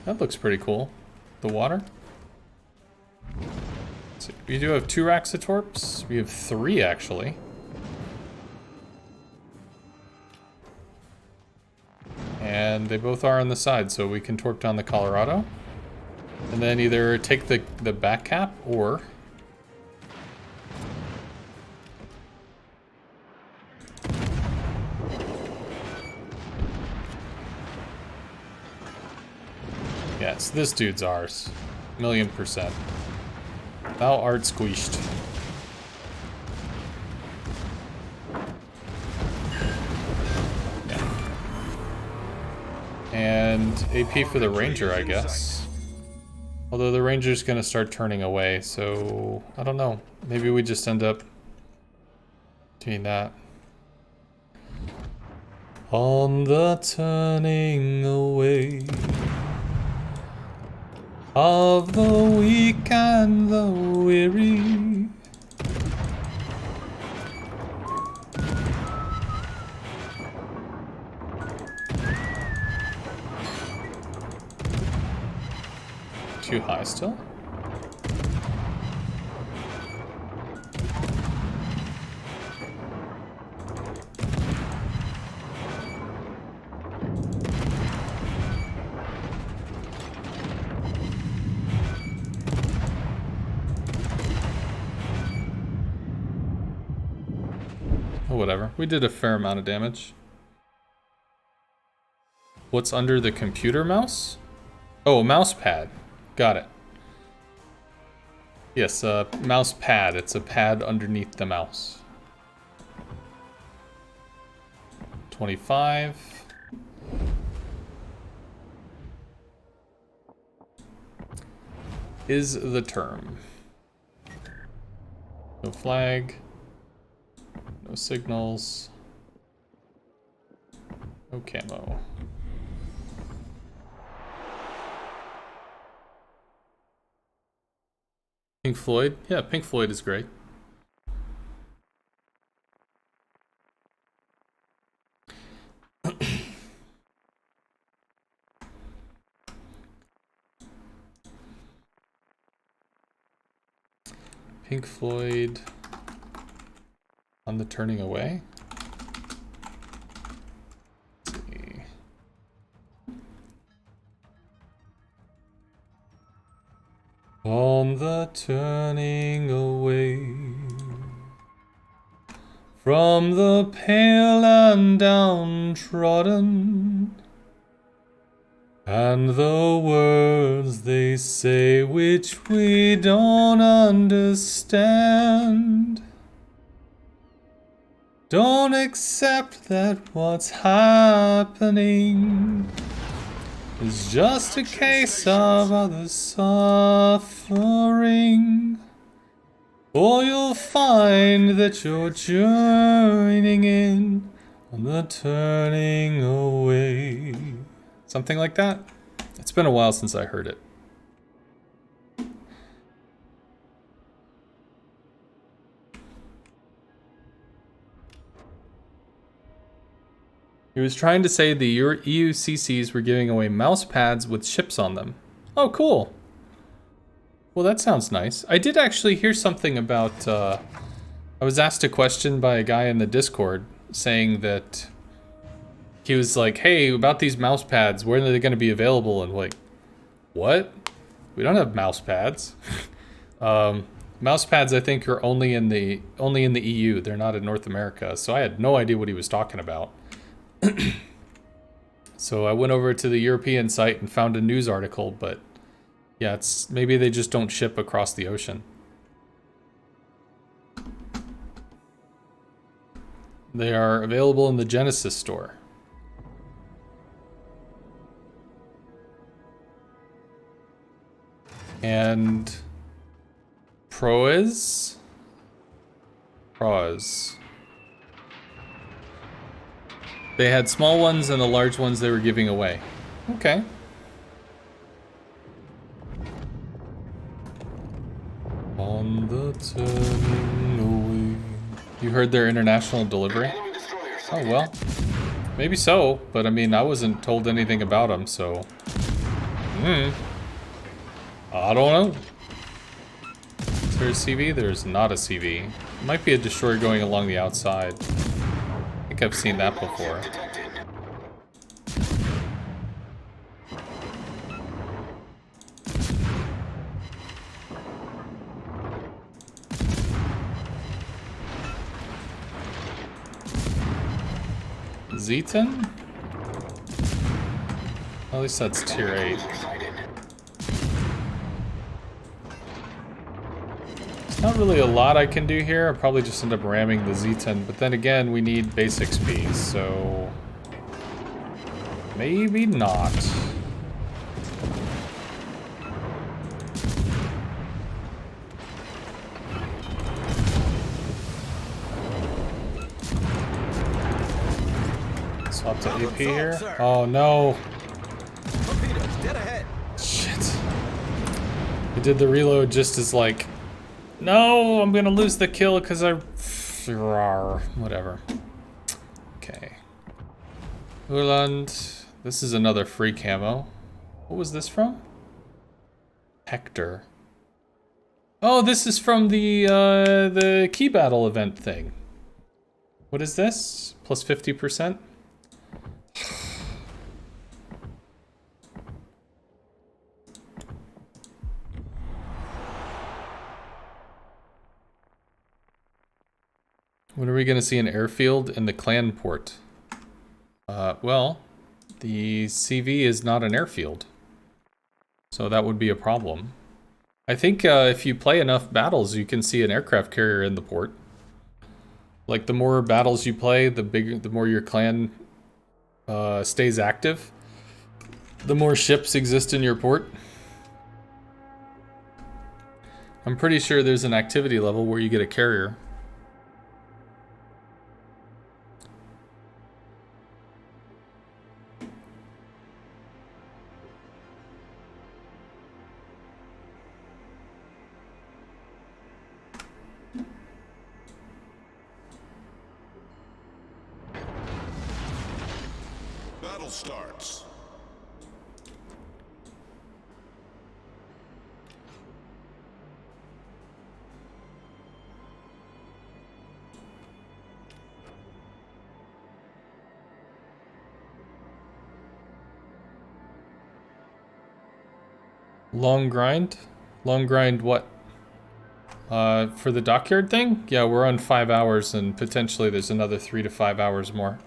That looks pretty cool. The water. So we do have 2 racks of torps. We have 3 actually. And they both are on the side, so we can torque down the Colorado. And then either take the back cap or... Yes, this dude's ours. 1,000,000%. Thou art squeezed. Yeah. And AP for the Ranger, I guess. Although the Ranger's gonna start turning away, so I don't know. Maybe we just end up doing that. On the turning away of the weak and the weary. Too high still? Oh, whatever. We did a fair amount of damage. What's under the computer mouse? Oh, a mouse pad. Got it. Yes, a mouse pad. It's a pad underneath the mouse. 25. Is the term. No flag. No signals. No camo. Pink Floyd? Yeah, Pink Floyd is great. Pink Floyd on the turning away. Let's see. On the turning away from the pale and downtrodden, and the words they say which we don't understand. Don't accept that what's happening is just a case of other suffering, or you'll find that you're joining in on the turning away. Something like that? It's been a while since I heard it. He was trying to say the EUCCs were giving away mouse pads with chips on them. Oh, cool. Well, that sounds nice. I did actually hear something about, I was asked a question by a guy in the Discord saying that he was like, hey, about these mouse pads, when are they going to be available? And like, what? We don't have mouse pads. Mouse pads, I think, are only in the EU. They're not in North America. So I had no idea what he was talking about. So I went over to the European site and found a news article, but yeah, it's maybe they just don't ship across the ocean. They are available in the Genesis store. And Proez. They had small ones and the large ones they were giving away. Okay. On the turning away. You heard their international delivery? Oh, well. Maybe so, but I mean, I wasn't told anything about them, so... I don't know. Is there a CV? There's not a CV. It might be a destroyer going along the outside. I think I've seen that before. Zeton? At least that's tier 8. Not really a lot I can do here. I'll probably just end up ramming the Z10, but then again, we need base XP, so maybe not. Swap to AP here. Oh no. Torpedoes, dead ahead. Shit. We did the reload just as like, no, I'm gonna lose the kill because I... Whatever. Okay. Uland. This is another free camo. What was this from? Hector. Oh, this is from the key battle event thing. What is this? Plus 50%? When are we going to see an airfield in the clan port? Well, the CV is not an airfield. So that would be a problem. I think if you play enough battles, you can see an aircraft carrier in the port. Like, the more battles you play, the more your clan stays active. The more ships exist in your port. I'm pretty sure there's an activity level where you get a carrier. Battle starts. Long grind? Long grind what? For the Dockyard thing? Yeah, we're on 5 hours and potentially there's another 3 to 5 hours more.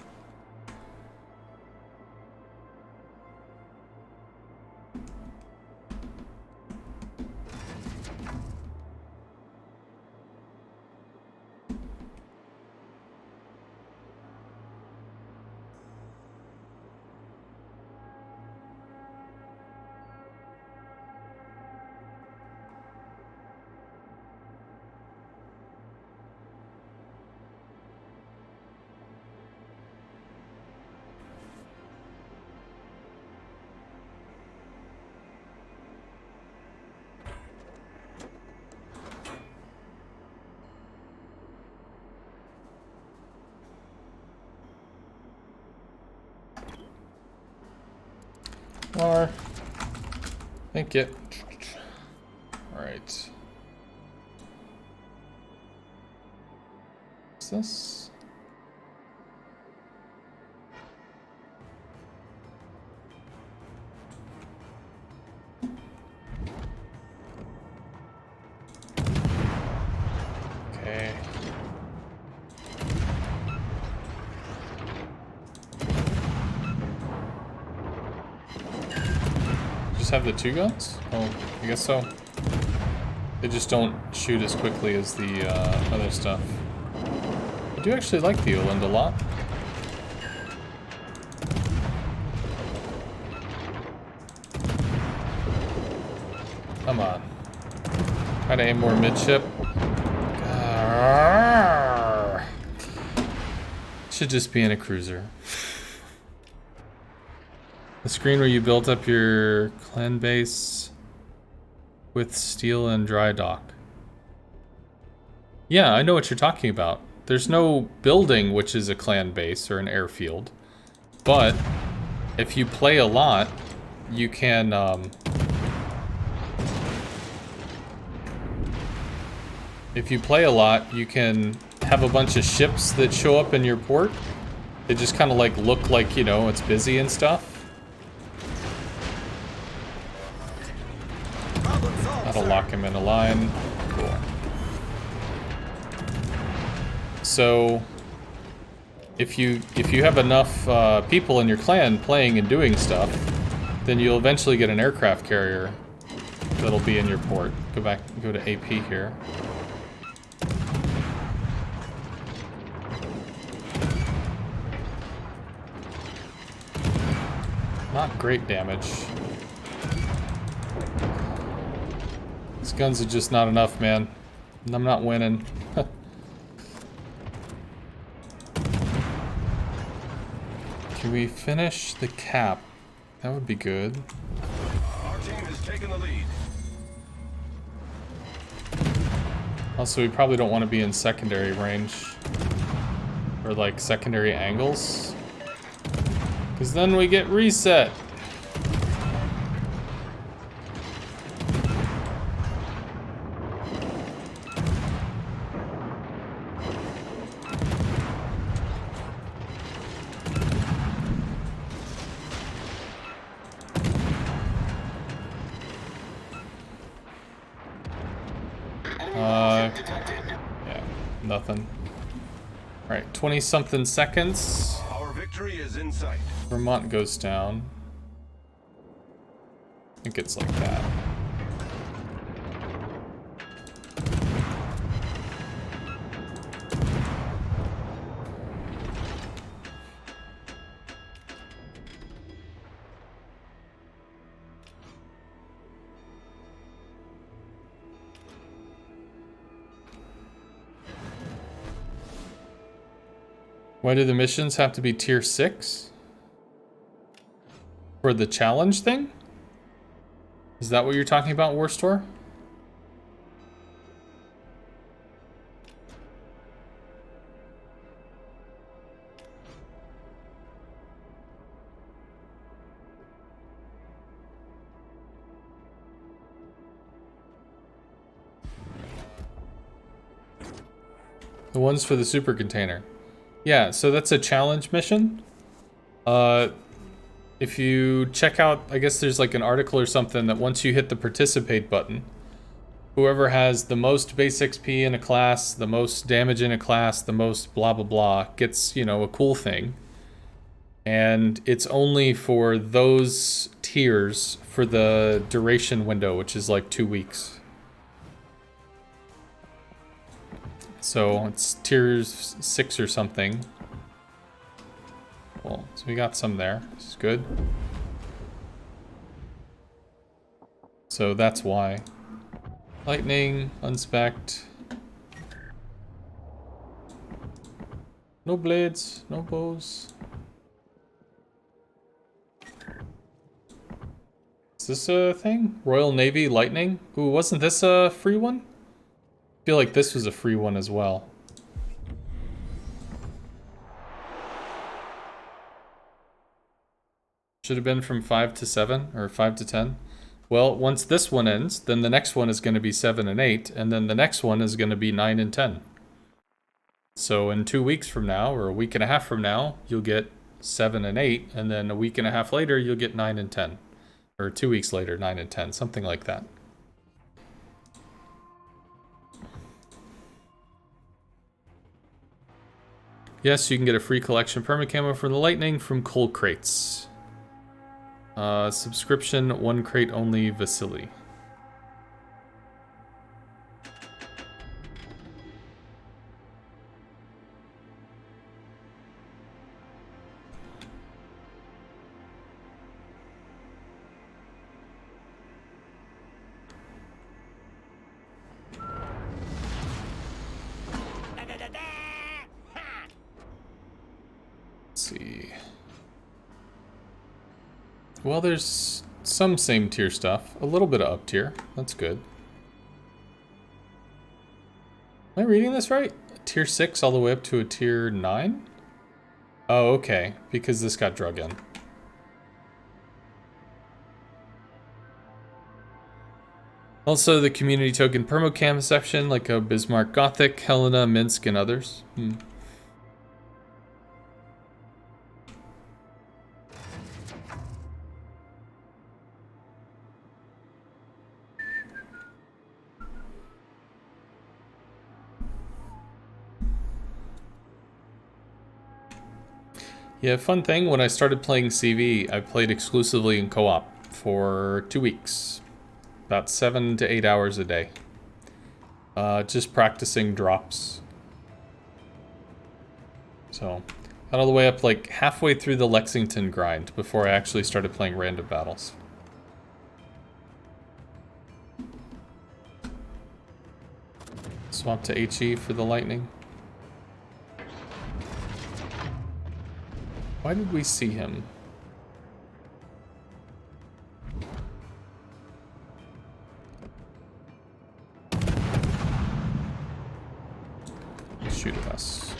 Or, thank you. Alright. What's this? Okay. Just have the 2 guns? Oh, I guess so. They just don't shoot as quickly as the other stuff. I do actually like the Oland a lot. Come on. Try to aim more midship. Should just be in a cruiser. The screen where you built up your clan base with steel and dry dock. Yeah, I know what you're talking about. There's no building which is a clan base or an airfield. But if you play a lot, you can if you play a lot, you can have a bunch of ships that show up in your port. They just kind of like look like, you know, it's busy and stuff. That'll lock him in a line. Cool. So if you have enough people in your clan playing and doing stuff, then you'll eventually get an aircraft carrier that'll be in your port. Go to AP here. Not great damage. These guns are just not enough, man. I'm not winning. Can we finish the cap? That would be good. Our team has taken the lead. Also, we probably don't want to be in secondary range. Or like secondary angles. Because then we get reset. Yeah, nothing. Alright, 20-something seconds. Our victory is in sight. Vermont goes down. I think it's like that. Why do the missions have to be tier 6? For the challenge thing? Is that what you're talking about, War Store? The ones for the super container. Yeah, so that's a challenge mission. If you check out, I guess there's like an article or something that once you hit the participate button, whoever has the most base XP in a class, the most damage in a class, the most blah blah blah, gets, you know, a cool thing. And it's only for those tiers for the duration window, which is like 2 weeks. So it's tiers 6 or something. Cool. So we got some there. This is good. So that's why. Lightning, unspec'd. No blades, no bows. Is this a thing? Royal Navy Lightning? Ooh, wasn't this a free one? I feel like this was a free one as well. Should have been from 5 to 7 or 5 to 10. Well, once this one ends, then the next one is going to be 7 and 8, and then the next one is going to be 9 and 10. So in 2 weeks from now, or a week and a half from now, you'll get 7 and 8, and then a week and a half later, you'll get 9 and 10. Or 2 weeks later, 9 and 10, something like that. Yes, you can get a free collection permacamo from the Lightning from coal crates. Subscription, 1 crate only, Vasily. See. Well, there's some same tier stuff. A little bit of up tier. That's good. Am I reading this right? Tier 6 all the way up to a tier 9? Oh, okay. Because this got drug in. Also, the community token permocam section, like a Bismarck Gothic, Helena, Minsk, and others. Yeah, fun thing, when I started playing CV, I played exclusively in co-op for 2 weeks. About 7 to 8 hours a day. Just practicing drops. So, got all the way up like halfway through the Lexington grind before I actually started playing random battles. Swap to HE for the lightning. Why did we see him? Shoot at us.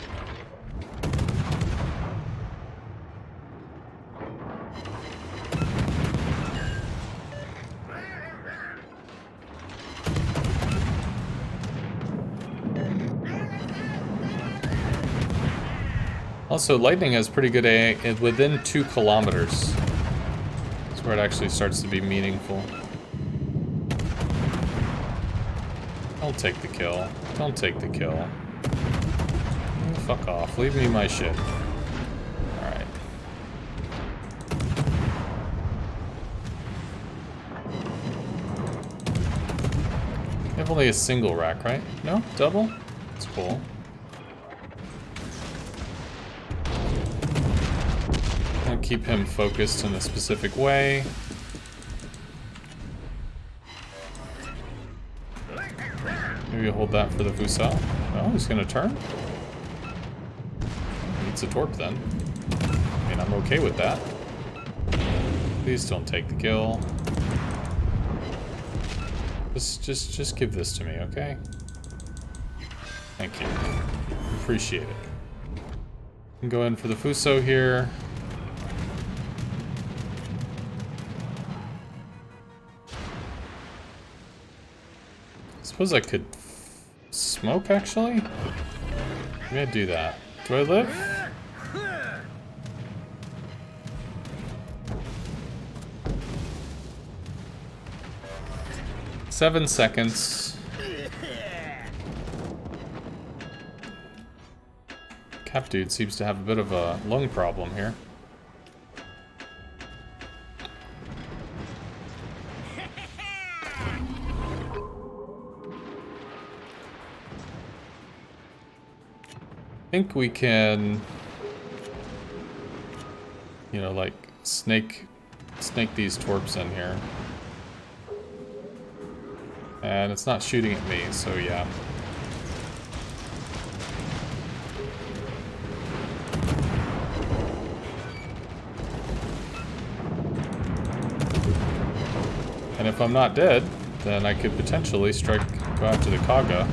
Also, lightning has pretty good AA within 2 kilometers. That's where it actually starts to be meaningful. Don't take the kill. Don't take the kill. Fuck off. Leave me my shit. Alright. You have only a single rack, right? No? Double? That's cool. I'll keep him focused in a specific way. Maybe hold that for the Fusel. Oh, he's gonna turn? Needs a torp then. I mean, I'm okay with that. Please don't take the kill. Just give this to me, okay? Thank you. Appreciate it. Can go in for the Fuso here. Suppose I could smoke, actually? Maybe I'd do that. Do I live? Seven seconds. Cap dude seems to have a bit of a lung problem here. I think we can, you know, like snake these torps in here. And it's not shooting at me, so yeah. And if I'm not dead, then I could potentially go after the Kaga.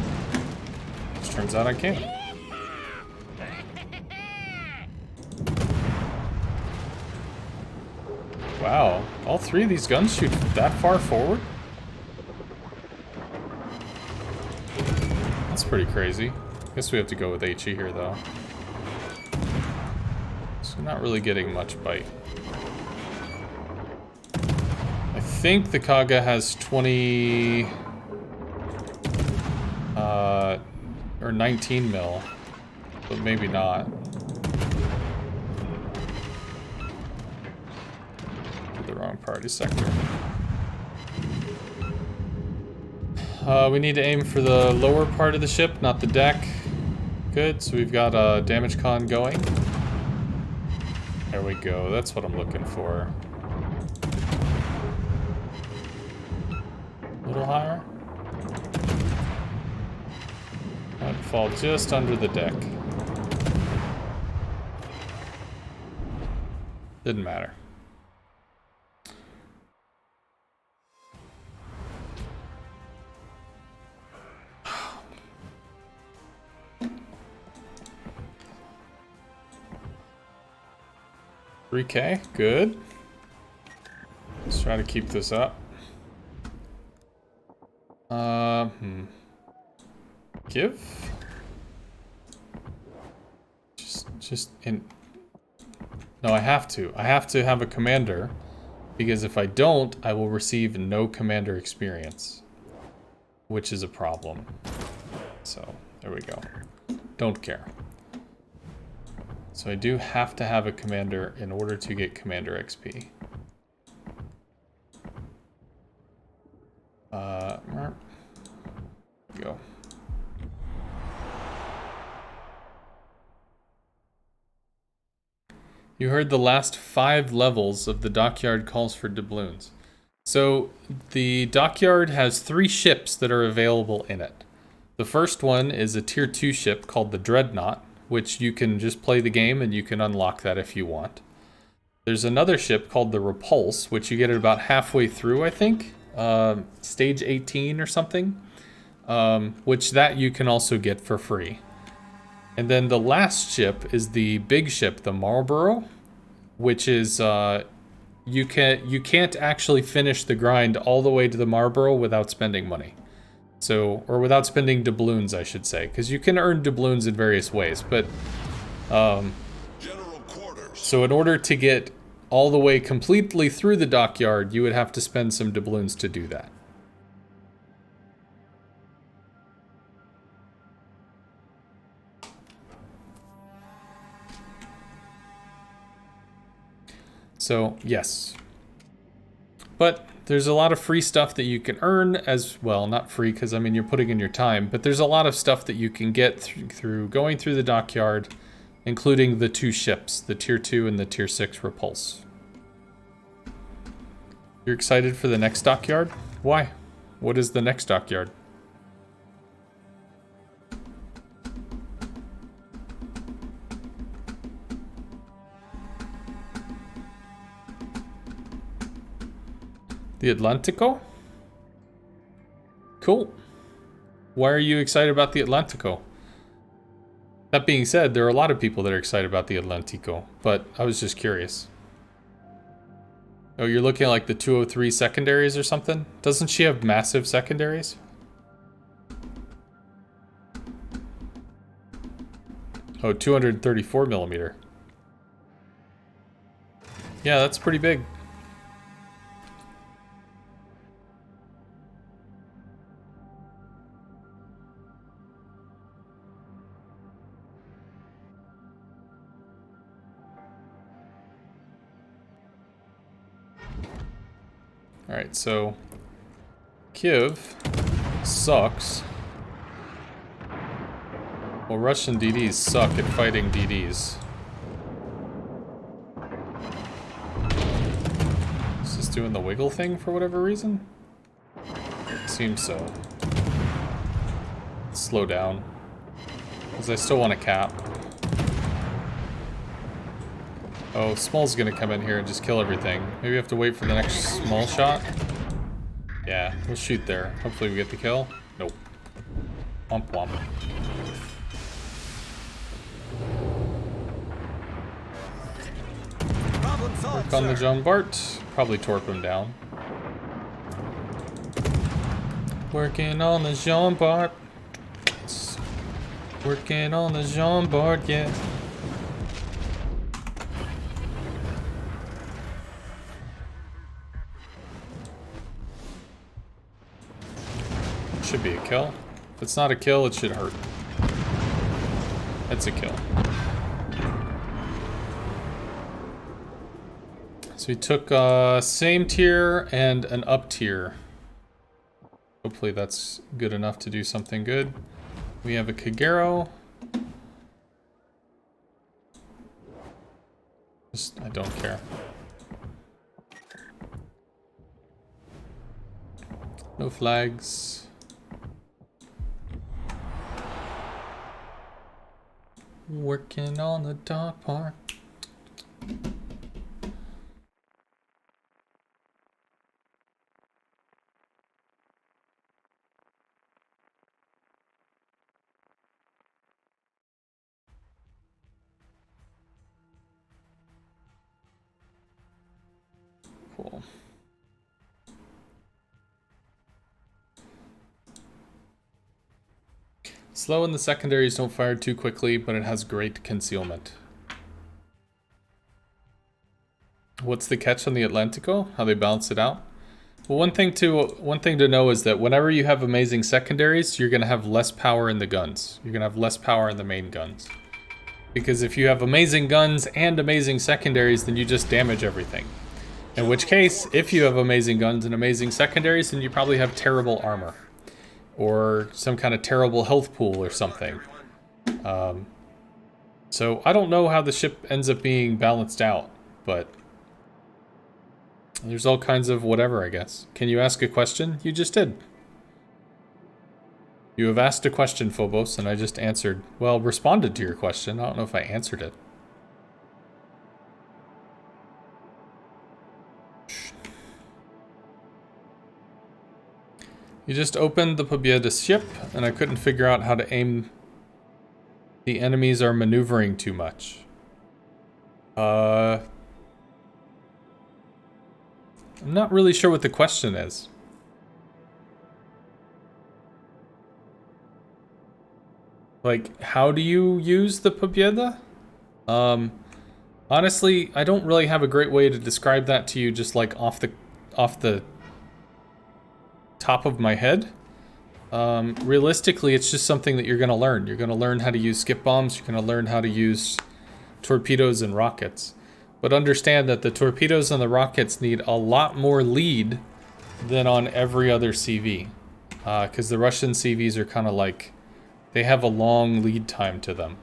Which turns out I can't. Wow, all 3 of these guns shoot that far forward? That's pretty crazy. Guess we have to go with HE here, though. So not really getting much bite. I think the Kaga has 20... or 19 mil, but maybe not. The wrong party sector. We need to aim for the lower part of the ship, not the deck. Good, so we've got a damage con going. There we go, that's what I'm looking for. A little higher. I'd fall just under the deck. Didn't matter. $3K, good. Let's try to keep this up. Give? Just in... No, I have to. I have to have a commander, because if I don't, I will receive no commander experience, which is a problem. So, there we go. Don't care. So I do have to have a commander in order to get commander XP. Go. You heard the last 5 levels of the Dockyard calls for doubloons. So the Dockyard has 3 ships that are available in it. The first one is a tier 2 ship called the Dreadnought, which you can just play the game and you can unlock that if you want. There's another ship called the Repulse, which you get at about halfway through, I think. Stage 18 or something. Which that you can also get for free. And then the last ship is the big ship, the Marlborough, which is you can't actually finish the grind all the way to the Marlborough without spending money. So, or without spending doubloons, I should say, because you can earn doubloons in various ways. But General quarters. so in order to get all the way completely through the Dockyard, you would have to spend some doubloons to do that. So, yes. But there's a lot of free stuff that you can earn as well. Not free, because, I mean, you're putting in your time. But there's a lot of stuff that you can get through going through the Dockyard, including the 2 ships, the Tier 2 and the Tier 6 Repulse. You're excited for the next Dockyard? Why? What is the next Dockyard? The Atlantico? Cool. Why are you excited about the Atlantico? That being said, there are a lot of people that are excited about the Atlantico, but I was just curious. Oh, you're looking at like the 203 secondaries or something? Doesn't she have massive secondaries? Oh, 234 millimeter. Yeah, that's pretty big. Alright, so Kiev sucks. Well, Russian DDs suck at fighting DDs. Is this doing the wiggle thing for whatever reason? Seems so. Slow down. Because I still want to cap. Oh, Small's gonna come in here and just kill everything. Maybe we have to wait for the next small shot? Yeah, we'll shoot there. Hopefully we get the kill. Nope. Womp womp. Problem solved, Work on the sir. John Bart. Probably torp him down. Working on the Jean Bart. Working on the Jean Bart, yeah. Should be a kill. If it's not a kill, it should hurt. It's a kill. So we took same tier and an up tier. Hopefully that's good enough to do something good. We have a Kagero. Just, I don't care. No flags. Working on the dog park. Cool. Slow in the secondaries, don't fire too quickly, but it has great concealment. What's the catch on the Atlantico? How they balance it out? Well, one thing to know is that whenever you have amazing secondaries, you're going to have less power in the guns. You're going to have less power in the main guns. Because if you have amazing guns and amazing secondaries, then you just damage everything. In which case, if you have amazing guns and amazing secondaries, then you probably have terrible armor. Or some kind of terrible health pool or something. So I don't know how the ship ends up being balanced out, but there's all kinds of whatever, I guess. Can you ask a question? You just did. You have asked a question, Phobos, and I just answered. Well, responded to your question. I don't know if I answered it. You just opened the Pobjeda's ship, and I couldn't figure out how to aim. The enemies are maneuvering too much. I'm not really sure what the question is. Like, how do you use the Pobjeda? Honestly, I don't really have a great way to describe that to you just like off the top of my head. Realistically, it's just something that you're going to learn. You're going to learn how to use skip bombs. You're going to learn how to use torpedoes and rockets. But understand that the torpedoes and the rockets need a lot more lead than on every other CV. Because the Russian CVs are kind of like, they have a long lead time to them.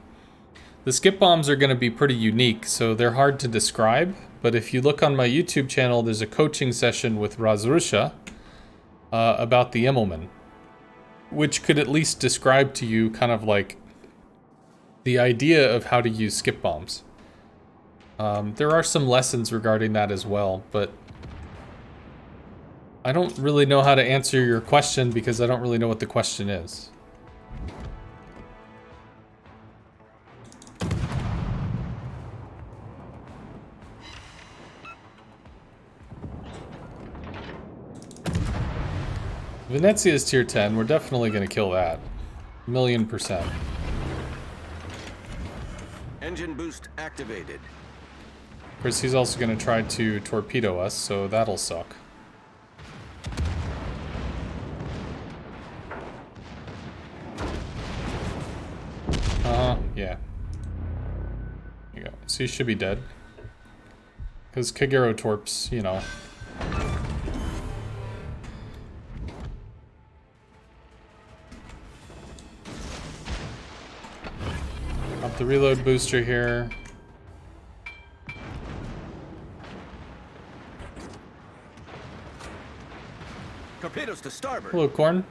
The skip bombs are going to be pretty unique, so they're hard to describe. But if you look on my YouTube channel, there's a coaching session with Razrusha about the Immelman, which could at least describe to you kind of like the idea of how to use skip bombs. There are some lessons regarding that as well, but I don't really know how to answer your question because I don't really know what the question is. Venezia is tier 10. We're definitely going to kill that. 1,000,000%. Engine boost activated. Of course, he's also going to try to torpedo us, so that'll suck. Yeah. There you go. So he should be dead. Because Kagero torps, you know. Up the reload booster here. Torpedoes to starboard. Hello, Corn.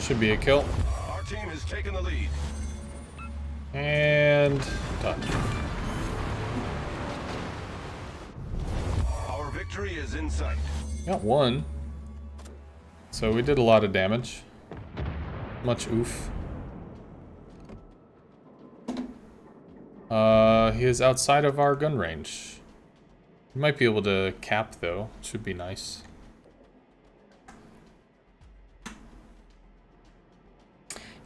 Should be a kill. Our team has taken the lead. And done. Our victory is in sight. Got one. So we did a lot of damage. Much oof. He is outside of our gun range. We might be able to cap though. Should be nice.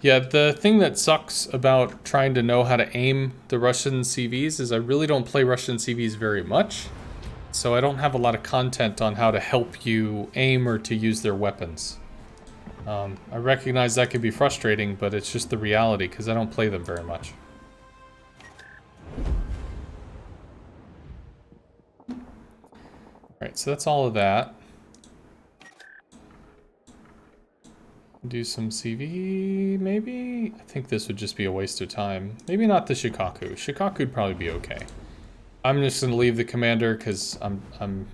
Yeah, the thing that sucks about trying to know how to aim the Russian CVs is I really don't play Russian CVs very much. So I don't have a lot of content on how to help you aim or to use their weapons. I recognize that could be frustrating, but it's just the reality because I don't play them very much. Alright, so that's all of that. Do some CV, maybe? I think this would just be a waste of time. Maybe not the Shikaku. Shikaku would probably be okay. I'm just gonna leave the commander because I'm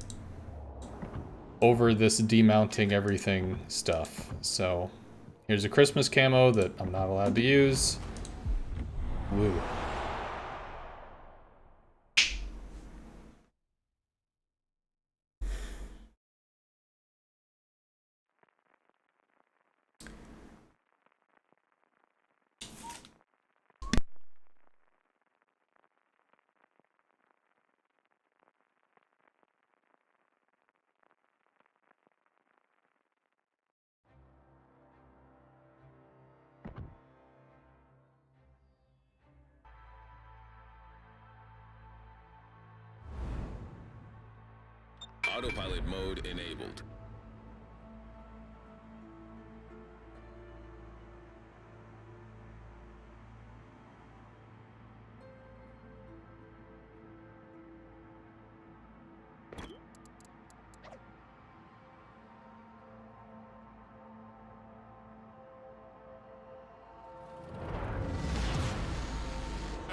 over this demounting everything stuff. So here's a Christmas camo that I'm not allowed to use. Woo. Autopilot mode enabled.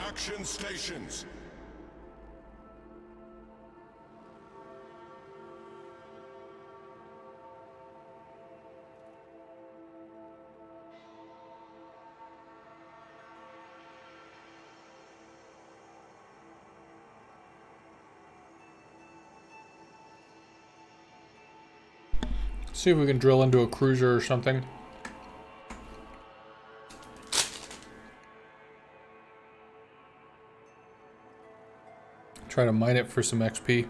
Action stations. See if we can drill into a cruiser or something. Try to mine it for some XP.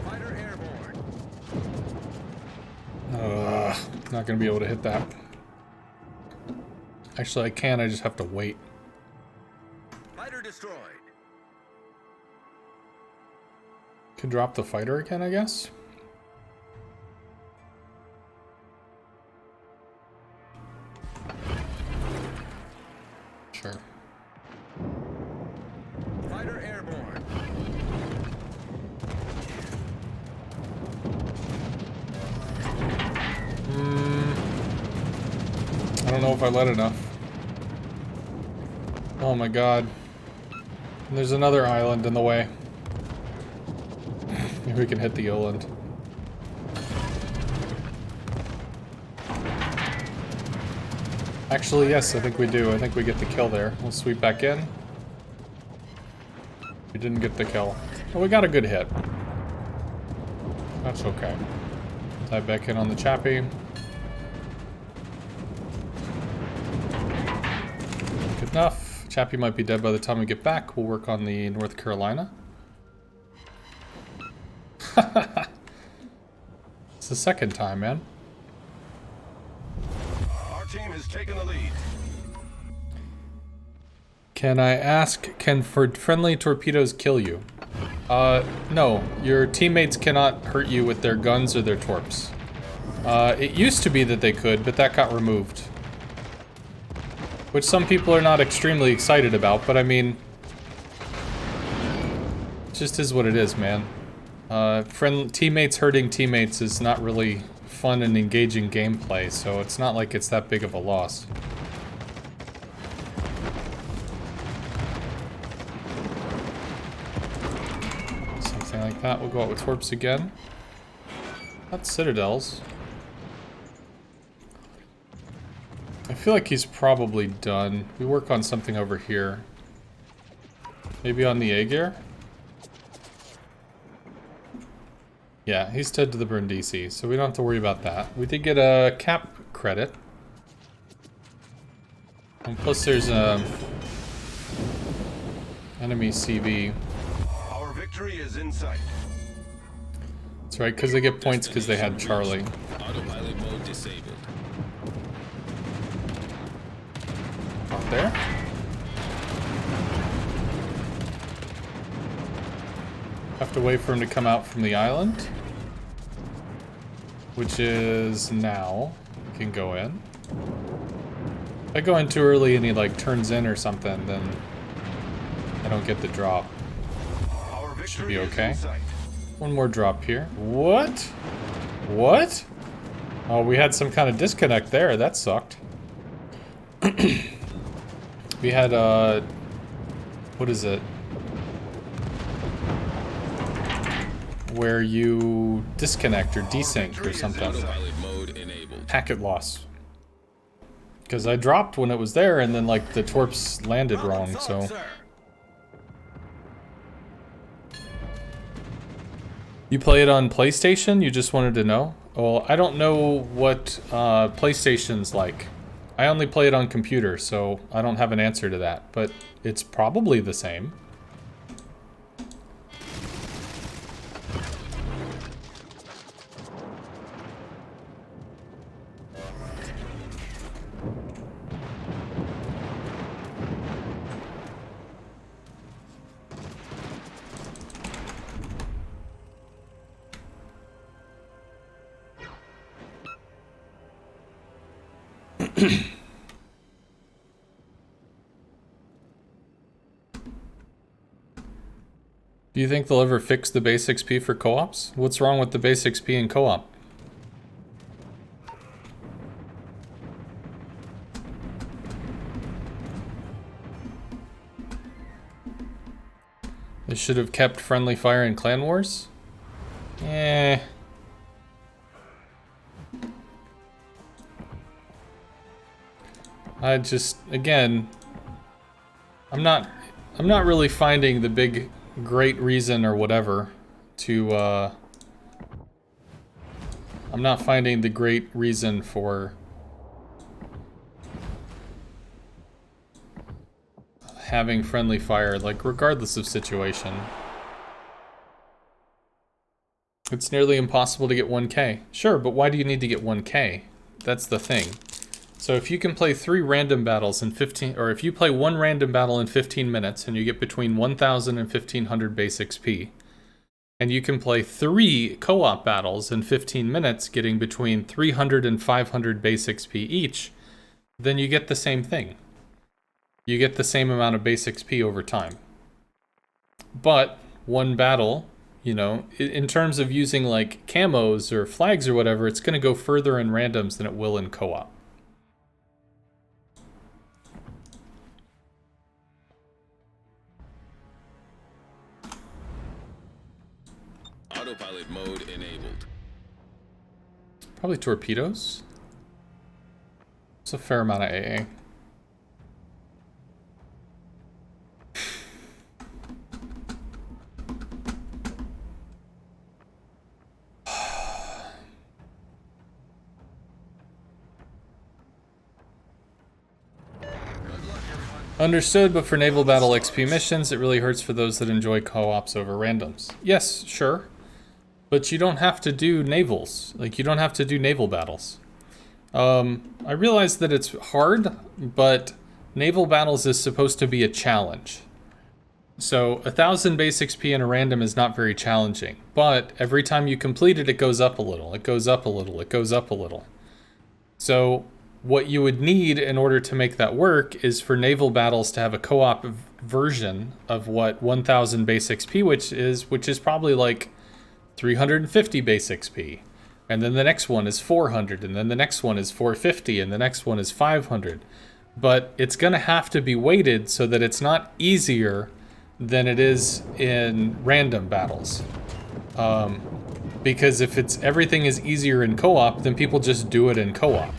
Fighter airborne. Not gonna be able to hit that. Actually, I can. I just have to wait. Fighter destroyed. Can drop the fighter again, I guess. Sure. Fighter airborne. I don't know if I let enough. Oh my god. And there's another island in the way. Maybe we can hit the island. Actually, yes, I think we do. I think we get the kill there. We'll sweep back in. We didn't get the kill. Well, we got a good hit. That's okay. Dive back in on the Chappie. Good enough. Chappie might be dead by the time we get back. We'll work on the North Carolina. It's the second time, man. Our team has taken the lead. Can I ask, can friendly torpedoes kill you? No. Your teammates cannot hurt you with their guns or their torps. It used to be that they could, but that got removed. Which some people are not extremely excited about, but I mean... it just is what it is, man. Teammates hurting teammates is not really fun and engaging gameplay, so it's not like it's that big of a loss. Something like that. We'll go out with torps again. That's citadels. I feel like he's probably done. We work on something over here. Maybe on the Aegir? Yeah, he's dead to the Brindisi, so we don't have to worry about that. We did get a cap credit. And plus there's enemy CV. Our victory is in sight. That's right, because they get points because they had Charlie. Autopilot mode disabled. Out there. Have to wait for him to come out from the island. Which is now. We can go in. If I go in too early and he like turns in or something, then I don't get the drop. Should be okay. One more drop here. What? What? Oh, we had some kind of disconnect there. That sucked. We had what is it? Where you disconnect or desync or something. Packet loss. Because I dropped when it was there and then like the torps landed wrong, so. You play it on PlayStation? You just wanted to know? Well, I don't know what PlayStation's like. I only play it on computer, so I don't have an answer to that. But it's probably the same. Do you think they'll ever fix the base XP for co-ops? What's wrong with the base XP in co-op? They should have kept friendly fire in Clan Wars? Eh. I just, again, I'm not really finding the big great reason or whatever to I'm not finding the great reason for having friendly fire, like, regardless of situation. It's nearly impossible to get 1K. Sure, but why do you need to get 1K? That's the thing. So if you can play 3 random battles in 15, or if you play 1 random battle in 15 minutes and you get between 1,000 and 1,500 base XP, and you can play 3 co-op battles in 15 minutes getting between 300 and 500 base XP each, then you get the same thing. You get the same amount of base XP over time. But one battle, you know, in terms of using like camos or flags or whatever, it's going to go further in randoms than it will in co-op. Autopilot mode enabled. Probably torpedoes. It's a fair amount of AA. Understood, but for naval battle XP missions, it really hurts for those that enjoy co-ops over randoms. Yes, sure. But you don't have to do navals. Like, you don't have to do naval battles. I realize that it's hard, but naval battles is supposed to be a challenge. So 1,000 base XP in a random is not very challenging, but every time you complete it, it goes up a little, it goes up a little, it goes up a little. So what you would need in order to make that work is for naval battles to have a co-op version of what 1,000 base XP, which is probably like 350 base XP. And then the next one is 400, and then the next one is 450, and the next one is 500. But it's gonna have to be weighted so that it's not easier than it is in random battles. Because if everything is easier in co-op, then people just do it in co-op.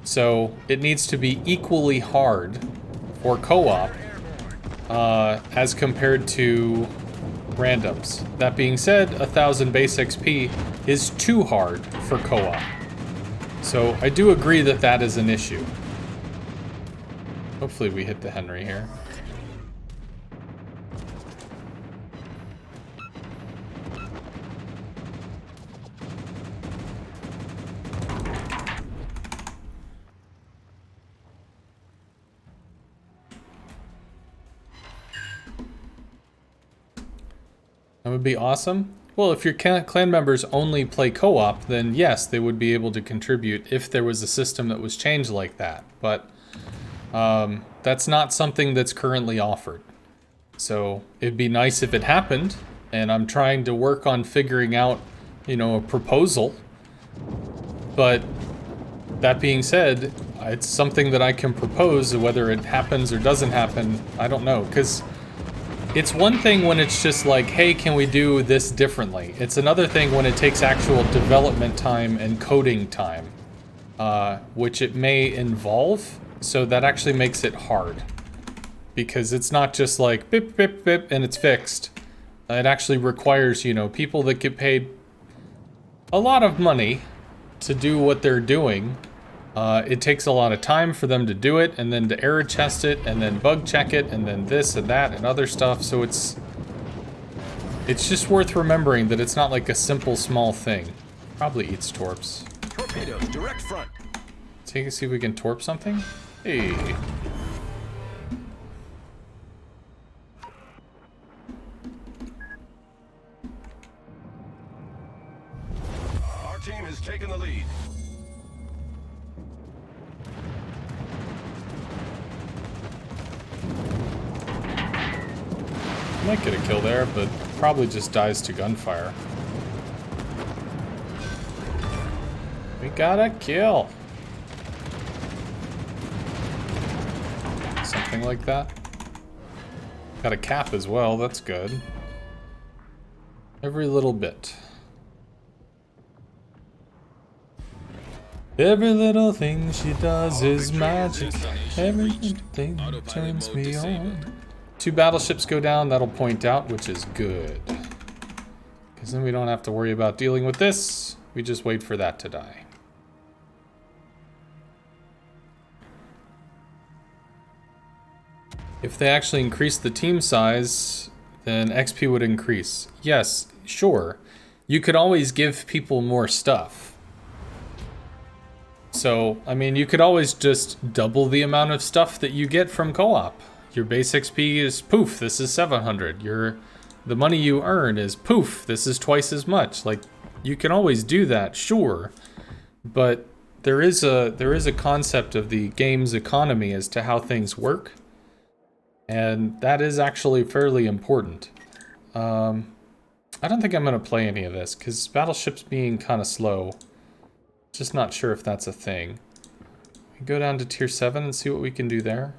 So it needs to be equally hard for co-op as compared to randoms. That being said, 1,000 base XP is too hard for co-op. So I do agree that that is an issue. Hopefully we hit the Henry here. That would be awesome. Well, if your clan members only play co-op, then yes, they would be able to contribute if there was a system that was changed like that. But that's not something that's currently offered. So it'd be nice if it happened, and I'm trying to work on figuring out, you know, a proposal. But that being said, it's something that I can propose. Whether it happens or doesn't happen, I don't know, because it's one thing when it's just like, hey, can we do this differently? It's another thing when it takes actual development time and coding time, which it may involve. So that actually makes it hard, because it's not just like bip, bip, bip, and it's fixed. It actually requires, you know, people that get paid a lot of money to do what they're doing. It takes a lot of time for them to do it, and then to error test it, and then bug check it, and then this and that and other stuff. So it's just worth remembering that it's not like a simple small thing. Probably eats torps. Torpedoes, direct front. Take a see if we can torp something. Hey. Our team has taken the lead. Might get a kill there, but probably just dies to gunfire. We got a kill. Something like that. Got a cap as well, that's good. Every little bit. Every little thing she does is magic. Everything turns me on. 2 battleships go down, that'll point out, which is good. Because then we don't have to worry about dealing with this. We just wait for that to die. If they actually increase the team size, then XP would increase. Yes, sure. You could always give people more stuff. So, I mean, you could always just double the amount of stuff that you get from co-op. Your base XP is poof, this is 700. The money you earn is poof, this is twice as much. Like, you can always do that, sure. But there is a concept of the game's economy as to how things work. And that is actually fairly important. I don't think I'm going to play any of this, because battleships being kind of slow. Just not sure if that's a thing. We go down to tier 7 and see what we can do there.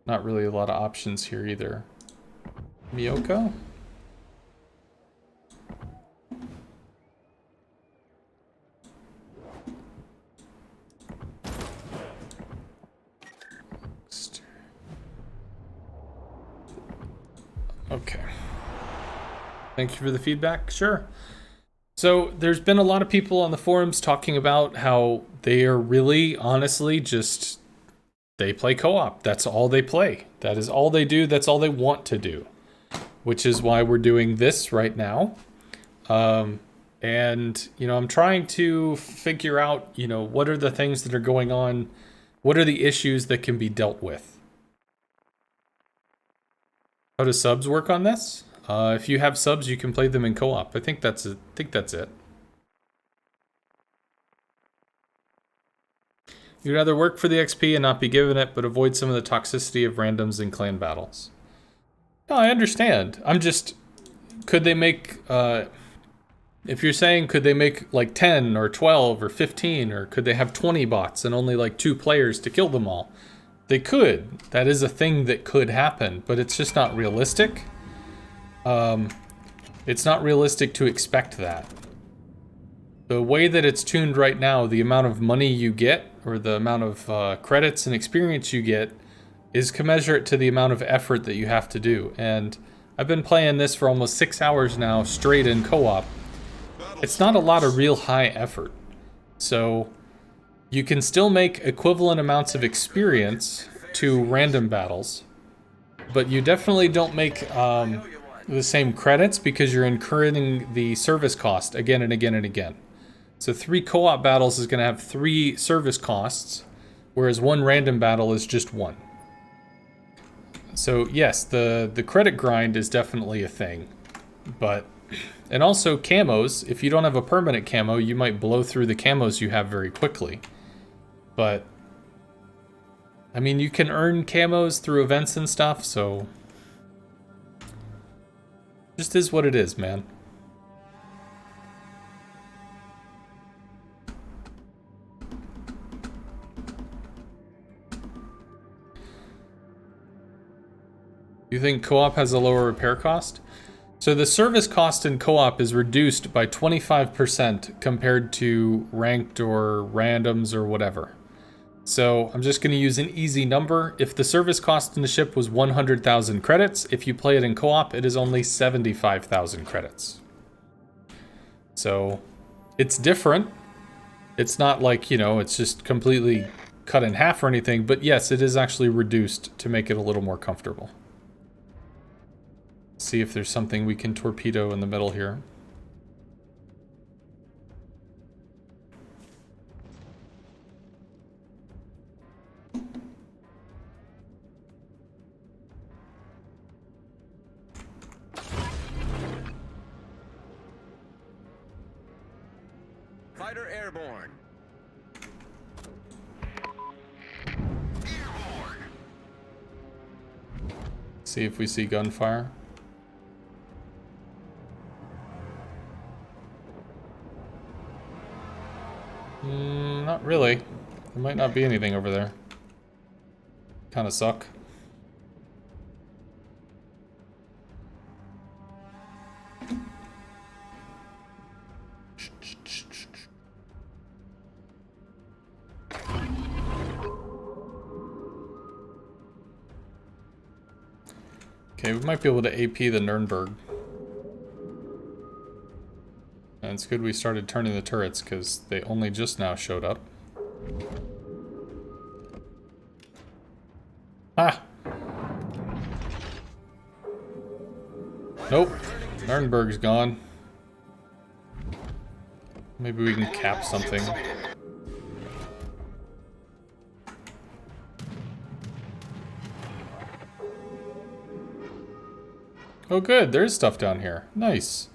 Not really a lot of options here either. Miyoko? Okay. Thank you for the feedback. Sure. So there's been a lot of people on the forums talking about how they are really, honestly, just, they play co-op. That's all they play. That is all they do. That's all they want to do. Which is why we're doing this right now. And, you know, I'm trying to figure out, you know, what are the things that are going on? What are the issues that can be dealt with? How do subs work on this? If you have subs, you can play them in co-op. I think that's it. You'd rather work for the XP and not be given it, but avoid some of the toxicity of randoms in clan battles. No, I understand. I'm just, could they make, if you're saying could they make like 10 or 12 or 15, or could they have 20 bots and only like 2 players to kill them all? They could. That is a thing that could happen, but it's just not realistic. It's not realistic to expect that. The way that it's tuned right now, the amount of money you get, or the amount of credits and experience you get, is commensurate to the amount of effort that you have to do. And I've been playing this for almost 6 hours now, straight in co-op. It's not a lot of real high effort. So you can still make equivalent amounts of experience to random battles, but you definitely don't make the same credits because you're incurring the service cost again and again and again. So 3 co-op battles is going to have 3 service costs, whereas 1 random battle is just 1. So yes, the credit grind is definitely a thing, but, and also camos, if you don't have a permanent camo, you might blow through the camos you have very quickly. But, I mean, you can earn camos through events and stuff, so just is what it is, man. You think co-op has a lower repair cost? So the service cost in co-op is reduced by 25% compared to ranked or randoms or whatever. So I'm just going to use an easy number. If the service cost in the ship was 100,000 credits, if you play it in co-op, it is only 75,000 credits. So it's different. It's not like, you know, it's just completely cut in half or anything, but yes, it is actually reduced to make it a little more comfortable. See if there's something we can torpedo in the middle here. Fighter airborne. See if we see gunfire. Not really. There might not be anything over there. Kinda suck. Okay, we might be able to AP the Nuremberg. And it's good we started turning the turrets, because they only just now showed up. Ah! Nope. Nuremberg's gone. Maybe we can cap something. Oh good, there's stuff down here. Nice.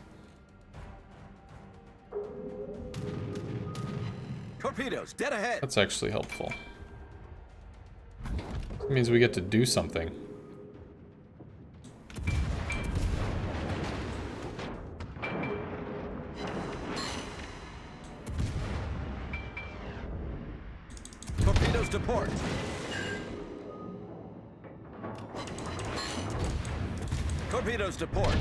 Torpedoes, dead ahead. That's actually helpful. That means we get to do something. Torpedoes to port. Torpedoes to port.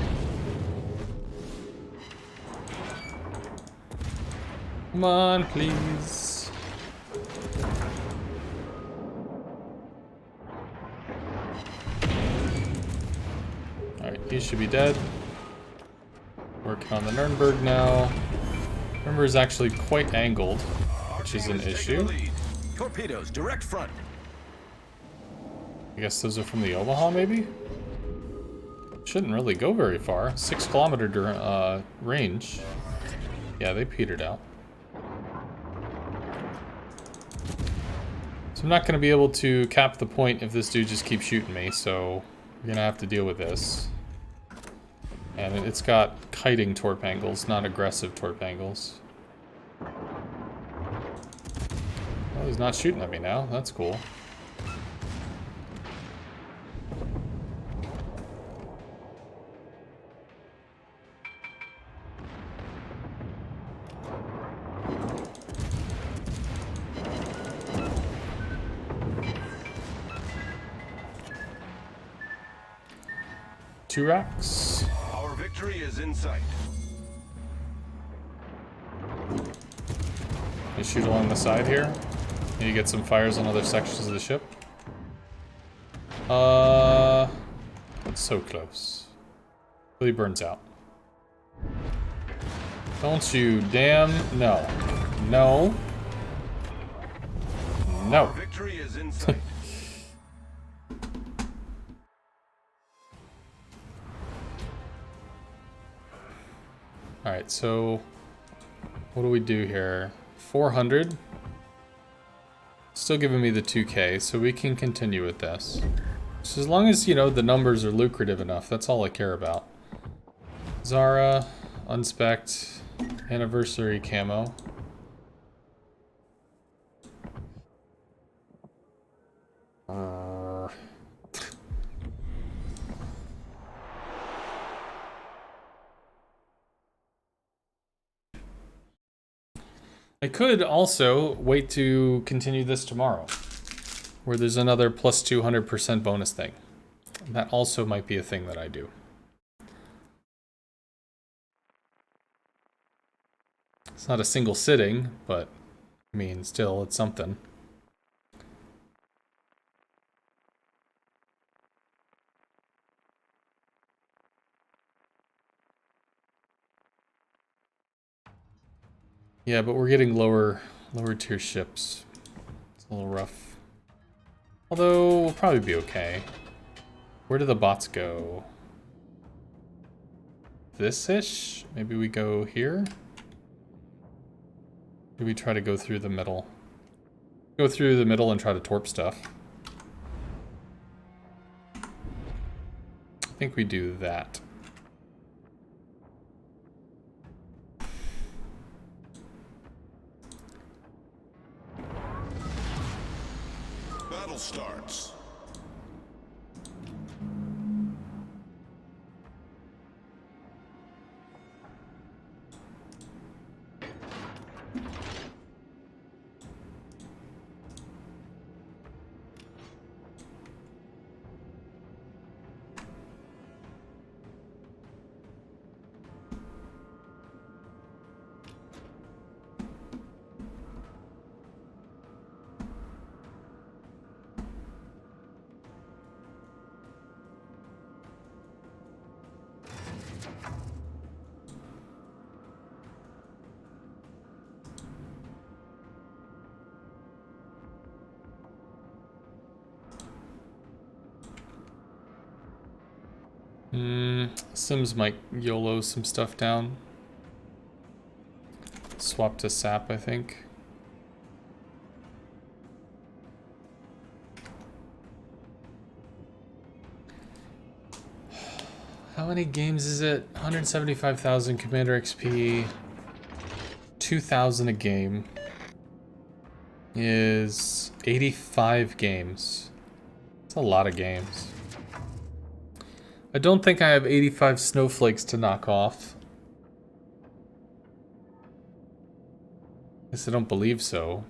Come on, please. Alright, he should be dead. Working on the Nuremberg now. Nuremberg is actually quite angled, which is an issue. Torpedoes, direct front. I guess those are from the Omaha, maybe? Shouldn't really go very far. 6 kilometer range. Yeah, they petered out. So I'm not going to be able to cap the point if this dude just keeps shooting me, so we're going to have to deal with this. And it's got kiting torp angles, not aggressive torp angles. Well, he's not shooting at me now. That's cool. Two racks. Our victory is in sight. You shoot along the side here. You get some fires on other sections of the ship. So close. Really burns out. Don't you damn no. No. No. Our victory is in sight. Alright, so what do we do here? 400. Still giving me the 2K, so we can continue with this. So as long as, you know, the numbers are lucrative enough, that's all I care about. Zara, unspec'd, anniversary camo. I could also wait to continue this tomorrow, where there's another plus 200% bonus thing. That also might be a thing that I do. It's not a single sitting, but I mean, still, it's something. Yeah, but we're getting lower tier ships. It's a little rough. Although, we'll probably be okay. Where do the bots go? This-ish? Maybe we go here? Maybe we try to go through the middle. Go through the middle and try to torp stuff. I think we do that. Battle starts. Sims might YOLO some stuff down. Swap to SAP, I think. How many games is it? 175,000 Commander XP. 2,000 a game. Is 85 games. That's a lot of games. I don't think I have 85 snowflakes to knock off. Guess I don't believe so.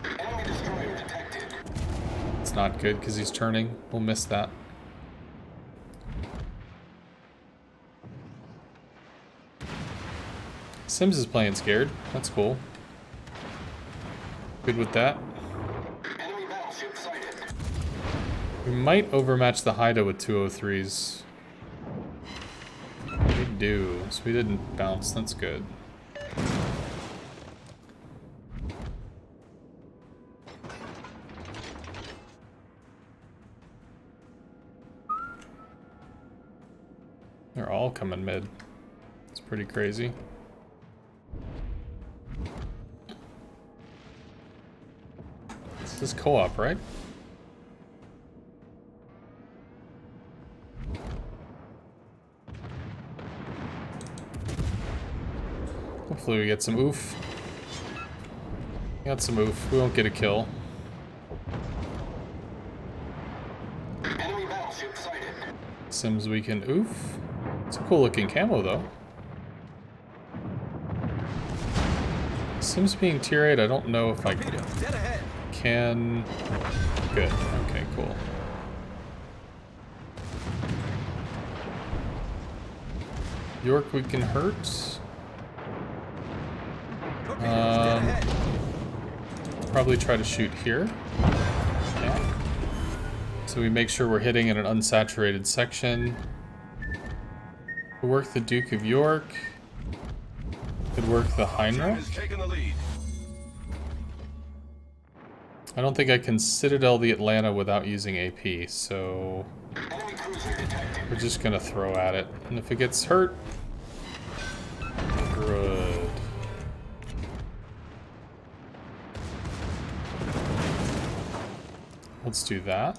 Enemy destroyer detected. It's not good because he's turning. We'll miss that. Sims is playing scared. That's cool. Good with that. Enemy battleship sighted. We might overmatch the Haida with 203s. We do. So we didn't bounce. That's good. They're all coming mid. It's pretty crazy. This is co-op, right? Hopefully we get some oof. Got some oof. We won't get a kill. Enemy battleship sighted. Sims we can oof. It's a cool looking camo though. Sims being tier 8, I don't know if I Torpedoes, dead ahead. can... Good. Okay, cool. York we can hurt. Torpedoes, dead ahead. Probably try to shoot here. Yeah. So we make sure we're hitting in an unsaturated section. Could work the Duke of York. Could work the Team Heinrich. has taken the lead. I don't think I can Citadel the Atlanta without using AP, so Enemy cruiser detected. we're just gonna throw at it. And if it gets hurt, good. Let's do that.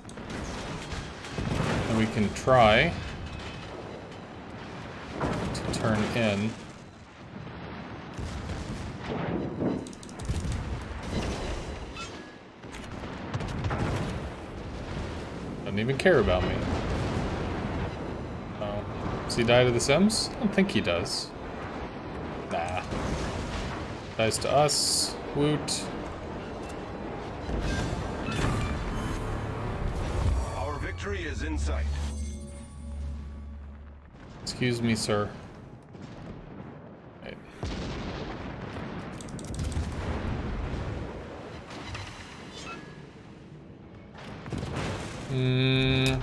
And we can try to turn in. Doesn't even care about me. Oh. Does he die to the Sims? I don't think he does. Nah. Dies to us. Woot. Our victory is in sight. Excuse me, sir. Wait.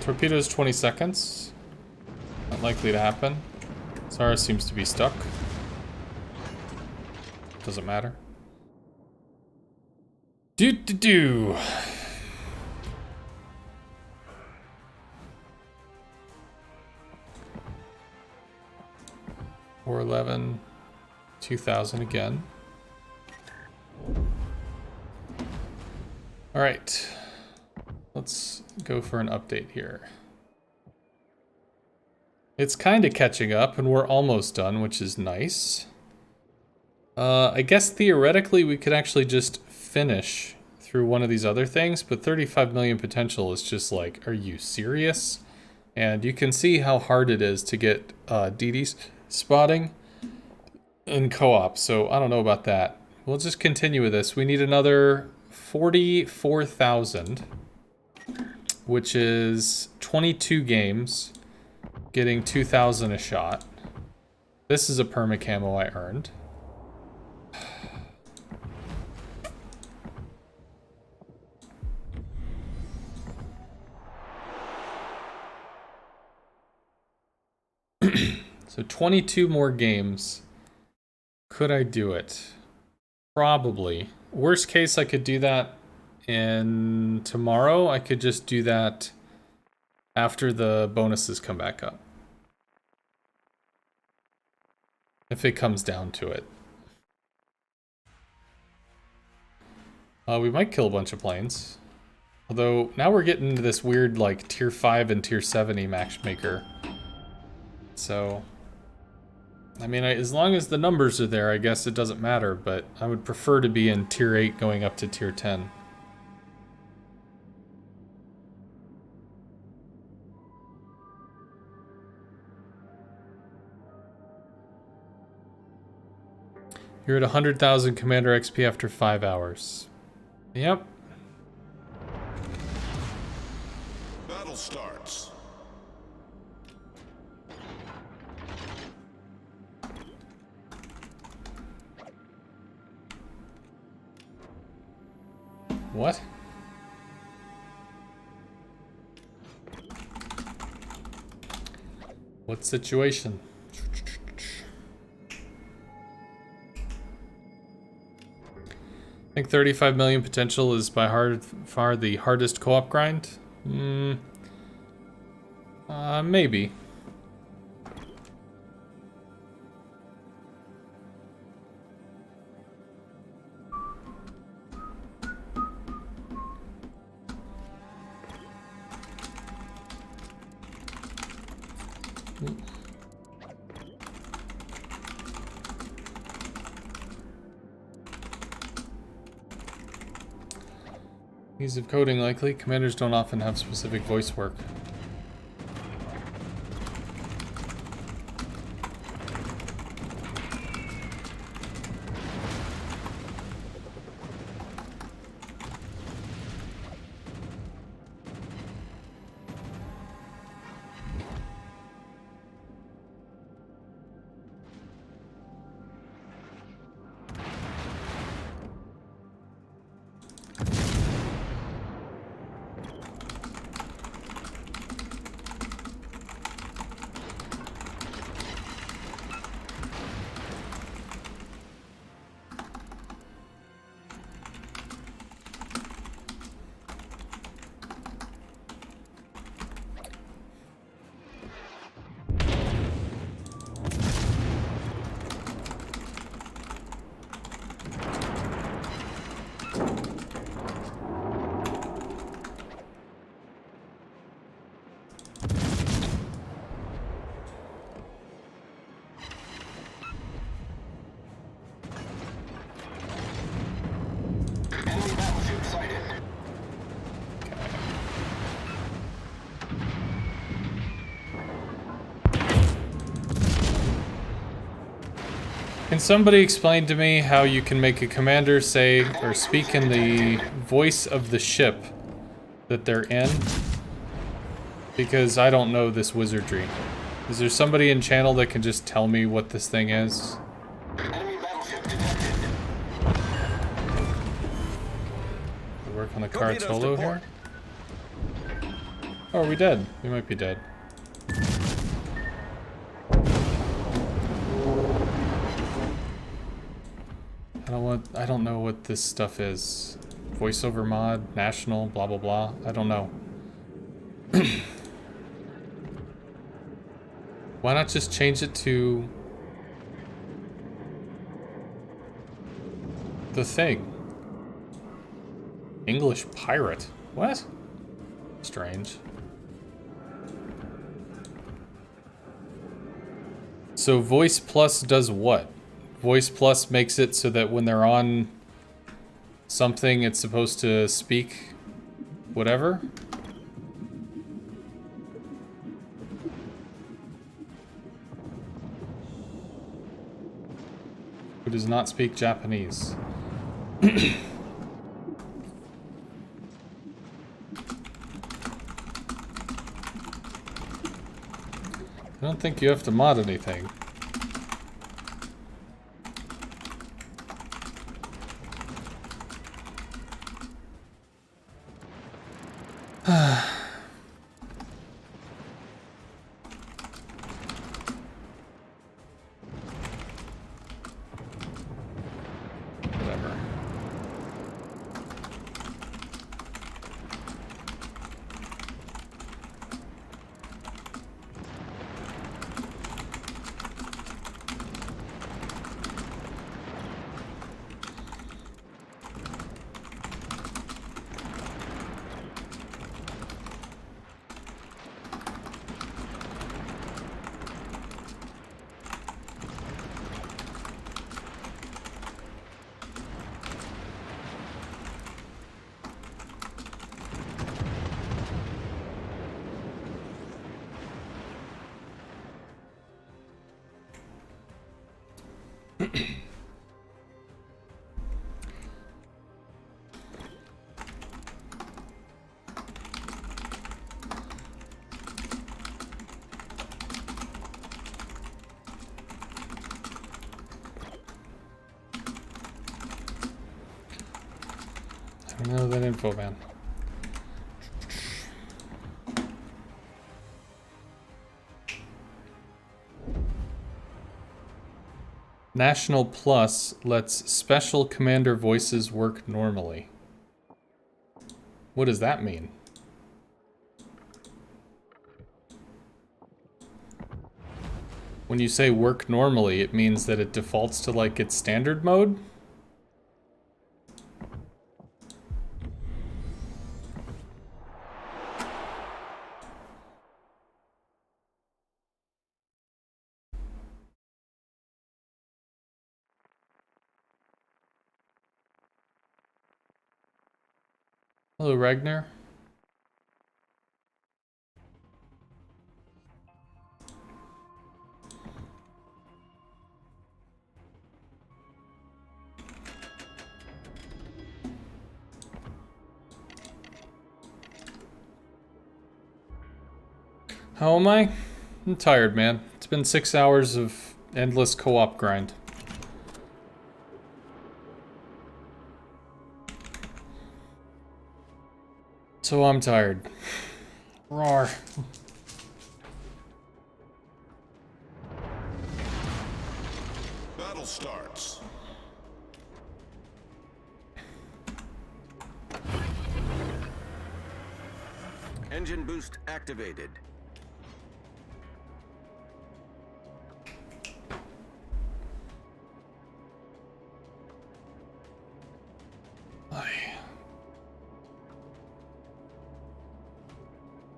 Torpedoes 20 seconds. Not likely to happen. Zara seems to be stuck. Doesn't matter. Do. 411, 2000 again. All right, let's go for an update here. It's kind of catching up and we're almost done, which is nice. I guess theoretically we could actually just finish through one of these other things, but 35 million potential is just like, are you serious? And you can see how hard it is to get DD spotting in co-op, so I don't know about that. We'll just continue with this. We need another 44,000, which is 22 games, getting 2,000 a shot. This is a perma camo I earned. So 22 more games. Could I do it? Probably. Worst case, I could do that in tomorrow. I could just do that after the bonuses come back up. If it comes down to it. We might kill a bunch of planes. Although, now we're getting into this weird, like, tier 5 and tier 70 matchmaker. So... I mean, as long as the numbers are there, I guess it doesn't matter, but I would prefer to be in tier 8 going up to tier 10. You're at 100,000 Commander XP after 5 hours. Yep. Battle starts. What? What situation? I think 35 million potential is by far the hardest co-op grind? Maybe. Ease of coding likely. Commanders don't often have specific voice work. Enemy battleship sighted. Can somebody explain to me how you can make a commander say or speak in the voice of the ship that they're in? Because I don't know this wizardry. Is there somebody in channel that can just tell me what this thing is? Enemy battleship detected. We work on the card Torpedoes solo to here? port. Oh, are we dead? We might be dead. I don't know what this stuff is. Voiceover mod, national, blah blah blah. I don't know. Why not just change it to the thing? English pirate. What? Strange. So Voice Plus does what? Voice Plus makes it so that when they're on something, it's supposed to speak whatever? Who does not speak Japanese? I don't think you have to mod anything. Whatever. I don't know that info, man. National Plus lets special commander voices work normally. What does that mean? When you say work normally, it means that it defaults to like its standard mode? Hello, Ragnar. How am I? I'm tired, man. It's been 6 hours of endless co-op grind. So I'm tired. Roar. Battle starts. Engine boost activated.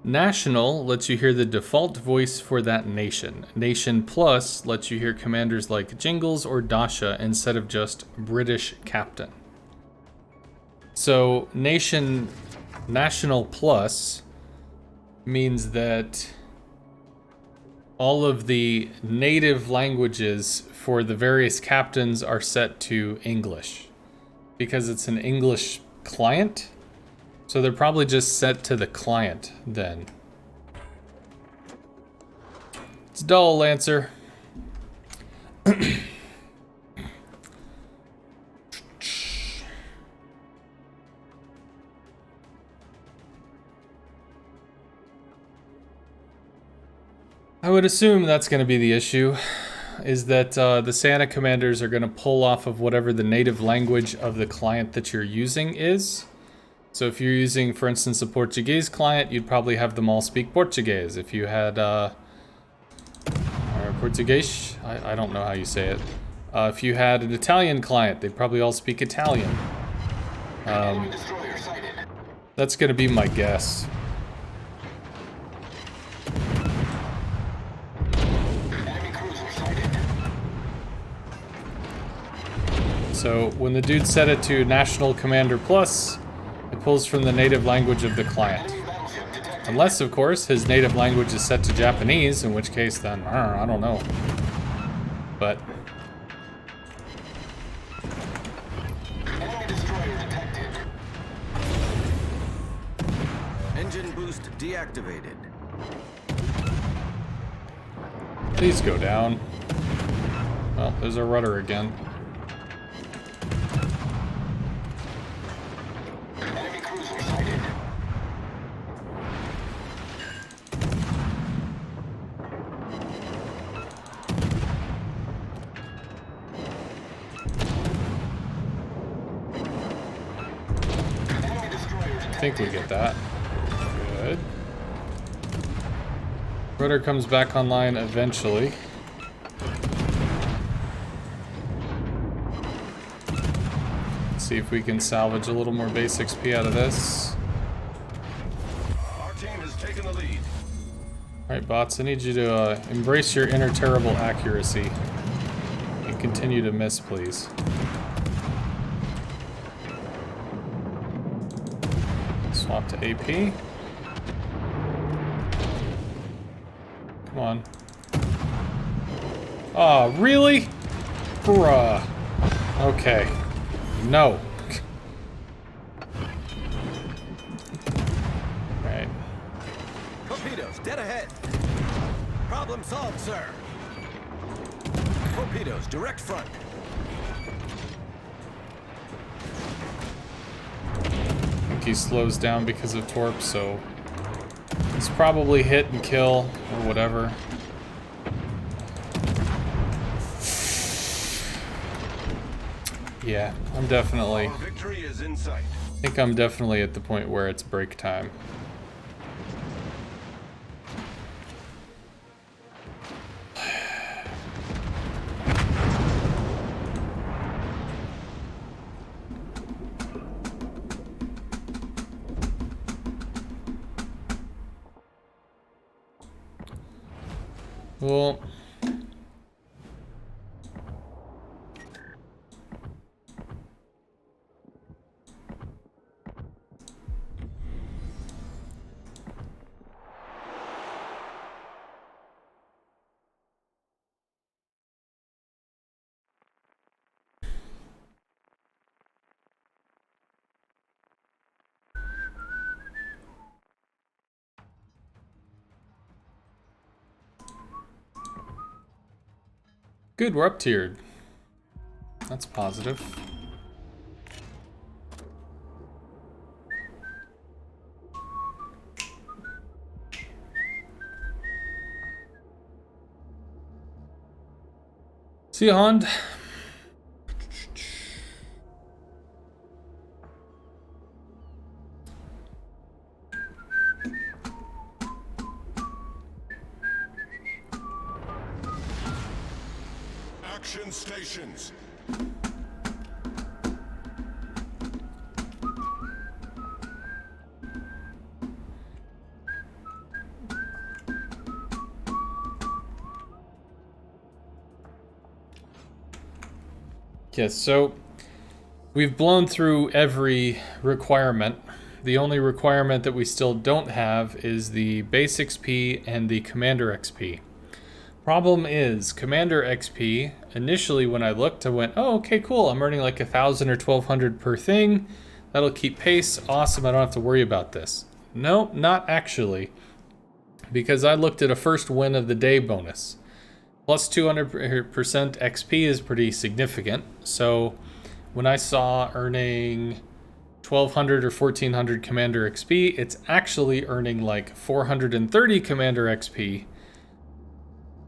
National lets you hear the default voice for that nation. Nation Plus lets you hear commanders like Jingles or Dasha instead of just British Captain. So National Plus means that all of the native languages for the various captains are set to English because it's an English client. So they're probably just set to the client then. It's dull, Lancer. I would assume that's going to be the issue, is that the Santa commanders are going to pull off of whatever the native language of the client that you're using is. So if you're using, for instance, a Portuguese client, you'd probably have them all speak Portuguese. If you had Portuguese, I don't know how you say it. If you had an Italian client, they'd probably all speak Italian. That's going to be my guess. So when the dude set it to National Commander Plus, it pulls from the native language of the client. Unless, of course, his native language is set to Japanese, in which case then, I don't know. But... Engine boost deactivated. Please go down. Well, there's our rudder again. I think we get that. Good. Rudder comes back online eventually. Let's see if we can salvage a little more base XP out of this. Our team has taken the lead. Alright, bots, I need you to embrace your inner terrible accuracy and continue to miss, please. Swap to AP. Come on. Oh, really? Bruh. Okay. No. Right. Torpedoes, dead ahead. Problem solved, sir. Torpedoes, direct front. I think he slows down because of torp, so he's probably hit and kill or whatever. Yeah, I'm definitely... Victory is in sight. I think I'm definitely at the point where it's break time. Well... Good, we're up tiered. That's positive. See you, Hond. Action stations. Yes, so we've blown through every requirement. The only requirement that we still don't have is the base XP and the Commander XP. Problem is, Commander XP, initially when I looked, I went, oh, okay, cool, I'm earning like 1,000 or 1,200 per thing. That'll keep pace, awesome, I don't have to worry about this. No, not actually, because I looked at a first win of the day bonus. Plus 200% XP is pretty significant, so when I saw earning 1,200 or 1,400 Commander XP, it's actually earning like 430 Commander XP.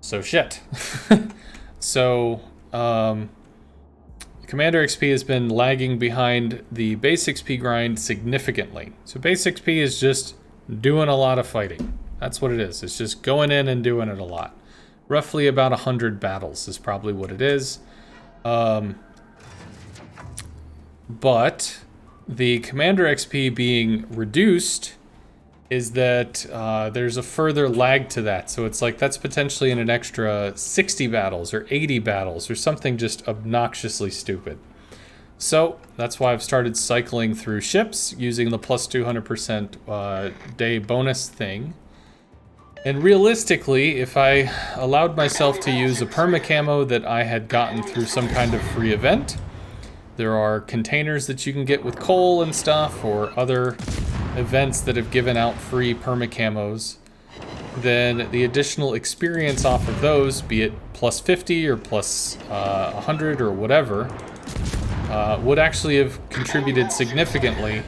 So shit. So, Commander XP has been lagging behind the base XP grind significantly. So base XP is just doing a lot of fighting. That's what it is. It's just going in and doing it a lot. Roughly about 100 battles is probably what it is. But the Commander XP being reduced is that there's a further lag to that. So it's like that's potentially in an extra 60 battles or 80 battles or something just obnoxiously stupid. So that's why I've started cycling through ships using the plus 200% day bonus thing. And realistically, if I allowed myself to use a perma camo that I had gotten through some kind of free event, there are containers that you can get with coal and stuff, or other events that have given out free perma camos, then the additional experience off of those, be it plus 50 or plus 100 or whatever, would actually have contributed significantly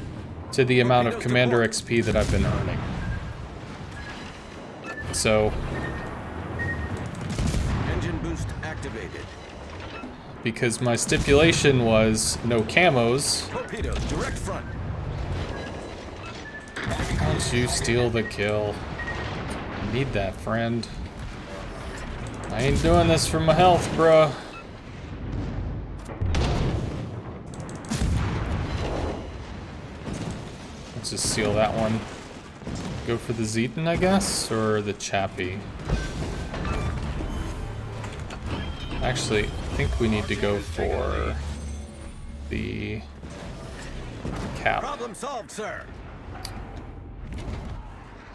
to the amount of Commander XP that I've been earning. So, Engine boost activated. because my stipulation was no camos, Torpedoes, direct front. why don't you steal the kill? I need that, friend. I ain't doing this for my health, bruh. Let's just seal that one. Go for the Zeton, I guess, or the Chappie. Actually, I think we need to go for the Cap. Problem solved, sir.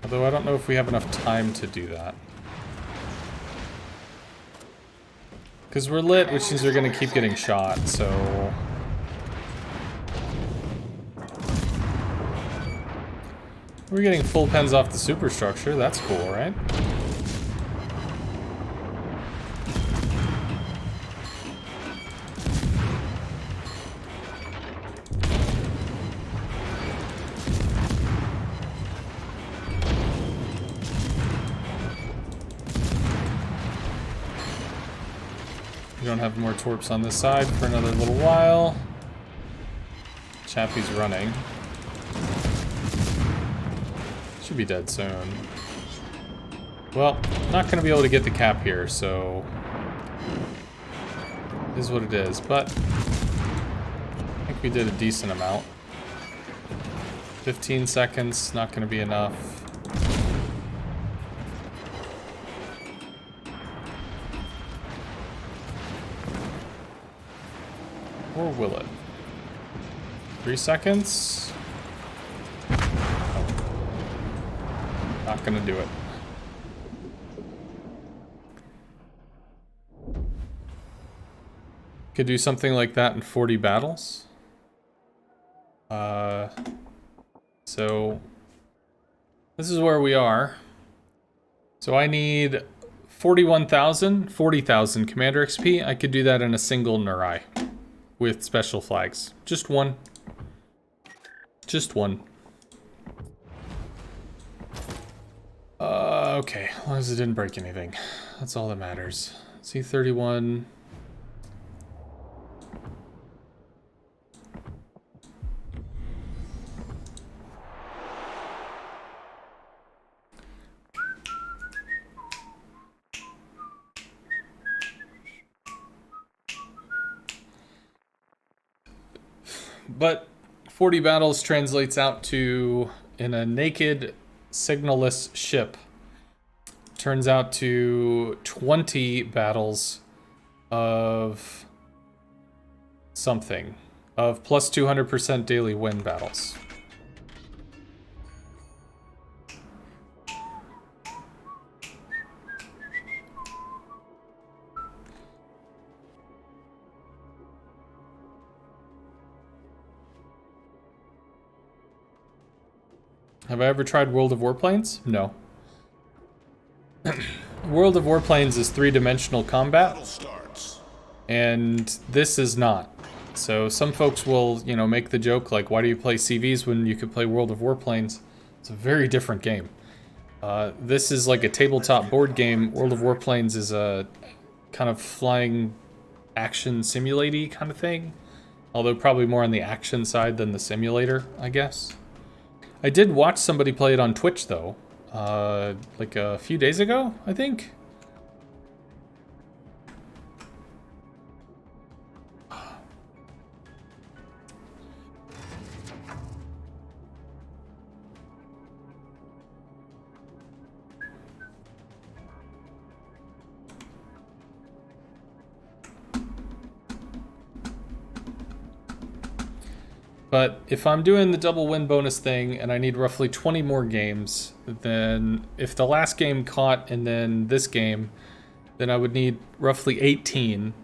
Although I don't know if we have enough time to do that. Because we're lit, which means we're going to keep getting shot, so... We're getting full pens off the superstructure, that's cool, right? We don't have more torps on this side for another little while. Chappie's running. Should be dead soon. Well, not going to be able to get the cap here, so... It is what it is, but... I think we did a decent amount. 15 seconds, not going to be enough. Or will it? 3 seconds? Not gonna do it. Could do something like that in 40 battles. So this is where we are. So I need 41,000, 40,000 Commander XP. I could do that in a single Nurai with special flags. Just one. Just one. Okay, as long as it didn't break anything. That's all that matters. C31. But 40 battles translates out to, in a naked signalless ship, turns out to 20 battles of something, of plus 200% daily win battles. Have I ever tried World of Warplanes? No. World of Warplanes is 3-dimensional combat, and this is not. So some folks will, you know, make the joke like, why do you play CVs when you could play World of Warplanes? It's a very different game. This is like a tabletop board game. World of Warplanes is a kind of flying action simulator-y kind of thing. Although probably more on the action side than the simulator, I guess. I did watch somebody play it on Twitch, though. Like a few days ago, I think. But if I'm doing the double win bonus thing and I need roughly 20 more games, then if the last game caught and then this game, then I would need roughly 18.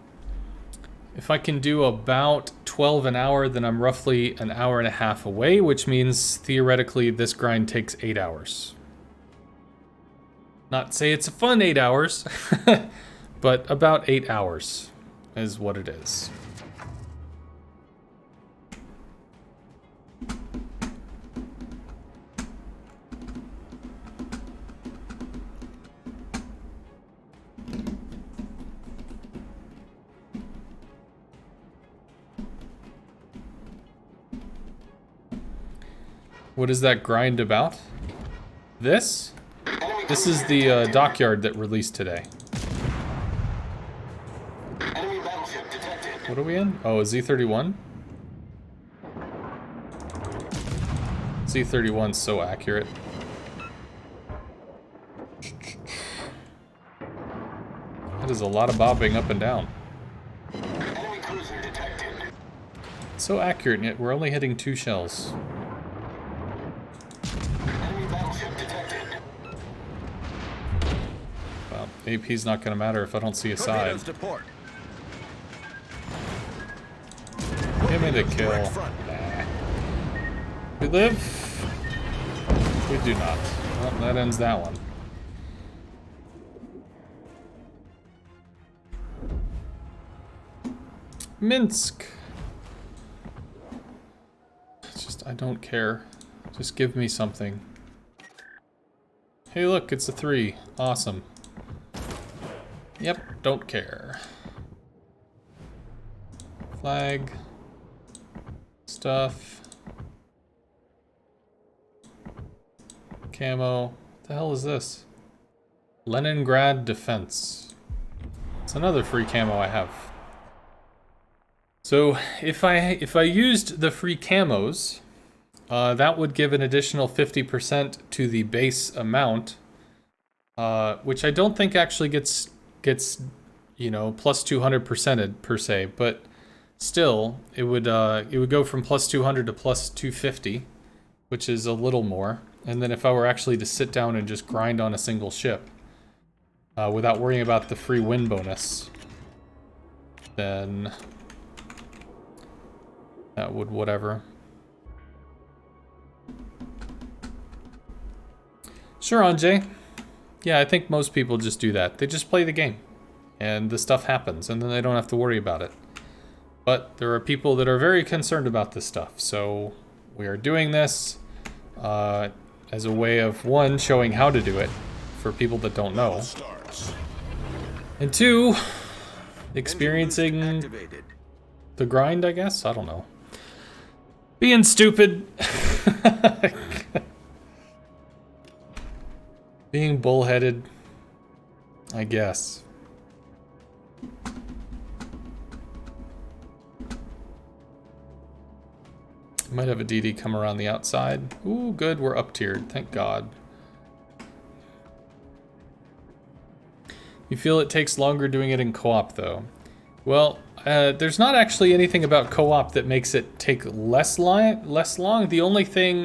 If I can do about 12 an hour, then I'm roughly an hour and a half away, which means theoretically this grind takes 8 hours. Not say it's a fun 8 hours, but about 8 hours is what it is. What is that grind about? This? This is the Dockyard that released today. Enemy battleship detected. What are we in? Oh, Z31? Z31's so accurate. That is a lot of bobbing up and down. Enemy cruiser detected. So accurate, and yet we're only hitting 2 shells. Enemy battleship detected. Well, AP's not going to matter if I don't see a side. Torpedoes to port. Give me the kill. Direct front. Nah. We live? We do not. Well, that ends that one. Minsk. It's just, I don't care. Just give me something. Hey look, it's a 3. Awesome. Yep, don't care. Flag. Stuff. Camo. What the hell is this? Leningrad Defense. It's another free camo I have. So if I used the free camos, that would give an additional 50% to the base amount, which I don't think actually gets you know, plus 200%ed per se, but still it would go from plus 200 to plus 250, which is a little more. And then if I were actually to sit down and just grind on a single ship, without worrying about the free win bonus, then that would whatever. Sure, Anjay. Yeah, I think most people just do that. They just play the game, and the stuff happens, and then they don't have to worry about it. But there are people that are very concerned about this stuff, so we are doing this as a way of, one, showing how to do it for people that don't know, and two, experiencing the grind, I guess? I don't know. Being stupid. Being bullheaded, I guess. Might have a DD come around the outside. Ooh, good, we're up tiered, thank God. You feel it takes longer doing it in co-op though. Well, there's not actually anything about co-op that makes it take less long. The only thing,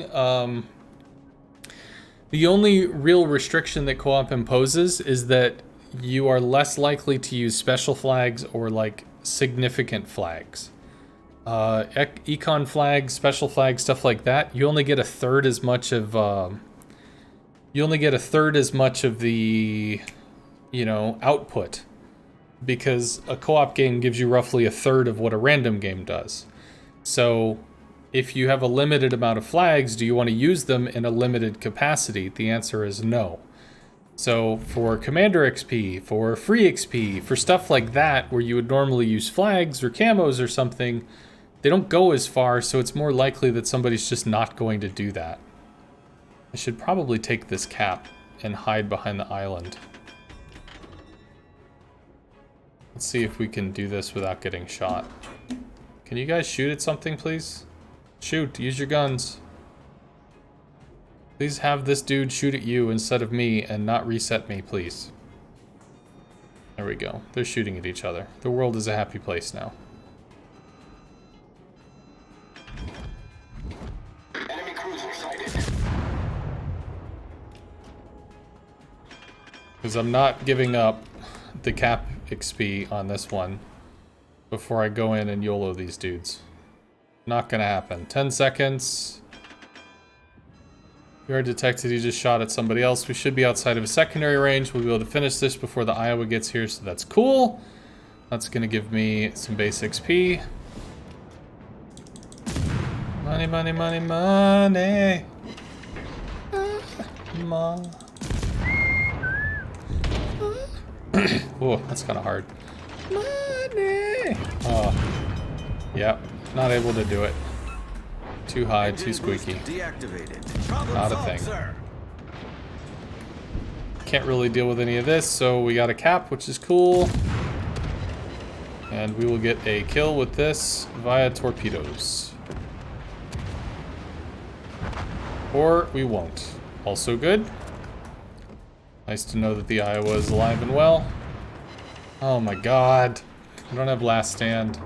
the only real restriction that co-op imposes is that you are less likely to use special flags or like significant flags. Econ flags, special flags, stuff like that. You only get a third as much of the, you know, output, because a co-op game gives you roughly a third of what a random game does. So if you have a limited amount of flags, do you want to use them in a limited capacity? The answer is no. So for Commander XP, for free XP, for stuff like that, where you would normally use flags or camos or something, they don't go as far, so it's more likely that somebody's just not going to do that. I should probably take this cap and hide behind the island. Let's see if we can do this without getting shot. Can you guys shoot at something, please? Shoot, use your guns. Please have this dude shoot at you instead of me and not reset me, please. There we go. They're shooting at each other. The world is a happy place now. Enemy cruiser sighted. Because I'm not giving up the cap XP on this one before I go in and YOLO these dudes. Not gonna happen. 10 seconds. You are detected, you just shot at somebody else. We should be outside of a secondary range. We'll be able to finish this before the Iowa gets here, so that's cool. That's gonna give me some base XP. Money, money, money, money. Oh, that's kind of hard. Money. Oh, yep. Not able to do it. Too high, too squeaky. Not a thing. Can't really deal with any of this, so we got a cap, which is cool. And we will get a kill with this via torpedoes. Or we won't. Also good. Nice to know that the Iowa is alive and well. Oh my god. I don't have last stand.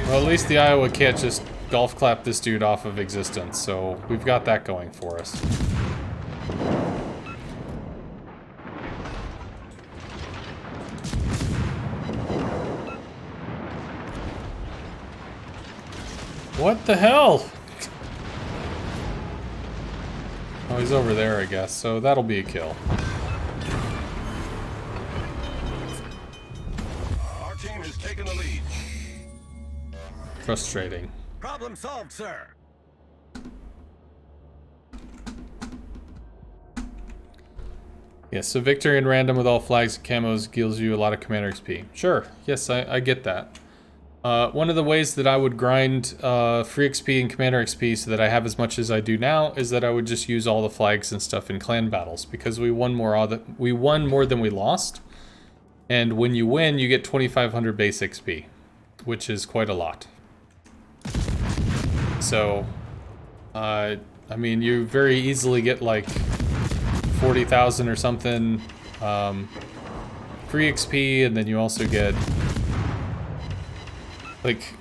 Well, at least the Iowa can't just golf clap this dude off of existence, so we've got that going for us. What the hell? Oh, he's over there, I guess, so that'll be a kill. Our team has taken the lead. Frustrating. Problem solved, sir. Yes, so victory in random with all flags and camos gives you a lot of commander XP. Sure, yes, I get that. One of the ways that I would grind free XP and commander XP so that I have as much as I do now is that I would just use all the flags and stuff in clan battles because we won more than we lost. And when you win, you get 2,500 base XP, which is quite a lot. So, I mean, you very easily get like 40,000 or something free XP, and then you also get like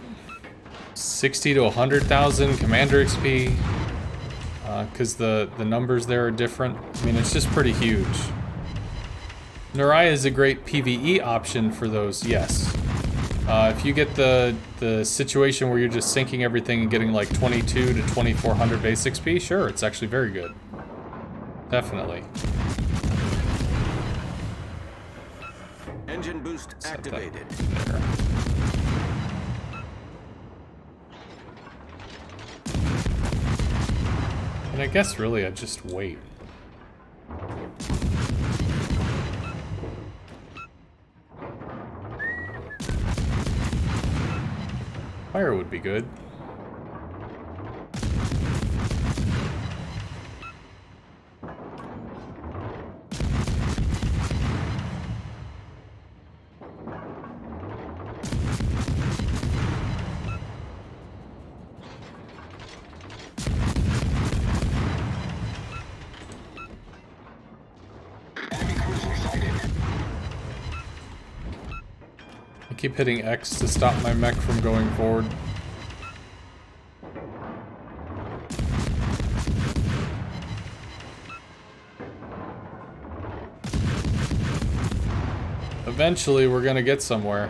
60 to 100,000 commander XP because the numbers there are different. I mean, it's just pretty huge. Naraya is a great PvE option for those, yes. If you get the situation where you're just sinking everything and getting like 22 to 2,400 base XP, sure, it's actually very good. Definitely. Engine boost activated. There. And I guess really I'd just wait. Fire would be good. I keep hitting X to stop my mech from going forward. Eventually, we're gonna get somewhere.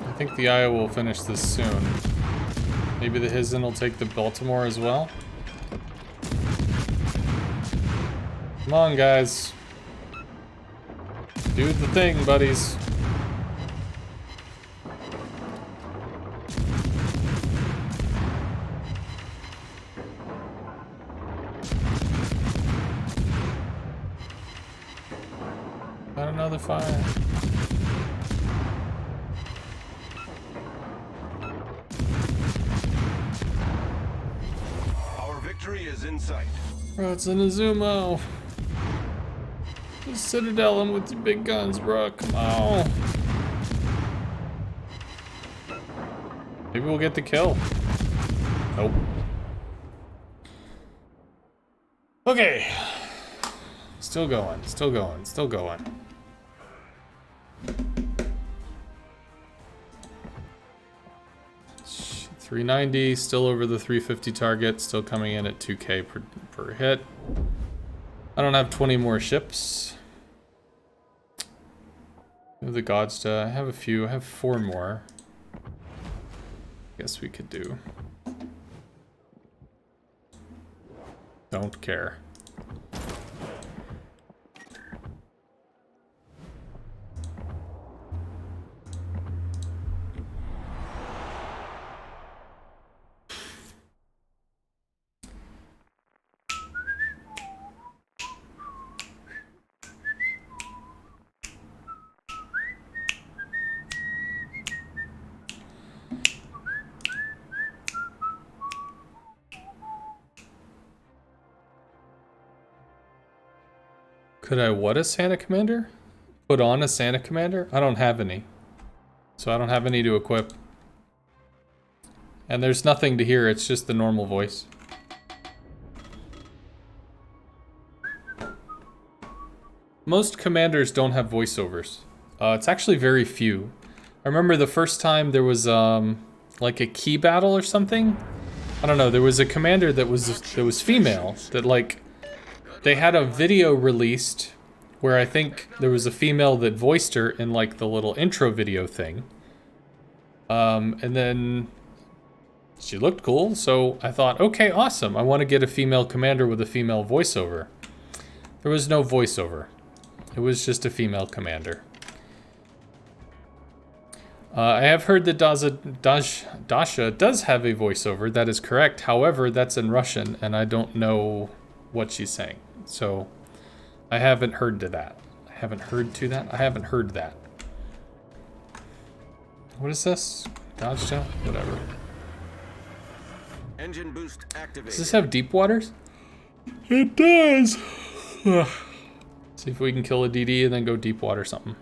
I think the Iowa will finish this soon. Maybe the Hizen will take the Baltimore as well. Come on, guys. Do the thing, buddies. Got another fire. Our victory is in sight. Bro, it's an Izumo. Just Citadel him with your big guns, bro. Come on. Maybe we'll get the kill. Nope. Okay. Still going, still going, still going. Shh, 390, still over the 350 target, still coming in at 2k per hit. I don't have 20 more ships. The gods to, I have a few, I have 4 more. Guess we could do. Don't care. Could I what a Santa Commander? Put on a Santa Commander? I don't have any. So I don't have any to equip. And there's nothing to hear, it's just the normal voice. Most commanders don't have voiceovers. It's actually very few. I remember the first time there was like a key battle or something, I don't know, there was a commander that was female, that like, they had a video released where I think there was a female that voiced her in like the little intro video thing. And then she looked cool, so I thought, okay, awesome. I want to get a female commander with a female voiceover. There was no voiceover. It was just a female commander. I have heard that Dasha does have a voiceover. That is correct. However, that's in Russian, and I don't know what she's saying. So, I haven't heard to that. I haven't heard that. What is this? Dasha? Whatever. Engine boost activated. Does this have deep waters? It does! See if we can kill a DD and then go deep water something.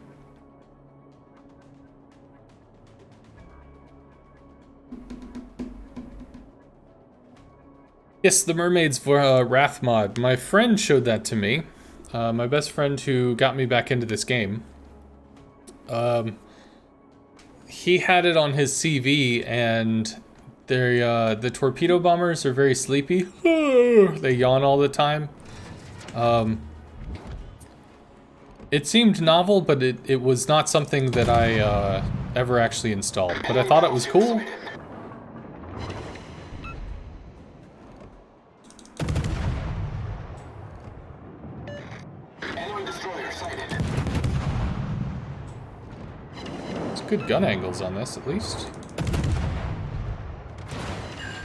Yes, the Mermaid's Wrath mod. My friend showed that to me. My best friend who got me back into this game. He had it on his CV, and the torpedo bombers are very sleepy. They yawn all the time. It seemed novel, but it was not something that I ever actually installed. But I thought it was cool. Good gun angles on this, at least.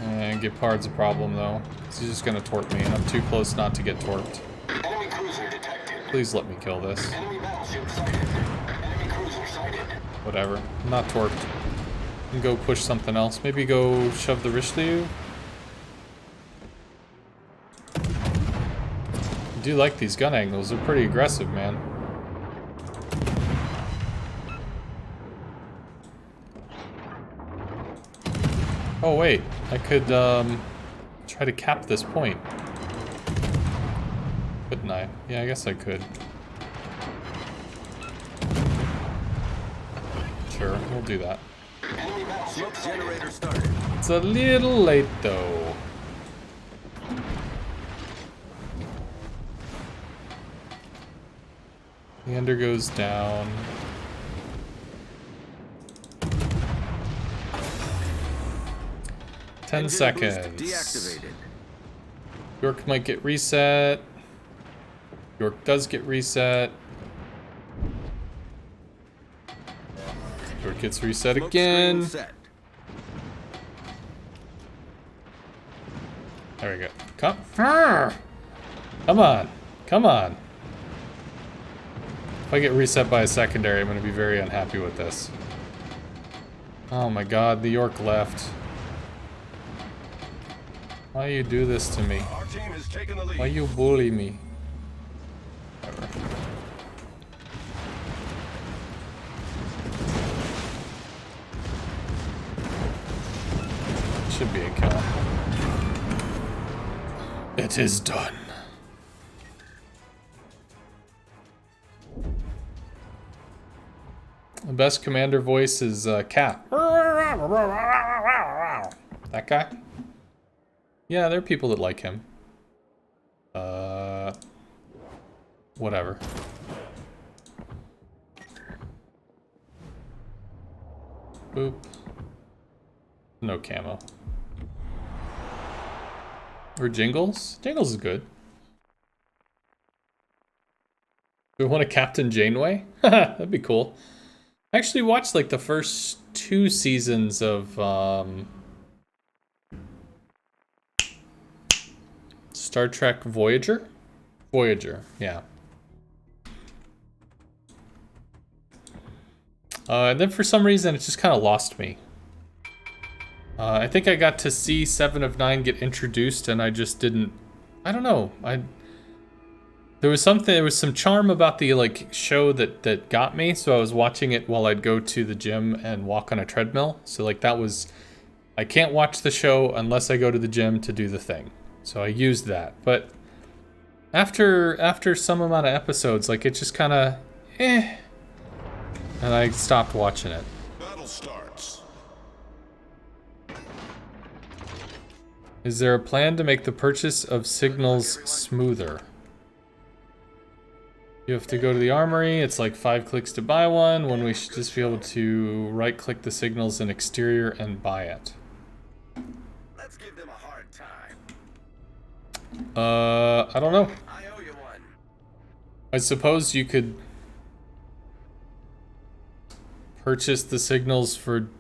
And Gepard's a problem, though. He's just gonna torp me, and I'm too close not to get torped. Enemy cruiser detected. Please let me kill this. Enemy battleship sighted. Enemy cruiser sighted. Whatever. I'm not torped. I can go push something else. Maybe go shove the Richelieu. I do like these gun angles. They're pretty aggressive, man. Oh wait, I could try to cap this point. Couldn't I? Yeah, I guess I could. Sure, we'll do that. Smoke generator started. It's a little late though. The ender goes down. Ten Engine seconds. boost deactivated. York might get reset. York does get reset. York gets reset Smoke again. screen set. There we go. Come on. Come on. If I get reset by a secondary, I'm going to be very unhappy with this. Oh my god, the York left. Why you do this to me? Our team has taken the lead. Why you bully me? Whatever. Should be a kill. It is done. The best commander voice is Cat. That guy? Yeah, there are people that like him. Whatever. Boop. No camo. Or Jingles? Jingles is good. Do we want a Captain Janeway? That'd be cool. I actually watched like the first 2 seasons of Star Trek Voyager? Voyager, yeah. And then for some reason it just kind of lost me. I think I got to see 7 of 9 get introduced and I just didn't, I don't know. There was some charm about the like show that got me, so I was watching it while I'd go to the gym and walk on a treadmill. So like that was, I can't watch the show unless I go to the gym to do the thing. So I used that. But after some amount of episodes, like it just kind of and I stopped watching it. Battle starts. Is there a plan to make the purchase of signals smoother? You have to go to the armory. It's like 5 clicks to buy one, when we should just be able to right-click the signals in exterior and buy it. Let's give them a hard time. I don't know. I owe you one. I suppose you could purchase the signals for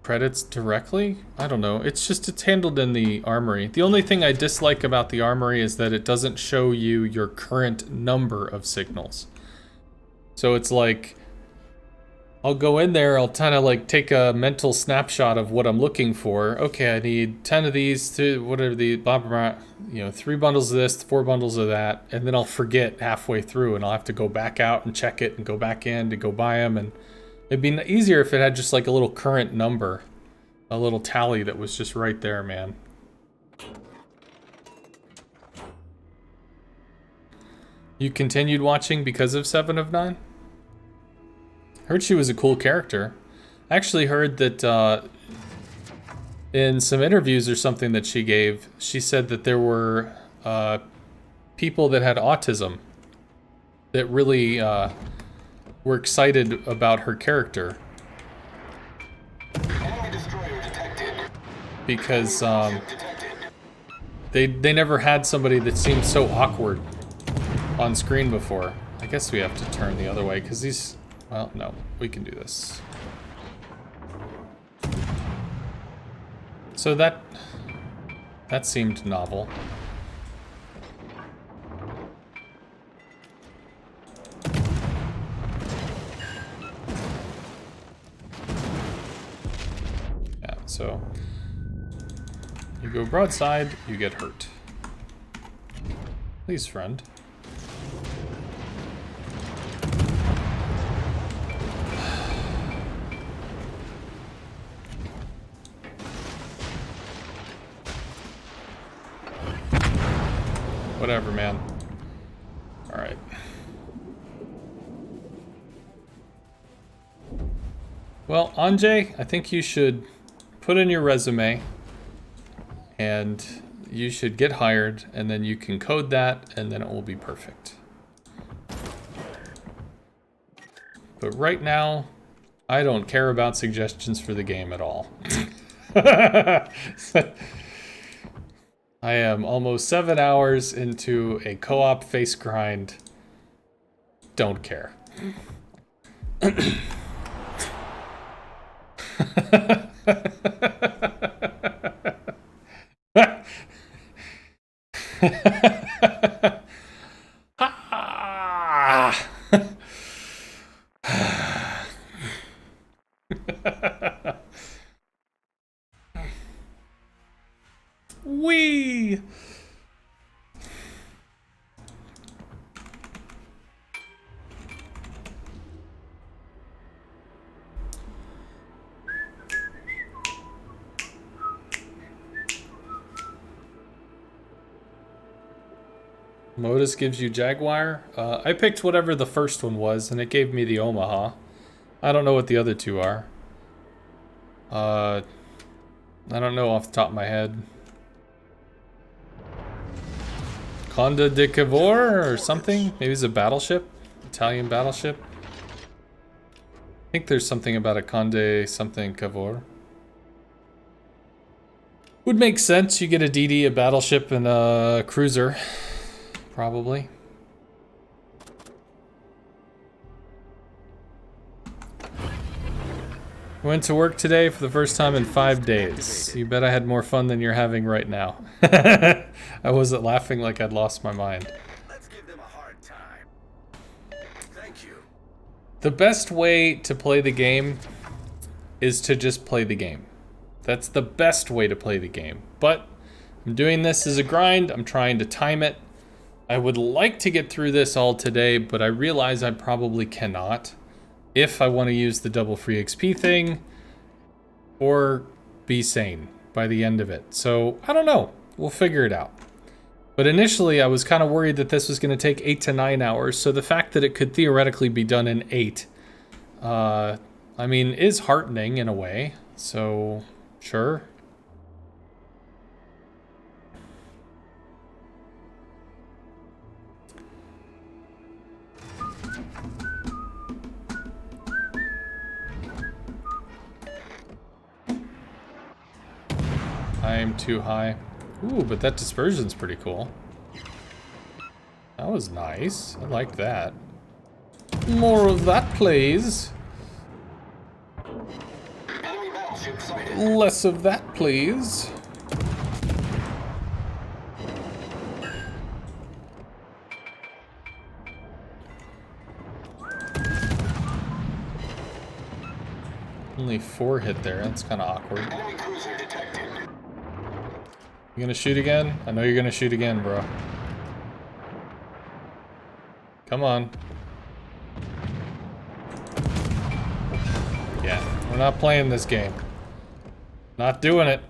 credits directly? I don't know. It's handled in the armory. The only thing I dislike about the armory is that it doesn't show you your current number of signals. So it's like, I'll go in there, I'll kind of like take a mental snapshot of what I'm looking for. Okay, I need 10 of these, whatever the blah, blah, blah, you know, 3 bundles of this, 4 bundles of that, and then I'll forget halfway through and I'll have to go back out and check it and go back in to go buy them. And it'd be easier if it had just like a little current number, a little tally that was just right there, man. You continued watching because of 7 of 9? Heard she was a cool character. I actually heard that in some interviews or something that she gave, she said that there were people that had autism that really were excited about her character. Enemy destroyer detected. Because Detected. they never had somebody that seemed so awkward on screen before. I guess we have to turn the other way because these... Well, no, we can do this. So that seemed novel. Yeah, so you go broadside, you get hurt. Please, friend. Whatever, man. Alright. Well, Anjay, I think you should put in your resume and you should get hired, and then you can code that and then it will be perfect. But right now, I don't care about suggestions for the game at all. I am almost 7 hours into a co-op face grind. Don't care. Wee! Modus gives you Jaguar. I picked whatever the first one was, and it gave me the Omaha. I don't know what the other two are. I don't know off the top of my head. Conde de Cavour or something? Maybe it's a battleship? Italian battleship? I think there's something about a Conde something Cavour. Would make sense. You get a DD, a battleship, and a cruiser. Probably. Went to work today for the first time in 5 days. You bet I had more fun than you're having right now. I wasn't laughing like I'd lost my mind. Let's give them a hard time. Thank you. The best way to play the game is to just play the game. That's the best way to play the game. But I'm doing this as a grind. I'm trying to time it. I would like to get through this all today, but I realize I probably cannot if I want to use the double free XP thing or be sane by the end of it. So I don't know. We'll figure it out. But initially I was kind of worried that this was going to take 8 to 9 hours. So the fact that it could theoretically be done in 8, I mean, is heartening in a way. So sure. aim too high. Ooh, but that dispersion's pretty cool. That was nice. I like that. More of that, please. Enemy battleship sighted. Less of that, please. Only 4 hit there. That's kind of awkward. Enemy cruiser detected. You gonna shoot again? I know you're gonna shoot again, bro. Come on. Yeah, we're not playing this game. Not doing it.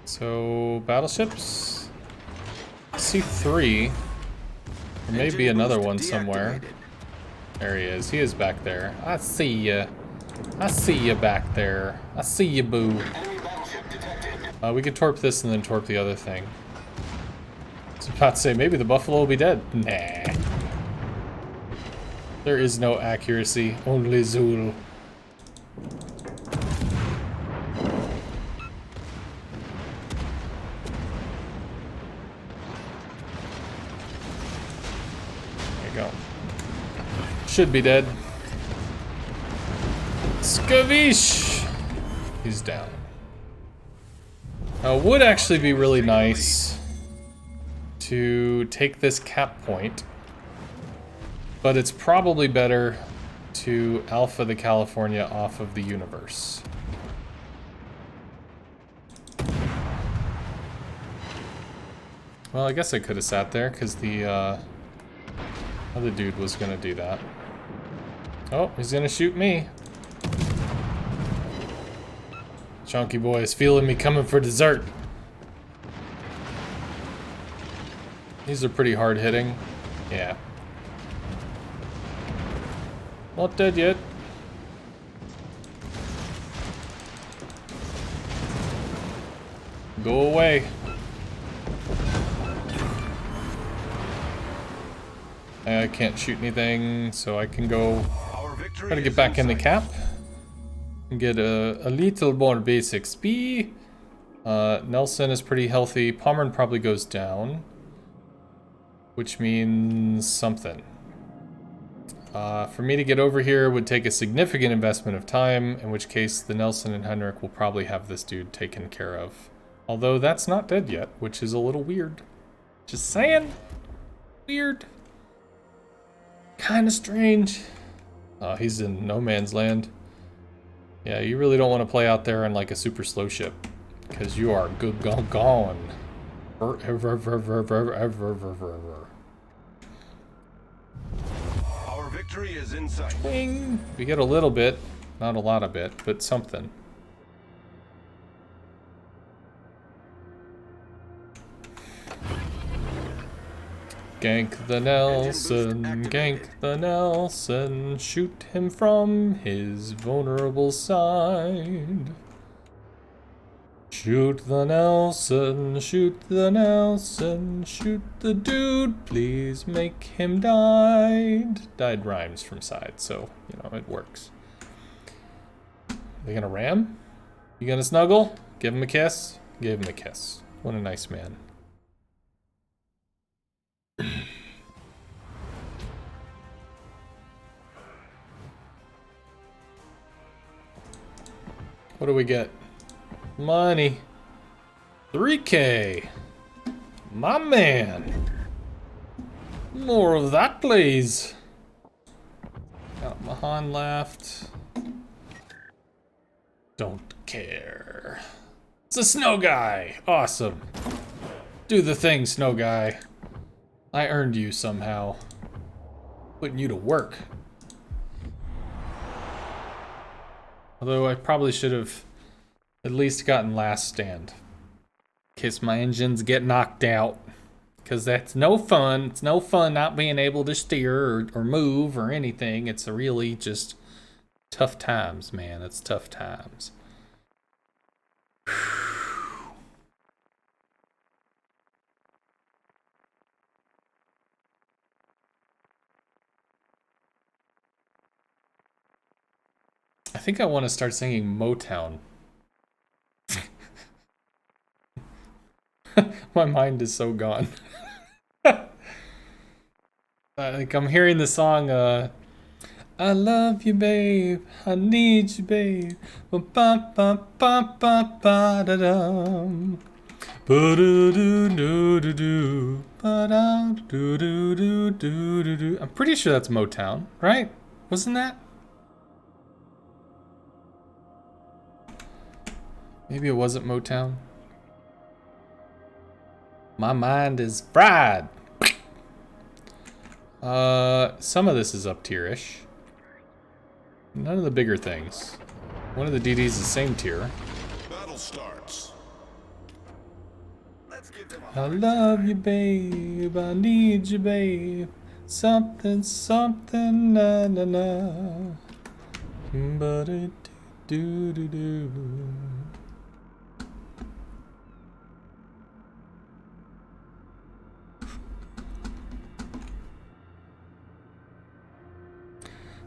So, battleships? I see 3. There may be another one somewhere. There he is. He is back there. I see ya. I see you back there. I see you, boo. Enemy battleship detected. We could torp this and then torp the other thing. I was about to say, maybe the buffalo will be dead. Nah. There is no accuracy, only Zul. There you go. Should be dead. Skavish! He's down. Now, it would actually be really nice to take this cap point, but it's probably better to alpha the California off of the universe. Well, I guess I could have sat there because the other dude was gonna do that. Oh, he's gonna shoot me. Chunky boy is feeling me coming for dessert. These are pretty hard hitting. Yeah. Not dead yet. Go away. I can't shoot anything, so I can go try to get back in the cap. And get a little more basic speed. Nelson is pretty healthy. Pommern probably goes down, which means something. For me to get over here would take a significant investment of time, in which case the Nelson and Henrik will probably have this dude taken care of. Although that's not dead yet, which is a little weird. Just saying. Weird. Kinda strange. Oh, he's in no man's land. Yeah, you really don't want to play out there in like a super slow ship, because you are good gone. Our victory is in sight. Wing. We get a little bit, not a lot of it, but something. Gank the Nelson, gank the Nelson, shoot him from his vulnerable side. Shoot the Nelson, shoot the Nelson, shoot the dude, please make him died. Died rhymes from side, so, you know, it works. They gonna ram? You gonna snuggle? Give him a kiss? Give him a kiss. What a nice man. What do we get? Money. 3K. My man. More of that, please. Got Mahan left. Don't care. It's a snow guy. Awesome. Do the thing, snow guy. I earned you somehow. Putting you to work. Although I probably should have at least gotten last stand. In case my engines get knocked out. Because that's no fun. It's no fun not being able to steer or move or anything. It's a really just tough times, man. It's tough times. I think I want to start singing Motown. My mind is so gone. Like I'm hearing the song, I love you, babe. I need you, babe. Ba ba ba ba ba ba da dum. Ba do do do do do. Ba da do do do do do do. I'm pretty sure that's Motown, right? Wasn't that? Maybe it wasn't Motown. My mind is fried. Some of this is up tier-ish. None of the bigger things. One of the DDs is the same tier. Battle starts. Let's give them I love you, babe. I need you, babe. Something, something, na na na. But it do do do.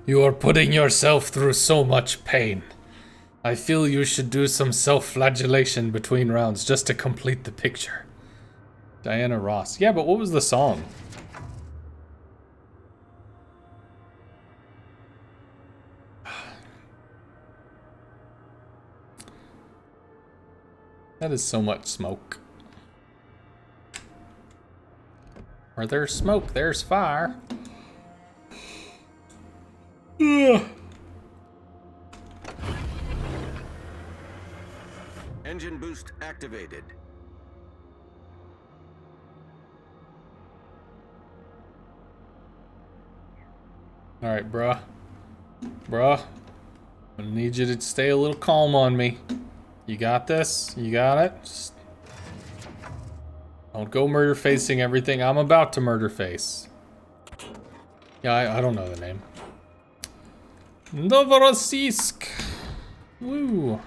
You are putting yourself through so much pain. I feel you should do some self-flagellation between rounds just to complete the picture. Diana Ross. Yeah, but what was the song? That is so much smoke. Where there's smoke, there's fire. Ugh. engine boost activated. Alright, bruh. Bruh. I need you to stay a little calm on me. You got this? You got it? Just don't go murder facing everything I'm about to murder face. Yeah, I don't know the name. Novorossiysk. Woo.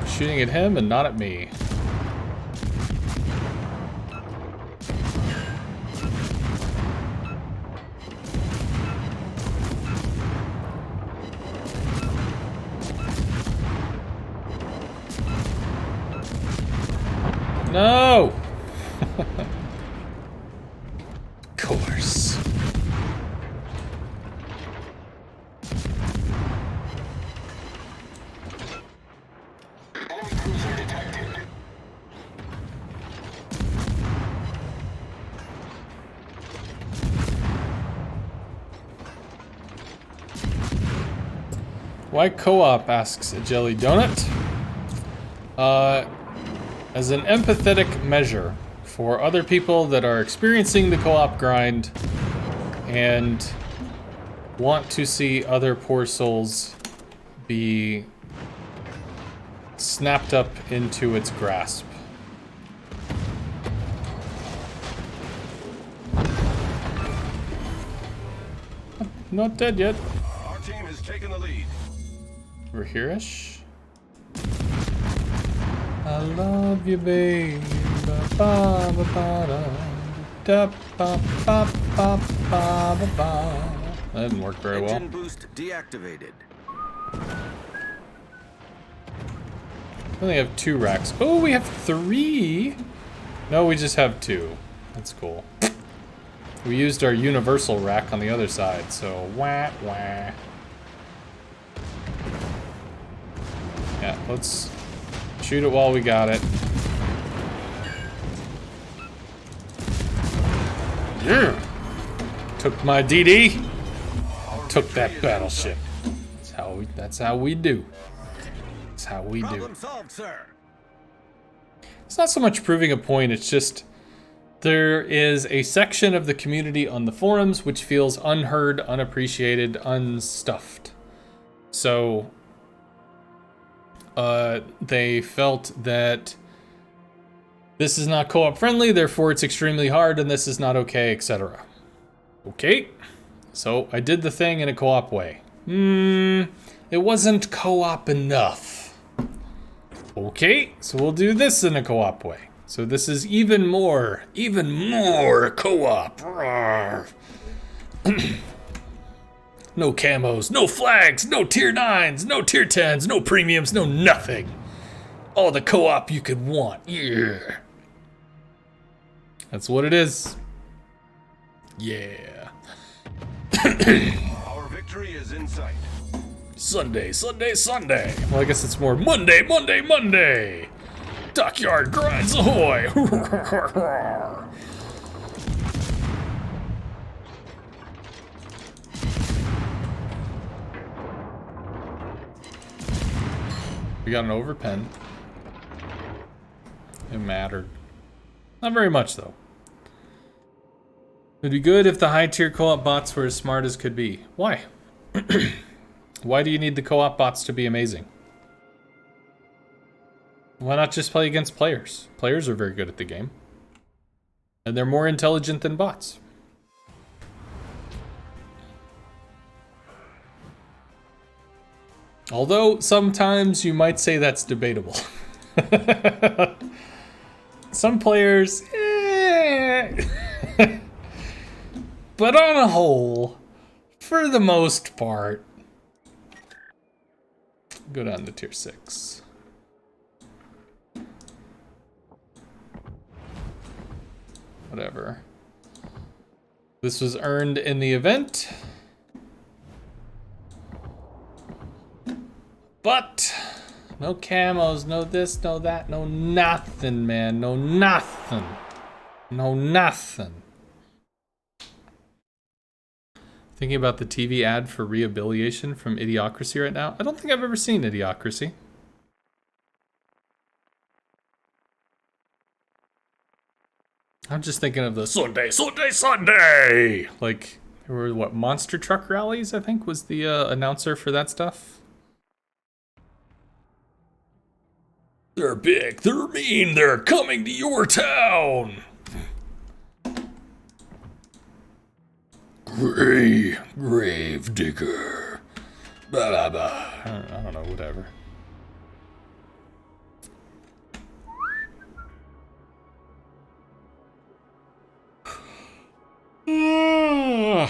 Shooting at him and not at me. No! Of course. Enemy cruiser detected. Why co-op, asks a Jelly Donut. As an empathetic measure for other people that are experiencing the co-op grind and want to see other poor souls be snapped up into its grasp. Not dead yet. Our team has taken the lead. We're here-ish. I love you, babe. Ba, ba, ba, da, ba, ba, ba, ba, ba. That didn't work very well. Engine boost deactivated. We only have 2 racks. Oh, we have 3. No, we just have 2. That's cool. We used our universal rack on the other side, so wah wah. Yeah, let's shoot it while we got it. Yeah. Took my DD. Took that battleship. That's how we do. That's how we do. Problem solved, sir. It's not so much proving a point, it's just there is a section of the community on the forums which feels unheard, unappreciated, unstuffed. So they felt that this is not co-op friendly, therefore it's extremely hard and this is not okay, etc. Okay, so I did the thing in a co-op way. It wasn't co-op enough. Okay, so we'll do this in a co-op way. So this is even more co-op. No camos, no flags, no tier 9s, no tier 10s, no premiums, no nothing. All the co-op you could want. Yeah. That's what it is. Yeah. Our victory is in sight. Sunday. Well, I guess it's more Monday. Dockyard grinds ahoy. We got an overpen. It mattered. Not very much, though. It'd be good if the high-tier co-op bots were as smart as could be. Why? Why do you need the co-op bots to be amazing? Why not just play against players? Players are very good at the game. And they're more intelligent than bots. Although, sometimes you might say that's debatable. Some players, but on a whole, for the most part, go down to tier 6. Whatever. This was earned in the event. But no camos, no this, no that, no nothing, man. No nothing. No nothing. Thinking about the TV ad for rehabilitation from Idiocracy right now. I don't think I've ever seen Idiocracy. I'm just thinking of the Sunday! Like, there were, what, monster truck rallies, I think, was the announcer for that stuff. They're big, they're mean, they're coming to your town! Grave digger. Blah, blah, blah. I don't know, whatever. Do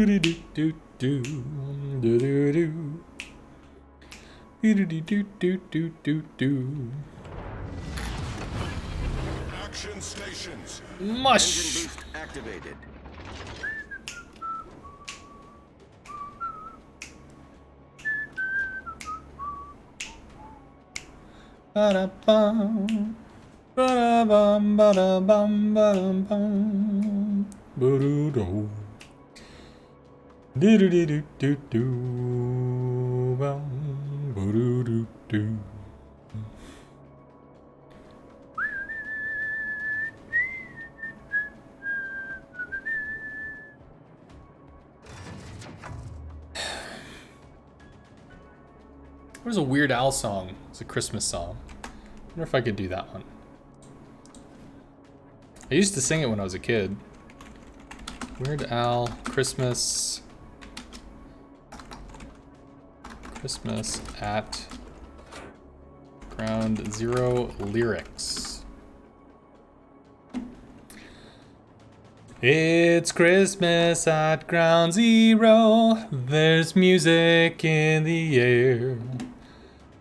do do do do do do do. Do do do do do do do. Action stations. Mush. Engine boost activated. Ba-da-bum. Ba-da-bum, ba-da-bum, ba-dum-bum. Ba-do-do. Do-do-do-do-do-do. Bum. Ba-do-do-do. There's a Weird Al song. It's a Christmas song. I wonder if I could do that one. I used to sing it when I was a kid. Weird Al, Christmas at Ground Zero lyrics. It's Christmas at Ground Zero. There's music in the air.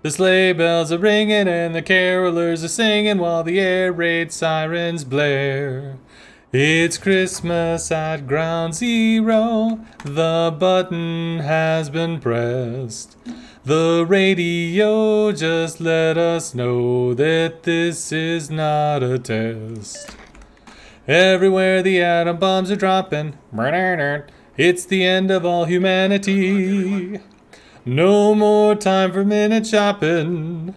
The sleigh bells are ringing and the carolers are singing while the air raid sirens blare. It's Christmas at Ground Zero. The button has been pressed. The radio just let us know that this is not a test. Everywhere the atom bombs are dropping. It's the end of all humanity. No more time for minute shopping.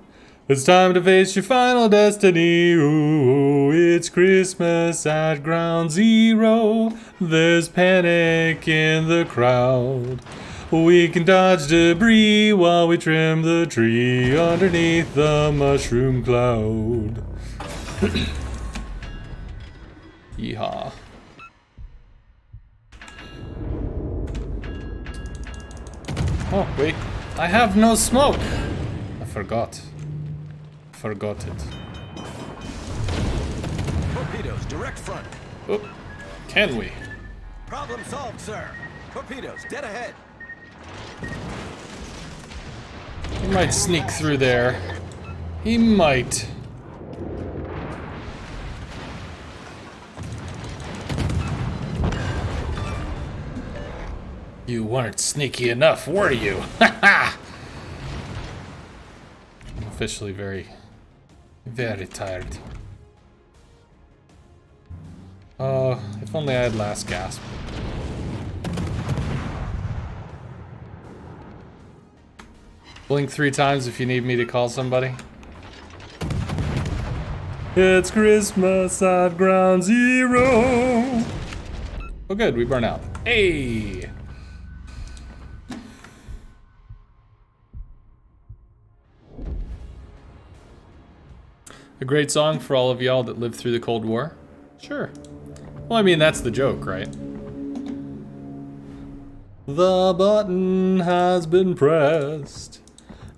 It's time to face your final destiny. Ooh, it's Christmas at Ground Zero. There's panic in the crowd. We can dodge debris while we trim the tree underneath the mushroom cloud. Yeehaw. Oh, wait. I have no smoke. I forgot. Forgot it. torpedoes, direct front. Oh, can we? Problem solved, sir. Torpedoes, dead ahead. He might sneak through there. He might. You weren't sneaky enough, were you? Ha ha! I'm officially very tired. If only I had last gasp. Blink 3 times if you need me to call somebody. It's Christmas at Ground Zero. Oh good, we burn out. Hey! A great song for all of y'all that lived through the Cold War? Sure. Well, I mean, that's the joke, right? The button has been pressed.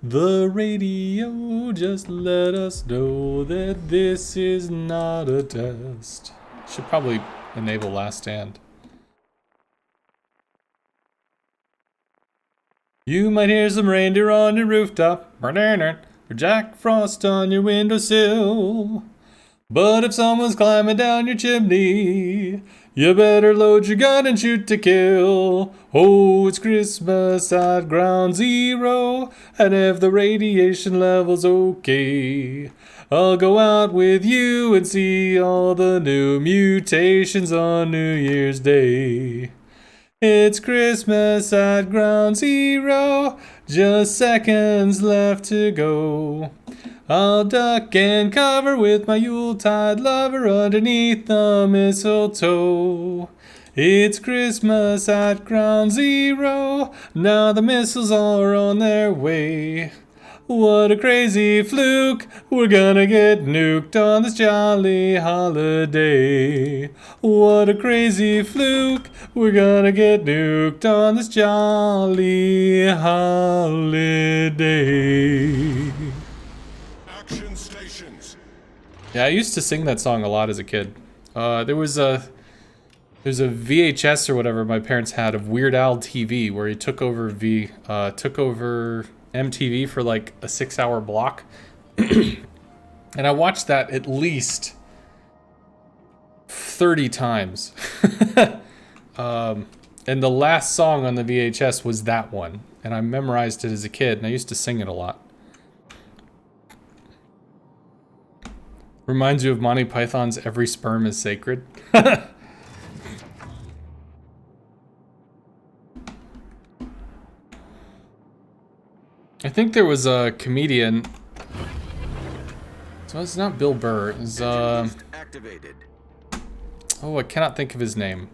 The radio just let us know that this is not a test. Should probably enable Last Stand. You might hear some reindeer on your rooftop. Or Jack Frost on your windowsill. But if someone's climbing down your chimney, you better load your gun and shoot to kill. Oh, it's Christmas at Ground Zero, and if the radiation level's okay, I'll go out with you and see all the new mutations on New Year's Day. It's Christmas at Ground Zero, just seconds left to go. I'll duck and cover with my Yuletide lover underneath the mistletoe. It's Christmas at Ground Zero, now the missiles are on their way. What a crazy fluke, we're gonna get nuked on this jolly holiday. What a crazy fluke, we're gonna get nuked on this jolly holiday. Action stations. Yeah, I used to sing that song a lot as a kid. There's a VHS or whatever my parents had of Weird Al TV where he took over MTV for like a 6-hour block. And I watched that at least 30 times. And the last song on the VHS was that one. And I memorized it as a kid and I used to sing it a lot. Reminds you of Monty Python's Every Sperm is Sacred. I think there was a comedian. So it's not Bill Burr. It's Activated. oh, I cannot think of his name.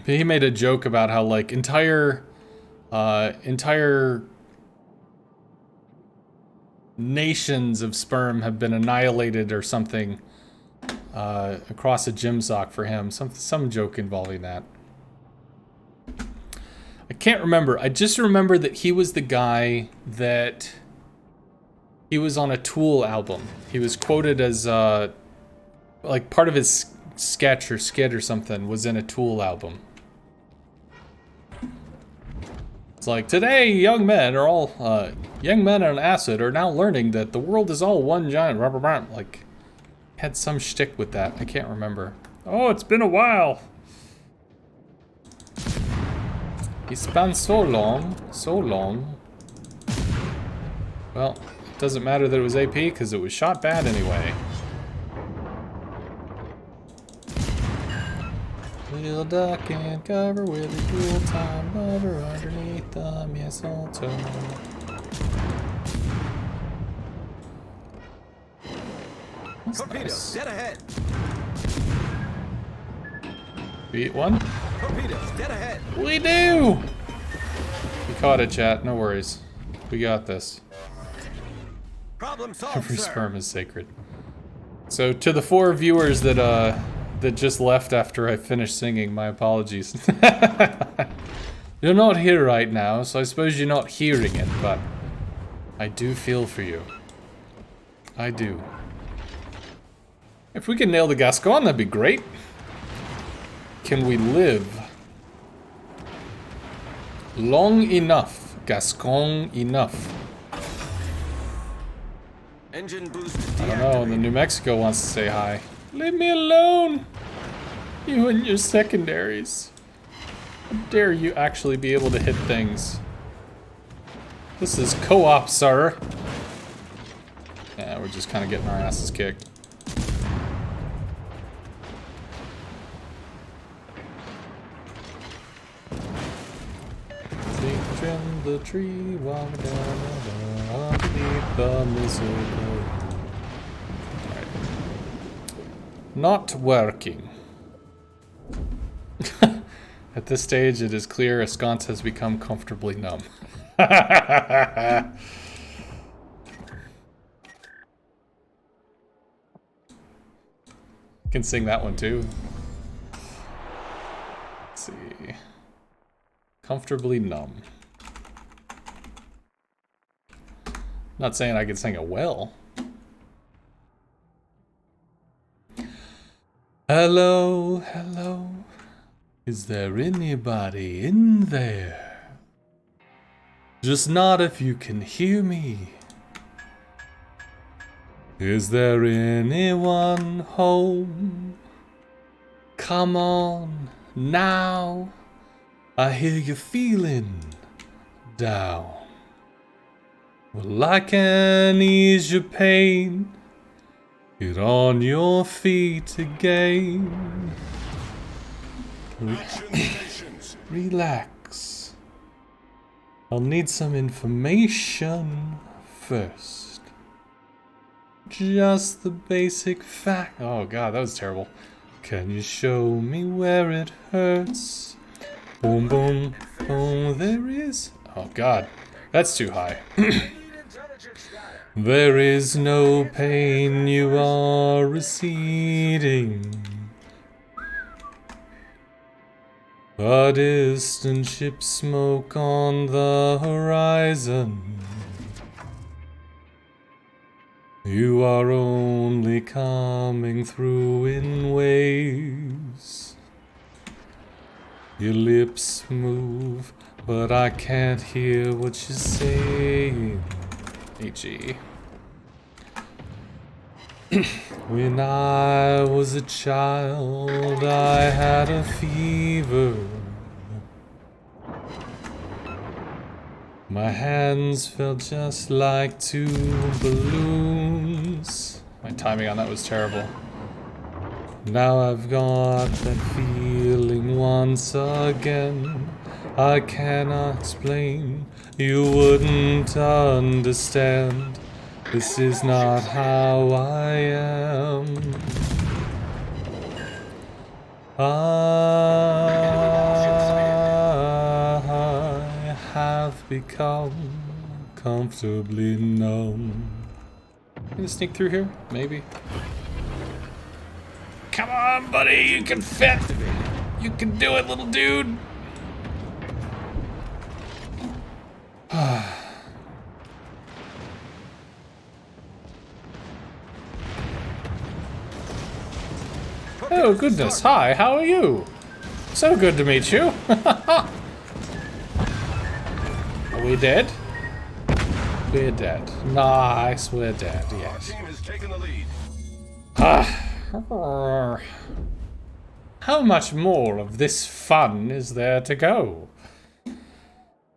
He made a joke about how like entire nations of sperm have been annihilated or something across a gym sock for him. Some joke involving that. I can't remember. I just remember that he was the guy that he was on a Tool album. He was quoted as like part of his sketch or skit or something was in a Tool album. It's like, today young men on acid are now learning that the world is all one giant rubber band. Like, had some shtick with that. I can't remember. Oh, it's been a while. It's been so long, so long. Well, it doesn't matter that it was AP because it was shot bad anyway. We'll duck and cover with a Yuletide lover underneath the mistletoe. Torpedoes, dead ahead. Beat one? Torpedoes, dead ahead. We do! We caught it, chat. No worries. We got this. Problem solved, Every sir. sperm is sacred. So, to the 4 viewers that just left after I finished singing, my apologies. You're not here right now, so I suppose you're not hearing it, but I do feel for you. I do. If we can nail the Gascon, that'd be great. Can we live long enough? Gascon enough. Engine boost I don't know, the New Mexico wants to say hi. Leave me alone! You and your secondaries. How dare you actually be able to hit things? This is co-op, sir. Yeah, we're just kind of getting our asses kicked. Trim the tree while we're down underneath the mistletoe. Alright. Not working. At this stage, it is clear Escance has become comfortably numb. Can sing that one too. Let's see. Comfortably numb. Not saying I can sing it well. Hello, hello. Is there anybody in there? Just nod if you can hear me. Is there anyone home? Come on now. I hear you feeling down. Well, I can ease your pain. Get on your feet again. Relax. I'll need some information first. Just the basic fact. Oh god, that was terrible. Can you show me where it hurts? Boom, boom, boom, there is. Oh god, that's too high. There is no pain, you are receding. A distant ship smoke on the horizon. You are only coming through in waves. Your lips move, but I can't hear what you're saying. H.E. When I was a child, I had a fever. My hands felt just like two balloons. My timing on that was terrible. Now I've got that feeling once again. I cannot explain, you wouldn't understand. This is not how I am. I have become comfortably numb. Gonna sneak through here? Maybe. Come on, buddy, you can fit. You can do it, little dude. Oh, goodness. Hi, how are you? So good to meet you. Are we dead? We're dead. Nice, we're dead, yes. Our team has taken the lead. How much more of this fun is there to go?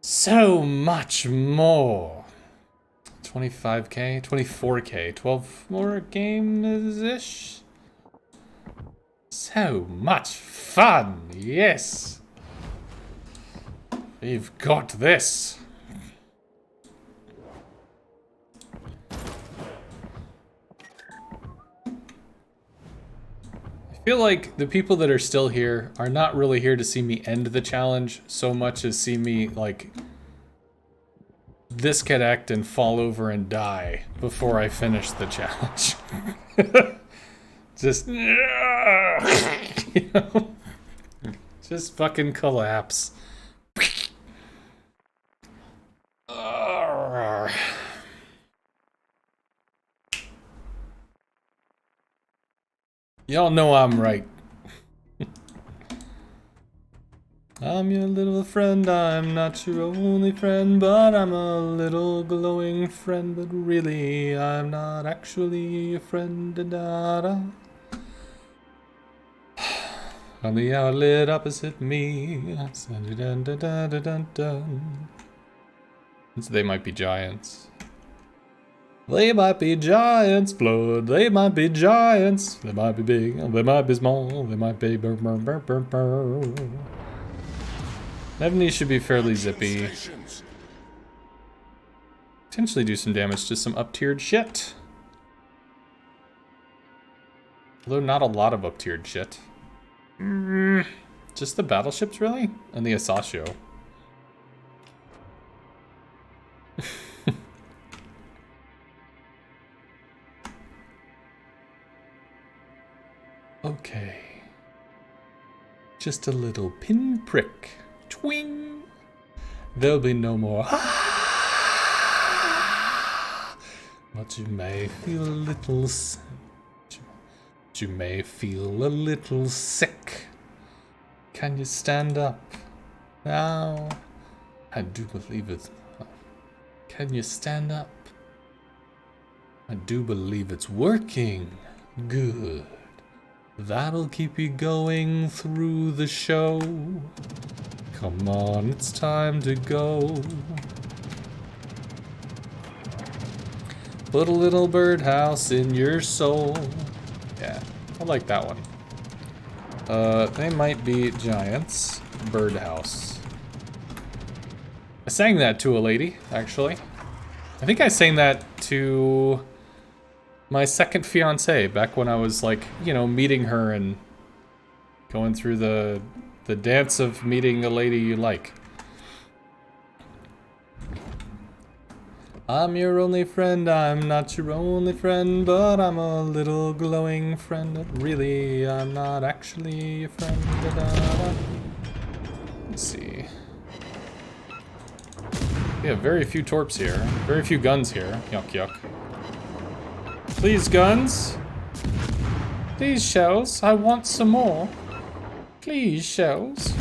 So much more. 25k, 24k, 12 more games-ish? So much fun, yes. We've got this. I feel like the people that are still here are not really here to see me end the challenge so much as see me, like, disconnect and fall over and die before I finish the challenge. Just, you know, just fucking collapse. Y'all know I'm right. I'm your little friend, I'm not your only friend, but I'm a little glowing friend, but really I'm not actually a friend. Da-da-da. On the outlet opposite me. Dun-dun-dun-dun-dun-dun. They might be giants. They might be giants, blood. They might be giants. They might be big. They might be small. They might be burr, burr, burr, burr, burr. Nevny should be fairly zippy. Potentially do some damage to some up-tiered shit. Although not a lot of up-tiered shit. Just the battleships, really? And the Asasio. Okay. Just a little pinprick. Twing! There'll be no more. But you may feel a little... You may feel a little sick. Can you stand up? Now, I do believe it. Can you stand up? I do believe it's working. Good. That'll keep you going through the show. Come on, it's time to go. Put a little birdhouse in your soul. Yeah, I like that one. They might be giants. Birdhouse. I sang that to a lady, actually. I think I sang that to my second fiance back when I was like, you know, meeting her and going through the dance of meeting a lady you like. I'm your only friend, I'm not your only friend, but I'm a little glowing friend. Really, I'm not actually your friend. Da-da-da. Let's see. We have very few torps here, very few guns here. Yuck, yuck. Please, guns. Please, shells. I want some more. Please, shells.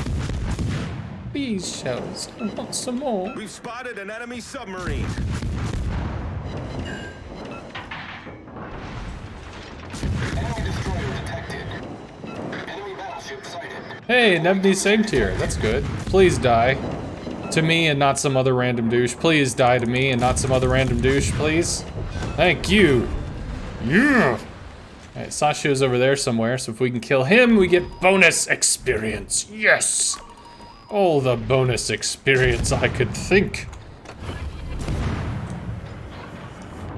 Please, shells. I want some more. We've spotted an enemy submarine. Enemy destroyer detected. Enemy battleship sighted. Hey, Nebny same tier. That's good. Please die. To me and not some other random douche. Please die to me and not some other random douche, please. Thank you. Yeah. Alright, Sashio's over there somewhere, so if we can kill him, we get bonus experience. Yes! All the bonus experience I could think.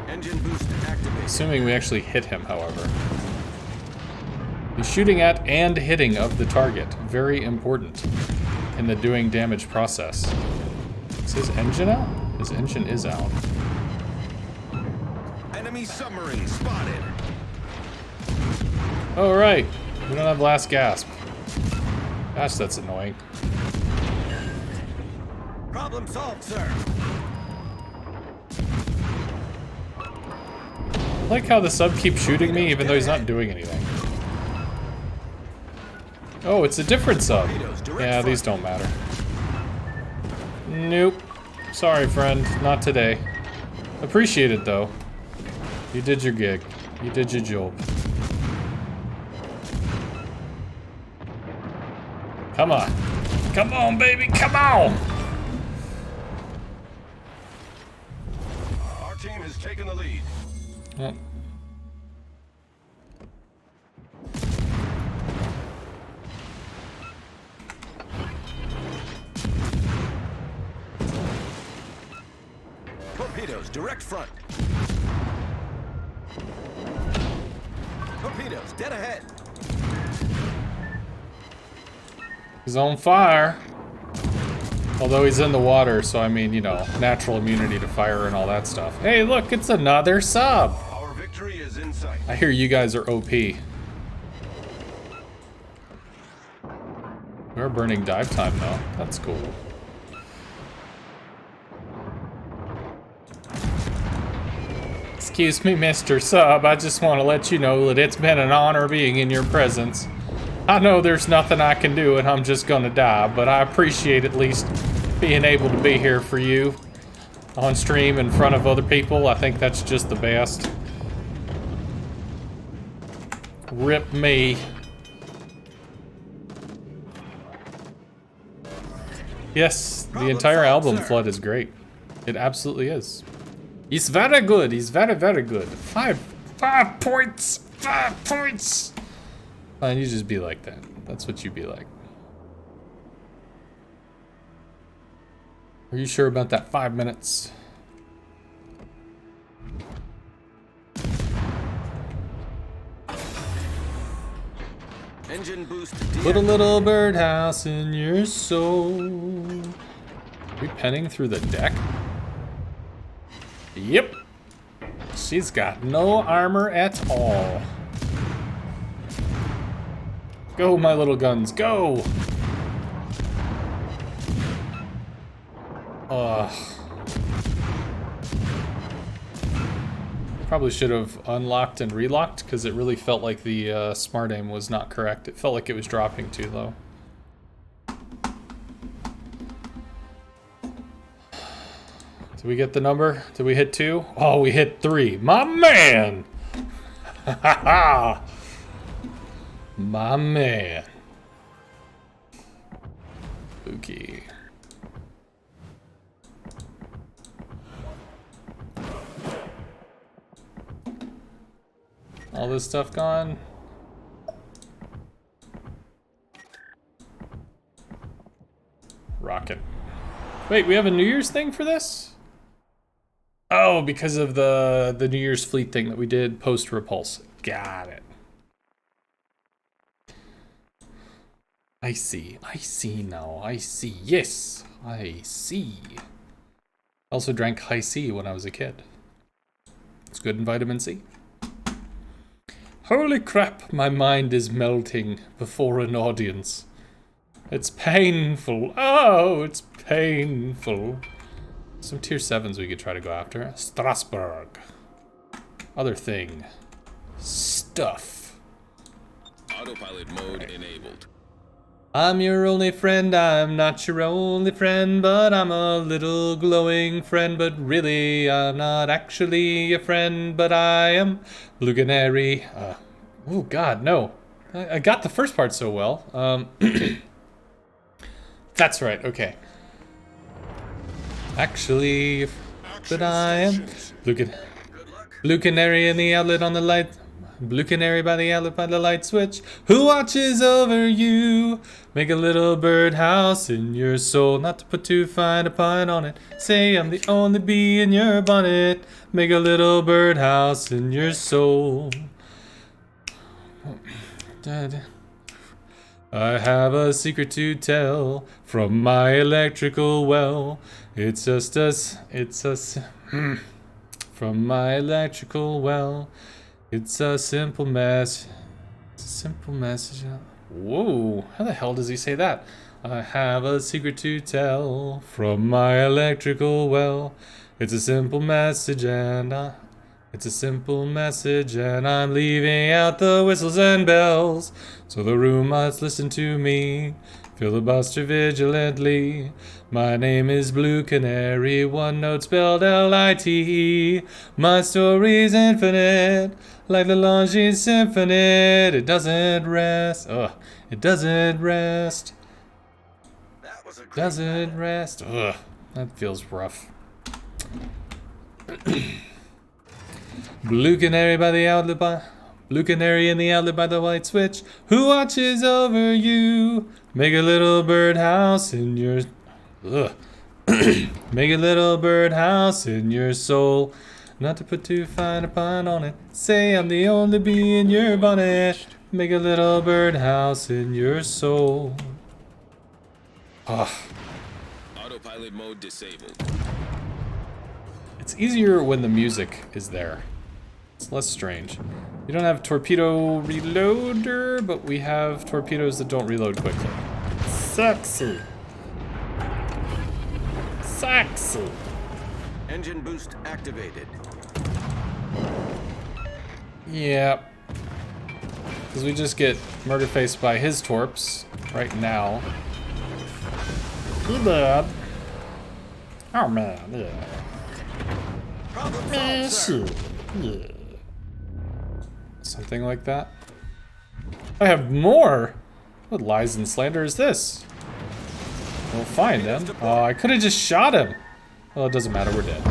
Engine boost activated. Assuming we actually hit him, however. The shooting at and hitting of the target. Very important in the doing damage process. Is his engine out? His engine is out. Enemy submarine spotted. Oh, right. We don't have last gasp. Gosh, that's annoying. Problem solved, sir. I like how the sub keeps shooting me even though he's not doing anything. Oh, it's a different sub. Yeah, these don't matter. Nope. Sorry, friend. Not today. Appreciate it, though. You did your gig. You did your job. Come on. Come on, baby. Come on! Our team has taken the lead. Oh. Torpedoes, direct front. Torpedoes, dead ahead. He's on fire. Although he's in the water, so I mean, you know, natural immunity to fire and all that stuff. Hey, look, it's another sub. Our victory is in sight. I hear you guys are OP. We're burning dive time, though. That's cool. Excuse me, Mr. Sub. I just want to let you know that it's been an honor being in your presence. I know there's nothing I can do and I'm just gonna die, but I appreciate at least being able to be here for you on stream in front of other people. I think that's just the best. Rip me. Yes, the entire album Flood is great. It absolutely is. He's very good. He's very, very good. 5 points. 5 points. And you just be like that. That's what you be like. Are you sure about that 5 minutes? Engine boost. Put a little birdhouse in your soul. Are we penning through the deck? Yep. She's got no armor at all. Go, my little guns, go! Probably should have unlocked and relocked because it really felt like the smart aim was not correct. It felt like it was dropping too low. Did we get the number? Did we hit 2? Oh, we hit 3. My man! Ha ha ha! My man. Okay. All this stuff gone. Rocket. Wait, we have a New Year's thing for this? Oh, because of the New Year's fleet thing that we did post Repulse. Got it. I see now, I see, yes, I see. Also drank high C when I was a kid. It's good in vitamin C. Holy crap, my mind is melting before an audience. It's painful, oh, it's painful. Some tier 7s we could try to go after. Strasbourg. Other thing. Stuff. Autopilot mode enabled. I'm your only friend, I'm not your only friend, but I'm a little glowing friend, but really I'm not actually a friend, but I am Blue Canary. Oh god, no. I got the first part so well. That's right, okay. Actually, but I am Blue Canary in the outlet on the light. Blue Canary by the outlet by the light switch. Who watches over you? Make a little birdhouse in your soul. Not to put too fine a pun on it. Say I'm the only bee in your bonnet. Make a little birdhouse in your soul. I have a secret to tell from my electrical well. It's just us, it's us. From my electrical well. It's a simple mess. It's a simple message. Whoa, how the hell does he say that? I have a secret to tell from my electrical well. It's a simple message and it's a simple message and I'm leaving out the whistles and bells. So the room must listen to me. Filibuster vigilantly. My name is Blue Canary, one note spelled L-I-T-E. My story's infinite, like the Longines Symphony. It doesn't rest. It doesn't rest. That was a great Doesn't rest. Ugh, that feels rough. Blue Canary by the outlet by... Blue Canary in the outlet by the white switch. Who watches over you? Make a little birdhouse in your... Ugh. Make a little birdhouse in your soul. Not to put too fine a pun on it. Say I'm the only bee in your bonnet. Make a little birdhouse in your soul. Autopilot mode disabled. It's easier when the music is there. It's less strange. We don't have torpedo reloader, but we have torpedoes that don't reload quickly. Sexy. Sexy. engine boost activated. Yeah. Because we just get murder-faced by his torps right now. Too bad. Oh man, yeah. Problem solved, sir. Yeah. Something like that. I have more! What lies and slander is this? We'll find him. Oh, I could have just shot him. Well, it doesn't matter, we're dead.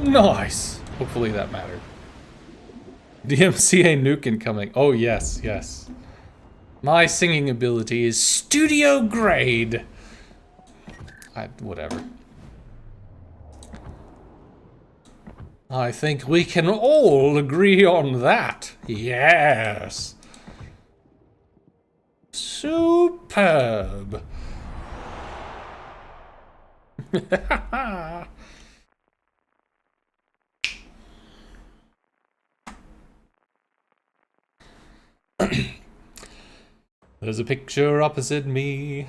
Nice! Hopefully that mattered. DMCA nuke incoming. Oh, yes, yes. My singing ability is studio grade. Whatever. I think we can all agree on that. Yes. Superb. There's a picture opposite me.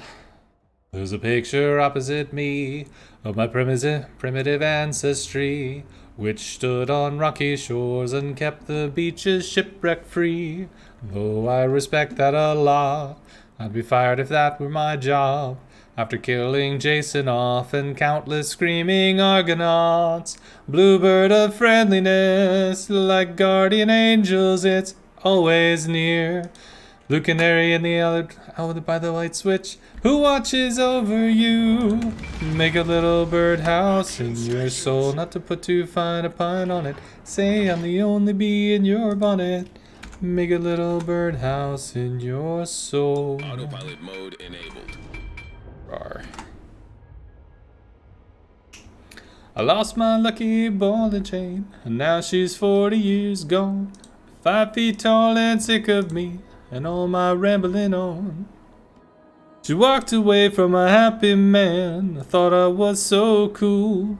There's a picture opposite me of my primitive ancestry, which stood on rocky shores and kept the beaches shipwreck free. Though I respect that a lot, I'd be fired if that were my job. After killing Jason off and countless screaming Argonauts, bluebird of friendliness, like guardian angels, it's always near. Blue canary in the out by the light switch, who watches over you? Make a little birdhouse in your soul, not to put too fine a pine on it. Say I'm the only bee in your bonnet. Make a little birdhouse in your soul. Autopilot mode enabled. Rawr. I lost my lucky ball and chain, and now she's 40 years gone. 5 feet tall and sick of me, and all my rambling on. She walked away from a happy man. I thought I was so cool.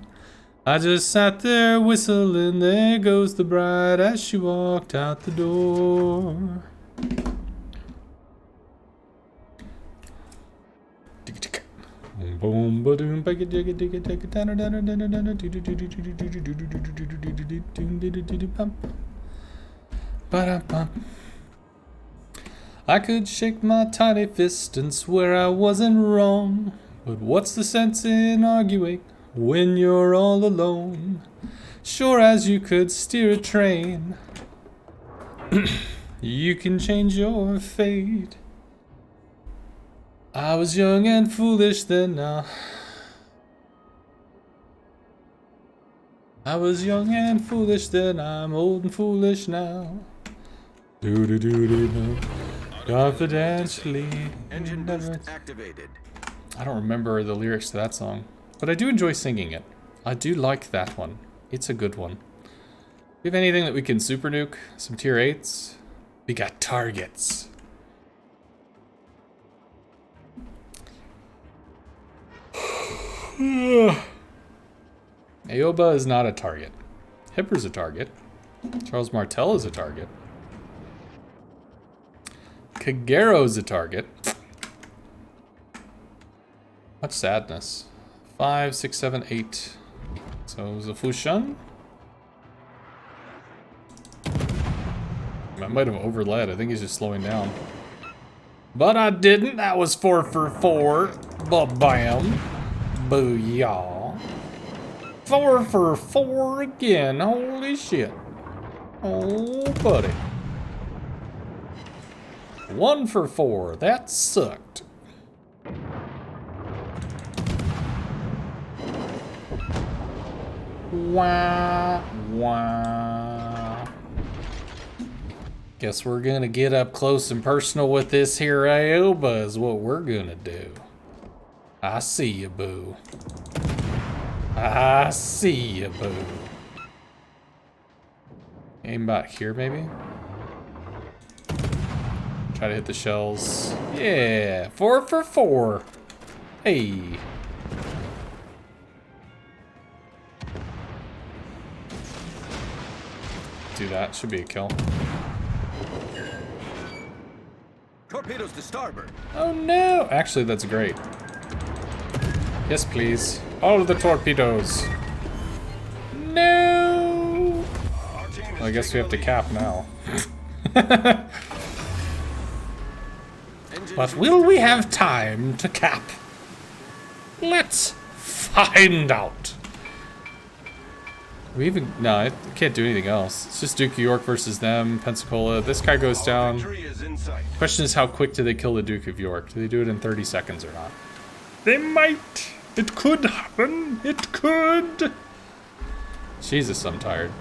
I just sat there whistling, there goes the bride as she walked out the door. Boom, ba-doom, I could shake my tiny fist and swear I wasn't wrong, but what's the sense in arguing when you're all alone? Sure as you could steer a train, you can change your fate. I was young and foolish then now. I was young and foolish then, I'm old and foolish now. Do-do-do-do-do. Confidentially. Engine boost activated. I don't remember the lyrics to that song, but I do enjoy singing it. I do like that one. It's a good one. Do we have anything that we can super nuke? Some tier 8s? We got targets. Aoba is not a target. Hipper's a target. Charles Martel is a target. Kagero's a target. Much sadness. 5, 6, 7, 8. So it was a Fushan? I might have overled. I think he's just slowing down. But I didn't. That was 4 for 4. Ba-bam. Booyah. 4 for 4 again. Holy shit. Oh, buddy. 1 for 4. That sucked. Wah, wah. Guess we're gonna get up close and personal with this here Aoba is what we're gonna do. I see you, boo. I see you, boo. Aim back here, maybe? Try to hit the shells. Yeah, 4 for 4. Hey. Do that, should be a kill. Torpedoes to starboard. Oh no! Actually, that's great. Yes, please. All of the torpedoes. No! Well, I guess we have to cap now. But will we have time to cap? Let's find out. We even... No, I can't do anything else. It's just Duke of York versus them, Pensacola. This guy goes down. Question is, how quick do they kill the Duke of York? Do they do it in 30 seconds or not? They might. It could happen. It could. Jesus, I'm tired.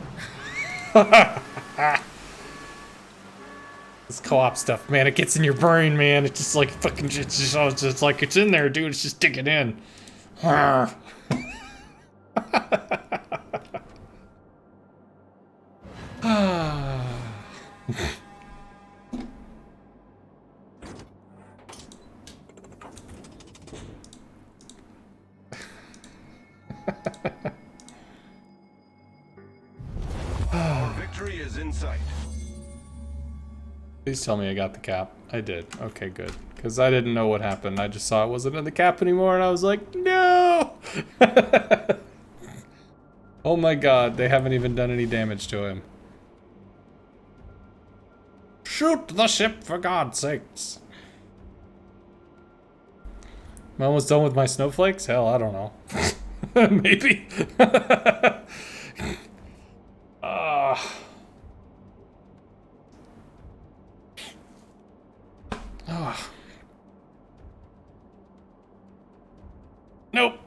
This co-op stuff, man, it gets in your brain, man. It's just like fucking, it's just like it's in there, dude. It's just digging in. Victory is in sight. Please tell me I got the cap. I did. Okay, good. Because I didn't know what happened. I just saw it wasn't in the cap anymore, and I was like, no! Oh my god, they haven't even done any damage to him. Shoot the ship, for God's sakes. Am I almost done with my snowflakes? Hell, I don't know. Maybe. Nope.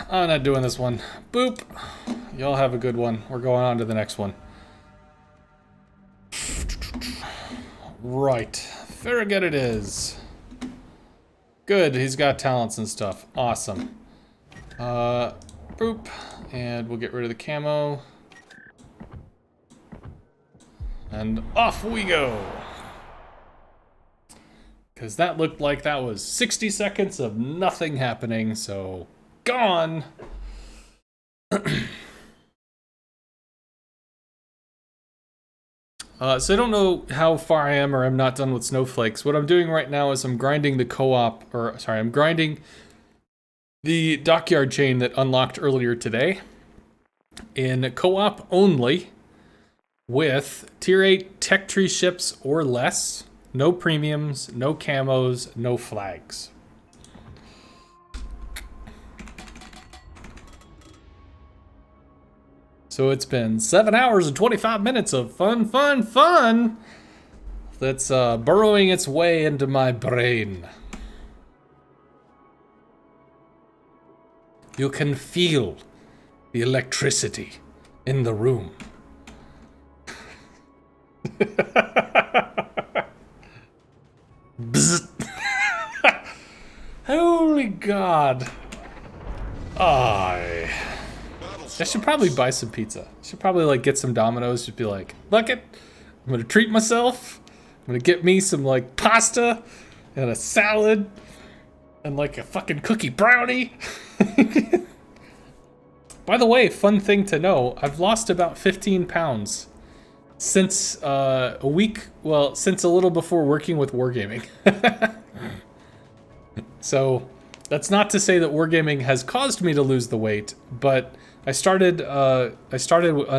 I'm not doing this one. Boop. Y'all have a good one. We're going on to the next one. Right. Farragut it is. Good. He's got talents and stuff. Awesome. Boop. And we'll get rid of the camo. And off we go. Because that looked like that was 60 seconds of nothing happening, so gone. So I don't know how far I am or I'm not done with snowflakes. What I'm doing right now is I'm grinding the co-op, or sorry, I'm grinding the Dockyard chain that unlocked earlier today in co-op only with tier 8 tech tree ships or less. No premiums, no camos, no flags. So it's been 7 hours and 25 minutes of fun that's burrowing its way into my brain. You can feel the electricity in the room. Holy God. I should probably buy some pizza. I should probably like get some Domino's, just be like, look it, I'm gonna treat myself. I'm gonna get me some like pasta and a salad and like a fucking cookie brownie. By the way, fun thing to know, I've lost about 15 pounds since a week, well, since a little before working with Wargaming. So that's not to say that Wargaming has caused me to lose the weight, but I started a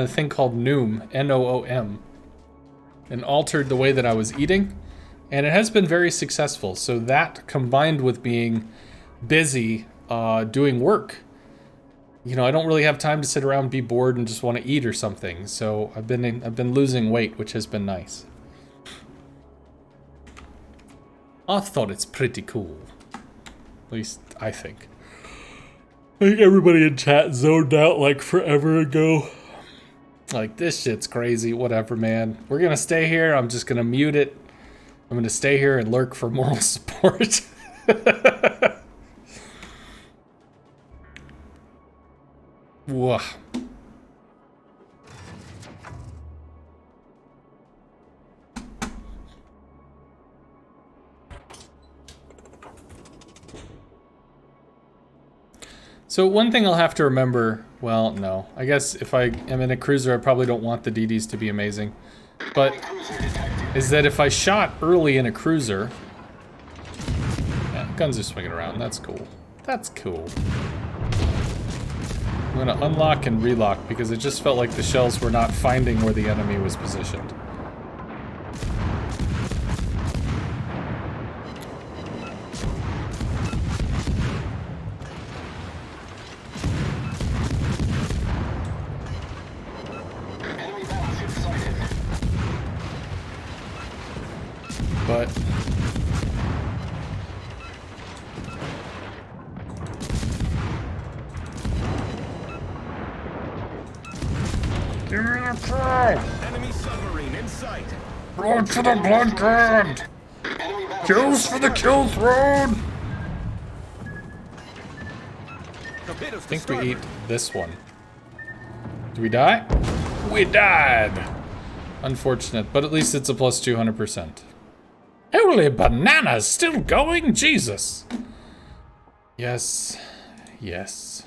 thing called Noom, N-O-O-M, and altered the way that I was eating, and it has been very successful. So that combined with being busy doing work, you know, I don't really have time to sit around and be bored and just want to eat or something. So I've been losing weight, which has been nice. I thought it's pretty cool. At least I think. I think everybody in chat zoned out like forever ago. Like, this shit's crazy. Whatever, man. We're gonna stay here. I'm just gonna mute it. I'm gonna stay here and lurk for moral support. Whoa. So one thing I'll have to remember, well, no. I guess if I am in a cruiser, I probably don't want the DDs to be amazing. But, is that if I shot early in a cruiser... Yeah, guns are swinging around, that's cool. That's cool. I'm gonna unlock and relock because it just felt like the shells were not finding where the enemy was positioned. Enemy battleship sighted. But give me the crow! Enemy submarine in sight. Blood for the blood god! Enemy battleship Kills for the kill throne! Torpedoes I think to we starboard. eat this one. Do we die? We died! Unfortunate, but at least it's a plus 200%. Holy bananas, still going? Jesus! Yes. Yes.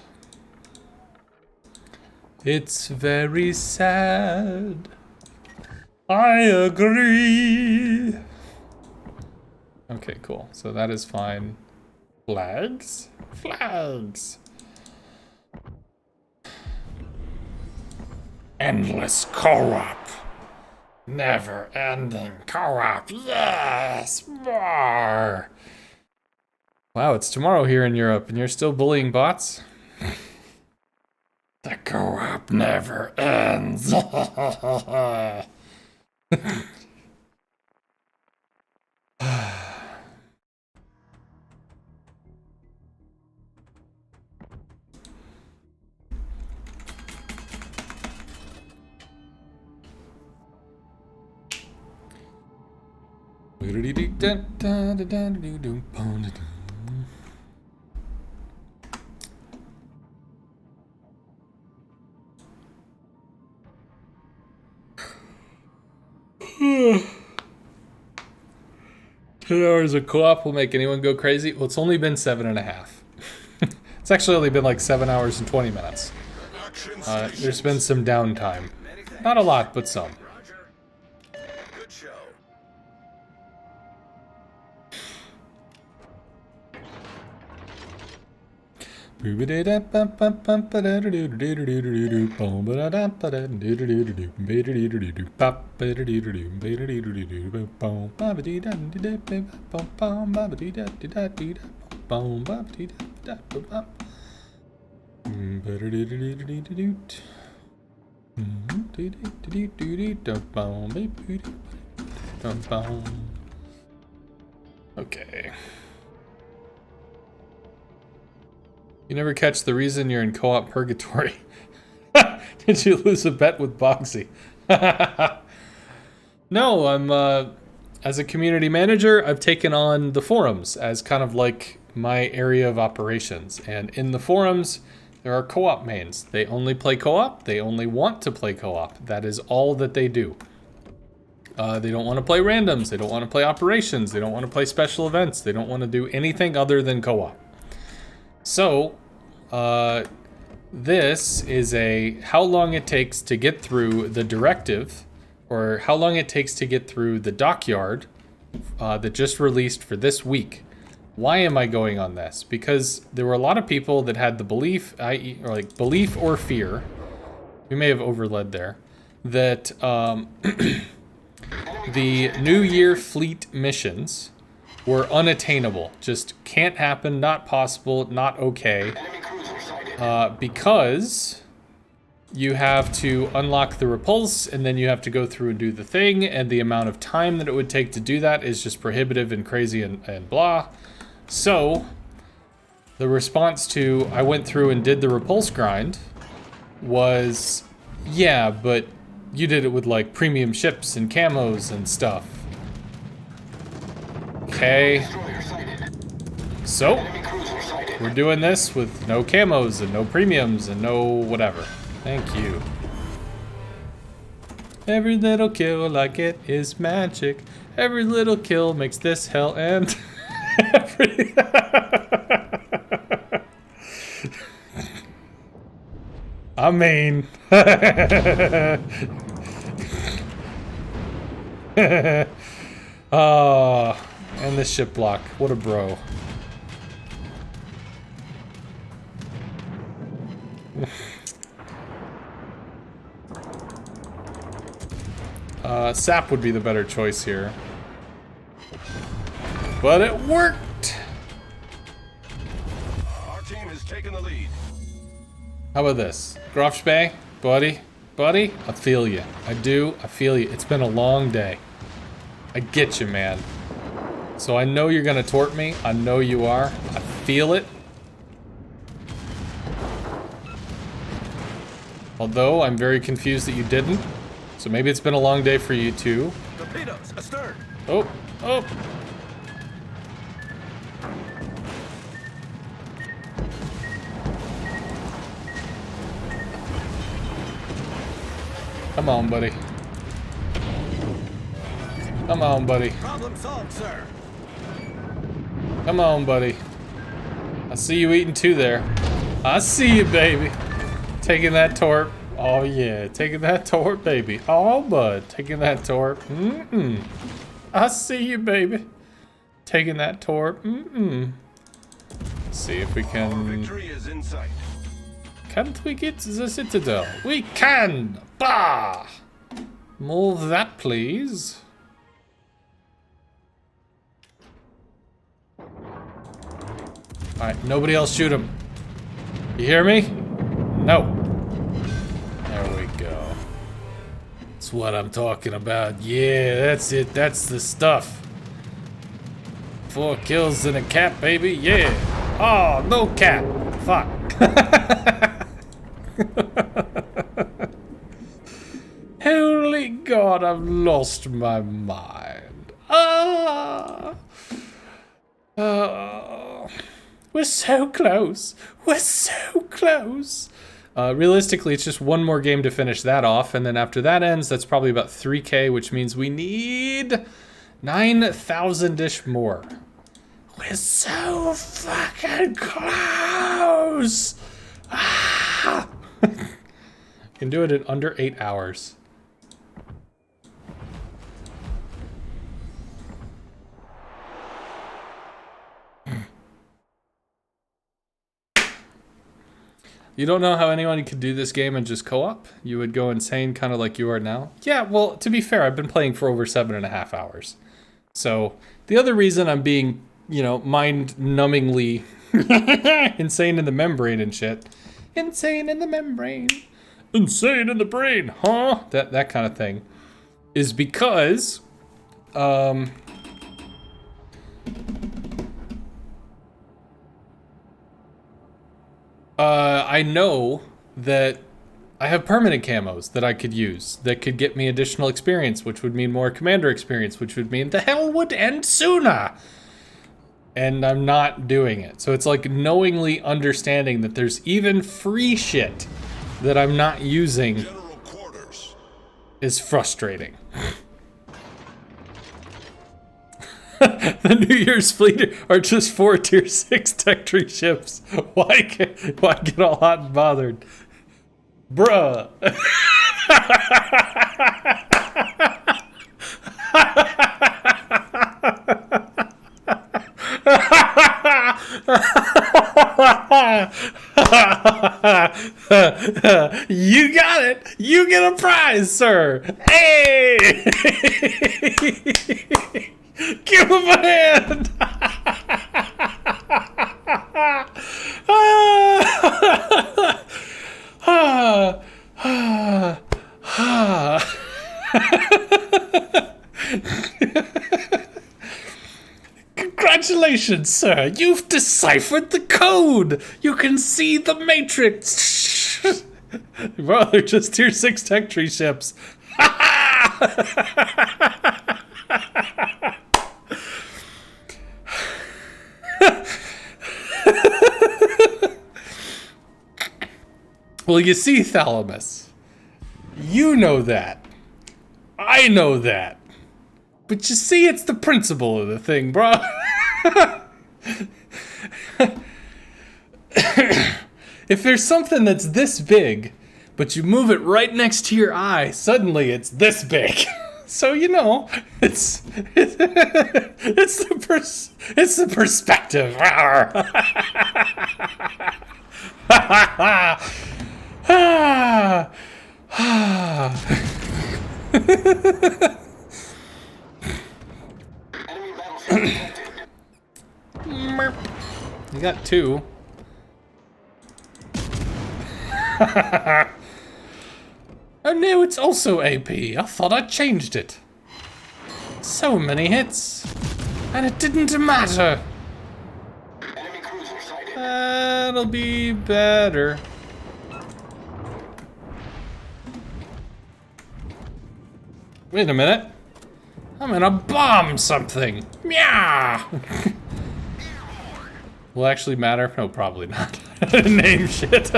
It's very sad. I agree. Okay, cool. So that is fine. Flags? Flags! Endless co-op. Never-ending co-op. Yes! More! Wow, it's tomorrow here in Europe, and you're still bullying bots? The co-op never ends. Two hours of co-op will make anyone go crazy. Well, it's only been 7.5. It's actually only been like 7 hours and 20 minutes. There's been some downtime. Not a lot, but some. Roger. Good show. Okay. You never catch the reason you're in co-op purgatory. Did you lose a bet with Boxy? No, I'm, as a community manager, I've taken on the forums as kind of like my area of operations. And in the forums, there are co-op mains. They only play co-op. They only want to play co-op. That is all that they do. They don't want to play randoms. They don't want to play operations. They don't want to play special events. They don't want to do anything other than co-op. So, this is a how long it takes to get through the directive, or how long it takes to get through the Dockyard that just released for this week. Why am I going on this? Because there were a lot of people that had the belief, i.e., or like belief or fear, we may have overled there, that the New Year fleet missions were unattainable. Just can't happen, not possible, not okay. Because you have to unlock the repulse, and then you have to go through and do the thing, and the amount of time that it would take to do that is just prohibitive and crazy and blah. So, the response to, I went through and did the repulse grind, was, yeah, but you did it with like premium ships and camos and stuff. Okay. So, we're doing this with no camos and no premiums and no whatever. Thank you. Every little kill I get is magic. Every little kill makes this hell end. Every... I mean... Oh, and the ship block. What a bro. Sap would be the better choice here. But it worked! Our team has taken the lead. How about this? Grofsch Bay, buddy, I feel you. I do, I feel you. It's been a long day. I get you, man. So I know you're gonna tort me. I know you are. I feel it. Although, I'm very confused that you didn't. So maybe it's been a long day for you too. Torpedoes, astern. Oh, oh. Come on, buddy. Come on, buddy. Problem solved, sir. Come on, buddy. I see you eating two there. I see you, baby. Taking that torp. Oh, yeah. Taking that torp, baby. Oh, bud. Taking that torp. Mm-mm. I see you, baby. Taking that torp. Mm-mm. See if we Our can... victory is in sight. Can't we get to the Citadel? We can! Bah! Move that, please. Alright, nobody else shoot him. You hear me? No. There we go. That's what I'm talking about. Yeah, that's it. That's the stuff. 4 kills and a cap, baby. Yeah. Oh, no cap. Fuck. Holy God, I've lost my mind. Ah. We're so close. We're so close. Realistically, it's just one more game to finish that off, and then after that ends, that's probably about 3K, which means we need 9,000-ish more. We're so fucking close. Ah. Can do it in under 8 hours. You don't know how anyone could do this game and just co-op? You would go insane, kind of like you are now? Yeah, well, to be fair, I've been playing for over 7.5 hours. So, the other reason I'm being, you know, mind-numbingly insane in the membrane and shit. Insane in the membrane. Insane in the brain, huh? That kind of thing. Is because, I know that I have permanent camos that I could use that could get me additional experience, which would mean more commander experience, which would mean the hell would end sooner. And I'm not doing it. So it's like knowingly understanding that there's even free shit that I'm not using General quarters. is frustrating. The New Year's fleet are just 4 tier 6 tech tree ships. Why get all hot and bothered? Bruh. You got it. You get a prize, sir. Hey! Give him a hand. Congratulations, sir. You've deciphered the code. You can see the matrix. Well, they're just tier 6 tech tree ships. Well, you see, Thalamus, you know that. I know that. But you see, it's the principle of the thing, bro. If there's something that's this big, but you move it right next to your eye, suddenly it's this big. So, you know, it's the perspective. Ah! Ah! Enemy battleship detected. Merp. You got 2. Oh no, it's also AP. I thought I changed it. So many hits. And it didn't matter. Enemy cruiser sighted. That'll be better. Wait a minute. I'm gonna bomb something. Meow. Will actually matter? No, probably not. Name shit.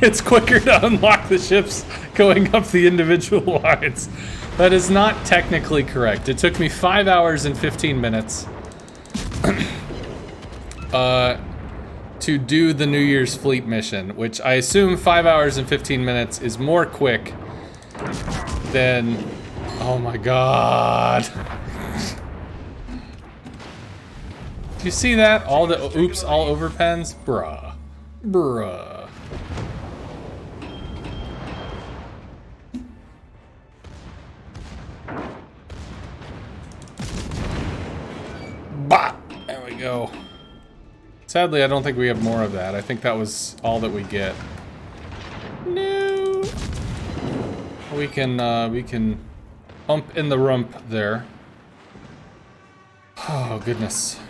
It's quicker to unlock the ships going up the individual lines. That is not technically correct. It took me 5 hours and 15 minutes to do the New Year's Fleet mission, which I assume 5 hours and 15 minutes is more quick than... Oh my god. Do you see that? All the oops all over pens? Bruh. Bruh. Bah! There we go. Sadly, I don't think we have more of that. I think that was all that we get. No. We can ump in the rump there. Oh, goodness.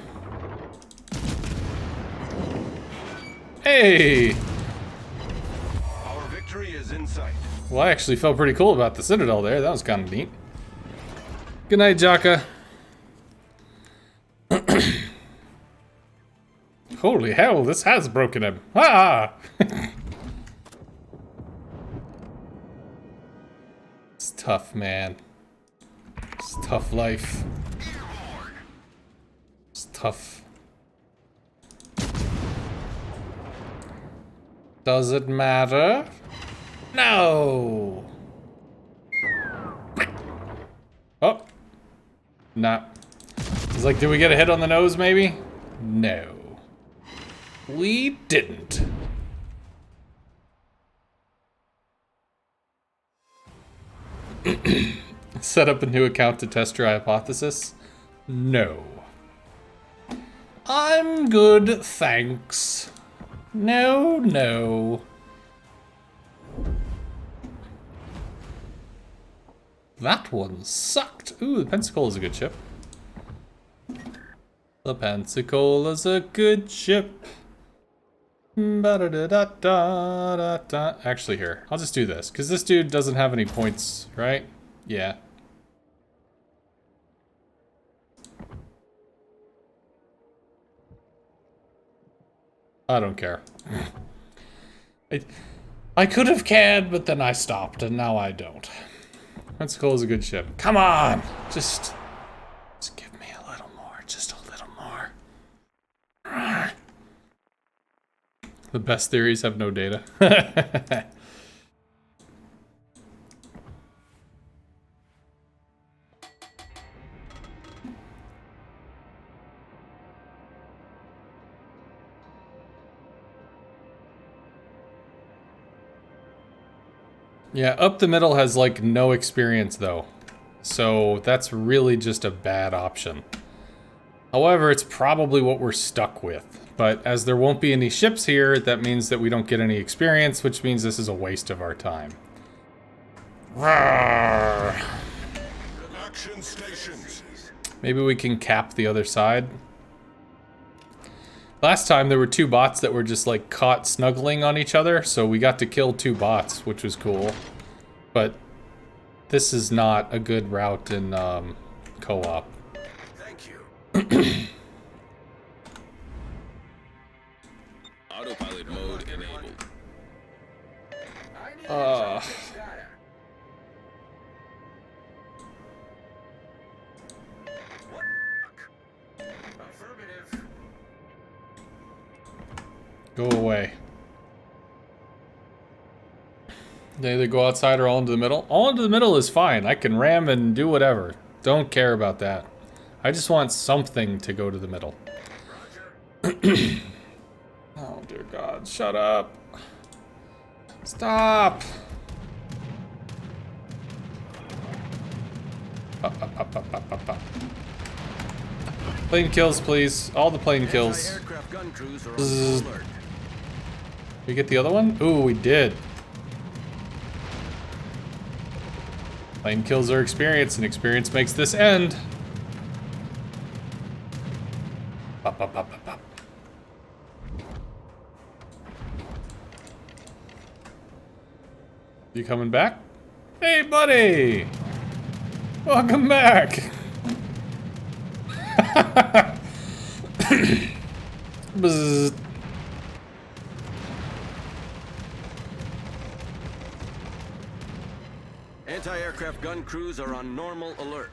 Hey! Our victory is in sight. Well, I actually felt pretty cool about the Citadel there. That was kind of neat. Good night, Jaka. Holy hell, this has broken him. Ah! It's tough, man. It's tough life. It's tough. Does it matter? No! Oh. Nah. It's like, did we get a hit on the nose, maybe? No. We didn't. Set up a new account to test your hypothesis? No. I'm good, thanks. No, no. That one sucked. Ooh, the Pensacola is a good ship. The Pensacola is a good ship. Ba-da-da-da-da-da-da. Actually, here, I'll just do this, because this dude doesn't have any points, right? Yeah. I don't care. I could have cared, but then I stopped, and now I don't. Pensacola is a good ship. Come on! Just give me a little more. Just a little more. The best theories have no data. Yeah, up the middle has like no experience though. So that's really just a bad option. However, it's probably what we're stuck with. But as there won't be any ships here, that means that we don't get any experience, which means this is a waste of our time. Rawr. Action stations. Maybe we can cap the other side. Last time there were 2 bots that were just like caught snuggling on each other, so we got to kill 2 bots, which was cool. But this is not a good route in co-op. Thank you. Autopilot mode enabled. Affirmative. Go away. They either go outside or all into the middle. All into the middle is fine. I can ram and do whatever. Don't care about that. I just want something to go to the middle. Oh dear God, shut up. Stop. Up. Plane kills, please. All the plane kills. Anti-aircraft gun crews are on Bzzz. full alert. We get the other one? Ooh, we did. Plane kills are experience, and experience makes this end. Up. You coming back? Hey, buddy! Welcome back! Bzzz. Anti-aircraft gun crews are on normal alert.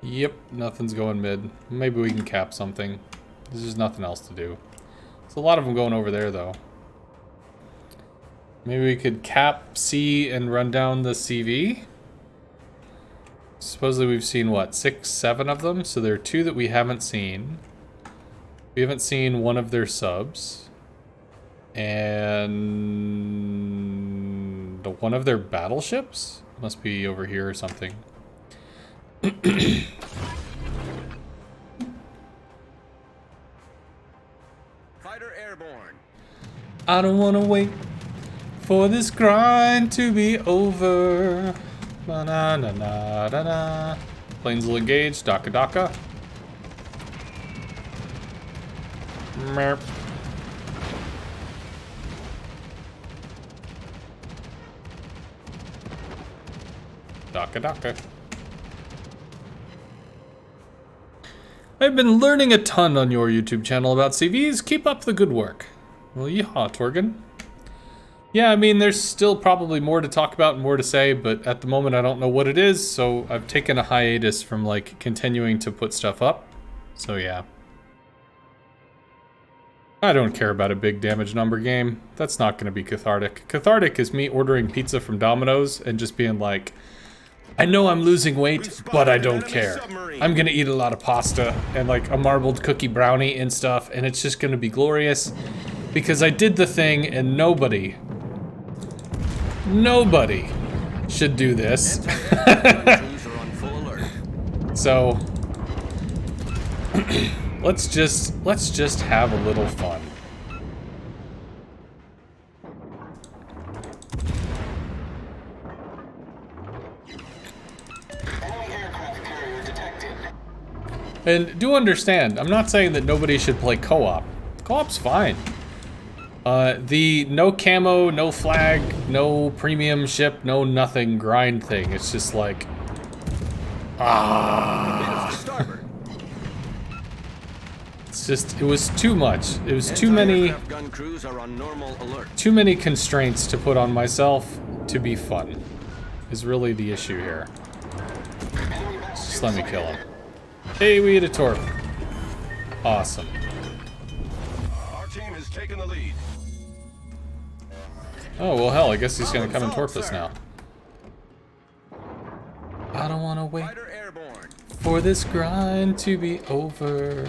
Yep, nothing's going mid. Maybe we can cap something. There's just nothing else to do. There's a lot of them going over there, though. Maybe we could cap C and run down the CV? Supposedly we've seen, what, 6, 7 of them? So there are 2 that we haven't seen. We haven't seen one of their subs. And one of their battleships? Must be over here or something. Fighter airborne. I don't want to wait for this grind to be over. Na na na na na na. Planes will engage. Daka. Merp. Daka. I've been learning a ton on your YouTube channel about CVs. Keep up the good work. Well, yeehaw, Torgan. Yeah, I mean, there's still probably more to talk about and more to say, but at the moment I don't know what it is, so I've taken a hiatus from, like, continuing to put stuff up. So, yeah. I don't care about a big damage number game. That's not going to be cathartic. Cathartic is me ordering pizza from Domino's and just being like, I know I'm losing weight, but I don't care. I'm gonna eat a lot of pasta and like a marbled cookie brownie and stuff, and it's just gonna be glorious because I did the thing and nobody should do this. So let's just have a little fun. And do understand, I'm not saying that nobody should play co-op. Co-op's fine. The no camo, no flag, no premium ship, no nothing grind thing. It's just like, it's just, it was too much. It was too many constraints to put on myself to be fun, is really the issue here. Just let me kill him. Hey, we hit a torp. Awesome. Our team has taken the lead. Oh, well, hell, I guess he's gonna come and torp us now. I don't wanna wait for this grind to be over.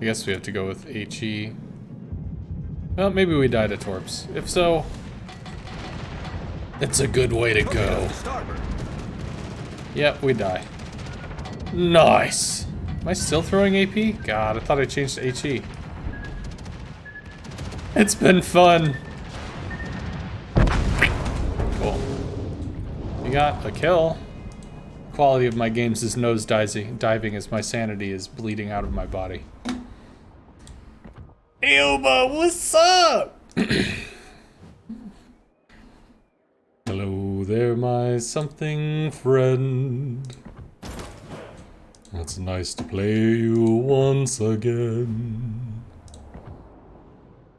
I guess we have to go with HE. Well, maybe we die to torps. If so, it's a good way to go. Yep, we die. Nice! Am I still throwing AP? God, I thought I changed to HE. It's been fun. Cool. We got a kill. Quality of my games is nose diving as my sanity is bleeding out of my body. Aoba, what's up? Hello there, my something friend. It's nice to play you once again.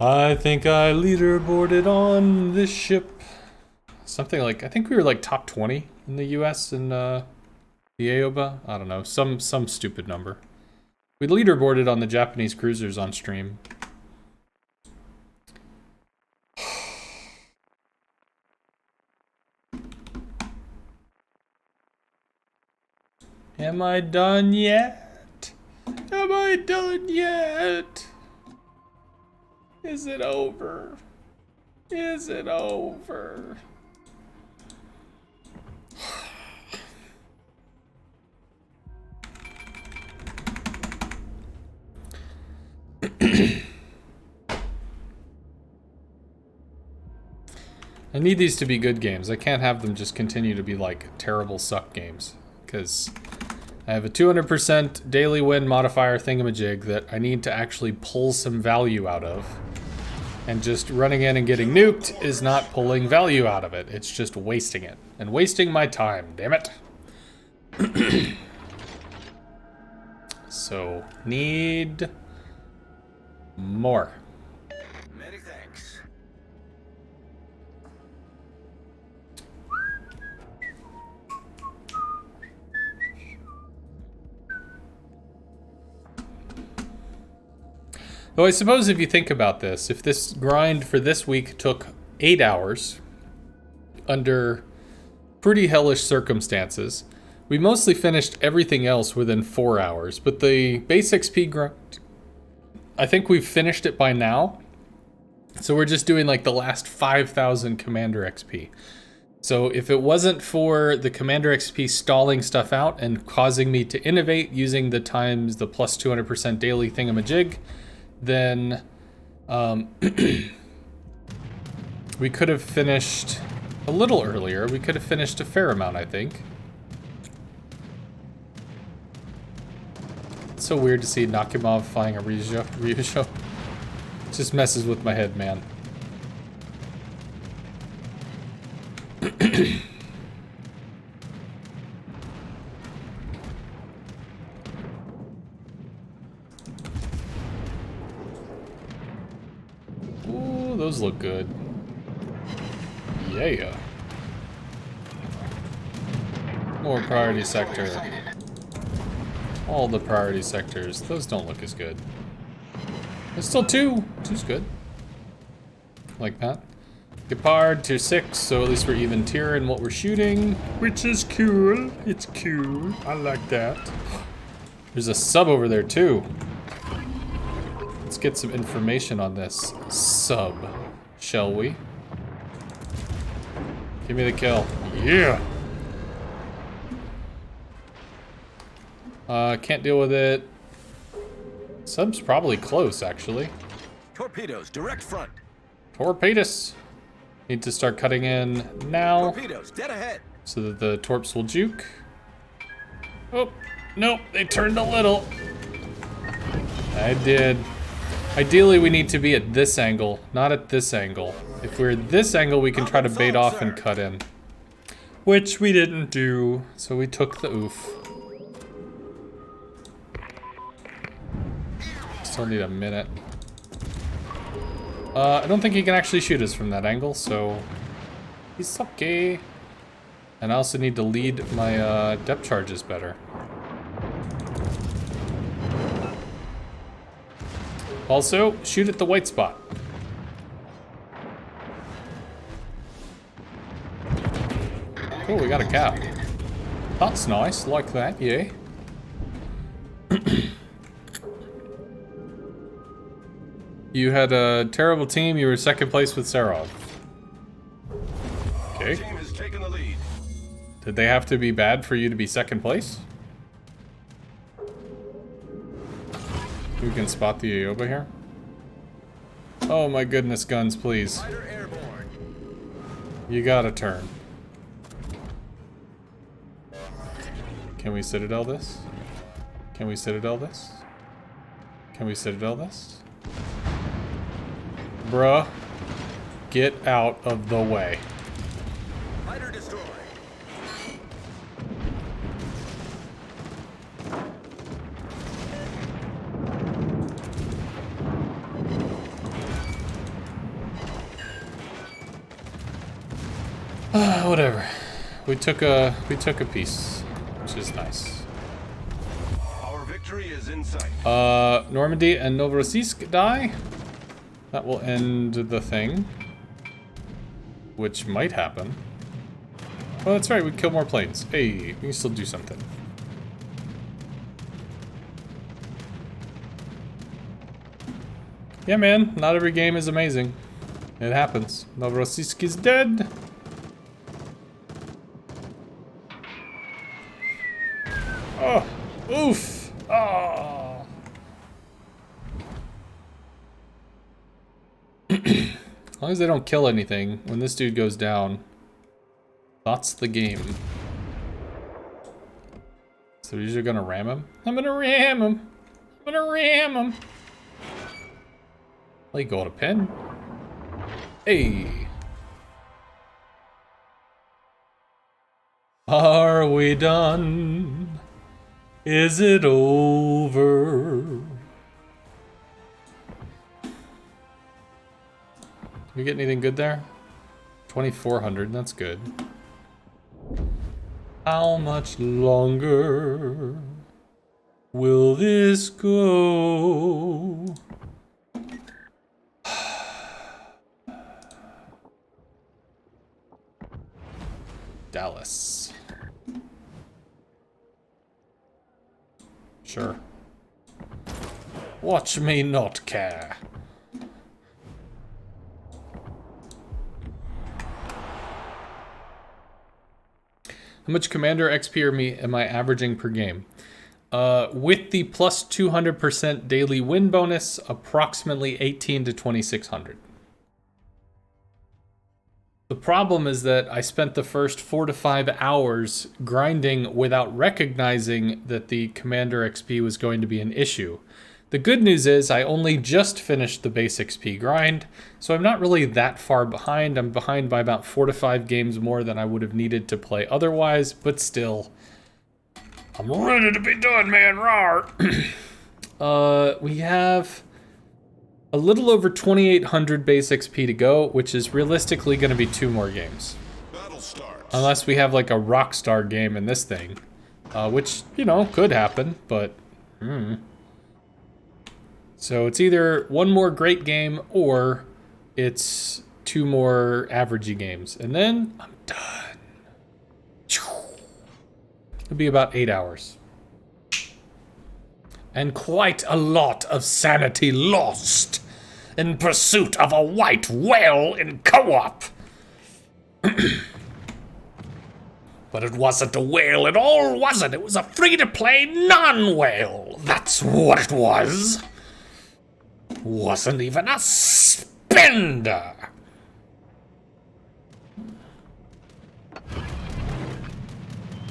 I think I leaderboarded on this ship. Something like, I think we were like top 20 in the US in the Aoba. I don't know, some stupid number. We leaderboarded on the Japanese cruisers on stream. Am I done yet? Am I done yet? Is it over? Is it over? I need these to be good games. I can't have them just continue to be like terrible suck games, because I have a 200% daily win modifier thingamajig that I need to actually pull some value out of. And just running in and getting nuked is not pulling value out of it. It's just wasting it. And wasting my time, damn it. So, need more. Many thanks. Though I suppose if you think about this, if this grind for this week took 8 hours, under pretty hellish circumstances, we mostly finished everything else within 4 hours, but the base XP grind, I think we've finished it by now. So we're just doing like the last 5,000 Commander XP. So if it wasn't for the Commander XP stalling stuff out and causing me to innovate using the times the plus 200% daily thingamajig, then we could have finished a little earlier. We could have finished a fair amount, I think. It's so weird to see Nakamov flying a Ryujo. It just messes with my head, man. Ooh, those look good. Yeah. More priority sector. All the priority sectors. Those don't look as good. There's still two. Two's good. Like that. Gepard, tier 6, so at least we're even tier in what we're shooting. Which is cool. It's cool. I like that. There's a sub over there too. Let's get some information on this sub, shall we? Give me the kill. Yeah! Can't deal with it. Sub's probably close, actually. Torpedoes, direct front. Torpedoes! Need to start cutting in now. Torpedoes, dead ahead. So that the torps will juke. Oh, nope, they turned a little. I did. Ideally, we need to be at this angle, not at this angle. If we're at this angle, we can try to bait off and cut in. Which we didn't do, so we took the oof. Still need a minute. I don't think he can actually shoot us from that angle, so he's okay. And I also need to lead my depth charges better. Also, shoot at the white spot. Oh, we got a cap. That's nice, like that, yeah. You had a terrible team, you were second place with Sarov. Okay. Team has taken the lead. Did they have to be bad for you to be second place? Who can spot the Aoba here? Oh my goodness, guns, please. Fighter airborne. You gotta turn. Can we Citadel this? Can we Citadel this? Can we Citadel this? Bruh, get out of the way. Fighter destroyed. Whatever. We took a piece, which is nice. Our victory is in sight. Normandy and Novorossiysk die. That will end the thing. Which might happen. Oh, that's right, we kill more planes. Hey, we can still do something. Yeah, man, not every game is amazing. It happens. Novorosiysk's dead. Oh, oof. Oh. As long as they don't kill anything, when this dude goes down, that's the game. So you're just gonna ram him? I'm gonna ram him. I'm gonna ram him. Well, you got a pen. Hey. Are we done? Is it over? Did we get anything good there? 2,400, that's good. How much longer will this go? Dallas. Sure. Watch me not care. How much Commander XP am I averaging per game? With the plus 200% daily win bonus, approximately 18 to 2,600. The problem is that I spent the first 4 to 5 hours grinding without recognizing that the Commander XP was going to be an issue. The good news is I only just finished the base XP grind, so I'm not really that far behind. I'm behind by about 4 to 5 games more than I would have needed to play otherwise, but still, I'm ready to be done, man. Rawr. We have a little over 2,800 base XP to go, which is realistically going to be 2 more games. Battle starts. Unless we have like a Rockstar game in this thing, which, you know, could happen, but... So it's either 1 more great game or it's 2 more averagey games. And then I'm done. It'll be about 8 hours. And quite a lot of sanity lost in pursuit of a white whale in co-op. But it wasn't a whale at all, was it? It was a free-to-play non-whale. That's what it was. Wasn't even a spender.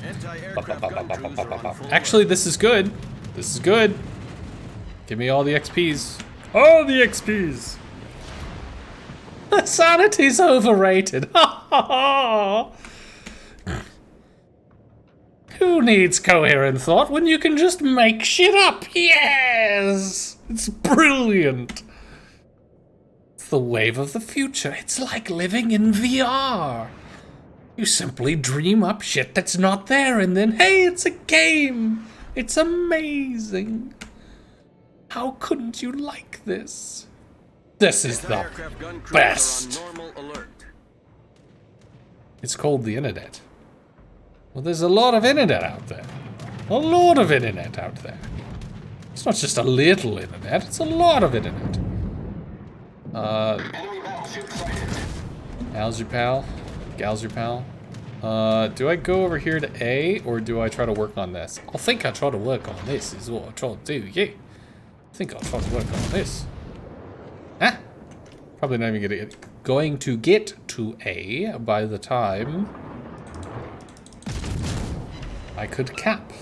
Anti-aircraft gun crews are on full Actually, this is good. This is good. Give me all the XPs. All the XPs. Sanity's overrated. Who needs coherent thought when you can just make shit up? Yes! It's brilliant. It's the wave of the future. It's like living in VR. You simply dream up shit that's not there and then, hey, it's a game. It's amazing. How couldn't you like this? This is the Anti-aircraft gun crews best. are on normal alert. It's called the internet. Well, there's a lot of internet out there. A lot of internet out there. It's not just a little internet, it's a lot of internet. Enemy battleship sighted. How's your pal? Gals your pal? Do I go over here to A, or do I try to work on this? I think I try to work on this is what I try to do, yeah. I think I'll try to work on this. Huh? Probably not even going to get to A by the time I could cap.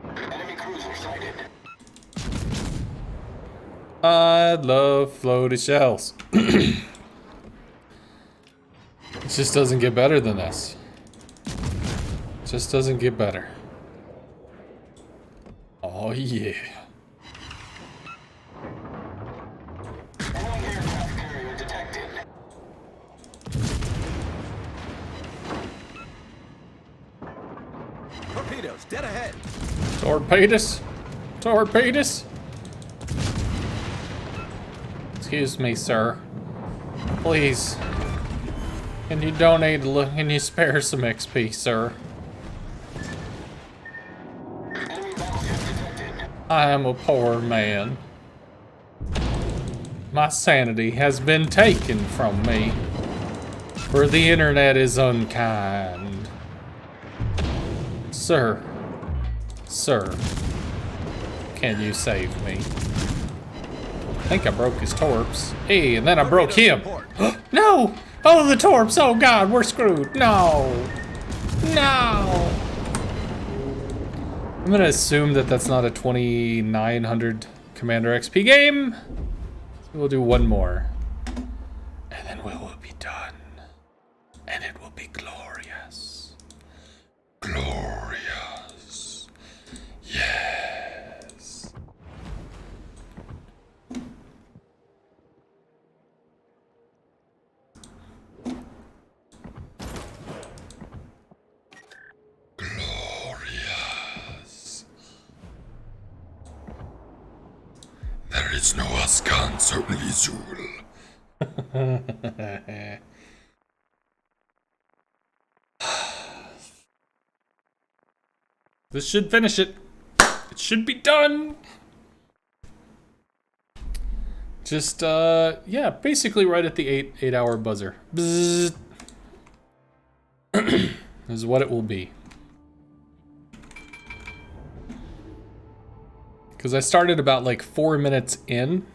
Enemy cruiser sighted. I love floaty shells. It just doesn't get better than this. It just doesn't get better. Oh yeah. Enemy aircraft carrier detected. Torpedoes, dead ahead. Torpedoes? Torpedoes? Excuse me, sir. Please. Can you donate can you spare some XP, sir? Enemy battleship detected. I am a poor man. My sanity has been taken from me, for the internet is unkind. Sir, can you save me? I think I broke his torps. Hey, and then I broke him. No! Oh, the torps! Oh God, we're screwed. No! No! I'm gonna assume that that's not a 2900 Commander XP game. We'll do one more. And then we will be done. And it will be glorious. Glorious. Yes. Glorious. There is no Askan, certainly Zul. This should finish it. It should be done. Just, yeah, basically right at the 8-hour buzzer. Bzzz. This is what it will be. Because I started about like 4 minutes in.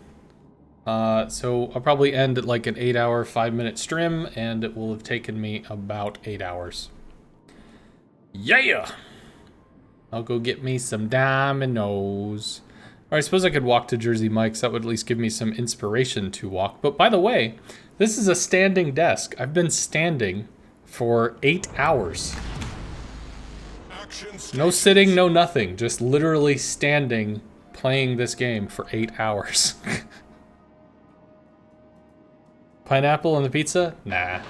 So I'll probably end at like an 8-hour, 5-minute stream, and it will have taken me about 8 hours. Yeah! I'll go get me some dominoes. Or I suppose I could walk to Jersey Mike's. That would at least give me some inspiration to walk. But by the way, this is a standing desk. I've been standing for 8 hours. No sitting, no nothing. Just literally standing, playing this game for 8 hours. Pineapple on the pizza? Nah.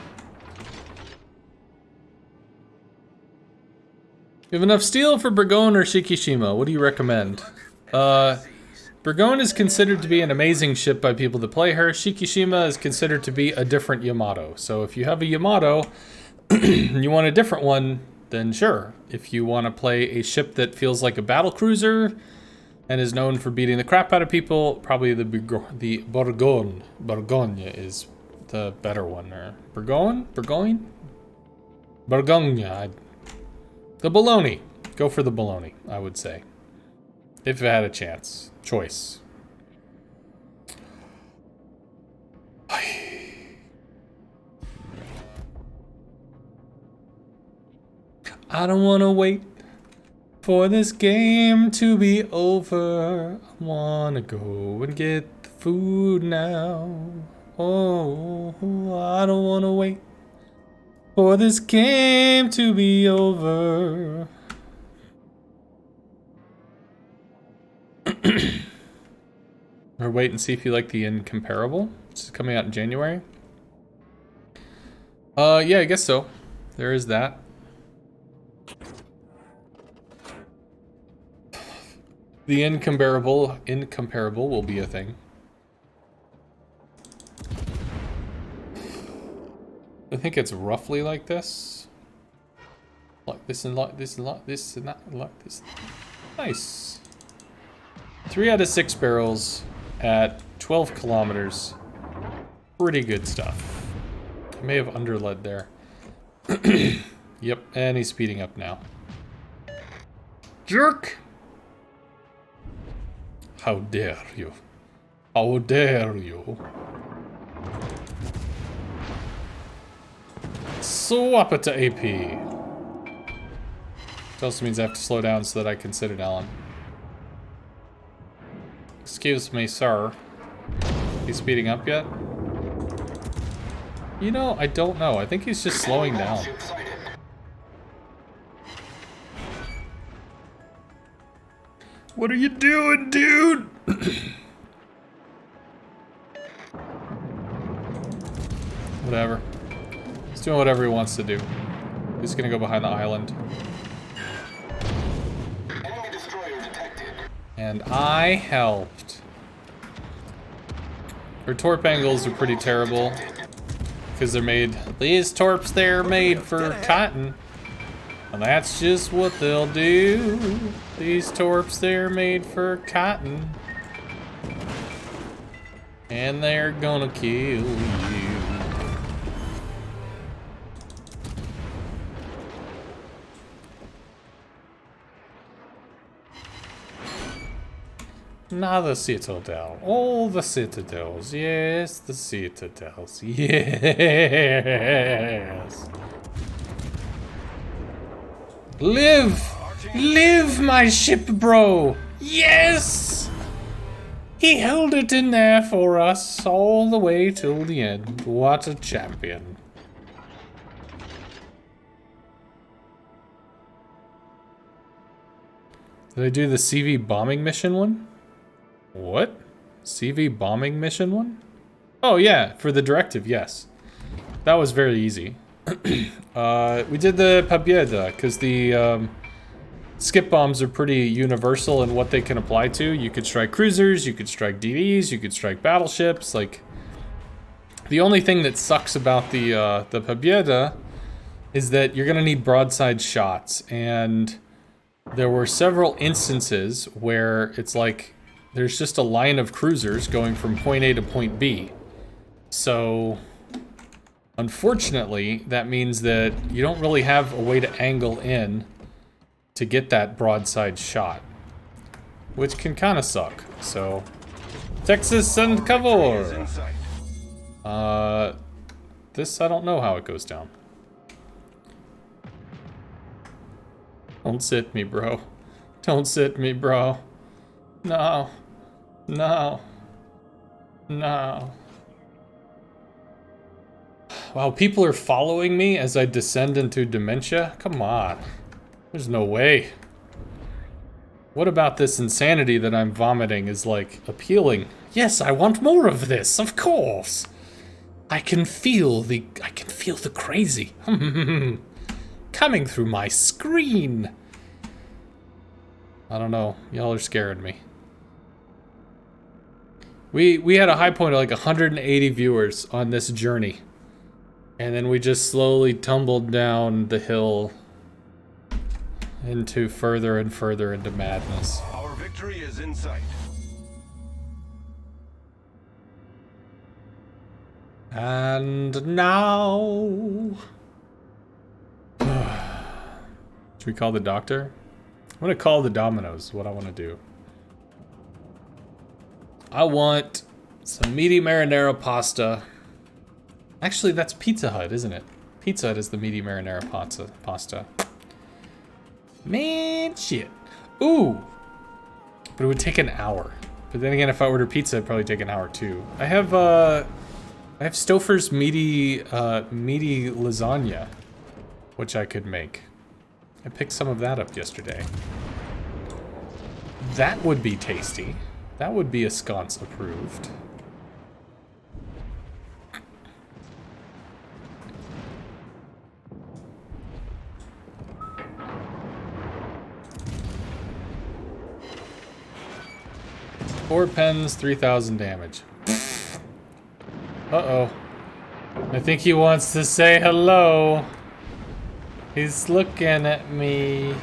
You have enough steel for Burgoyne or Shikishima? What do you recommend? Burgoyne is considered to be an amazing ship by people that play her. Shikishima is considered to be a different Yamato. So if you have a Yamato, and you want a different one, then sure. If you want to play a ship that feels like a battle cruiser and is known for beating the crap out of people, probably the Burgoyne is the better one. Or Burgoyne? The bologna. Go for the bologna, I would say. If it had a chance. Choice. I don't want to wait for this game to be over. I want to go and get the food now. Oh, I don't want to wait for this game to be over. Or wait and see if you like the Incomparable, which is coming out in January. Yeah, I guess so. There is that. The incomparable will be a thing. I think it's roughly like this. Like this and like this and like this and that and like this. Nice. 3 out of 6 barrels at 12 kilometers. Pretty good stuff. I may have underled there. Yep, and he's speeding up now. Jerk! How dare you? How dare you? Swap it to AP. Which also means I have to slow down so that I can sit it on. Excuse me, sir. He's speeding up yet? You know, I don't know. I think he's just slowing down. What are you doing, dude? Whatever. He's doing whatever he wants to do. He's gonna go behind the island. Enemy destroyer detected. And I helped. Her torp angles are pretty terrible. Because they're made... These torps, they're made for cotton. And that's just what they'll do. These torps, they're made for cotton. And they're gonna kill you. Now the citadel. All the citadels. Yes, the citadels. Yes. Live! Live, my ship, bro! Yes! He held it in there for us all the way till the end. What a champion. Did I do the CV bombing mission one? What? CV bombing mission one? Oh yeah, for the directive, yes. That was very easy. We did the Победа, because the skip bombs are pretty universal in what they can apply to. You could strike cruisers, you could strike DDs, you could strike battleships. Like, the only thing that sucks about the Победа is that you're gonna need broadside shots, and there were several instances where it's like there's just a line of cruisers going from point A to point B. So, unfortunately, that means that you don't really have a way to angle in to get that broadside shot, which can kind of suck. So, Texas and Cavour. This, I don't know how it goes down. Don't sit me, bro. Don't sit me, bro. No. No. No. Wow, people are following me as I descend into dementia? Come on. There's no way. What about this insanity that I'm vomiting is, like, appealing? Yes, I want more of this, of course. I can feel the crazy coming through my screen. I don't know. Y'all are scaring me. We had a high point of like 180 viewers on this journey. And then we just slowly tumbled down the hill into further and further into madness. Our victory is in sight. And now... Should we call the doctor? I'm gonna call the Domino's, what I want to do. I want some meaty marinara pasta. Actually, that's Pizza Hut, isn't it? Pizza Hut is the meaty marinara pasta. Man, shit. Ooh! But it would take an hour. But then again, if I order pizza, it'd probably take an hour too. I have Stouffer's meaty lasagna, which I could make. I picked some of that up yesterday. That would be tasty. That would be a sconce approved. Four pens, 3,000 damage. Uh-oh. I think he wants to say hello. He's looking at me.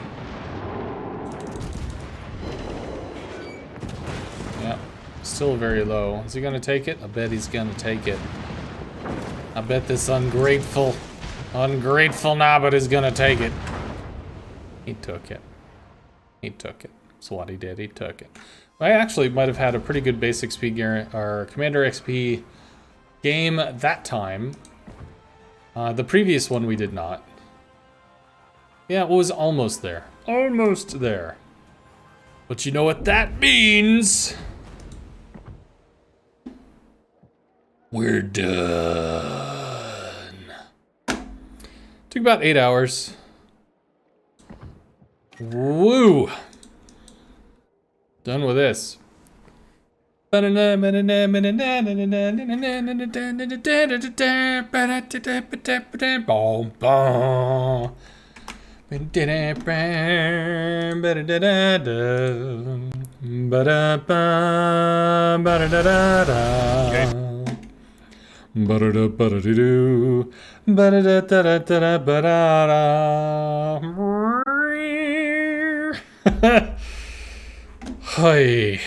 Yeah, still very low. Is he gonna take it? I bet he's gonna take it. I bet this ungrateful knobbit is gonna take it. He took it. He took it. That's what he did. He took it. I actually might have had a pretty good base XP or Commander XP game that time. The previous one we did not. Yeah, it was almost there. Almost there. But you know what that means? We're done. Took about 8 hours. Woo! Done with this. Ba-da-da, ba-da-dee-doo. Ba-da-da-da-da-da-da, ba-da-da. Hi.